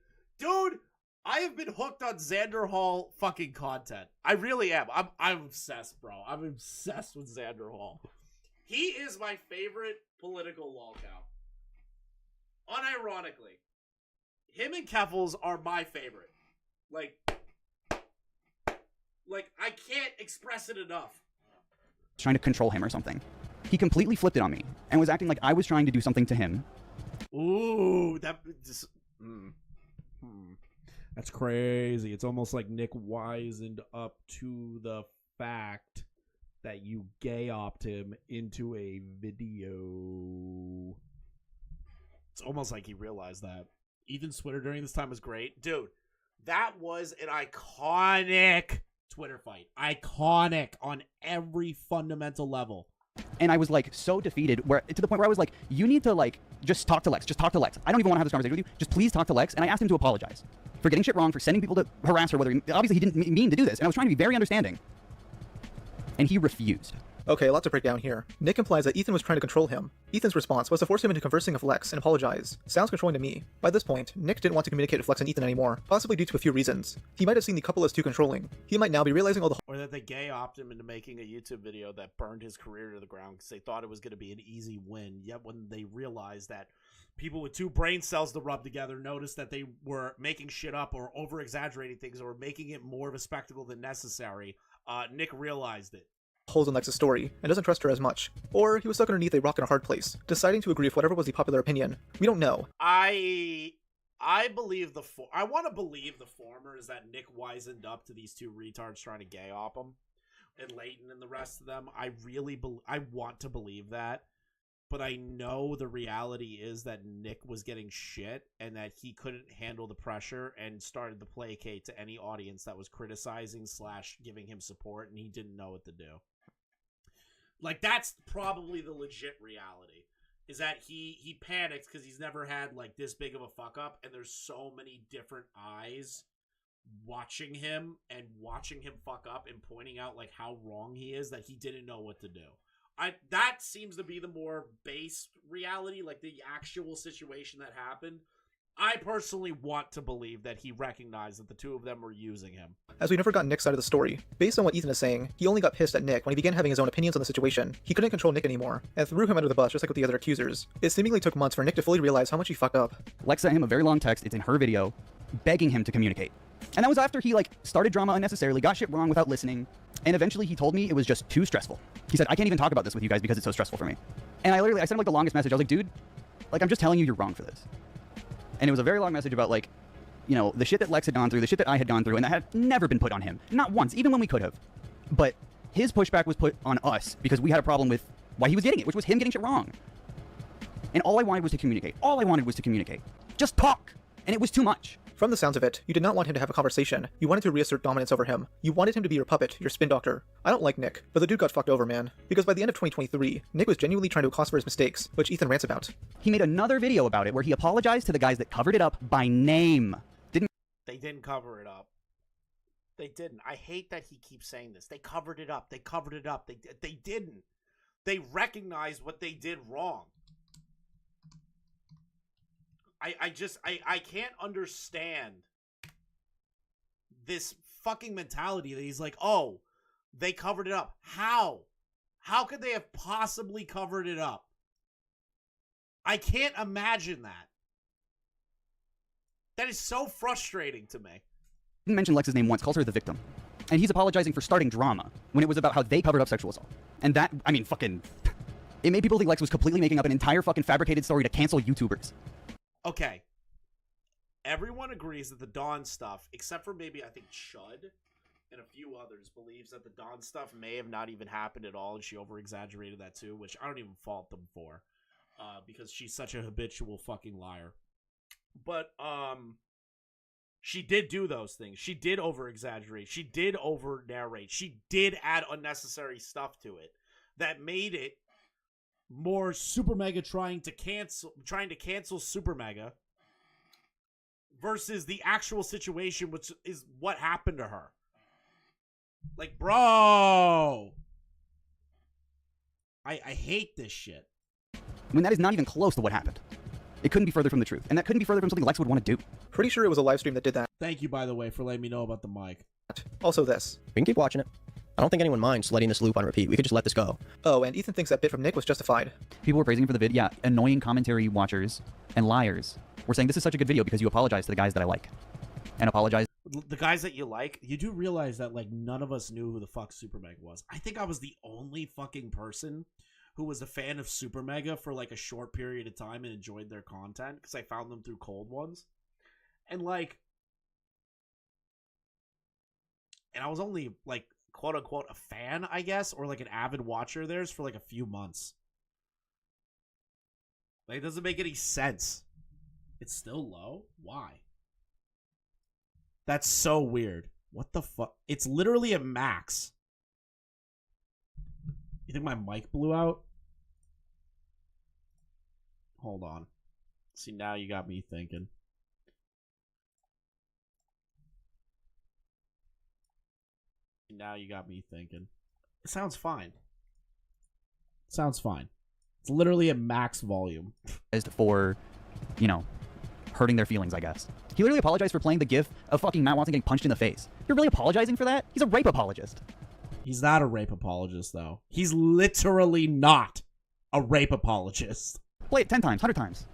hooked on Xander Hall fucking content. I really am. I'm obsessed, bro. I'm obsessed with Xander Hall. He is my favorite political lolcow. Unironically. Him and Keffels are my favorite. Like, I can't express it enough. Trying to control him or something. He completely flipped it on me and was acting like I was trying to do something to him. Ooh, that's crazy. It's almost like Nick wisened up to the fact that you gay-opt him into a video. It's almost like he realized that. Ethan's Twitter during this time was great. Dude, that was an iconic Twitter fight. Iconic on every fundamental level. And I was like so defeated, to the point where I was like, you need to like just talk to Lex. Just talk to Lex. I don't even want to have this conversation with you. Just please talk to Lex. And I asked him to apologize for getting shit wrong, for sending people to harass her, obviously he didn't mean to do this. And I was trying to be very understanding. And he refused. Okay, a lot to break down here. Nick implies that Ethan was trying to control him. Ethan's response was to force him into conversing with Lex and apologize. Sounds controlling to me. By this point, Nick didn't want to communicate with Lex and Ethan anymore, possibly due to a few reasons. He might have seen the couple as too controlling. He might now be realizing all the— Or that they gay-opt him into making a YouTube video that burned his career to the ground because they thought it was going to be an easy win. Yet when they realized that people with 2 brain cells to rub together noticed that they were making shit up or over-exaggerating things or making it more of a spectacle than necessary, Nick realized it. Holes in Lex's story, and doesn't trust her as much. Or he was stuck underneath a rock in a hard place, deciding to agree with whatever was the popular opinion. We don't know. I believe I want to believe the former is that Nick wisened up to these 2 retards trying to gay-op him, and Leighton and the rest of them. I want to believe that, but I know the reality is that Nick was getting shit and that he couldn't handle the pressure and started to placate to any audience that was criticizing / giving him support, and he didn't know what to do. Like, that's probably the legit reality, is that he panicked because he's never had, like, this big of a fuck-up, and there's so many different eyes watching him fuck up and pointing out, like, how wrong he is that he didn't know what to do. That seems to be the more base reality, like, the actual situation that happened. I personally want to believe that he recognized that the 2 of them were using him. As we never got Nick's side of the story. Based on what Ethan is saying, he only got pissed at Nick when he began having his own opinions on the situation. He couldn't control Nick anymore, and threw him under the bus just like with the other accusers. It seemingly took months for Nick to fully realize how much he fucked up. Lex sent him a very long text, it's in her video, begging him to communicate. And that was after he, like, started drama unnecessarily, got shit wrong without listening, and eventually he told me it was just too stressful. He said, I can't even talk about this with you guys because it's so stressful for me. And I sent him, like, the longest message. I was like, dude, like, I'm just telling you you're wrong for this. And it was a very long message about, like, you know, the shit that Lex had gone through, the shit that I had gone through, and that had never been put on him. Not once, even when we could have. But his pushback was put on us because we had a problem with why he was getting it, which was him getting shit wrong. And all I wanted was to communicate. All I wanted was to communicate. Just talk! And it was too much. From the sounds of it, you did not want him to have a conversation. You wanted to reassert dominance over him. You wanted him to be your puppet, your spin doctor. I don't like Nick, but the dude got fucked over, man. Because by the end of 2023, Nick was genuinely trying to account for his mistakes, which Ethan rants about. He made another video about it where he apologized to the guys that covered it up by name. They didn't cover it up. They didn't. I hate that he keeps saying this. They covered it up. They covered it up. They didn't. They recognized what they did wrong. I can't understand this fucking mentality that he's like, oh, they covered it up. How? How could they have possibly covered it up? I can't imagine that. That is so frustrating to me. Didn't mention Lex's name once, calls her the victim. And he's apologizing for starting drama when it was about how they covered up sexual assault. And that, I mean, fucking... It made people think Lex was completely making up an entire fucking fabricated story to cancel YouTubers. Okay. Everyone agrees that the Dawn stuff, except for maybe, I think, Chud and a few others, believes that the Dawn stuff may have not even happened at all, and she over-exaggerated that too, which I don't even fault them for, because she's such a habitual fucking liar. But, she did do those things. She did over-exaggerate. She did over-narrate. She did add unnecessary stuff to it that made it more Super Mega trying to cancel Super Mega versus the actual situation, which is what happened to her. Like, bro, I hate this shit. When that is not even close to what happened. It couldn't be further from the truth. And that couldn't be further from something Lex would want to do. Pretty sure it was a live stream that did that. Thank you, by the way, for letting me know about the mic. Also this. We can keep watching it. I don't think anyone minds letting this loop on repeat. We could just let this go. Oh, and Ethan thinks that bit from Nick was justified. People were praising him for the vid. Yeah, annoying commentary watchers and liars were saying this is such a good video because you apologize to the guys that I like. And apologize. The guys that you like, you do realize that, like, none of us knew who the fuck Super Mega was. I think I was the only fucking person who was a fan of Super Mega for, like, a short period of time and enjoyed their content because I found them through cold ones. And, like, and I was only, like, quote-unquote a fan, I guess, or, like, an avid watcher of theirs for, like, a few months. Like, it doesn't make any sense. It's still low? Why? That's so weird. What the fuck? It's literally a max. You think my mic blew out? Hold on. See, now you got me thinking. Now you got me thinking. It sounds fine. Sounds fine. It's literally a max volume. For, you know, hurting their feelings, I guess. He literally apologized for playing the gif of fucking Matt Watson getting punched in the face. You're really apologizing for that? He's a rape apologist. He's not a rape apologist, though. He's literally not a rape apologist. Play it 10 times, 100 times.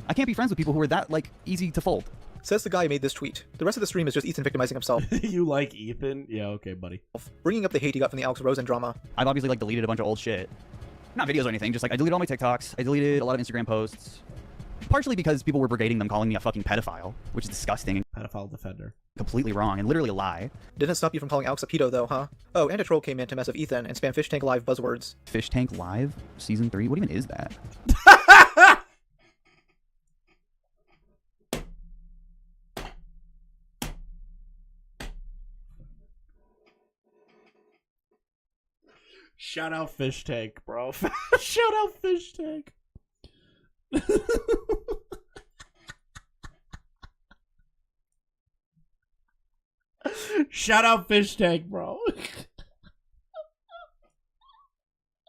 I can't be friends with people who are that, like, easy to fold. Says the guy who made this tweet. The rest of the stream is just Ethan victimizing himself. You like Ethan? Yeah, okay, buddy. Bringing up the hate he got from the Alex Rosen drama. I've obviously, like, deleted a bunch of old shit. Not videos or anything, just, like, I deleted all my TikToks. I deleted a lot of Instagram posts. Partially because people were brigading them, calling me a fucking pedophile, which is disgusting. Pedophile defender. Completely wrong, and literally a lie. Didn't stop you from calling Alex a pedo, though, huh? Oh, and a troll came in to mess with Ethan and spam Fish Tank Live buzzwords. Fish Tank Live? Season 3? What even is that? Shout out Fish Tank, bro. Shout out Fish Tank. Shout out Fish Tank, bro.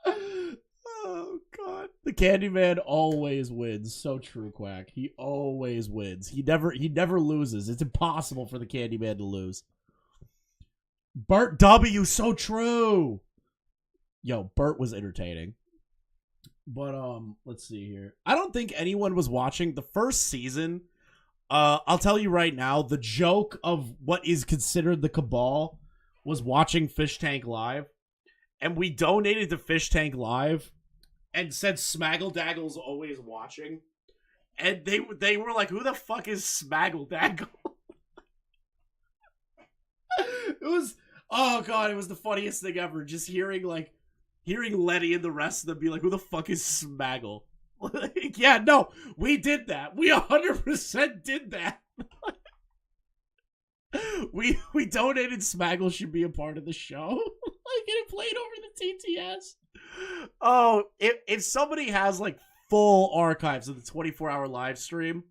Oh god. The Candyman always wins. So true, Quack. He always wins. He never loses. It's impossible for the Candyman to lose. Bert W, so true. Yo, Bert was entertaining. But let's see here. I don't think anyone was watching the first season. I'll tell you right now, the joke of what is considered the cabal was watching Fish Tank Live. And we donated to Fish Tank Live and said Smaggle Daggle's always watching. And they were like, who the fuck is Smaggle Daggle? It was, oh god, it was the funniest thing ever. Just hearing Letty and the rest of them be like, who the fuck is Smaggle? Like, yeah, no, we did that. We 100% did that. We donated Smaggle should be a part of the show. Like it played over the TTS. Oh, if somebody has like full archives of the 24-hour live stream,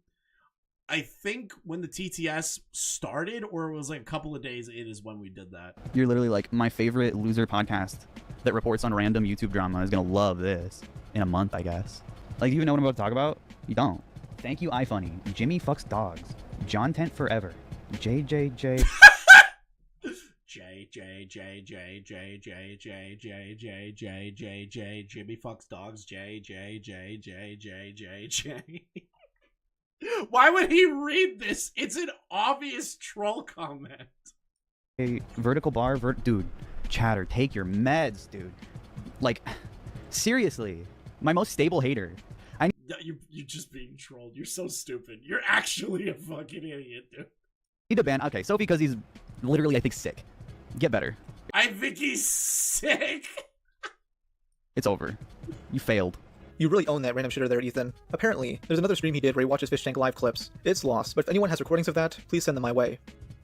I think when the TTS started, or it was like a couple of days in, is when we did that. You're literally like, my favorite loser podcast that reports on random YouTube drama is gonna love this in a month, I guess. Like, do you even know what I'm about to talk about? You don't. Thank you, iFunny. Jimmy fucks dogs. John Tent forever. JJJ. J Jimmy fucks dogs. J. Why would he read this? It's an obvious troll comment. A vertical bar, dude. Chatter, take your meds, dude. Like, seriously, my most stable hater. You're just being trolled. You're so stupid. You're actually a fucking idiot, dude. Need to ban. Okay, so because he's literally, I think, sick. Get better. I think he's sick. It's over. You failed. You really own that random shitter there, Ethan. Apparently, there's another stream he did where he watches Fish Tank live clips. It's lost, but if anyone has recordings of that, please send them my way.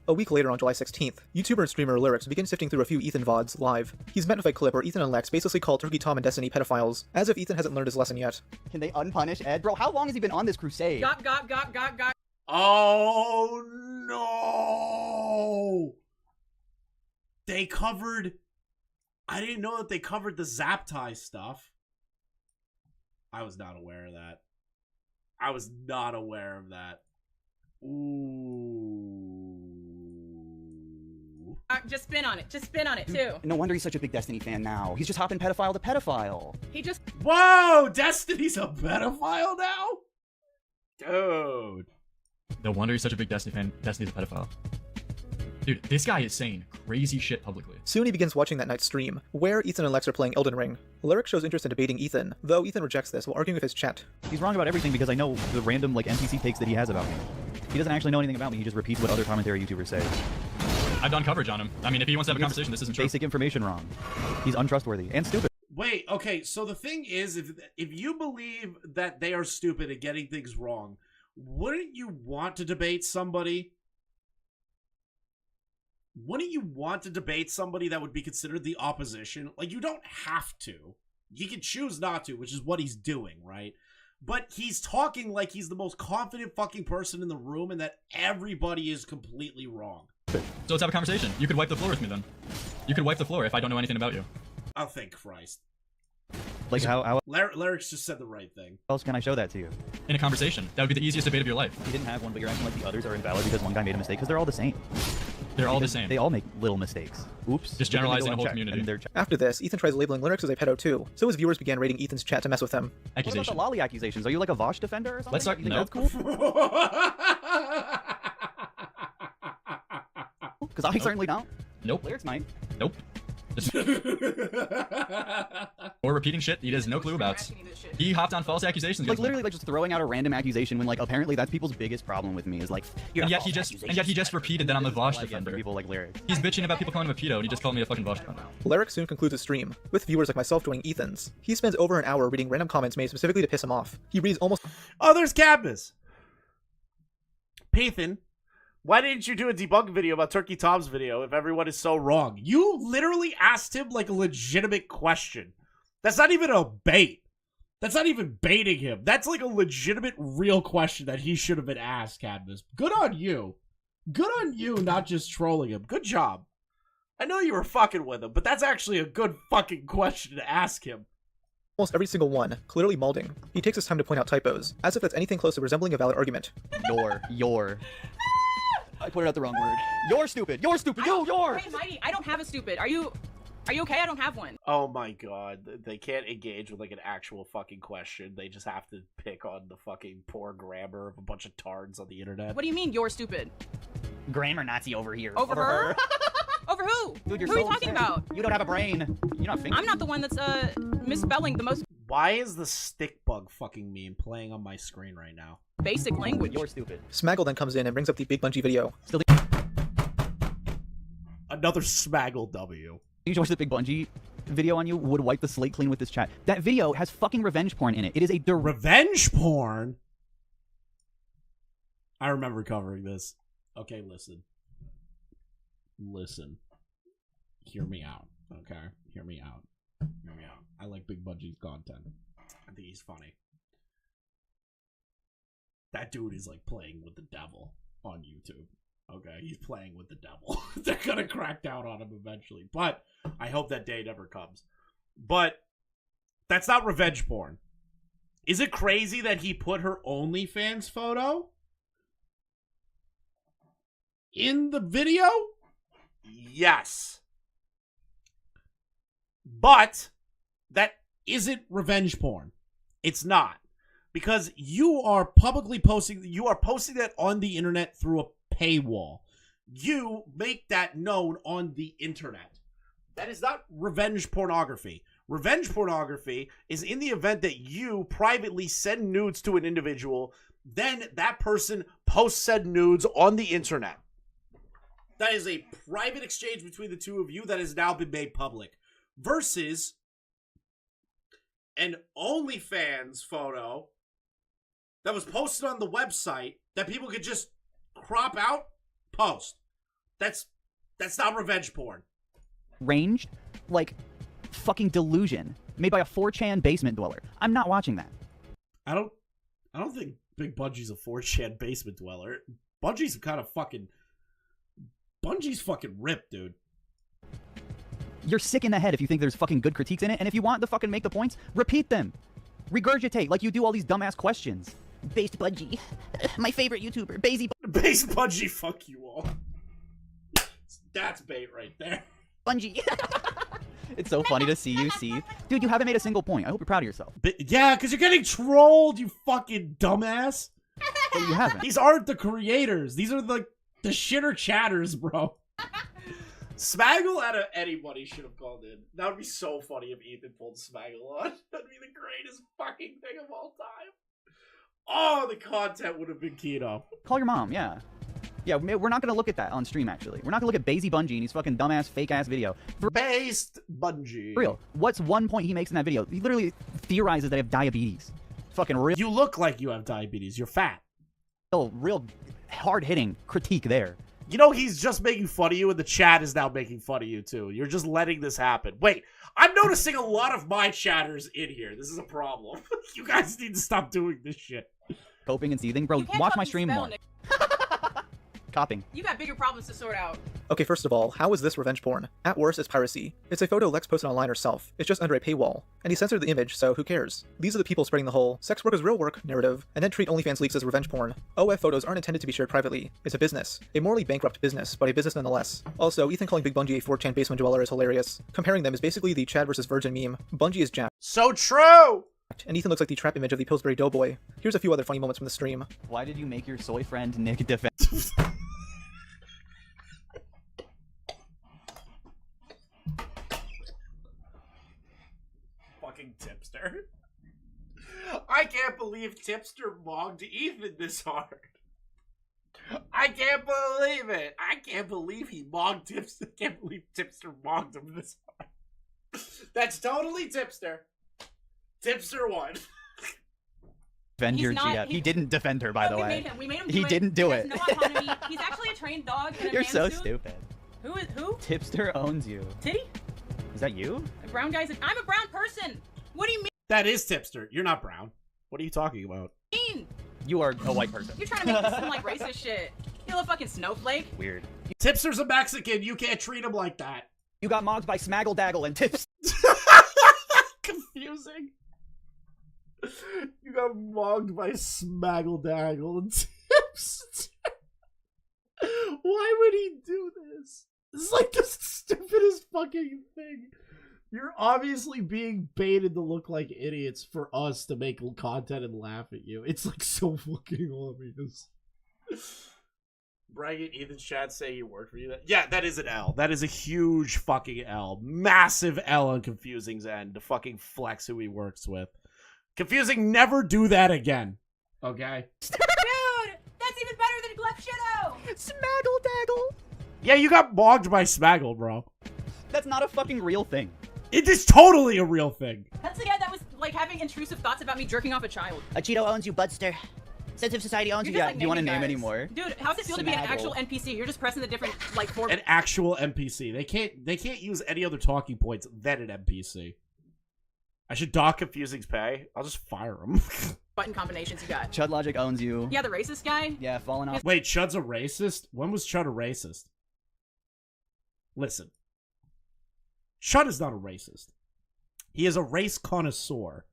A week later on July 16th, YouTuber and streamer Lyrics begins sifting through a few Ethan VODs live. He's met with a clip where Ethan and Lex basically call Turkey Tom and Destiny pedophiles, as if Ethan hasn't learned his lesson yet. Can they unpunish Ed? Bro, how long has he been on this crusade? Got. Oh no! They covered... I didn't know that they covered the Zap Tie stuff. I was not aware of that. I was not aware of that. Ooh. Just spin on it. Just spin on it, too. No wonder he's such a big Destiny fan now. He's just hopping pedophile to pedophile. He just... Whoa! Destiny's a pedophile now? Dude. No wonder he's such a big Destiny fan. Destiny's a pedophile. Dude, this guy is saying crazy shit publicly. Soon he begins watching that night's stream, where Ethan and Lex are playing Elden Ring. Lyric shows interest in debating Ethan, though Ethan rejects this while arguing with his chat. He's wrong about everything because I know the random like NPC takes that he has about me. He doesn't actually know anything about me, he just repeats what other commentary YouTubers say. I've done coverage on him. I mean, if he wants to have a conversation, this isn't true. Basic information wrong. He's untrustworthy and stupid. Wait, okay, so the thing is, if you believe that they are stupid at getting things wrong, wouldn't you want to debate somebody? Wouldn't you want to debate somebody that would be considered the opposition? Like, you don't have to. You can choose not to, which is what he's doing, right? But he's talking like he's the most confident fucking person in the room and that everybody is completely wrong. So let's have a conversation. You could wipe the floor with me then. You could wipe the floor if I don't know anything about you. Oh, thank Christ. Like how Lyrics just said the right thing. How else can I show that to you? In a conversation. That would be the easiest debate of your life. You didn't have one, but you're acting like the others are invalid because one guy made a mistake, because they're all the same. They're all the same. They all make little mistakes. Oops. Just generalizing a whole community. After this, Ethan tries labeling Lyrics as a pedo too, so his viewers began raiding Ethan's chat to mess with him. What about the lolly accusations? Are you like a Vosh defender or something? Let's start. You think No. that's cool? Because I certainly don't. Nope. Lyrics might. Nope. Or repeating shit he has no clue about. He hopped on false accusations. Like literally, like just throwing out a random accusation when like apparently that's people's biggest problem with me is like. And yet he just repeated that I'm a Vosh defender. People like Lyric. He's bitching about people calling him a pedo, and he just called me a fucking Vosh defender. Lyric soon concludes his stream, with viewers like myself joining Ethan's. He spends over an hour reading random comments made specifically to piss him off. He reads almost. Oh, there's Cadmus. Pathan. Why didn't you do a debunk video about Turkey Tom's video if everyone is so wrong? You literally asked him like a legitimate question. That's not even a bait. That's not even baiting him. That's like a legitimate, real question that he should have been asked, Cadmus. Good on you. Good on you, not just trolling him. Good job. I know you were fucking with him, but that's actually a good fucking question to ask him. Almost every single one, clearly molding. He takes his time to point out typos, as if that's anything close to resembling a valid argument. You're. I put it out the wrong word. You're stupid. You're stupid. You're. Hey, Mighty, I don't have a stupid. Are you okay? I don't have one. Oh my god. They can't engage with like an actual fucking question. They just have to pick on the fucking poor grammar of a bunch of tards on the internet. What do you mean you're stupid? Grammar Nazi over here. Over her? Over who? Dude, you're who are you so talking upset. about? You don't have a brain. You're not thinking. I'm not the one that's misspelling the most Why is the stick bug fucking meme playing on my screen right now? basic language. You're stupid. Smaggle then comes in and brings up the Big Bungie video. Another Smaggle W. You watch the Big Bungie video on you would wipe the slate clean with this chat. That video has fucking revenge porn in it. It is a revenge porn? I remember covering this. Okay, listen. listen. Hear me out, okay? Hear me out. Hear me out. I like Big Budgie's content. I think he's funny. That dude is like playing with the devil on YouTube. Okay, he's playing with the devil. They're gonna crack down on him eventually, but I hope that day never comes. But that's not revenge porn. Is it crazy that he put her OnlyFans photo in the video? Yes. But that isn't revenge porn. It's not. Because you are publicly posting, you are posting that on the internet through a paywall. You make that known on the internet. That is not revenge pornography. Revenge pornography is in the event that you privately send nudes to an individual, then that person posts said nudes on the internet. That is a private exchange between the two of you that has now been made public. Versus an OnlyFans photo that was posted on the website that people could just crop out, post. That's not revenge porn. Ranged, like fucking delusion made by a 4chan basement dweller. I'm not watching that. I don't think Big Bungie's a 4chan basement dweller. Bungie's fucking ripped, dude. You're sick in the head if you think there's fucking good critiques in it, and if you want to fucking make the points, repeat them. Regurgitate like you do all these dumbass questions. Based Bungie. My favorite YouTuber, Basie Base Bungie, fuck you all. That's bait right there. Bungie. It's so funny to see you see. Dude, you haven't made a single point. I hope you're proud of yourself. Yeah, because you're getting trolled, you fucking dumbass. But you haven't. These aren't the creators. These are the shitter chatters, bro. Smaggle out of anybody should have called in. That would be so funny if Ethan pulled Smaggle on. That'd be the greatest fucking thing of all time. Oh, the content would have been keto. Call your mom, yeah. Yeah, we're not going to look at that on stream, actually. We're not going to look at Basie Bungie and his fucking dumbass, fake-ass video. Based Bungie. For real. What's one point he makes in that video? He literally theorizes that I have diabetes. Fucking real. You look like you have diabetes. You're fat. Real hard-hitting critique there. You know, he's just making fun of you, and the chat is now making fun of you, too. You're just letting this happen. Wait, I'm noticing a lot of my chatters in here. This is a problem. You guys need to stop doing this shit. Coping and seething? Bro, watch my stream more. Copying. You got bigger problems to sort out. Okay, first of all, how is this revenge porn? At worst, it's piracy. It's a photo Lex posted online herself. It's just under a paywall. And he censored the image, so who cares? These are the people spreading the whole sex work is real work narrative, and then treat OnlyFans leaks as revenge porn. OF photos aren't intended to be shared privately. It's a business. A morally bankrupt business, but a business nonetheless. Also, Ethan calling Big Bungie a 4chan basement dweller is hilarious. Comparing them is basically the Chad versus Virgin meme. Bungie is jacked. So true! And Ethan looks like the trap image of the Pillsbury Doughboy. Here's a few other funny moments from the stream. Why did you make your soy friend Nick defend? Fucking Tipster. I can't believe Tipster mogged Ethan this hard. I can't believe it. I can't believe he mogged Tipster. I can't believe Tipster mogged him this hard. That's totally Tipster. Tipster won. Defend your GF. He didn't defend her, by the way. We made him do he it. didn't do it. No autonomy. He's actually a trained dog. In a You're so suit. stupid. Who? Tipster owns you. Titty? Is that you? A brown guy's. I'm a brown person. What do you mean? That is Tipster. You're not brown. What are you talking about? You are a white person. You're trying to make this seem like racist shit. You little fucking snowflake. Weird. Tipster's a Mexican. You can't treat him like that. You got mogged by Smaggle Daggle and Tips. Confusing. You got mogged by Smaggle Daggle and Tips. Why would he do this? This is like the stupidest fucking thing. You're obviously being baited to look like idiots for us to make content and laugh at you. It's like so fucking obvious. Bragging Ethan's chat say he worked for you. Yeah, that is an L. That is a huge fucking L. Massive L on Confusing's end to fucking flex who he works with. Confusing, never do that again. Okay? Dude, that's even better than Glep Shitto. Smaggle Daggle. Yeah, you got mogged by Smaggle, bro. That's not a fucking real thing. It is totally a real thing. That's the guy that was like having intrusive thoughts about me jerking off a child. A Cheeto owns you, Budster. sensitive society owns You're you. just, Yeah, like, do you want to naming name guys. any more? Dude, how's it feel to be an actual NPC? You're just pressing the different like four. An actual NPC. They can't use any other talking points than an NPC. I should dock Confusing's pay. I'll just fire him. button combinations you got. Chud Logic owns you. Yeah, the racist guy. Yeah, falling off. Wait, Chud's a racist? When was Chud a racist? Listen. Chud is not a racist. He is a race connoisseur.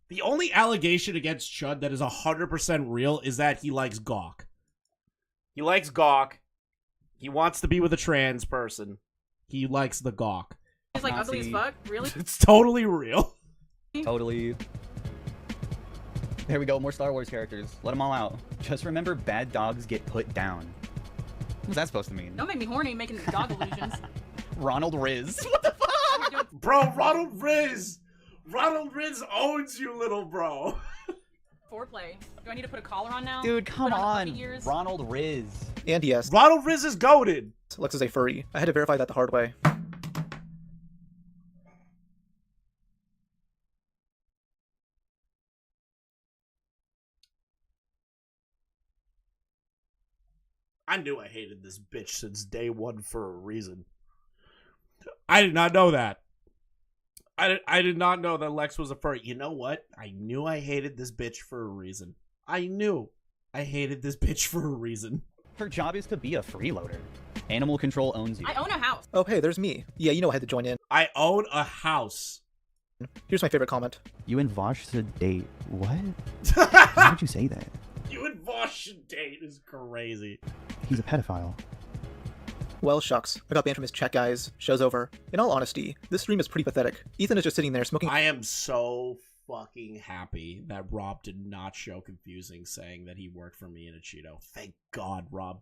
The only allegation against Chud that is 100% real is that he likes gawk. He likes gawk. He wants to be with a trans person. He likes the gawk. He's like ugly as fuck. Really? It's totally real. Totally. There we go, more Star Wars characters. Let them all out. Just remember, bad dogs get put down. What's that supposed to mean? Don't make me horny making dog illusions. Ronald Riz. What the fuck? Bro, Ronald Riz! Ronald Riz owns you, little bro. Foreplay. Do I need to put a collar on now? Dude, come Put on. the puppy ears? Ronald Riz. And yes, Ronald Riz is goated. Lex is a furry. I had to verify that the hard way. I knew I hated this bitch since day one for a reason. I did not know that. I did not know that Lex was a furry. You know what? I knew I hated this bitch for a reason. I knew I hated this bitch for a reason. Her job is to be a freeloader. Animal Control owns you. I own a house. Oh, hey, there's me. Yeah, you know I had to join in. I own a house. Here's my favorite comment. You and Vosh to date. What? Why would you say that? You and Vosh should date is crazy. He's a pedophile. Well, shucks. I got banned from his chat, guys. Show's over. In all honesty, this stream is pretty pathetic. Ethan is just sitting there smoking. I am so fucking happy that Rob did not show Confusing saying that he worked for me in a Cheeto. Thank God Rob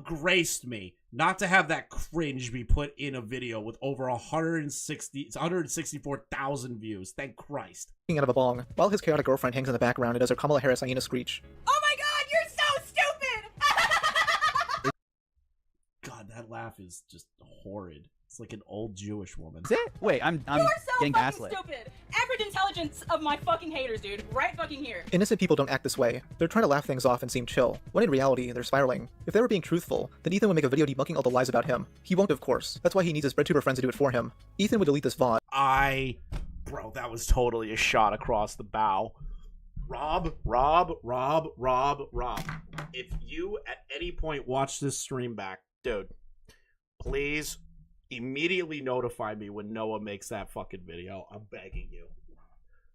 graced me not to have that cringe be put in a video with over 164,000 views. Thank Christ. Out of a bong, while his chaotic girlfriend hangs in the background and does her Kamala Harris hyena screech. Oh my God, you're so stupid! God, that laugh is just horrid. It's like an old Jewish woman. Is it? Wait, I'm You're so getting fucking gaslit. stupid. Average intelligence of my fucking haters, dude. Right fucking here. Innocent people don't act this way. They're trying to laugh things off and seem chill, when in reality, they're spiraling. If they were being truthful, then Ethan would make a video debunking all the lies about him. He won't, of course. That's why he needs his BreadTuber friends to do it for him. Ethan would delete this VOD. Bro, that was totally a shot across the bow. Rob. If you at any point watch this stream back, dude, please immediately notify me when Noah makes that fucking video. I'm begging you.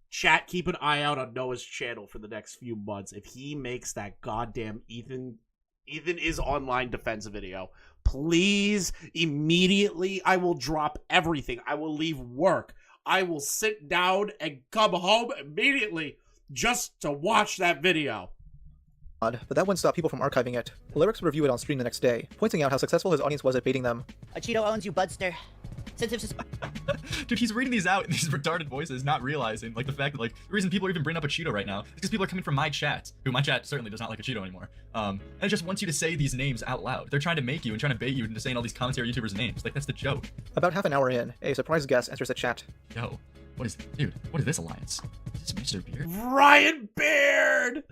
Chat, keep an eye out on Noah's channel for the next few months. If he makes that goddamn Ethan is online defense video, please, immediately, I will drop everything. I will leave work. I will sit down and come home immediately just to watch that video. But that wouldn't stop people from archiving it. Lyrics would review it on stream the next day, pointing out how successful his audience was at baiting them. A Cheeto owns you, Budster. Dude, he's reading these out in these retarded voices, not realizing, like, the fact that, like, the reason people are even bringing up a Cheeto right now is because people are coming from my chat, who my chat certainly does not like a Cheeto anymore. And it just wants you to say these names out loud. They're trying to make you and trying to bait you into saying all these commentary YouTubers' names. Like, that's the joke. About half an hour in, a surprise guest enters the chat. Yo, what is this alliance? Is this Mr. Beard? Ryan Beard!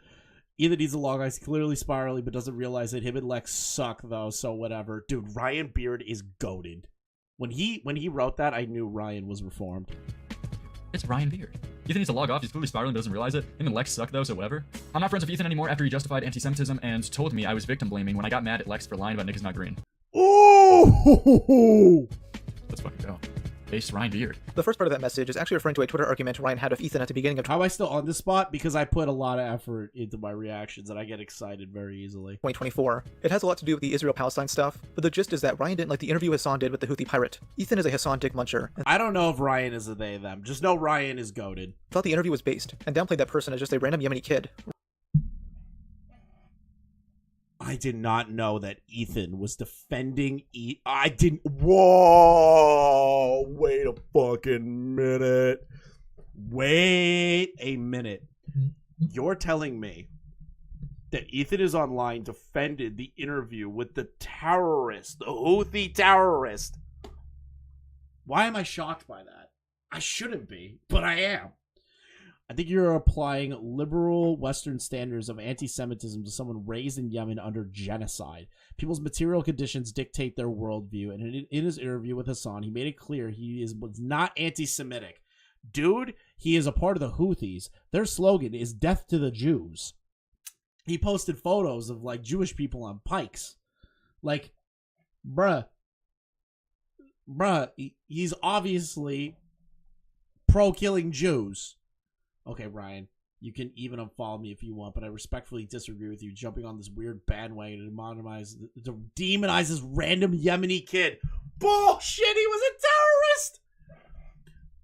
Either needs a long eyes, clearly spiraling, but doesn't realize that him and Lex suck, though, so whatever. Dude, Ryan Beard is goated. When he wrote that, I knew Ryan was reformed. It's Ryan Beard. Ethan needs to log off. He's clearly spiraling, but doesn't realize it. Him and Lex suck, though, so whatever. I'm not friends with Ethan anymore after he justified anti-Semitism and told me I was victim blaming when I got mad at Lex for lying about Nick is not green. Ooh! Let's fucking go. Base Ryan Beard. The first part of that message is actually referring to a Twitter argument Ryan had with Ethan at the beginning of How am I still on this spot? Because I put a lot of effort into my reactions and I get excited very easily. 2024. It has a lot to do with the Israel-Palestine stuff, but the gist is that Ryan didn't like the interview Hassan did with the Houthi pirate. Ethan is a Hassan dick muncher. I don't know if Ryan is a they, them. Just know Ryan is goated. Thought the interview was based, and downplayed that person as just a random Yemeni kid. I did not know that Ethan was defending I didn't. Whoa! Wait a fucking minute. Wait a minute. You're telling me that Ethanisonline defended the interview with the terrorist, the Houthi terrorist. Why am I shocked by that? I shouldn't be, but I am. I think you're applying liberal Western standards of anti-Semitism to someone raised in Yemen under genocide. People's material conditions dictate their worldview, and in his interview with Hassan, he made it clear was not anti-Semitic. Dude, he is a part of the Houthis. Their slogan is death to the Jews. He posted photos of, like, Jewish people on pikes. Like, bruh, he's obviously pro-killing Jews. Okay, Ryan, you can even unfollow me if you want, but I respectfully disagree with you jumping on this weird bandwagon to demonize this random Yemeni kid. Bullshit, he was a terrorist!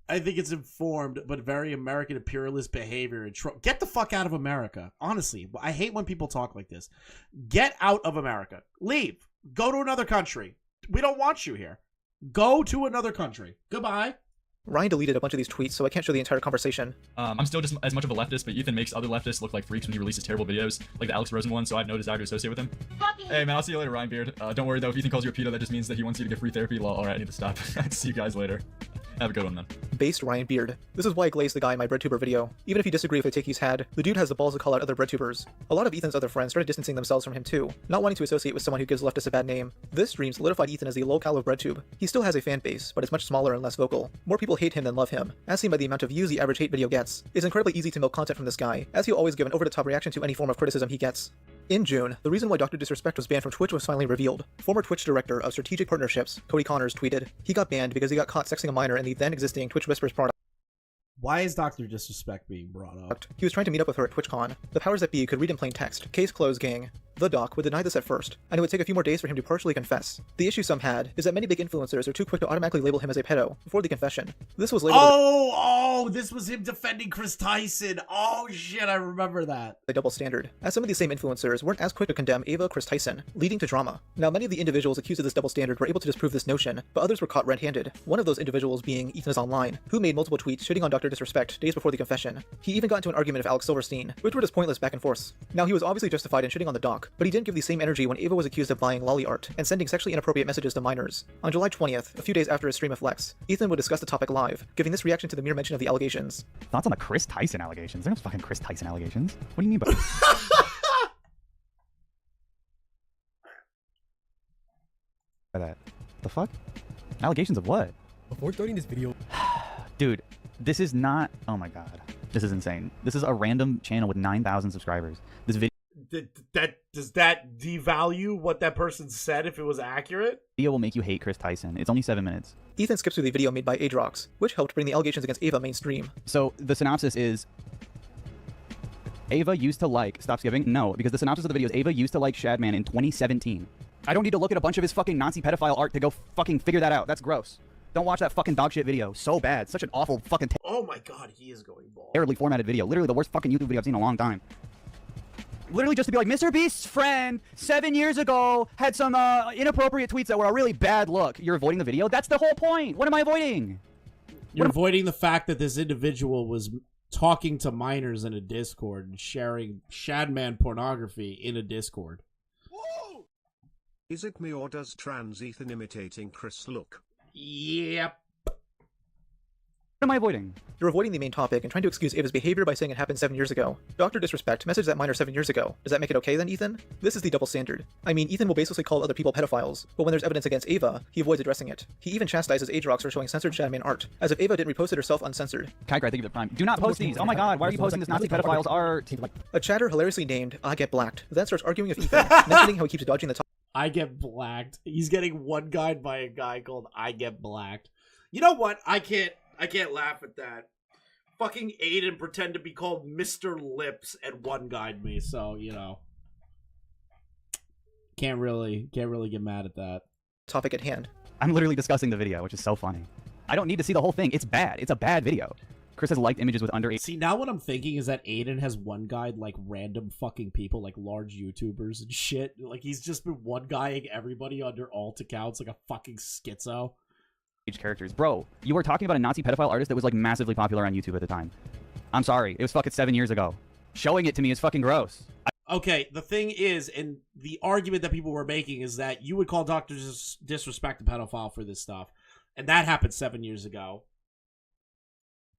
I think it's informed but very American imperialist behavior. And get the fuck out of America. Honestly, I hate when people talk like this. Get out of America. Leave. Go to another country. We don't want you here. Go to another country. Goodbye. Ryan deleted a bunch of these tweets, so I can't show the entire conversation. I'm still just as much of a leftist, but Ethan makes other leftists look like freaks when he releases terrible videos, like the Alex Rosen one, so I have no desire to associate with him. Hey, man, I'll see you later, Ryan Beard. Don't worry, though, if Ethan calls you a pedo, that just means that he wants you to get free therapy. All right, I need to stop. See you guys later. Have a good one, man. Based Ryan Beard. This is why I glazed the guy in my breadtuber video. Even if you disagree with the take he's had, the dude has the balls to call out other breadtubers. A lot of Ethan's other friends started distancing themselves from him too, not wanting to associate with someone who gives leftists a bad name. This stream solidified Ethan as the Lolcow of breadtube. He still has a fan base, but it's much smaller and less vocal. More people hate him than love him, as seen by the amount of views the average hate video gets. It's incredibly easy to milk content from this guy, as he'll always give an over-the-top reaction to any form of criticism he gets. In June, the reason why Dr. Disrespect was banned from Twitch was finally revealed. Former Twitch director of strategic partnerships, Cody Connors, tweeted, he got banned because he got caught sexing a minor in the then-existing Twitch Whispers product. Why is Dr. Disrespect being brought up? He was trying to meet up with her at TwitchCon. The powers that be could read in plain text. Case closed, gang. The doc would deny this at first, and it would take a few more days for him to partially confess. The issue some had is that many big influencers are too quick to automatically label him as a pedo before the confession. This was labeled this was him defending Chris Tyson. Oh shit, I remember that. A double standard, as some of these same influencers weren't as quick to condemn Ava Chris Tyson, leading to drama. Now, many of the individuals accused of this double standard were able to disprove this notion, but others were caught red-handed. One of those individuals being Ethanisonline, who made multiple tweets shitting on Dr. Disrespect days before the confession. He even got into an argument with Alex Silverstein, which were just pointless back and forth. Now, he was obviously justified in shitting on the doc, but he didn't give the same energy when Ava was accused of buying lolly art and sending sexually inappropriate messages to minors. On July 20th, a few days after his stream of Lex, Ethan would discuss the topic live, giving this reaction to the mere mention of the allegations. Thoughts on the Chris Tyson allegations? There's no fucking Chris Tyson allegations. What do you mean by that? The fuck? Allegations of what? Before starting this video... Dude, this is not... Oh my god. This is insane. This is a random channel with 9,000 subscribers. This video... Does that devalue what that person said if it was accurate? Video will make you hate Chris Tyson. It's only 7 minutes. Ethan skips through the video made by Idubbbz, which helped bring the allegations against Ava mainstream. So the synopsis is... Ava used to like... Stop skipping? No, because the synopsis of the video is Ava used to like Shadman in 2017. I don't need to look at a bunch of his fucking Nazi pedophile art to go fucking figure that out. That's gross. Don't watch that fucking dog shit video. So bad. Such an awful fucking... Oh my god, he is going bald. Terribly formatted video. Literally the worst fucking YouTube video I've seen in a long time. Literally just to be like, Mr. Beast's friend 7 years ago had some inappropriate tweets that were a really bad look. You're avoiding the video? That's the whole point. What am I avoiding? You're avoiding the fact that this individual was talking to minors in a Discord and sharing Shadman pornography in a Discord. Whoa! Is it me or does trans Ethan imitating Chris look? Yep. What am I avoiding? You're avoiding the main topic and trying to excuse Ava's behavior by saying it happened 7 years ago. Dr. Disrespect messaged that minor 7 years ago. Does that make it okay then, Ethan? This is the double standard. I mean, Ethan will basically call other people pedophiles, but when there's evidence against Ava, he avoids addressing it. He even chastises Aidrox for showing censored Shadman art, as if Ava didn't repost it herself uncensored. Kai, thank you for the prime. Do not post these! Oh my god, why are you posting this Nazi pedophile's art? A chatter hilariously named I Get Blacked then starts arguing with Ethan, mentioning how he keeps dodging the topic. I Get Blacked. He's getting one guyed by a guy called I Get Blacked. You know what? I can't laugh at that. Fucking Aiden pretend to be called Mr. Lips and one guyed me, so you know. Can't really get mad at that. Topic at hand. I'm literally discussing the video, which is so funny. I don't need to see the whole thing. It's bad. It's a bad video. Chris has liked images with under 8. See, now what I'm thinking is that Aiden has one guyed like random fucking people, like large YouTubers and shit. Like he's just been one guying everybody under alt accounts like a fucking schizo. Characters. Bro, you were talking about a Nazi pedophile artist that was like massively popular on YouTube at the time. I'm sorry. It was fucking 7 years ago. Showing it to me is fucking gross. Okay, the thing is, and the argument that people were making is that you would call Dr. Disrespect a pedophile for this stuff. And that happened 7 years ago.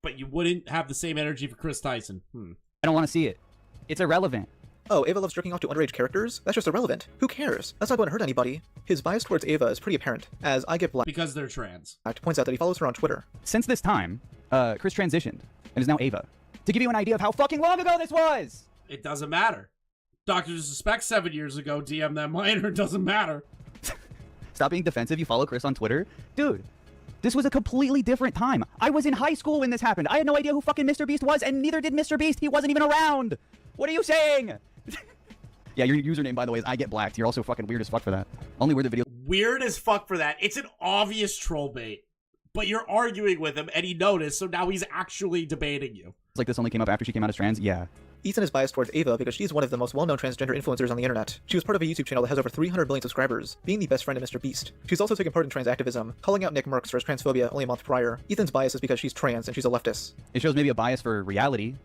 But you wouldn't have the same energy for Chris Tyson. I don't want to see it. It's irrelevant. Oh, Ava loves jerking off to underage characters? That's just irrelevant. Who cares? That's not going to hurt anybody. His bias towards Ava is pretty apparent, as I Get Black because they're trans. Points out that he follows her on Twitter. Since this time, Chris transitioned and is now Ava. To give you an idea of how fucking long ago this was! It doesn't matter. Dr. Disrespect 7 years ago, DM that minor, it doesn't matter. Stop being defensive, you follow Chris on Twitter? Dude, this was a completely different time. I was in high school when this happened. I had no idea who fucking Mr. Beast was, and neither did Mr. Beast. He wasn't even around. What are you saying? Yeah, your username, by the way, is I Get Blacked. You're also fucking weird as fuck for that. Only weird the video. Weird as fuck for that. It's an obvious troll bait. But you're arguing with him, and he noticed, so now he's actually debating you. It's like this only came up after she came out as trans? Yeah. Ethan is biased towards Ava because she's one of the most well-known transgender influencers on the internet. She was part of a YouTube channel that has over 300 million subscribers, being the best friend of Mr. Beast. She's also taken part in trans activism, calling out Nick Merckx for his transphobia only a month prior. Ethan's bias is because she's trans and she's a leftist. It shows maybe a bias for reality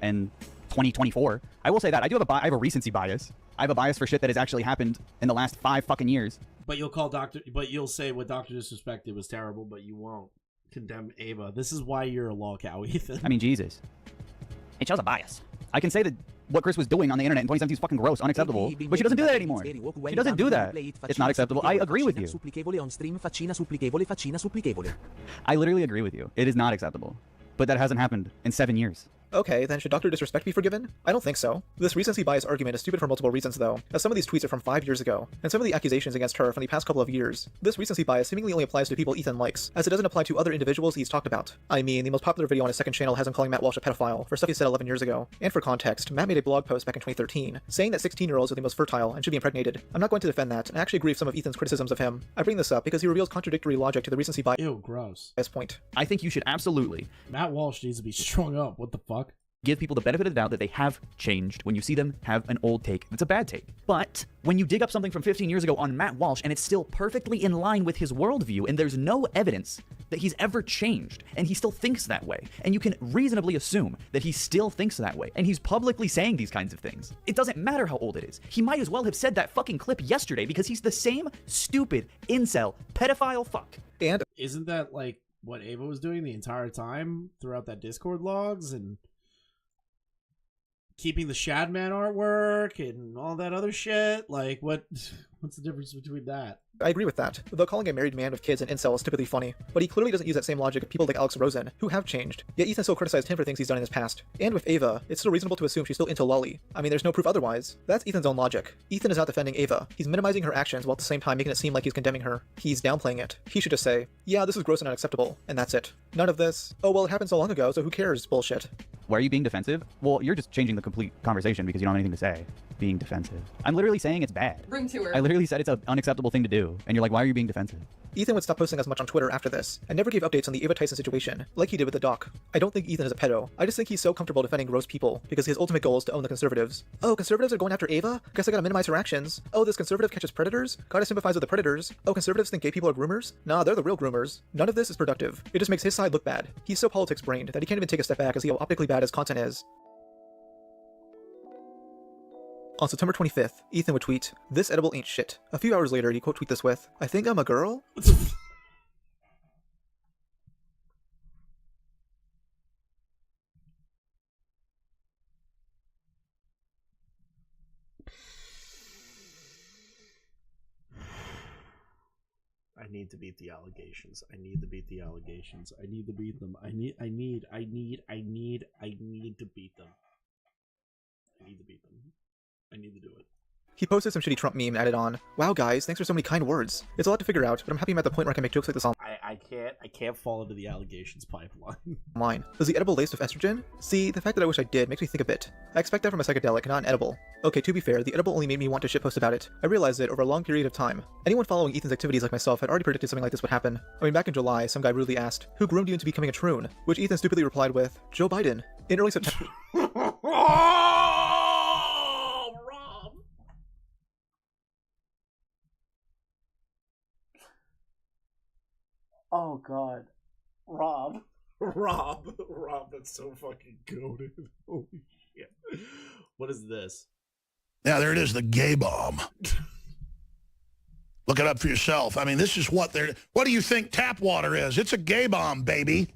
and 2024. I will say that. I have a recency bias. I have a bias for shit that has actually happened in the last 5 fucking years. But you'll say what Dr. Disrespect did was terrible, but you won't condemn Ava. This is why you're a Lolcow, Ethan. I mean, Jesus. It shows a bias. I can say that what Chris was doing on the internet in 2017 is fucking gross, unacceptable, but she doesn't do that anymore. She doesn't do that. It's not acceptable. I agree with you. I literally agree with you. It is not acceptable. But that hasn't happened in 7 years. Okay, then should Dr. Disrespect be forgiven? I don't think so. This recency bias argument is stupid for multiple reasons though, as some of these tweets are from 5 years ago, and some of the accusations against her are from the past couple of years. This recency bias seemingly only applies to people Ethan likes, as it doesn't apply to other individuals he's talked about. I mean, the most popular video on his second channel has him calling Matt Walsh a pedophile for stuff he said 11 years ago. And for context, Matt made a blog post back in 2013, saying that 16-year-olds are the most fertile and should be impregnated. I'm not going to defend that, and I actually agree with some of Ethan's criticisms of him. I bring this up because he reveals contradictory logic to the recency bias. Ew, gross. Point. I think you should absolutely. Matt Walsh needs to be strung up. What the fuck? Give people the benefit of the doubt that they have changed when you see them have an old take. It's a bad take. But when you dig up something from 15 years ago on Matt Walsh and it's still perfectly in line with his worldview and there's no evidence that he's ever changed and he still thinks that way, and you can reasonably assume that he still thinks that way, and he's publicly saying these kinds of things, it doesn't matter how old it is. He might as well have said that fucking clip yesterday because he's the same stupid incel pedophile fuck. And isn't that like what Ava was doing the entire time throughout that Discord logs and keeping the Shadman artwork and all that other shit? Like, what's the difference between that? I agree with that, though calling a married man with kids an incel is typically funny, but he clearly doesn't use that same logic of people like Alex Rosen, who have changed, yet Ethan still criticized him for things he's done in his past. And with Ava, it's still reasonable to assume she's still into Lolly. I mean, there's no proof otherwise. That's Ethan's own logic. Ethan is not defending Ava. He's minimizing her actions while at the same time making it seem like he's condemning her. He's downplaying it. He should just say, yeah, this is gross and unacceptable, and that's it. None of this, oh well, it happened so long ago, so who cares, bullshit. Why are you being defensive? Well, you're just changing the complete conversation because you don't have anything to say. Being defensive. I'm literally saying it's bad. Bring to her. I literally said it's an unacceptable thing to do, and you're like, why are you being defensive? Ethan would stop posting as much on Twitter after this, and never gave updates on the Ava Tyson situation, like he did with the doc. I don't think Ethan is a pedo. I just think he's so comfortable defending gross people, because his ultimate goal is to own the conservatives. Oh, conservatives are going after Ava? Guess I gotta minimize her actions. Oh, this conservative catches predators? Gotta sympathize with the predators? Oh, conservatives think gay people are groomers? Nah, they're the real groomers. None of this is productive. It just makes his side look bad. He's so politics-brained that he can't even take a step back as how optically bad his content is. On September 25th, Ethan would tweet, "This edible ain't shit." A few hours later, he'd quote tweet this with, "I think I'm a girl?" I need to beat the allegations. I need to beat the allegations. I need to beat them. I need to beat them. I need to beat them. I need to do it. He posted some shitty Trump meme and added on, "Wow guys, thanks for so many kind words. It's a lot to figure out, but I'm happy I'm at the point where I can make jokes like this online." I can't fall into the allegations pipeline. Was the edible laced with estrogen? See, the fact that I wish I did makes me think a bit. I expect that from a psychedelic, not an edible. Okay, to be fair, the edible only made me want to shitpost about it. I realized it over a long period of time. Anyone following Ethan's activities like myself had already predicted something like this would happen. I mean, back in July, some guy rudely asked, "Who groomed you into becoming a troon?" Which Ethan stupidly replied with, "Joe Biden." In early September. Oh god. Rob, that's so fucking goated. Holy shit. What is this? Yeah, there it is, the gay bomb. Look it up for yourself. I mean, this is what they're... What do you think tap water is? It's a gay bomb, baby.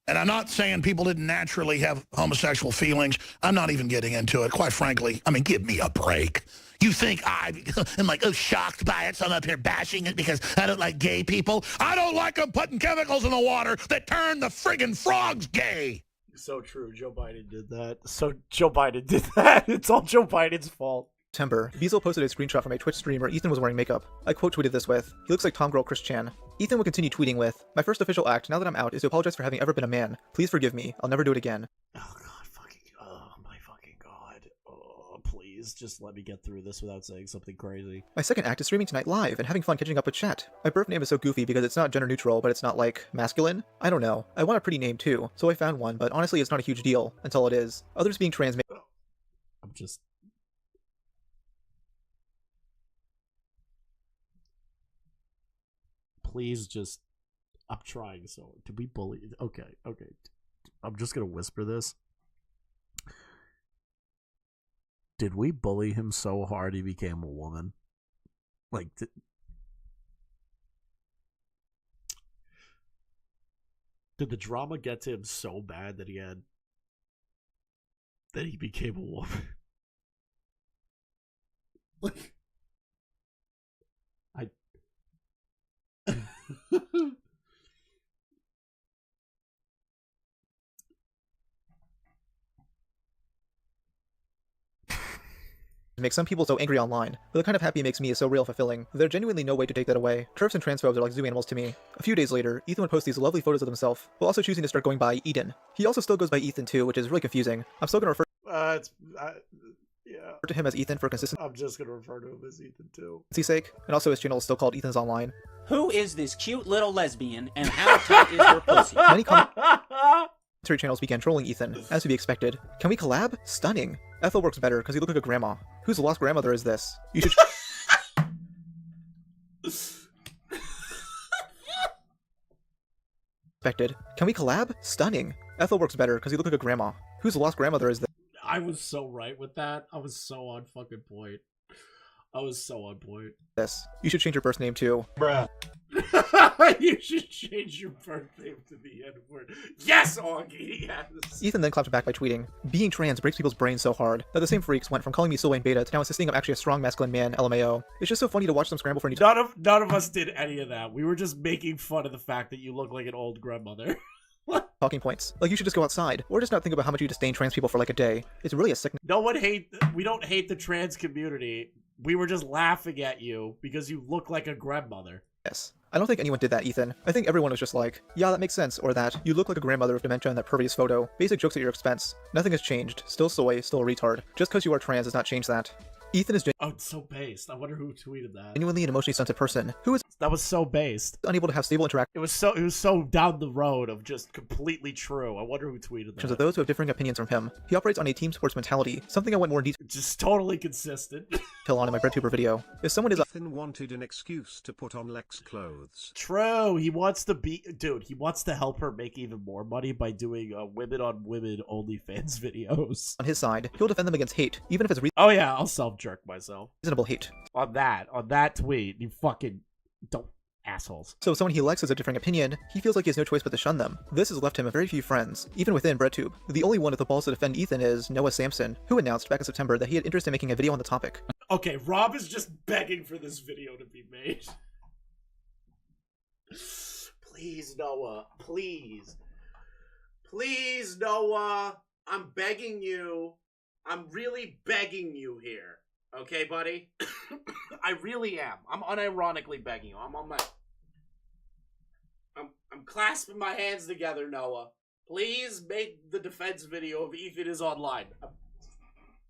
And I'm not saying people didn't naturally have homosexual feelings. I'm not even getting into it. Quite frankly, I mean, give me a break. You think I am like, oh, shocked by it, so I'm up here bashing it because I don't like gay people? I don't like them putting chemicals in the water that turn the friggin' frogs gay. So true. Joe Biden did that. It's all Joe Biden's fault. September, Beazle posted a screenshot from a Twitch stream where Ethan was wearing makeup. I quote tweeted this with, "He looks like Tom Girl Chris Chan." Ethan would continue tweeting with, "My first official act now that I'm out is to apologize for having ever been a man. Please forgive me. I'll never do it again." Oh my fucking god. Oh, please just let me get through this without saying something crazy. My second act is streaming tonight live and having fun catching up with chat. My birth name is so goofy because it's not gender neutral, but it's not like masculine. I don't know. I want a pretty name too, so I found one, but honestly it's not a huge deal until it is. Others being trans. I'm just. Please just. I'm trying so. To be bullied. Okay. I'm just gonna whisper this. Did we bully him so hard he became a woman? Like, did the drama get to him so bad that he became a woman? Like, makes some people so angry online, but the kind of happy it makes me is so real fulfilling. There's genuinely no way to take that away. TERFs and transphobes are like zoo animals to me. A few days later, Ethan would post these lovely photos of himself, while also choosing to start going by Aiden. He also still goes by Ethan too, which is really confusing. I'm still gonna refer to him as Ethan for consistency. I'm just gonna refer to him as Ethan too. Sake, and also his channel is still called Ethanisonline. Who is this cute little lesbian, and how tight is her pussy? Many commentary channels began trolling Ethan, as to be expected. Can we collab? Stunning. Ethel works better because you look like a grandma. Whose lost grandmother is this? You should. Expected. Can we collab? Stunning. Ethel works better because you look like a grandma. Whose lost grandmother is this? I was so right with that. I was so on fucking point. This. You should change your first name too. Bruh. You should change your birth name to the N-word. Yes, Augie, yes! Ethan then clapped back by tweeting, "Being trans breaks people's brains so hard that the same freaks went from calling me Sylvain Beta to now insisting I'm actually a strong masculine man, LMAO. It's just so funny to watch them scramble for any- None of us did any of that. We were just making fun of the fact that you look like an old grandmother." Talking points. Like you should just go outside, or just not think about how much you disdain trans people for like a day. It's really a sick- We don't hate the trans community. We were just laughing at you because you look like a grandmother. Yes. I don't think anyone did that, Ethan. I think everyone was just like, yeah, that makes sense, or that, you look like a grandmother with dementia in that pervious photo. Basic jokes at your expense. Nothing has changed. Still soy, still a retard. Just because you are trans does not change that. Ethan is oh, it's so based. I wonder who tweeted that. Genuinely an emotionally sensitive person who is that was so based. Unable to have stable interaction. It was so down the road of just completely true. I wonder who tweeted that. Of those who have differing opinions from him. He operates on a team sports mentality, something I went more in detail. Just totally consistent. Till on in my BreadTuber video. If someone is Ethan wanted an excuse to put on Lex clothes. True. He wants to be he wants to help her make even more money by doing women on women OnlyFans videos. On his side, he'll defend them against hate, even if it's oh yeah, I'll self-jerk myself. Reasonable hate. On that tweet, you fucking don't assholes. So if someone he likes has a differing opinion, he feels like he has no choice but to shun them. This has left him a very few friends, even within BreadTube. The only one with the balls to defend Ethan is Noah Sampson, who announced back in September that he had interest in making a video on the topic. Okay, Rob is just begging for this video to be made. Please, Noah. Please. Please, Noah. I'm begging you. I'm really begging you here. Okay, buddy? I really am. I'm unironically begging you. I'm clasping my hands together, Noah. Please make the defense video of Ethanisonline.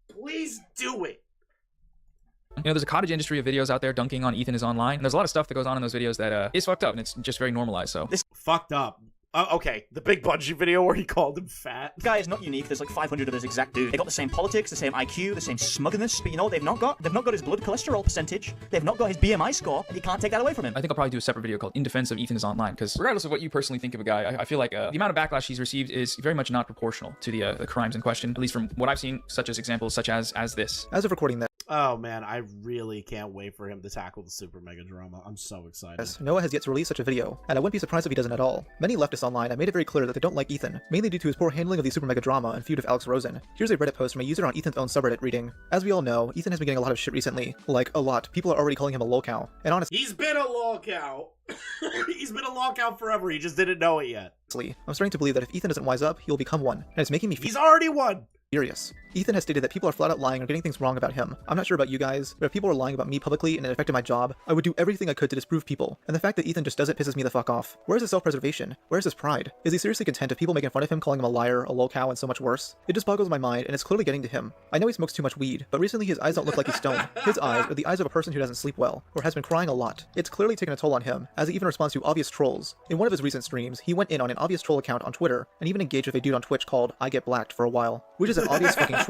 Please do it. You know, there's a cottage industry of videos out there dunking on Ethanisonline, and there's a lot of stuff that goes on in those videos that is fucked up, and it's just very normalized, so. This fucked up. Okay, the big Bungie video where he called him fat. This guy is not unique. There's like 500 of this exact dude. They got the same politics, the same IQ, the same smugness, but you know what they've not got? They've not got his blood cholesterol percentage. They've not got his BMI score. You can't take that away from him. I think I'll probably do a separate video called In Defense of Ethanisonline, because regardless of what you personally think of a guy, I feel like the amount of backlash he's received is very much not proportional to the crimes in question, at least from what I've seen, such as examples such as this. As of recording that. Oh man, I really can't wait for him to tackle the super mega drama. I'm so excited. Noah has yet to release such a video, and I wouldn't be surprised if he doesn't at all. Many leftists online have made it very clear that they don't like Ethan, mainly due to his poor handling of the super mega drama and feud of Alex Rosen. Here's a Reddit post from a user on Ethan's own subreddit reading, "As we all know, Ethan has been getting a lot of shit recently. Like, a lot. People are already calling him a lolcow. And honestly, He's been a lolcow. He's been a lolcow forever. He just didn't know it yet. I'm starting to believe that if Ethan doesn't wise up, he'll become one, and it's making me He's already one! furious. Ethan has stated that people are flat out lying or getting things wrong about him. I'm not sure about you guys, but if people were lying about me publicly and it affected my job, I would do everything I could to disprove people. And the fact that Ethan just does it pisses me the fuck off. Where's his self-preservation? Where's his pride? Is he seriously content if people making fun of him, calling him a liar, a lolcow, and so much worse? It just boggles my mind, and it's clearly getting to him. I know he smokes too much weed, but recently his eyes don't look like he's stoned. His eyes are the eyes of a person who doesn't sleep well, or has been crying a lot. It's clearly taken a toll on him, as he even responds to obvious trolls. In one of his recent streams, he went in on an obvious troll account on Twitter, and even engaged with a dude on Twitch called I Get Blacked for a while, which is an obvious fucking troll.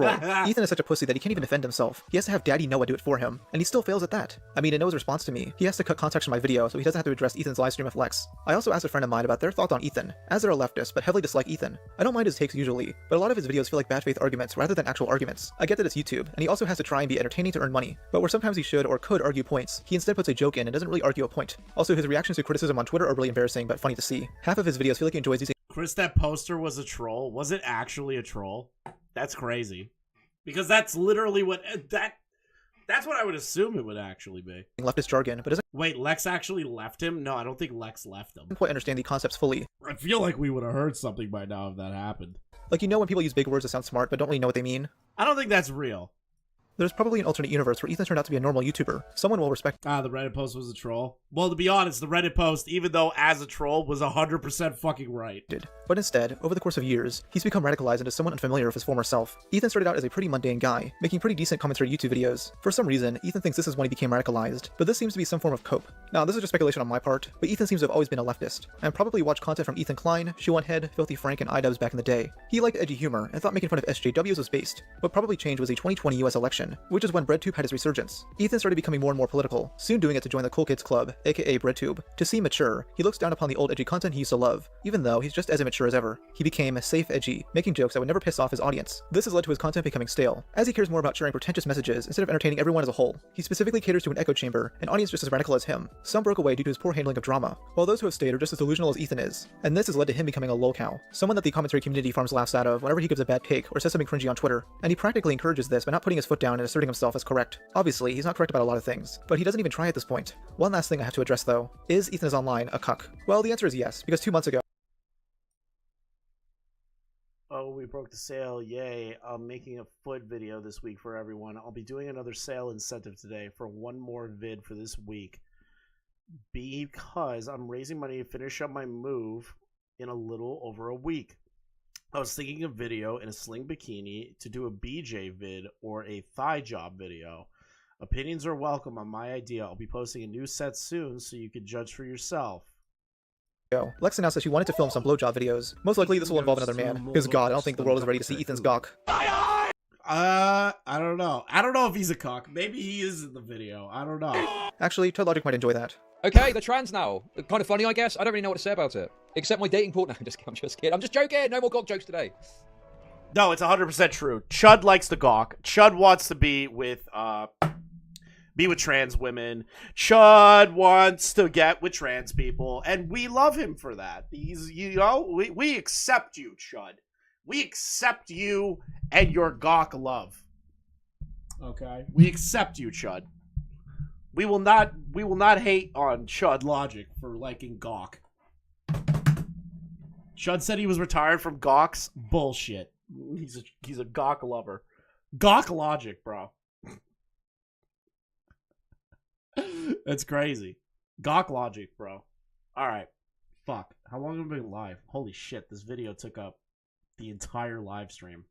Ethan is such a pussy that he can't even defend himself. He has to have Daddy Noah do it for him, and he still fails at that. I mean, in Noah's response to me, he has to cut context from my video so he doesn't have to address Ethan's livestream with Lex. I also asked a friend of mine about their thoughts on Ethan, as they're a leftist but heavily dislike Ethan. I don't mind his takes usually, but a lot of his videos feel like bad faith arguments rather than actual arguments. I get that it's YouTube, and he also has to try and be entertaining to earn money, but where sometimes he should or could argue points, he instead puts a joke in and doesn't really argue a point. Also, his reactions to criticism on Twitter are really embarrassing but funny to see. Half of his videos feel like he enjoys using Chris, that poster was a troll. Was it actually a troll? That's crazy. Because that's literally what that's what I would assume it would actually be. Leftist jargon, but doesn't Wait, Lex actually left him? No, I don't think Lex left him. quite understand the concepts fully. I feel like we would have heard something by now if that happened. Like, you know when people use big words that sound smart but don't really know what they mean? I don't think that's real. There's probably an alternate universe where Ethan turned out to be a normal YouTuber. Someone will respect. Ah, the Reddit post was a troll. Well, to be honest, the Reddit post, even though as a troll, was 100% fucking right. But instead, over the course of years, he's become radicalized into someone unfamiliar with his former self. Ethan started out as a pretty mundane guy, making pretty decent commentary YouTube videos. For some reason, Ethan thinks this is when he became radicalized, but this seems to be some form of cope. Now, this is just speculation on my part, but Ethan seems to have always been a leftist, and probably watched content from Ethan Klein, Shoe1Head, Filthy Frank, and Idubbbz back in the day. He liked edgy humor, and thought making fun of SJWs was based. What probably changed was the 2020 US election, which is when BreadTube had his resurgence. Ethan started becoming more and more political, soon doing it to join the Cool Kids Club, aka BreadTube. To seem mature, he looks down upon the old edgy content he used to love, even though he's just as immature as ever. He became safe edgy, making jokes that would never piss off his audience. This has led to his content becoming stale, as he cares more about sharing pretentious messages instead of entertaining everyone as a whole. He specifically caters to an echo chamber, an audience just as radical as him. Some broke away due to his poor handling of drama, while those who have stayed are just as delusional as Ethan is. And this has led to him becoming a lolcow, someone that the commentary community farms laughs out of whenever he gives a bad take or says something cringy on Twitter. And he practically encourages this by not putting his foot down and asserting himself as correct. Obviously, he's not correct about a lot of things, but he doesn't even try at this point. One last thing I have to address though, is Ethanisonline a cuck? Well, the answer is yes, because 2 months ago, Oh, we broke the sale. Yay. I'm making a foot video this week for everyone. I'll be doing another sale incentive today for one more vid for this week because I'm raising money to finish up my move in a little over a week. I was thinking of video in a sling bikini to do a BJ vid or a thigh job video. Opinions are welcome on my idea. I'll be posting a new set soon so you can judge for yourself. Lex announced that she wanted to film some blowjob videos. Most likely this will involve another man, because god, I don't think the world is ready to see Ethan's gawk. I don't know. I don't know if he's a cock. Maybe he is in the video. I don't know. Actually, Todd Logic might enjoy that. Okay, they're trans now. Kind of funny, I guess. I don't really know what to say about it. Except my dating pool. No, I'm just kidding. I'm just joking. No more cock jokes today. No, it's 100% true. Chud likes the gawk. Chud wants to be with trans women. Chud wants to get with trans people, and we love him for that. He's, we accept you, Chud. We accept you and your gawk love. Okay, we accept you, Chud. We will not hate on Chud Logic for liking gawk. Chud said he was retired from gawks. Bullshit. He's a gawk lover. Gawk Logic, bro. That's crazy. Gawk Logic, bro. Alright. Fuck. How long have we been live? Holy shit, this video took up the entire live stream.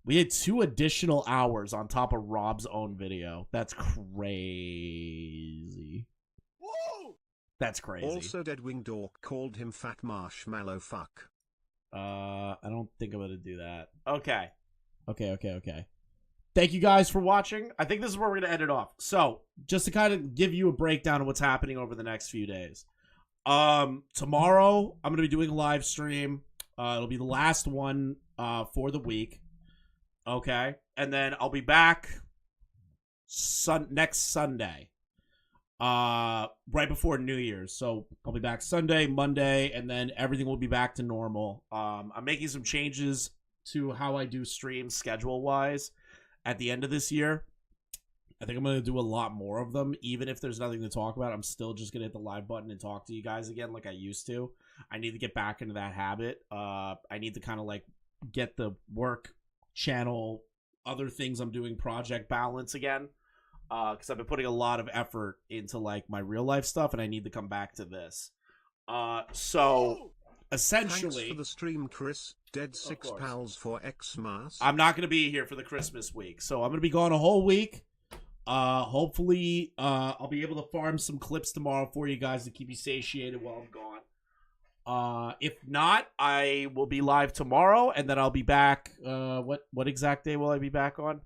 We had 2 additional hours on top of Rob's own video. That's crazy. Whoa! That's crazy. Also, Deadwing Dork called him Fat Marshmallow Fuck. I don't think I'm gonna do that. Okay. Thank you guys for watching. I think this is where we're going to end it off. So, just to kind of give you a breakdown of what's happening over the next few days. Tomorrow, I'm going to be doing a live stream. It'll be the last one for the week. Okay? And then I'll be back next Sunday, right before New Year's. So I'll be back Sunday, Monday, and then everything will be back to normal. I'm making some changes to how I do streams schedule-wise at the end of this year. I think I'm going to do a lot more of them. Even if there's nothing to talk about, I'm still just going to hit the live button and talk to you guys again like I used to. I need to get back into that habit. I need to kind of like get the work channel, other things I'm doing, project balance again. Because I've been putting a lot of effort into like my real life stuff, and I need to come back to this. So essentially, thanks for the stream, Chris. Dead 6 pals for Xmas. I'm not going to be here for the Christmas week, so I'm going to be gone a whole week. Hopefully, I'll be able to farm some clips tomorrow for you guys to keep you satiated while I'm gone. If not, I will be live tomorrow, and then I'll be back. What exact day will I be back on?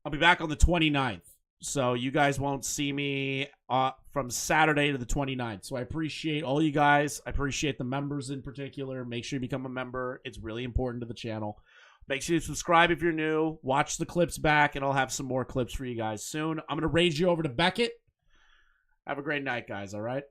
I'll be back on the 29th. So you guys won't see me from Saturday to the 29th. So I appreciate all you guys. I appreciate the members in particular. Make sure you become a member. It's really important to the channel. Make sure you subscribe if you're new. Watch the clips back, and I'll have some more clips for you guys soon. I'm going to raise you over to Beckett. Have a great night, guys, all right?